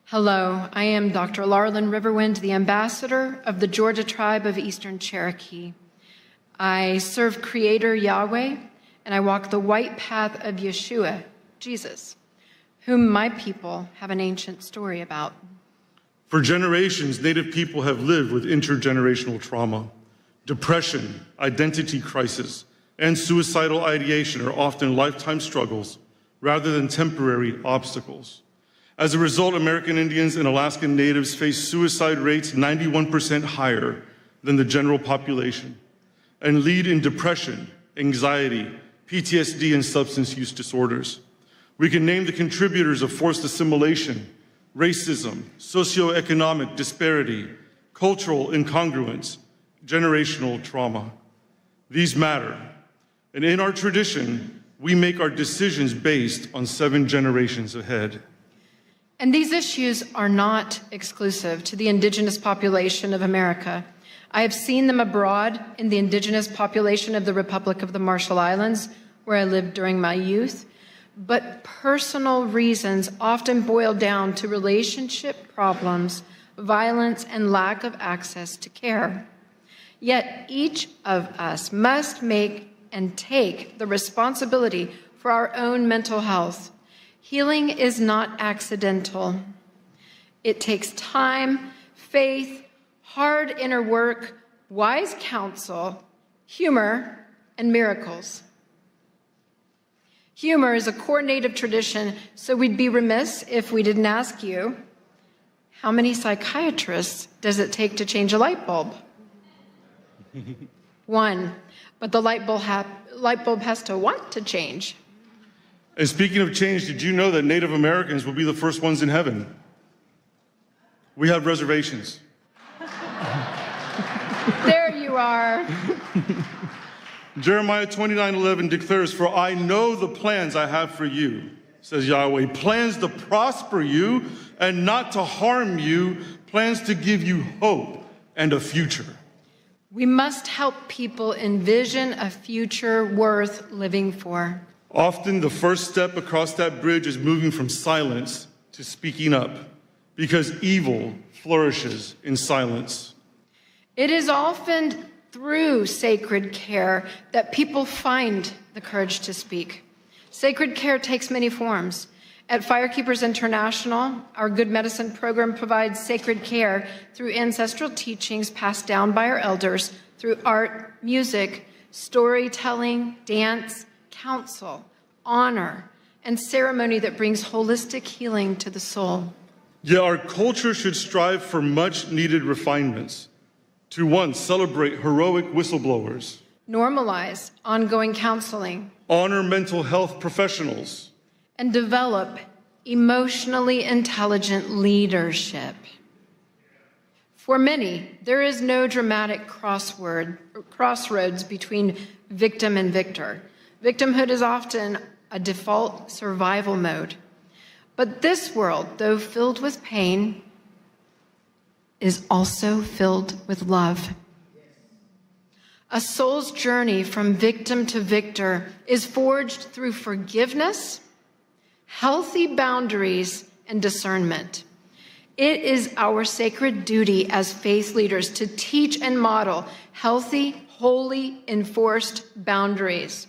Hello, I am Dr. Larlin Riverwind, the ambassador of the Georgia tribe of Eastern Cherokee. I serve Creator Yahweh, and I walk the white path of Yeshua, Jesus, whom my people have an ancient story about. For generations, Native people have lived with intergenerational trauma. Depression, identity crisis, and suicidal ideation are often lifetime struggles rather than temporary obstacles. As a result, American Indians and Alaskan Natives face suicide rates 91% higher than the general population and lead in depression, anxiety, PTSD, and substance use disorders. We can name the contributors of forced assimilation, racism, socioeconomic disparity, cultural incongruence, generational trauma. These matter. And in our tradition, we make our decisions based on 7 generations ahead. And these issues are not exclusive to the indigenous population of America. I have seen them abroad in the indigenous population of the Republic of the Marshall Islands, where I lived during my youth. But personal reasons often boil down to relationship problems, violence, and lack of access to care. Yet each of us must make and take the responsibility for our own mental health. Healing is not accidental. It takes time, faith, hard inner work, wise counsel, humor, and miracles. Humor is a core Native tradition, so we'd be remiss if we didn't ask you, how many psychiatrists does it take to change a light bulb? 1, but the light bulb has to want to change. And speaking of change, did you know that Native Americans will be the first ones in heaven? We have reservations. There you are. Jeremiah 29:11 declares, "For I know the plans I have for you," says Yahweh, "plans to prosper you and not to harm you, plans to give you hope and a future." We must help people envision a future worth living for. Often the first step across that bridge is moving from silence to speaking up, because evil flourishes in silence. It is often through sacred care that people find the courage to speak. Sacred care takes many forms. At Firekeepers International, our Good Medicine program provides sacred care through ancestral teachings passed down by our elders, through art, music, storytelling, dance, counsel, honor, and ceremony that brings holistic healing to the soul. Yet our culture should strive for much needed refinements. To 1, celebrate heroic whistleblowers. Normalize ongoing counseling. Honor mental health professionals. And develop emotionally intelligent leadership. For many, there is no dramatic crossroads between victim and victor. Victimhood is often a default survival mode. But this world, though filled with pain, is also filled with love. A soul's journey from victim to victor is forged through forgiveness, healthy boundaries, and discernment. It is our sacred duty as faith leaders to teach and model healthy, holy, enforced boundaries.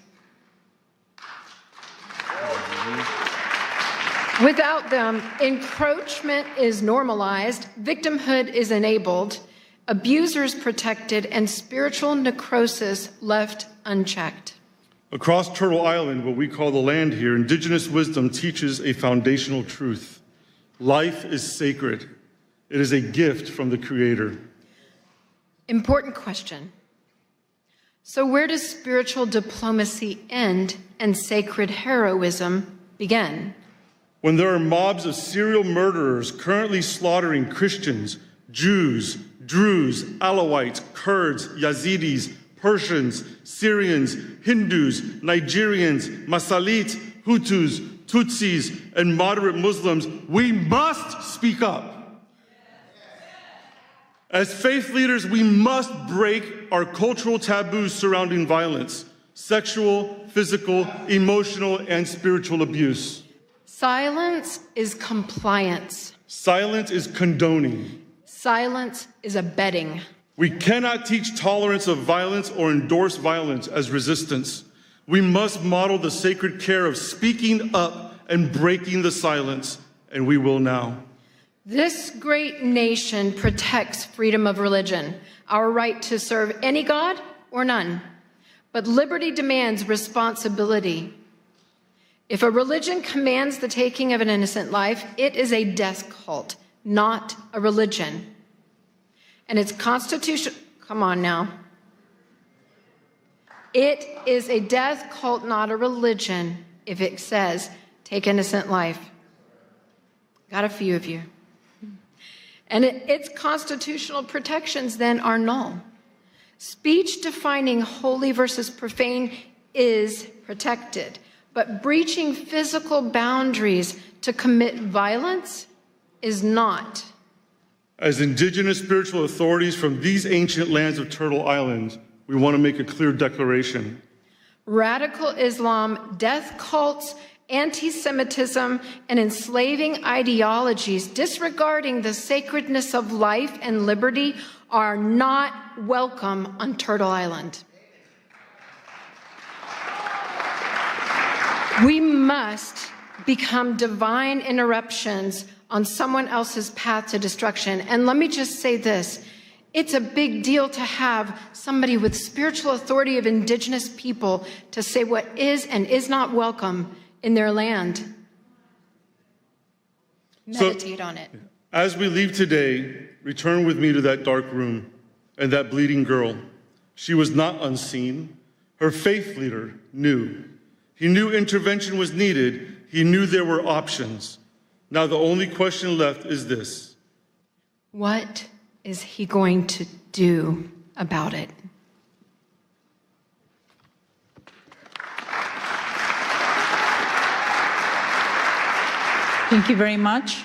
Without them, encroachment is normalized, victimhood is enabled, abusers protected, and spiritual necrosis left unchecked. Across Turtle Island, what we call the land here, indigenous wisdom teaches a foundational truth. Life is sacred. It is a gift from the Creator. Important question. So where does spiritual diplomacy end and sacred heroism begin? When there are mobs of serial murderers currently slaughtering Christians, Jews, Druze, Alawites, Kurds, Yazidis, Persians, Syrians, Hindus, Nigerians, Masalit, Hutus, Tutsis, and moderate Muslims, we must speak up. As faith leaders, we must break our cultural taboos surrounding violence, sexual, physical, emotional, and spiritual abuse. Silence is compliance. Silence is condoning. Silence is abetting. We cannot teach tolerance of violence or endorse violence as resistance. We must model the sacred care of speaking up and breaking the silence, and we will now. This great nation protects freedom of religion, our right to serve any God or none. But liberty demands responsibility. If a religion commands the taking of an innocent life, it is a death cult, not a religion. And its constitution, come on now. It is a death cult, not a religion, if it says, take innocent life. Got a few of you. And its constitutional protections then are null. Speech defining holy versus profane is protected, but breaching physical boundaries to commit violence is not. As indigenous spiritual authorities from these ancient lands of Turtle Island, we want to make a clear declaration. Radical Islam, death cults, anti-Semitism, and enslaving ideologies disregarding the sacredness of life and liberty are not welcome on Turtle Island. We must become divine interruptions on someone else's path to destruction. And let me just say this. It's a big deal to have somebody with spiritual authority of indigenous people to say what is and is not welcome in their land. Meditate on it. As we leave today, return with me to that dark room and that bleeding girl. She was not unseen. Her faith leader knew. He knew intervention was needed. He knew there were options. Now the only question left is this. What is he going to do about it? Thank you very much.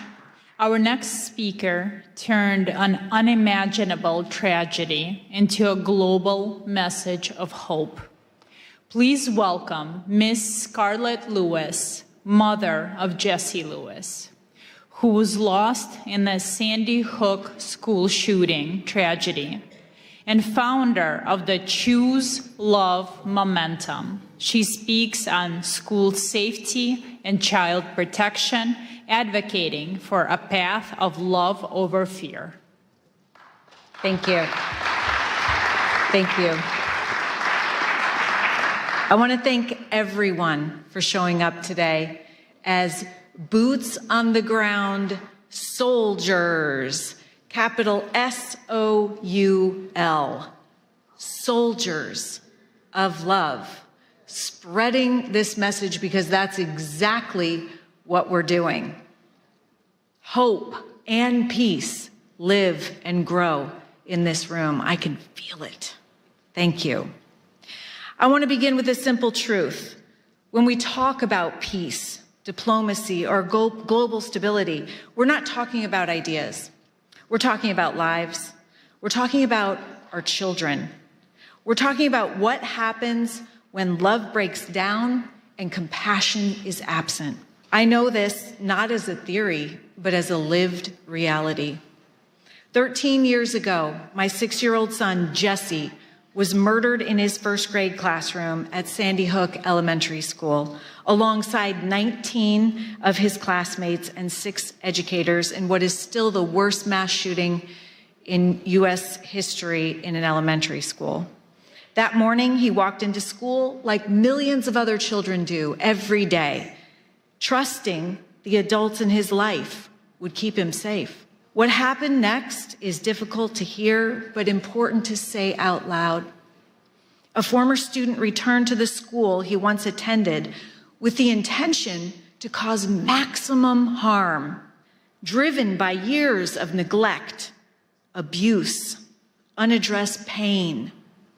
Our next speaker turned an unimaginable tragedy into a global message of hope. Please welcome Miss Scarlett Lewis, mother of Jesse Lewis, who was lost in the Sandy Hook school shooting tragedy, and founder of the Choose Love Momentum. She speaks on school safety and child protection, advocating for a path of love over fear. Thank you. Thank you. I want to thank everyone for showing up today as boots on the ground soldiers, capital S-O-U-L, soldiers of love, spreading this message because that's exactly what we're doing. Hope and peace live and grow in this room. I can feel it. Thank you. I want to begin with a simple truth. When we talk about peace, diplomacy, or global stability, we're not talking about ideas. We're talking about lives. We're talking about our children. We're talking about what happens when love breaks down and compassion is absent. I know this not as a theory, but as a lived reality. 13 years ago, my 6-year-old son, Jesse, was murdered in his first grade classroom at Sandy Hook Elementary School, alongside 19 of his classmates and 6 educators in what is still the worst mass shooting in U.S. history in an elementary school. That morning, he walked into school like millions of other children do every day, trusting the adults in his life would keep him safe. What happened next is difficult to hear, but important to say out loud. A former student returned to the school he once attended with the intention to cause maximum harm, driven by years of neglect, abuse, unaddressed pain,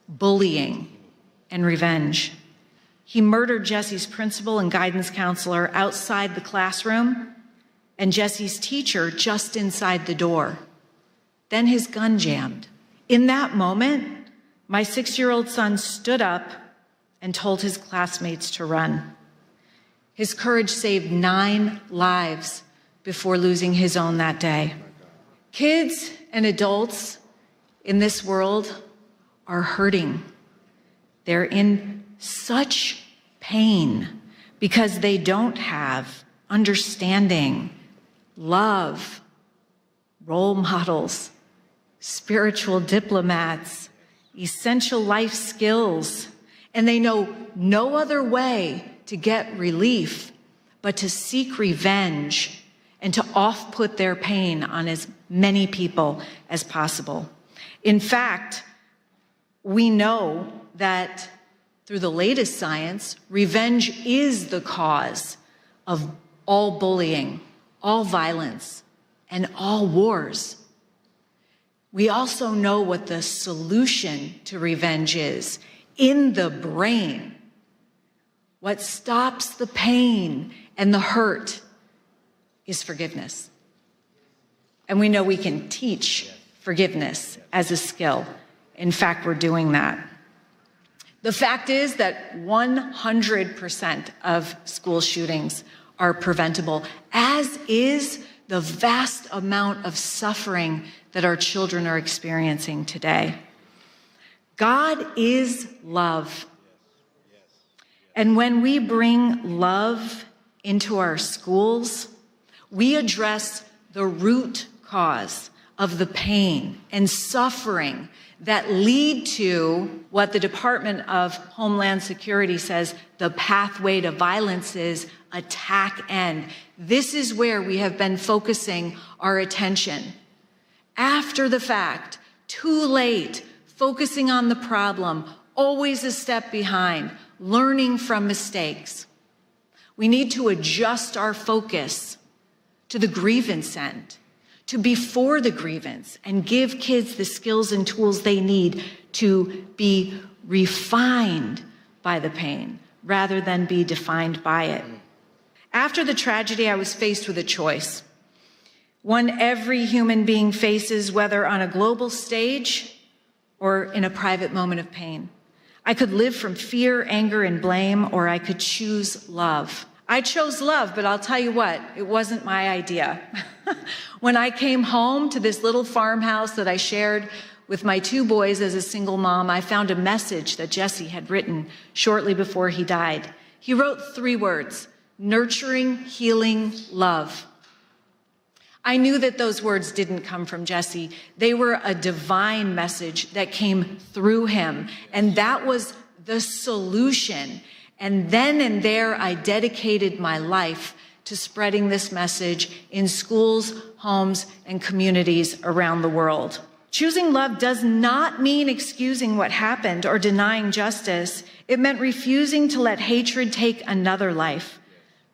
bullying, and revenge. He murdered Jesse's principal and guidance counselor outside the classroom and Jesse's teacher just inside the door. Then his gun jammed. In that moment, my 6-year-old son stood up and told his classmates to run. His courage saved 9 lives before losing his own that day. Kids and adults in this world are hurting. They're in such pain because they don't have understanding, love, role models, spiritual diplomats, essential life skills, and they know no other way to get relief but to seek revenge and to off-put their pain on as many people as possible. In fact, we know that through the latest science, revenge is the cause of all bullying, all violence, and all wars. We also know what the solution to revenge is in the brain. What stops the pain and the hurt is forgiveness. And we know we can teach forgiveness as a skill. In fact, we're doing that. The fact is that 100% of school shootings are preventable, as is the vast amount of suffering that our children are experiencing today. God is love. And when we bring love into our schools, we address the root cause of the pain and suffering that lead to what the Department of Homeland Security says the pathway to violence is: attack end. This is where we have been focusing our attention. After the fact, too late, focusing on the problem, always a step behind, learning from mistakes. We need to adjust our focus to the grievance end, to before the grievance, and give kids the skills and tools they need to be refined by the pain rather than be defined by it. After the tragedy, I was faced with a choice, one every human being faces, whether on a global stage or in a private moment of pain. I could live from fear, anger, and blame, or I could choose love. I chose love, but I'll tell you what, it wasn't my idea. When I came home to this little farmhouse that I shared with my 2 boys as a single mom, I found a message that Jesse had written shortly before he died. He wrote 3 words: nurturing, healing, love. I knew that those words didn't come from Jesse. They were a divine message that came through him, and that was the solution. And then and there, I dedicated my life to spreading this message in schools, homes, and communities around the world. Choosing love does not mean excusing what happened or denying justice. It meant refusing to let hatred take another life,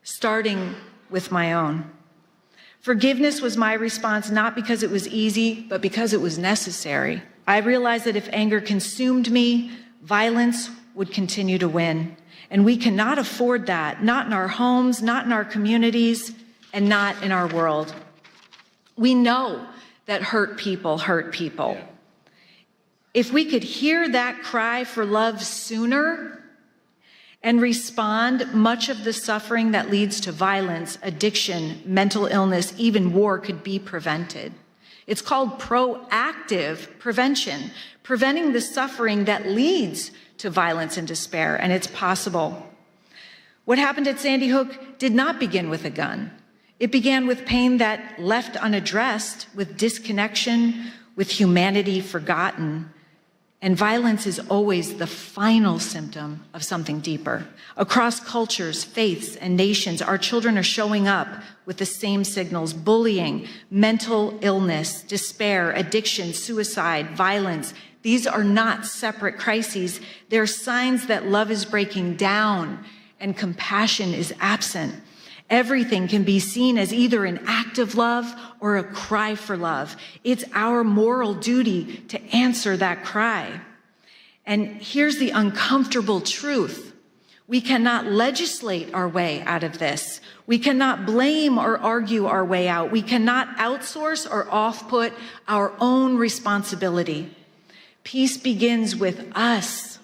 starting with my own. Forgiveness was my response, not because it was easy, but because it was necessary. I realized that if anger consumed me, violence would continue to win. And we cannot afford that, not in our homes, not in our communities, and not in our world. We know that hurt people hurt people. Yeah. If we could hear that cry for love sooner and respond, much of the suffering that leads to violence, addiction, mental illness, even war could be prevented. It's called proactive prevention, preventing the suffering that leads to violence and despair, and it's possible. What happened at Sandy Hook did not begin with a gun. It began with pain that left unaddressed, with disconnection, with humanity forgotten. And violence is always the final symptom of something deeper. Across cultures, faiths, and nations, our children are showing up with the same signals: bullying, mental illness, despair, addiction, suicide, violence. These are not separate crises. They're signs that love is breaking down and compassion is absent. Everything can be seen as either an act of love or a cry for love. It's our moral duty to answer that cry. And here's the uncomfortable truth. We cannot legislate our way out of this. We cannot blame or argue our way out. We cannot outsource or off-put our own responsibility. Peace begins with us.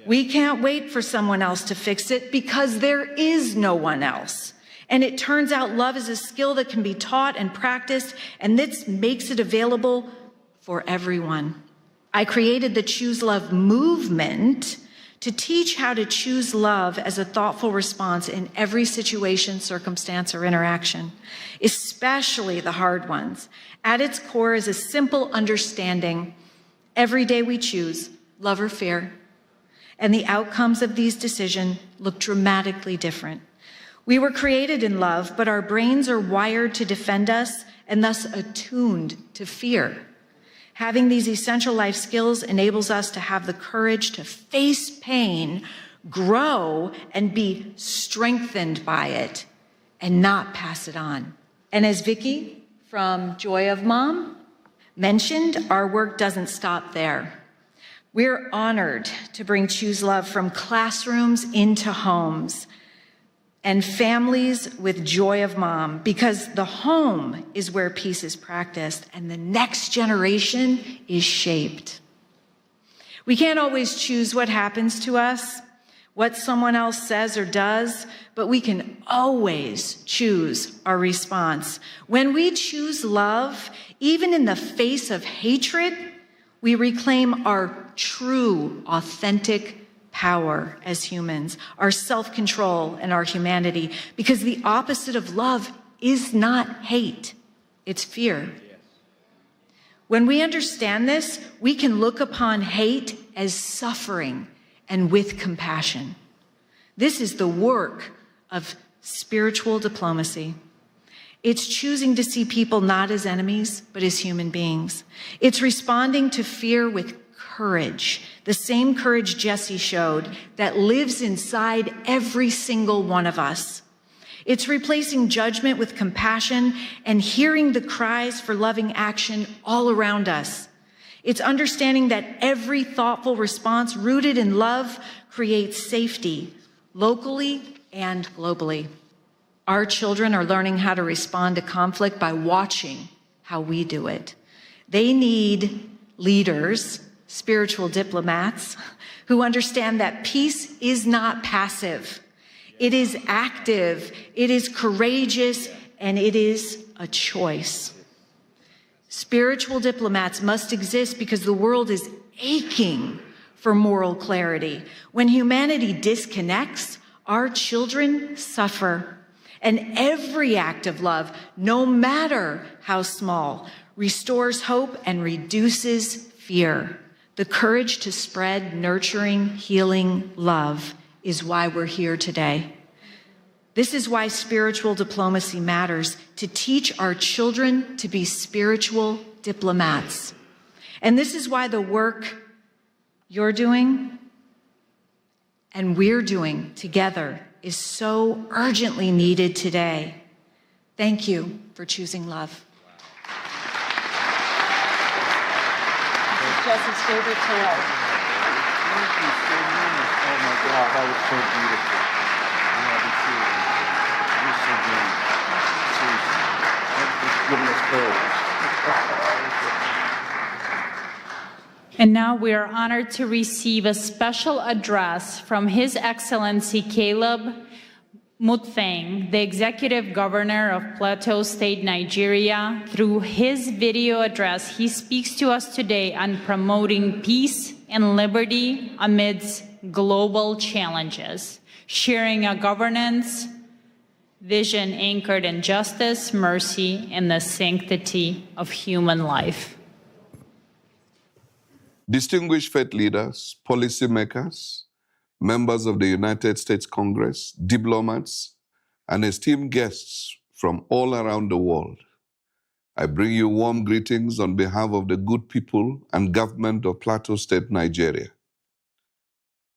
We can't wait for someone else to fix it because there is no one else. And it turns out love is a skill that can be taught and practiced, and this makes it available for everyone. I created the Choose Love movement to teach how to choose love as a thoughtful response in every situation, circumstance, or interaction, especially the hard ones. At its core is a simple understanding. Every day we choose love or fear, and the outcomes of these decisions look dramatically different. We were created in love, but our brains are wired to defend us and thus attuned to fear. Having these essential life skills enables us to have the courage to face pain, grow, and be strengthened by it, and not pass it on. And as Vicki from Joy of Mom mentioned, our work doesn't stop there. We're honored to bring Choose Love from classrooms into homes and families with Joy of Mom, because the home is where peace is practiced and the next generation is shaped. We can't always choose what happens to us, what someone else says or does, but we can always choose our response. When we choose love, even in the face of hatred, we reclaim our true, authentic power as humans, our self-control and our humanity, because the opposite of love is not hate, it's fear. When we understand this, we can look upon hate as suffering and with compassion. This is the work of spiritual diplomacy. It's choosing to see people not as enemies, but as human beings. It's responding to fear with courage, the same courage Jesse showed that lives inside every single one of us. It's replacing judgment with compassion and hearing the cries for loving action all around us. It's understanding that every thoughtful response rooted in love creates safety, locally and globally. Our children are learning how to respond to conflict by watching how we do it. They need leaders, spiritual diplomats, who understand that peace is not passive. It is active, it is courageous, and it is a choice. Spiritual diplomats must exist because the world is aching for moral clarity. When humanity disconnects, our children suffer. And every act of love, no matter how small, restores hope and reduces fear. The courage to spread nurturing, healing love is why we're here today. This is why spiritual diplomacy matters, to teach our children to be spiritual diplomats. And this is why the work you're doing and we're doing together is so urgently needed today. Thank you for choosing love. This is Jesse's favorite tale. Thank you so much. my God, that was so beautiful. Yeah, we see it. You're so great. Seriously. Thank you for giving us courage. And now we are honored to receive a special address from His Excellency Caleb Mutfeng, the Executive Governor of Plateau State, Nigeria. Through his video address, he speaks to us today on promoting peace and liberty amidst global challenges, sharing a governance vision anchored in justice, mercy, and the sanctity of human life. Distinguished faith leaders, policymakers, members of the United States Congress, diplomats, and esteemed guests from all around the world, I bring you warm greetings on behalf of the good people and government of Plateau State, Nigeria.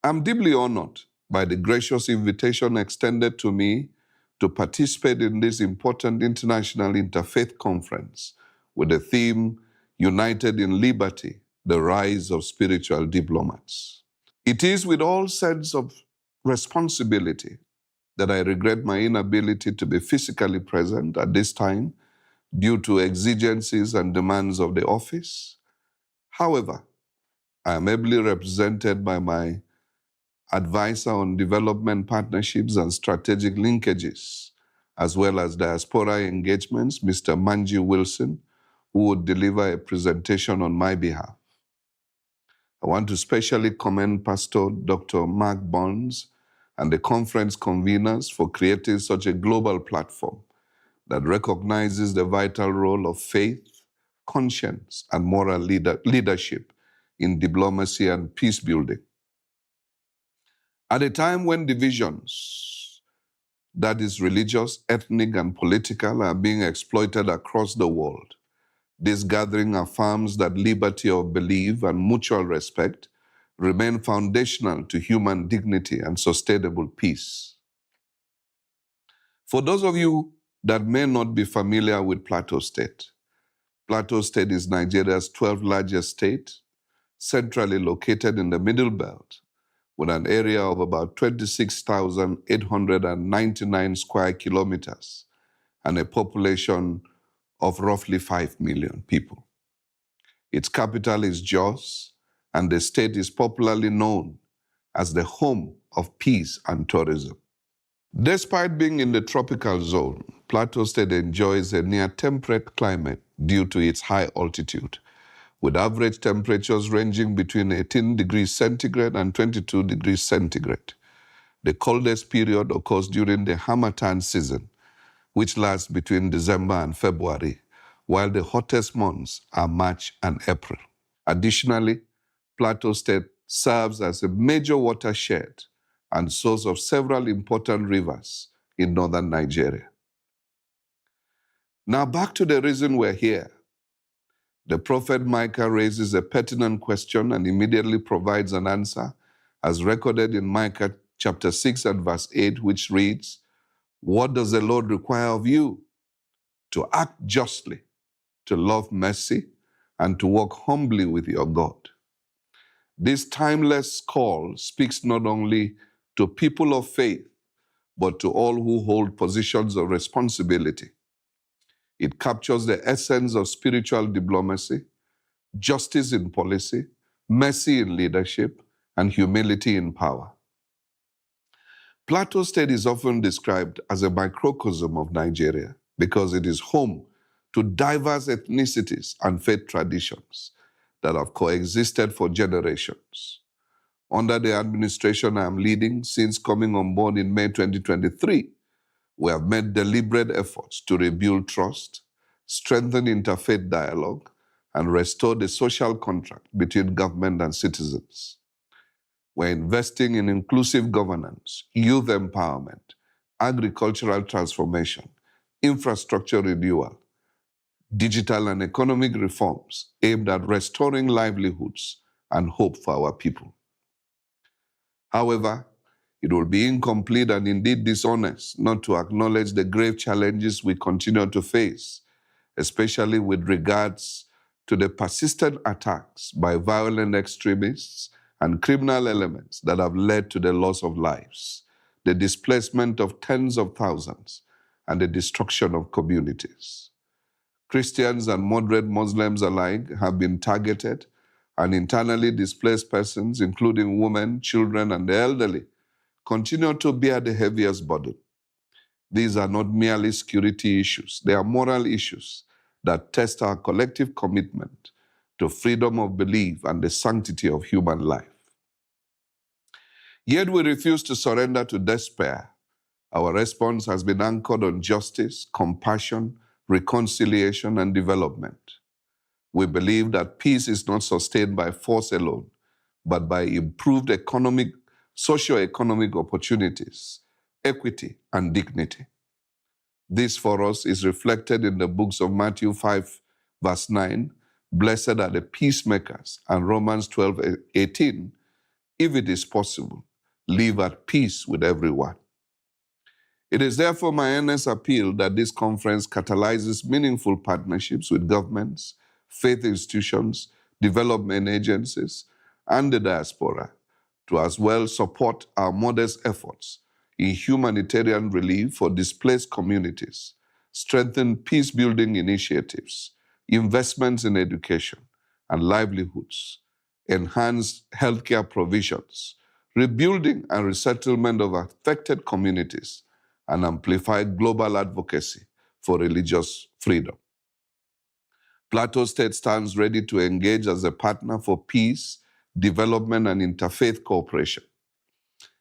I'm deeply honored by the gracious invitation extended to me to participate in this important International Interfaith Conference with the theme, United in Liberty, the Rise of Spiritual Diplomats. It is with all sense of responsibility that I regret my inability to be physically present at this time due to exigencies and demands of the office. However, I am ably represented by my advisor on development partnerships and strategic linkages, as well as diaspora engagements, Mr. Manji Wilson, who would deliver a presentation on my behalf. I want to specially commend Pastor Dr. Mark Burns and the conference conveners for creating such a global platform that recognizes the vital role of faith, conscience, and moral leadership in diplomacy and peace building. At a time when divisions, that is religious, ethnic, and political, are being exploited across the world, this gathering affirms that liberty of belief and mutual respect remain foundational to human dignity and sustainable peace. For those of you that may not be familiar with Plateau State is Nigeria's 12th largest state, centrally located in the Middle Belt, with an area of about 26,899 square kilometers and a population of roughly 5 million people. Its capital is Jos, and the state is popularly known as the home of peace and tourism. Despite being in the tropical zone, Plateau State enjoys a near-temperate climate due to its high altitude, with average temperatures ranging between 18 degrees centigrade and 22 degrees centigrade. The coldest period occurs during the Harmattan season, which lasts between December and February, while the hottest months are March and April. Additionally, Plateau State serves as a major watershed and source of several important rivers in northern Nigeria. Now back to the reason we're here. The prophet Micah raises a pertinent question and immediately provides an answer, as recorded in Micah chapter 6 and verse 8, which reads, "What does the Lord require of you? To act justly, to love mercy, and to walk humbly with your God." This timeless call speaks not only to people of faith, but to all who hold positions of responsibility. It captures the essence of spiritual diplomacy, justice in policy, mercy in leadership, and humility in power. Plateau State is often described as a microcosm of Nigeria because it is home to diverse ethnicities and faith traditions that have coexisted for generations. Under the administration I am leading since coming on board in May 2023, we have made deliberate efforts to rebuild trust, strengthen interfaith dialogue, and restore the social contract between government and citizens. We're investing in inclusive governance, youth empowerment, agricultural transformation, infrastructure renewal, digital and economic reforms aimed at restoring livelihoods and hope for our people. However, it will be incomplete and indeed dishonest not to acknowledge the grave challenges we continue to face, especially with regards to the persistent attacks by violent extremists and criminal elements that have led to the loss of lives, the displacement of tens of thousands, and the destruction of communities. Christians and moderate Muslims alike have been targeted, and internally displaced persons, including women, children, and the elderly, continue to bear the heaviest burden. These are not merely security issues, they are moral issues that test our collective commitment to freedom of belief and the sanctity of human life. Yet we refuse to surrender to despair. Our response has been anchored on justice, compassion, reconciliation, and development. We believe that peace is not sustained by force alone, but by improved socio-economic opportunities, equity, and dignity. This for us is reflected in the books of Matthew 5, verse 9, "Blessed are the peacemakers," and Romans 12:18, "If it is possible, live at peace with everyone." It is therefore my earnest appeal that this conference catalyzes meaningful partnerships with governments, faith institutions, development agencies, and the diaspora to as well support our modest efforts in humanitarian relief for displaced communities, strengthen peace-building initiatives, investments in education and livelihoods, enhance healthcare provisions, rebuilding and resettlement of affected communities, and amplify global advocacy for religious freedom. Plateau State stands ready to engage as a partner for peace, development, and interfaith cooperation.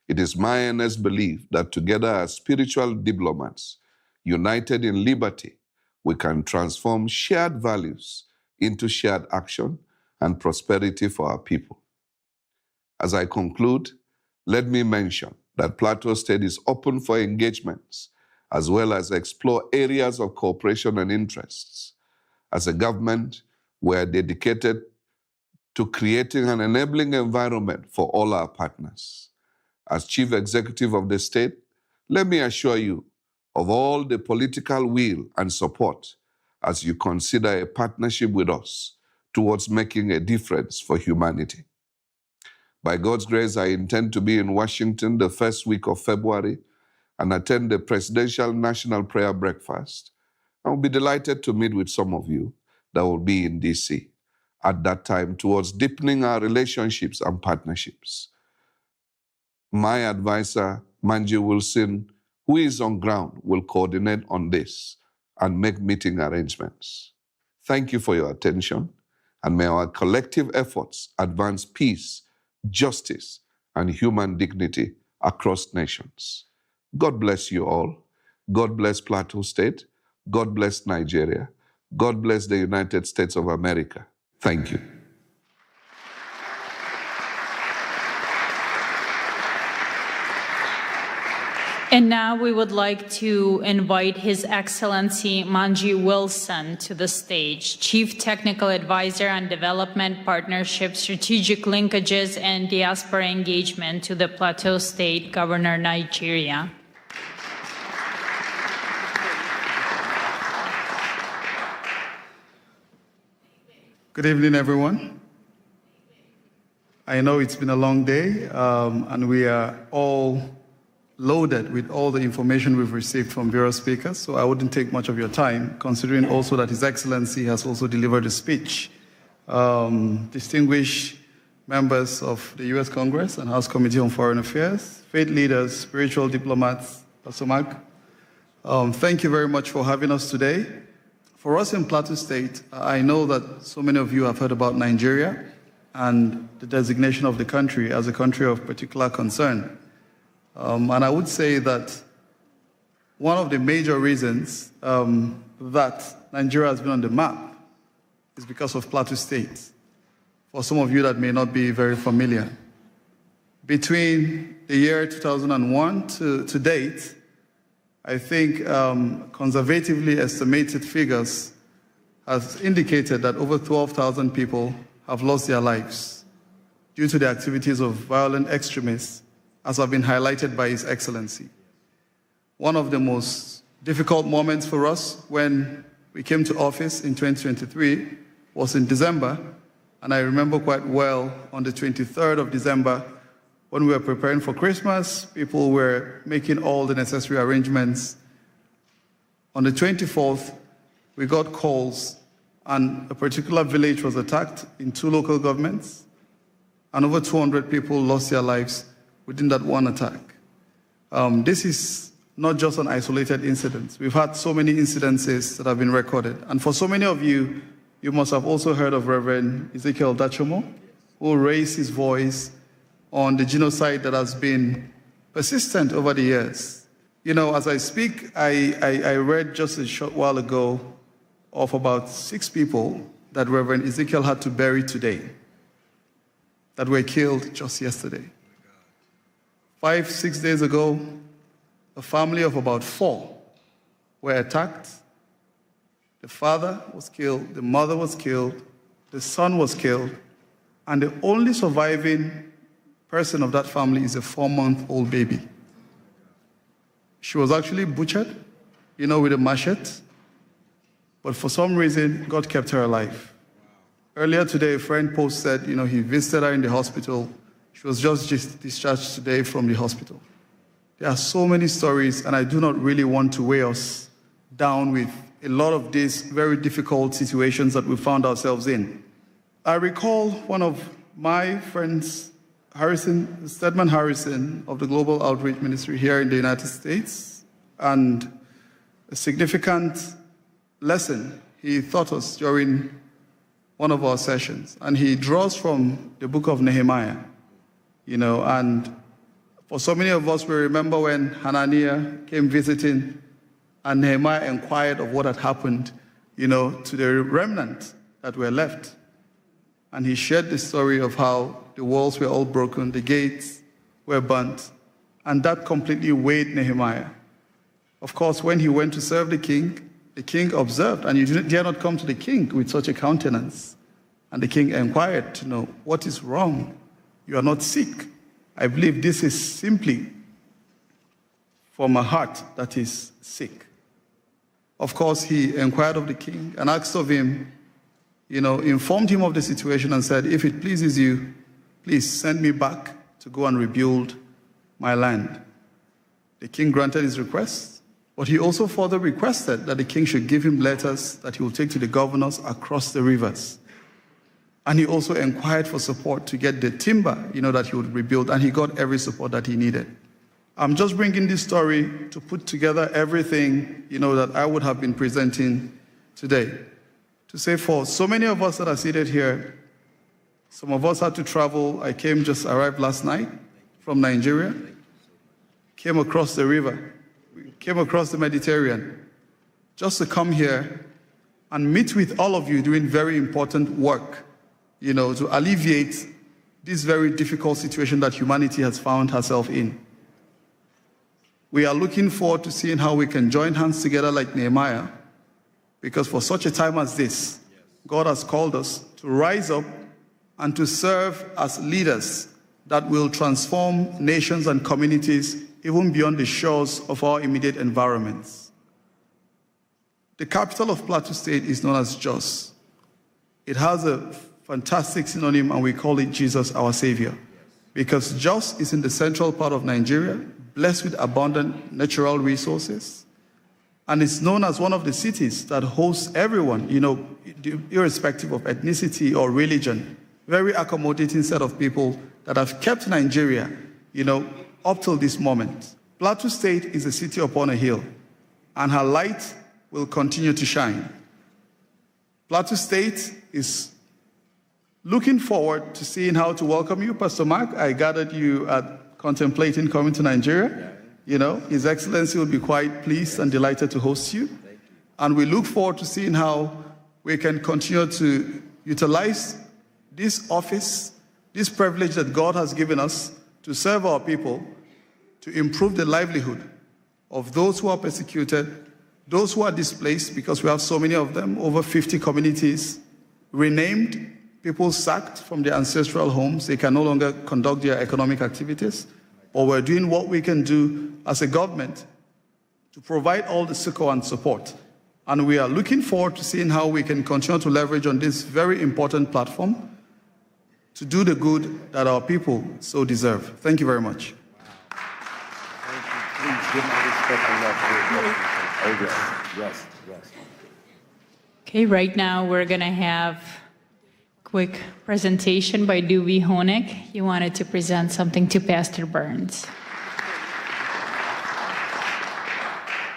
It is my earnest belief that together as spiritual diplomats, united in liberty, we can transform shared values into shared action and prosperity for our people. As I conclude, let me mention that Plateau State is open for engagements as well as explore areas of cooperation and interests. As a government, we are dedicated to creating an enabling environment for all our partners. As Chief Executive of the state, let me assure you of all the political will and support as you consider a partnership with us towards making a difference for humanity. By God's grace, I intend to be in Washington the first week of February and attend the Presidential National Prayer Breakfast. I will be delighted to meet with some of you that will be in DC at that time towards deepening our relationships and partnerships. My advisor, Manji Wilson, who is on ground, will coordinate on this and make meeting arrangements. Thank you for your attention, and may our collective efforts advance peace, justice, and human dignity across nations. God bless you all. God bless Plateau State. God bless Nigeria. God bless the United States of America. Thank you. And now we would like to invite His Excellency Manji Wilson to the stage, Chief Technical Advisor on Development Partnership, Strategic Linkages, and Diaspora Engagement to the Plateau State Governor, Nigeria. Good evening, everyone. I know it's been a long day, and we are all loaded with all the information we've received from various speakers, so I wouldn't take much of your time, considering also that His Excellency has also delivered a speech. Distinguished members of the U.S. Congress and House Committee on Foreign Affairs, faith leaders, spiritual diplomats, Pastor Mark, thank you very much for having us today. For us in Plateau State, I know that so many of you have heard about Nigeria and the designation of the country as a country of particular concern. And I would say that one of the major reasons that Nigeria has been on the map is because of Plateau State. For some of you that may not be very familiar, between the year 2001 to date, I think conservatively estimated figures has indicated that over 12,000 people have lost their lives due to the activities of violent extremists, as have been highlighted by His Excellency. One of the most difficult moments for us when we came to office in 2023 was in December, And I remember quite well on the 23rd of December, when we were preparing for Christmas, people were making all the necessary arrangements. On the 24th, we got calls, and a particular village was attacked in 2 local governments, and over 200 people lost their lives within that one attack. This is not just an isolated incident. We've had so many incidences that have been recorded. And for so many of you, you must have also heard of Reverend Ezekiel Dachomo, who raised his voice on the genocide that has been persistent over the years. You know, as I speak, I read just a short while ago of about 6 people that Reverend Ezekiel had to bury today that were killed just yesterday. 5, 6 days ago, a family of about 4 were attacked. The father was killed, the mother was killed, the son was killed, and the only surviving person of that family is a 4-month-old baby. She was actually butchered, you know, with a machete, but for some reason, God kept her alive. Earlier today, a friend posted, you know, he visited her in the hospital. She was just discharged today from the hospital. There are so many stories, and I do not really want to weigh us down with a lot of these very difficult situations that we found ourselves in. I recall one of my friends, Stedman Harrison of the Global Outreach Ministry here in the United States, and a significant lesson he taught us during one of our sessions. And he draws from the book of Nehemiah, you know, and for so many of us, we remember when Hananiah came visiting and Nehemiah inquired of what had happened, you know, to the remnant that were left. And he shared the story of how the walls were all broken, the gates were burnt, and that completely weighed Nehemiah. Of course, when he went to serve the king observed, and you dare not come to the king with such a countenance. And the king inquired to know, what is wrong? You are not sick. I believe this is simply from a heart that is sick. Of course, he inquired of the king and asked of him, you know, informed him of the situation and said, if it pleases you, please send me back to go and rebuild my land. The king granted his request, but he also further requested that the king should give him letters that he will take to the governors across the rivers. And he also inquired for support to get the timber, you know, that he would rebuild, and he got every support that he needed. I'm just bringing this story to put together everything, you know, that I would have been presenting today. To say for so many of us that are seated here, some of us had to travel. I just arrived last night from Nigeria, came across the river, came across the Mediterranean, just to come here and meet with all of you doing very important work, you know, to alleviate this very difficult situation that humanity has found herself in. We are looking forward to seeing how we can join hands together like Nehemiah, because for such a time as this, God has called us to rise up and to serve as leaders that will transform nations and communities even beyond the shores of our immediate environments. The capital of Plateau State is known as Jos. It has a fantastic synonym, and we call it Jesus, our Savior, because Jos is in the central part of Nigeria, blessed with abundant natural resources, and it's known as one of the cities that hosts everyone, you know, irrespective of ethnicity or religion. Very accommodating set of people that have kept Nigeria, you know, up till this moment. Plateau State is a city upon a hill, and her light will continue to shine. Plateau State is looking forward to seeing how to welcome you. Pastor Mark, I gathered you at contemplating coming to Nigeria. You know, His Excellency will be quite pleased and delighted to host you. And we look forward to seeing how we can continue to utilize this office, this privilege that God has given us to serve our people, to improve the livelihood of those who are persecuted, those who are displaced, because we have so many of them, over 50 communities, renamed, people sacked from their ancestral homes. They can no longer conduct their economic activities. Or we're doing what we can do as a government to provide all the succor and support. And we are looking forward to seeing how we can continue to leverage on this very important platform to do the good that our people so deserve. Thank you very much. Please give my respect and love for your yes. Okay, right now we're going to have a quick presentation by Dewey Honig. He wanted to present something to Pastor Burns.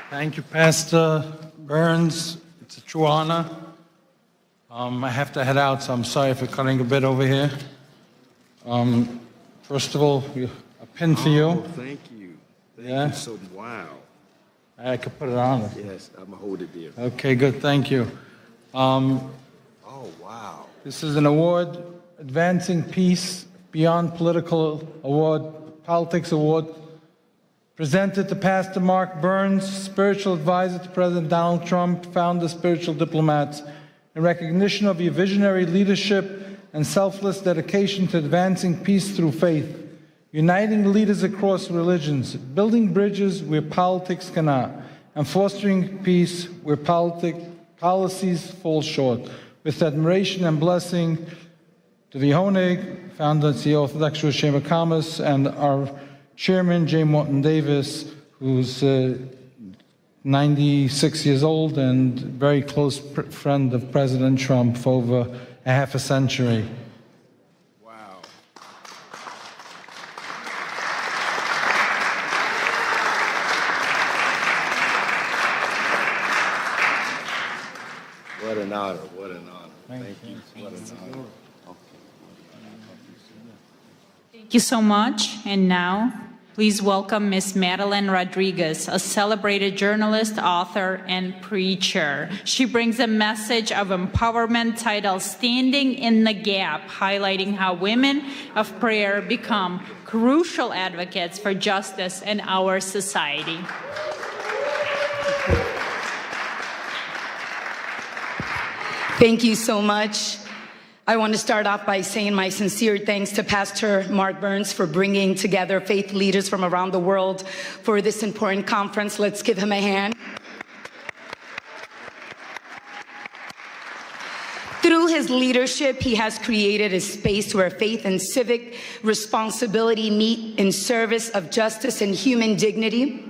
Thank you, Pastor Burns. It's a true honor. I have to head out, so I'm sorry for cutting a bit over here. First of all, a pin for you. Oh, thank you. Thank you so much. Wow. I could put it on. Yes, I'm going to hold it there. Okay, good. Thank you. Oh, wow. This is an award, Advancing Peace Beyond Political Award, Politics Award, presented to Pastor Mark Burns, spiritual advisor to President Donald Trump, founder of Spiritual Diplomats, in recognition of your visionary leadership and selfless dedication to advancing peace through faith, uniting leaders across religions, building bridges where politics cannot, and fostering peace where policies fall short. With admiration and blessing to the Honig, founder and CEO of the Orthodox Jewish Chamber of Commerce, and our chairman, J. Morton Davis, who's 96 years old and very close friend of President Trump for over a half a century. Wow. What an honor, what an honor. Thank you. What an honor. Thank you so much. And now, please welcome Ms. Madeline Rodriguez, a celebrated journalist, author, and preacher. She brings a message of empowerment titled Standing in the Gap, highlighting how women of prayer become crucial advocates for justice in our society. Thank you so much. I want to start off by saying my sincere thanks to Pastor Mark Burns for bringing together faith leaders from around the world for this important conference. Let's give him a hand. Through his leadership, he has created a space where faith and civic responsibility meet in service of justice and human dignity.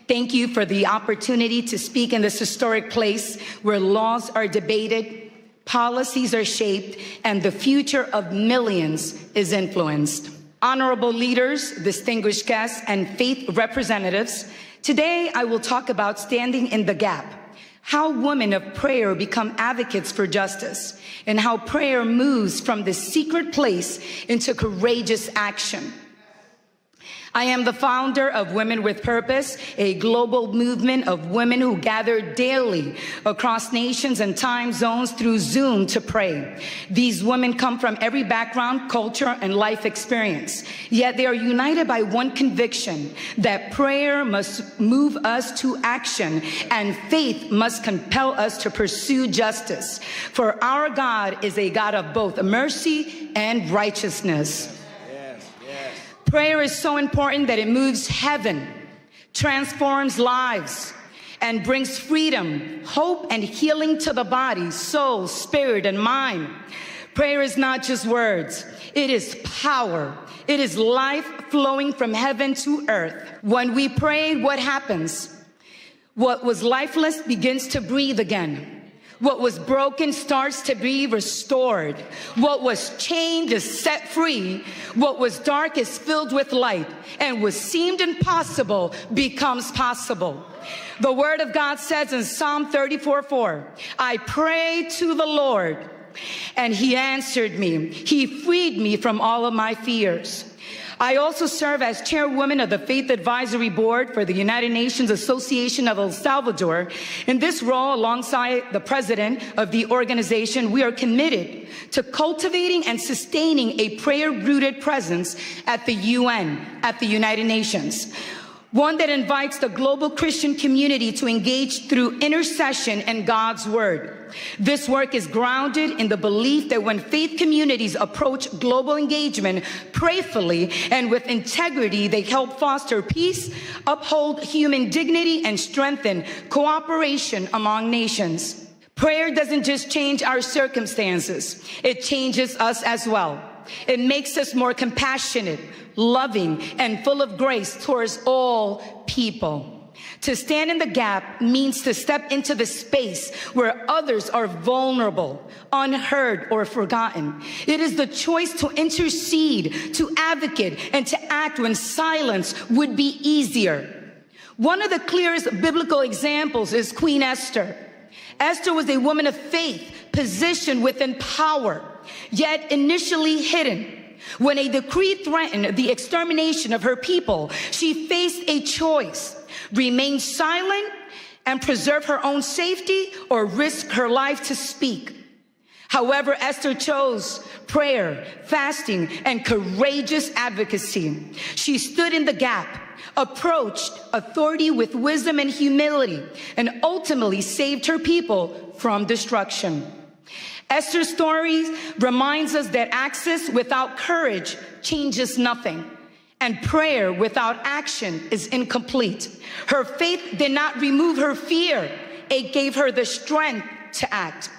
Thank you for the opportunity to speak in this historic place where laws are debated, policies are shaped, and the future of millions is influenced. Honorable leaders, distinguished guests, and faith representatives, today I will talk about standing in the gap, how women of prayer become advocates for justice, and how prayer moves from the secret place into courageous action. I am the founder of Women with Purpose, a global movement of women who gather daily across nations and time zones through Zoom to pray. These women come from every background, culture, and life experience. Yet they are united by one conviction, that prayer must move us to action and faith must compel us to pursue justice. For our God is a God of both mercy and righteousness. Prayer is so important that it moves heaven, transforms lives, and brings freedom, hope, and healing to the body, soul, spirit, and mind. Prayer is not just words. It is power. It is life flowing from heaven to earth. When we pray, what happens? What was lifeless begins to breathe again. What was broken starts to be restored. What was chained is set free. What was dark is filled with light. And what seemed impossible becomes possible. The word of God says in Psalm 34:4, I prayed to the Lord, and he answered me. He freed me from all of my fears. I also serve as chairwoman of the Faith Advisory Board for the United Nations Association of El Salvador. In this role, alongside the president of the organization, we are committed to cultivating and sustaining a prayer-rooted presence at the UN, at the United Nations. One that invites the global Christian community to engage through intercession and God's word. This work is grounded in the belief that when faith communities approach global engagement prayerfully and with integrity, they help foster peace, uphold human dignity, and strengthen cooperation among nations. Prayer doesn't just change our circumstances, it changes us as well. It makes us more compassionate, loving, and full of grace towards all people. To stand in the gap means to step into the space where others are vulnerable, unheard, or forgotten. It is the choice to intercede, to advocate, and to act when silence would be easier. One of the clearest biblical examples is Queen Esther. Esther was a woman of faith, positioned within power, yet initially hidden. When a decree threatened the extermination of her people, she faced a choice: remain silent and preserve her own safety, or risk her life to speak. However, Esther chose prayer, fasting, and courageous advocacy. She stood in the gap, approached authority with wisdom and humility, and ultimately saved her people from destruction. Esther's story reminds us that access without courage changes nothing, and prayer without action is incomplete. Her faith did not remove her fear. It gave her the strength to act.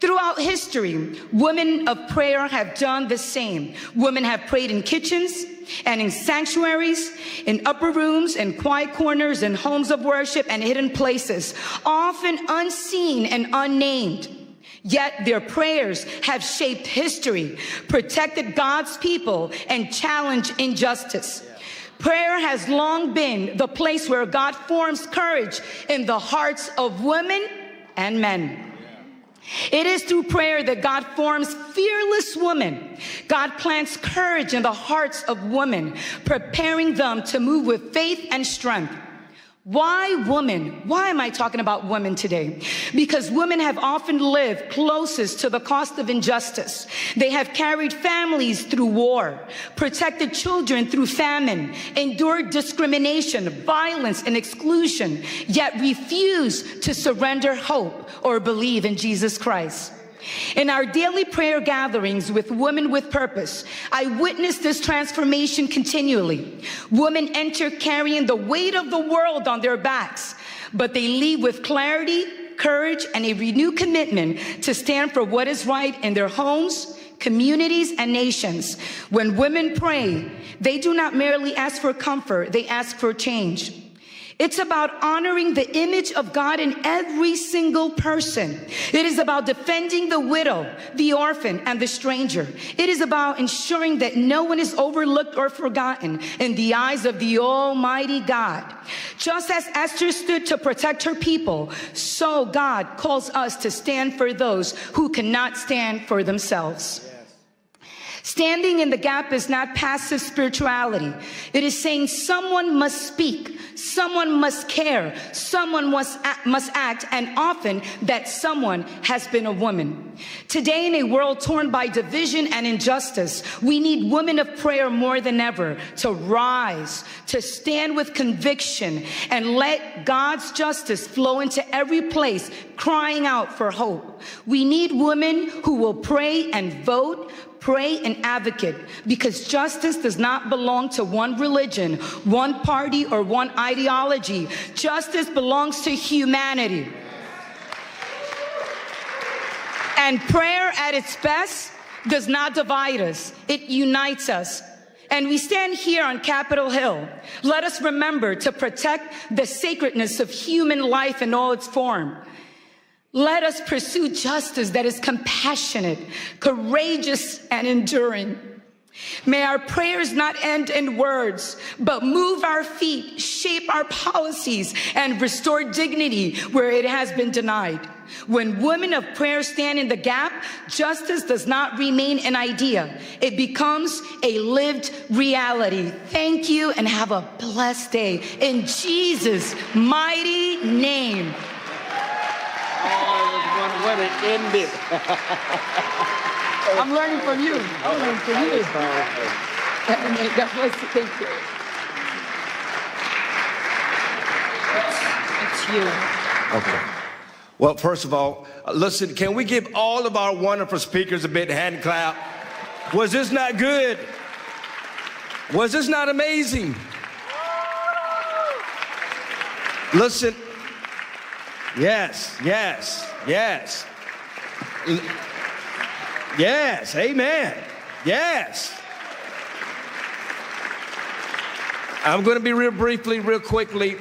Throughout history, women of prayer have done the same. Women have prayed in kitchens and in sanctuaries, in upper rooms, in quiet corners, in homes of worship, and hidden places, often unseen and unnamed. Yet their prayers have shaped history, protected God's people, and challenged injustice. Prayer has long been the place where God forms courage in the hearts of women and men. It is through prayer that God forms fearless women. God plants courage in the hearts of women, preparing them to move with faith and strength. Why women? Why am I talking about women today? Because women have often lived closest to the cost of injustice. They have carried families through war, protected children through famine, endured discrimination, violence, and exclusion, yet refused to surrender hope or believe in Jesus Christ. In our daily prayer gatherings with Women with Purpose, I witness this transformation continually. Women enter carrying the weight of the world on their backs, but they leave with clarity, courage, and a renewed commitment to stand for what is right in their homes, communities, and nations. When women pray, they do not merely ask for comfort, they ask for change. It's about honoring the image of God in every single person. It is about defending the widow, the orphan, and the stranger. It is about ensuring that no one is overlooked or forgotten in the eyes of the Almighty God. Just as Esther stood to protect her people, so God calls us to stand for those who cannot stand for themselves. Standing in the gap is not passive spirituality. It is saying someone must speak, someone must care, someone must act, and often that someone has been a woman. Today, in a world torn by division and injustice, we need women of prayer more than ever to rise, to stand with conviction, and let God's justice flow into every place, crying out for hope. We need women who will pray and vote, pray and advocate, because justice does not belong to one religion, one party, or one ideology. Justice belongs to humanity. And prayer at its best does not divide us, it unites us. And we stand here on Capitol Hill. Let us remember to protect the sacredness of human life in all its form. Let us pursue justice that is compassionate, courageous, and enduring. May our prayers not end in words, but move our feet, shape our policies, and restore dignity where it has been denied. When women of prayer stand in the gap, justice does not remain an idea. It becomes a lived reality. Thank you and have a blessed day. In Jesus' mighty name. Way to end it. I'm learning from you. I'm learning from you. God bless you. Thank you. It's you. Okay. Well, first of all, listen, can we give all of our wonderful speakers a big hand clap? Was this not good? Was this not amazing? Listen. Yes, yes, yes. Yes, amen. Yes. I'm going to be real quickly.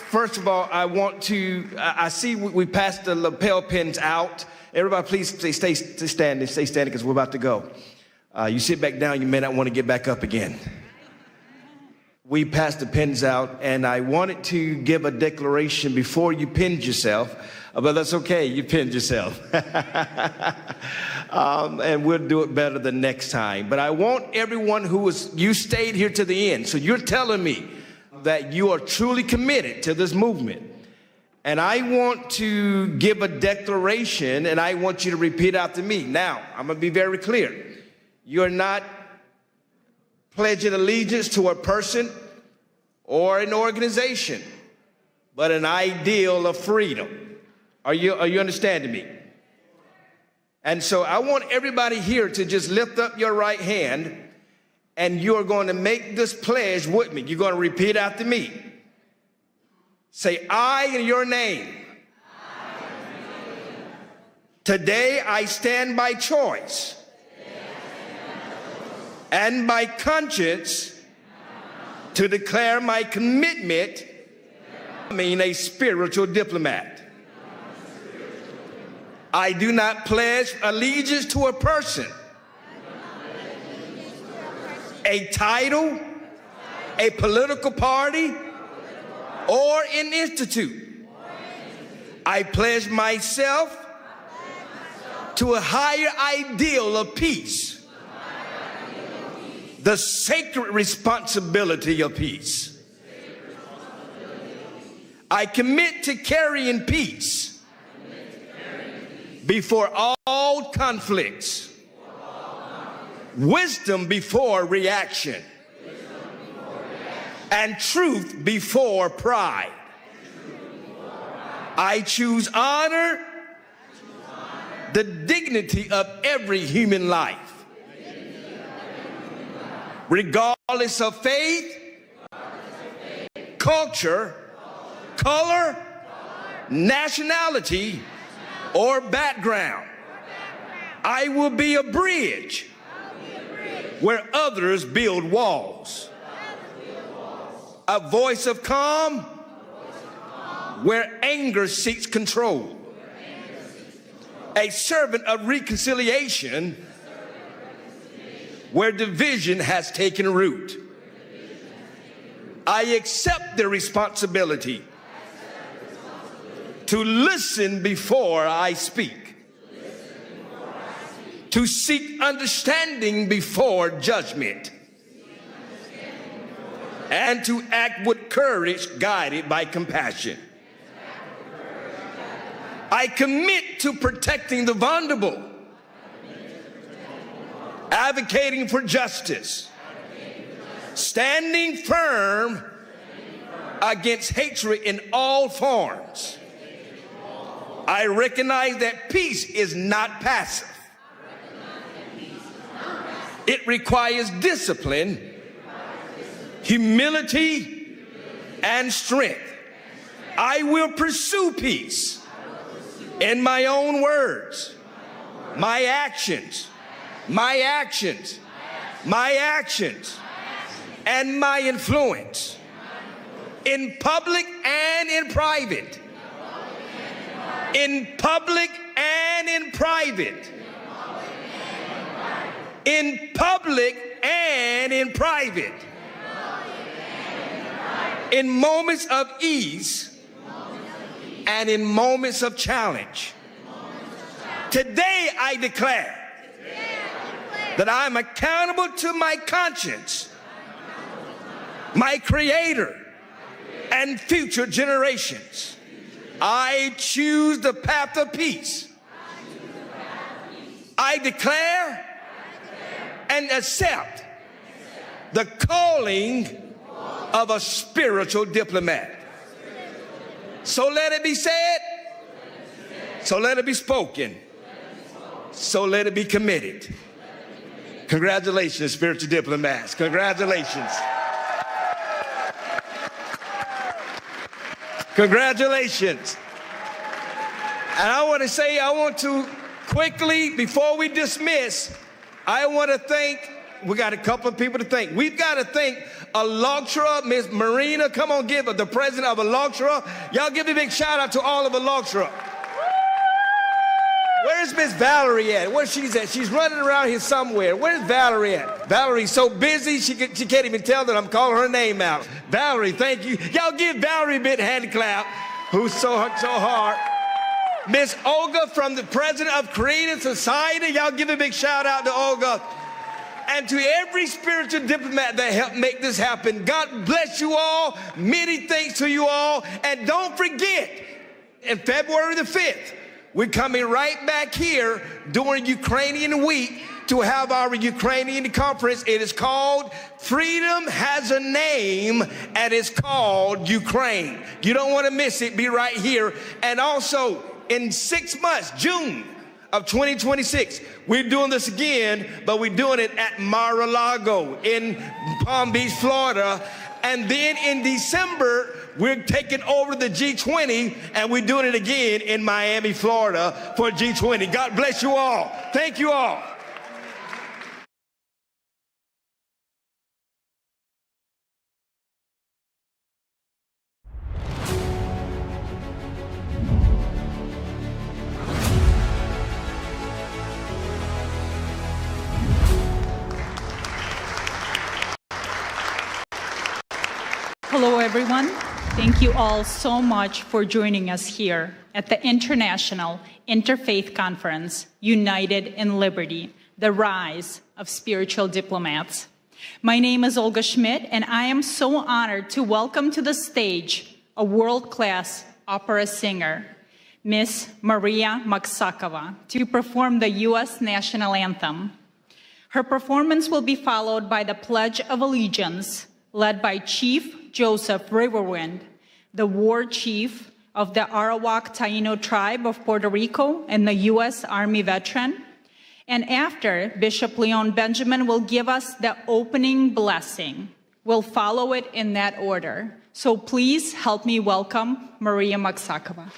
First of all, I want to, I see we passed the lapel pins out. Everybody, please stay standing because we're about to go. You sit back down, you may not want to get back up again. We passed the pins out, and I wanted to give a declaration before you pinned yourself, but that's okay, you pinned yourself. And we'll do it better the next time. But I want everyone you stayed here to the end, so you're telling me that you are truly committed to this movement. And I want to give a declaration, and I want you to repeat after me. Now, I'm going to be very clear. You're not pledging allegiance to a person or an organization, but an ideal of freedom. Are you understanding me? And so I want everybody here to just lift up your right hand, and you're going to make this pledge with me. You're going to repeat after me. Say, I in your name. Today I stand by choice and by conscience to declare my commitment to being a spiritual diplomat. I do not pledge allegiance to a person, a title, a political party, or an institute. I pledge myself to a higher ideal of peace, the sacred responsibility of peace. I commit to carrying peace before all conflicts, wisdom before reaction, and truth before pride. I choose honor, the dignity of every human life, regardless of faith, culture, color, nationality, or background. I will be a bridge where others build walls. A voice of calm where anger seeks control. A servant of reconciliation where division has taken root. I accept the responsibility to listen before I speak, to seek understanding before judgment, and to act with courage guided by compassion. I commit to protecting the vulnerable, advocating for justice, standing firm against hatred in all forms. I recognize that peace is not passive. It requires discipline, humility, and strength. I will pursue peace in my own words, my actions, and my influence, in public and in private. In public and in private. In public and in private. In moments of ease and in moments of challenge. Today I declare that I'm accountable to my conscience, my Creator, and future generations. I choose the path of peace. I declare and accept the calling of a spiritual diplomat. So let it be said, so let it be spoken, so let it be committed. Congratulations, spiritual diplomats. Congratulations. Congratulations. And I want to quickly, before we dismiss, I want to thank, we got a couple of people to thank. We've got to thank ALLATRA, Miss Marina. Come on, give the president of ALLATRA. Y'all give a big shout out to all of ALLATRA. Where's Miss Valerie at? Where's she's at? She's running around here somewhere. Where's Valerie at? Valerie's so busy, she can't even tell that I'm calling her name out. Valerie, thank you. Y'all give Valerie a big hand clap, who's so hard. Miss Olga from the president of Korean Society. Y'all give a big shout out to Olga. And to every spiritual diplomat that helped make this happen. God bless you all. Many thanks to you all. And don't forget, in February the 5th, we're coming right back here during Ukrainian Week to have our Ukrainian conference. It is called Freedom Has a Name, and it's called Ukraine. You don't want to miss it. Be right here. And also, in 6 months, June of 2026, we're doing this again, but we're doing it at Mar-a-Lago in Palm Beach, Florida. And then in December, we're taking over the G20, and we're doing it again in Miami, Florida for G20. God bless you all. Thank you all. Hello, everyone. Thank you all so much for joining us here at the International Interfaith Conference, United in Liberty, the Rise of Spiritual Diplomats. My name is Olga Schmidt, and I am so honored to welcome to the stage a world-class opera singer, Miss Maria Maksakova, to perform the U.S. National Anthem. Her performance will be followed by the Pledge of Allegiance, led by Chief Joseph Riverwind, the war chief of the Arawak Taino tribe of Puerto Rico and the U.S. Army veteran. And after, Bishop Leon Benjamin will give us the opening blessing. We'll follow it in that order. So please help me welcome Maria Maksakova.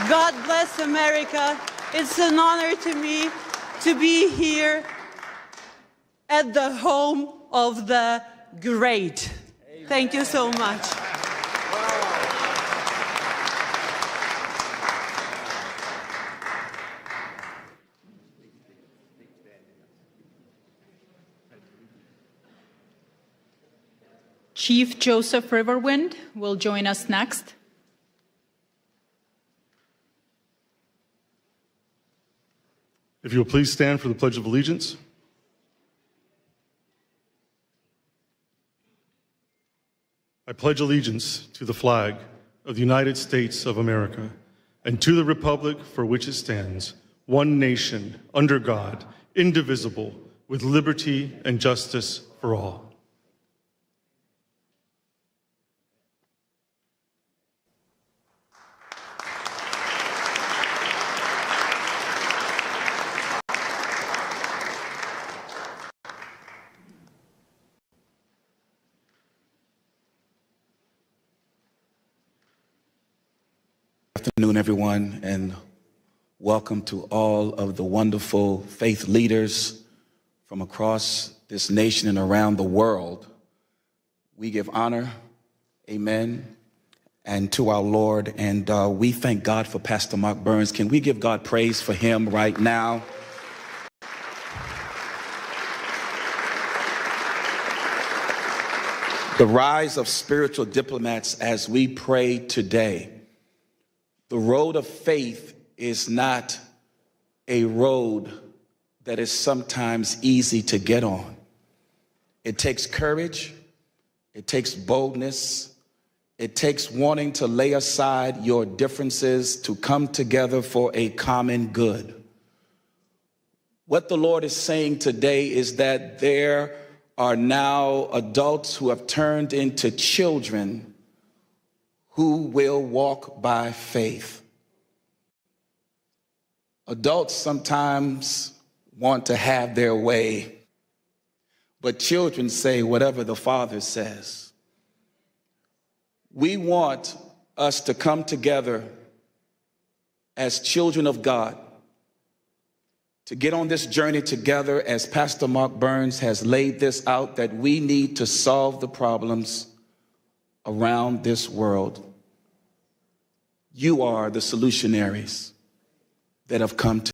God bless America. It's an honor to me to be here at the home of the great. Thank you so much. Chief Joseph Riverwind will join us next. If you will please stand for the Pledge of Allegiance. I pledge allegiance to the flag of the United States of America and to the republic for which it stands, one nation, under God, indivisible, with liberty and justice for all. Good afternoon, everyone, and welcome to all of the wonderful faith leaders from across this nation and around the world. We give honor, amen, and to our Lord, and we thank God for Pastor Mark Burns. Can we give God praise for him right now? The rise of spiritual diplomats as we pray today. The road of faith is not a road that is sometimes easy to get on. It takes courage, it takes boldness, it takes wanting to lay aside your differences to come together for a common good. What the Lord is saying today is that there are now adults who have turned into children who will walk by faith. Adults sometimes want to have their way, but children say whatever the Father says. We want us to come together as children of God, to get on this journey together as Pastor Mark Burns has laid this out, that we need to solve the problems around this world. You are the solutionaries that have come to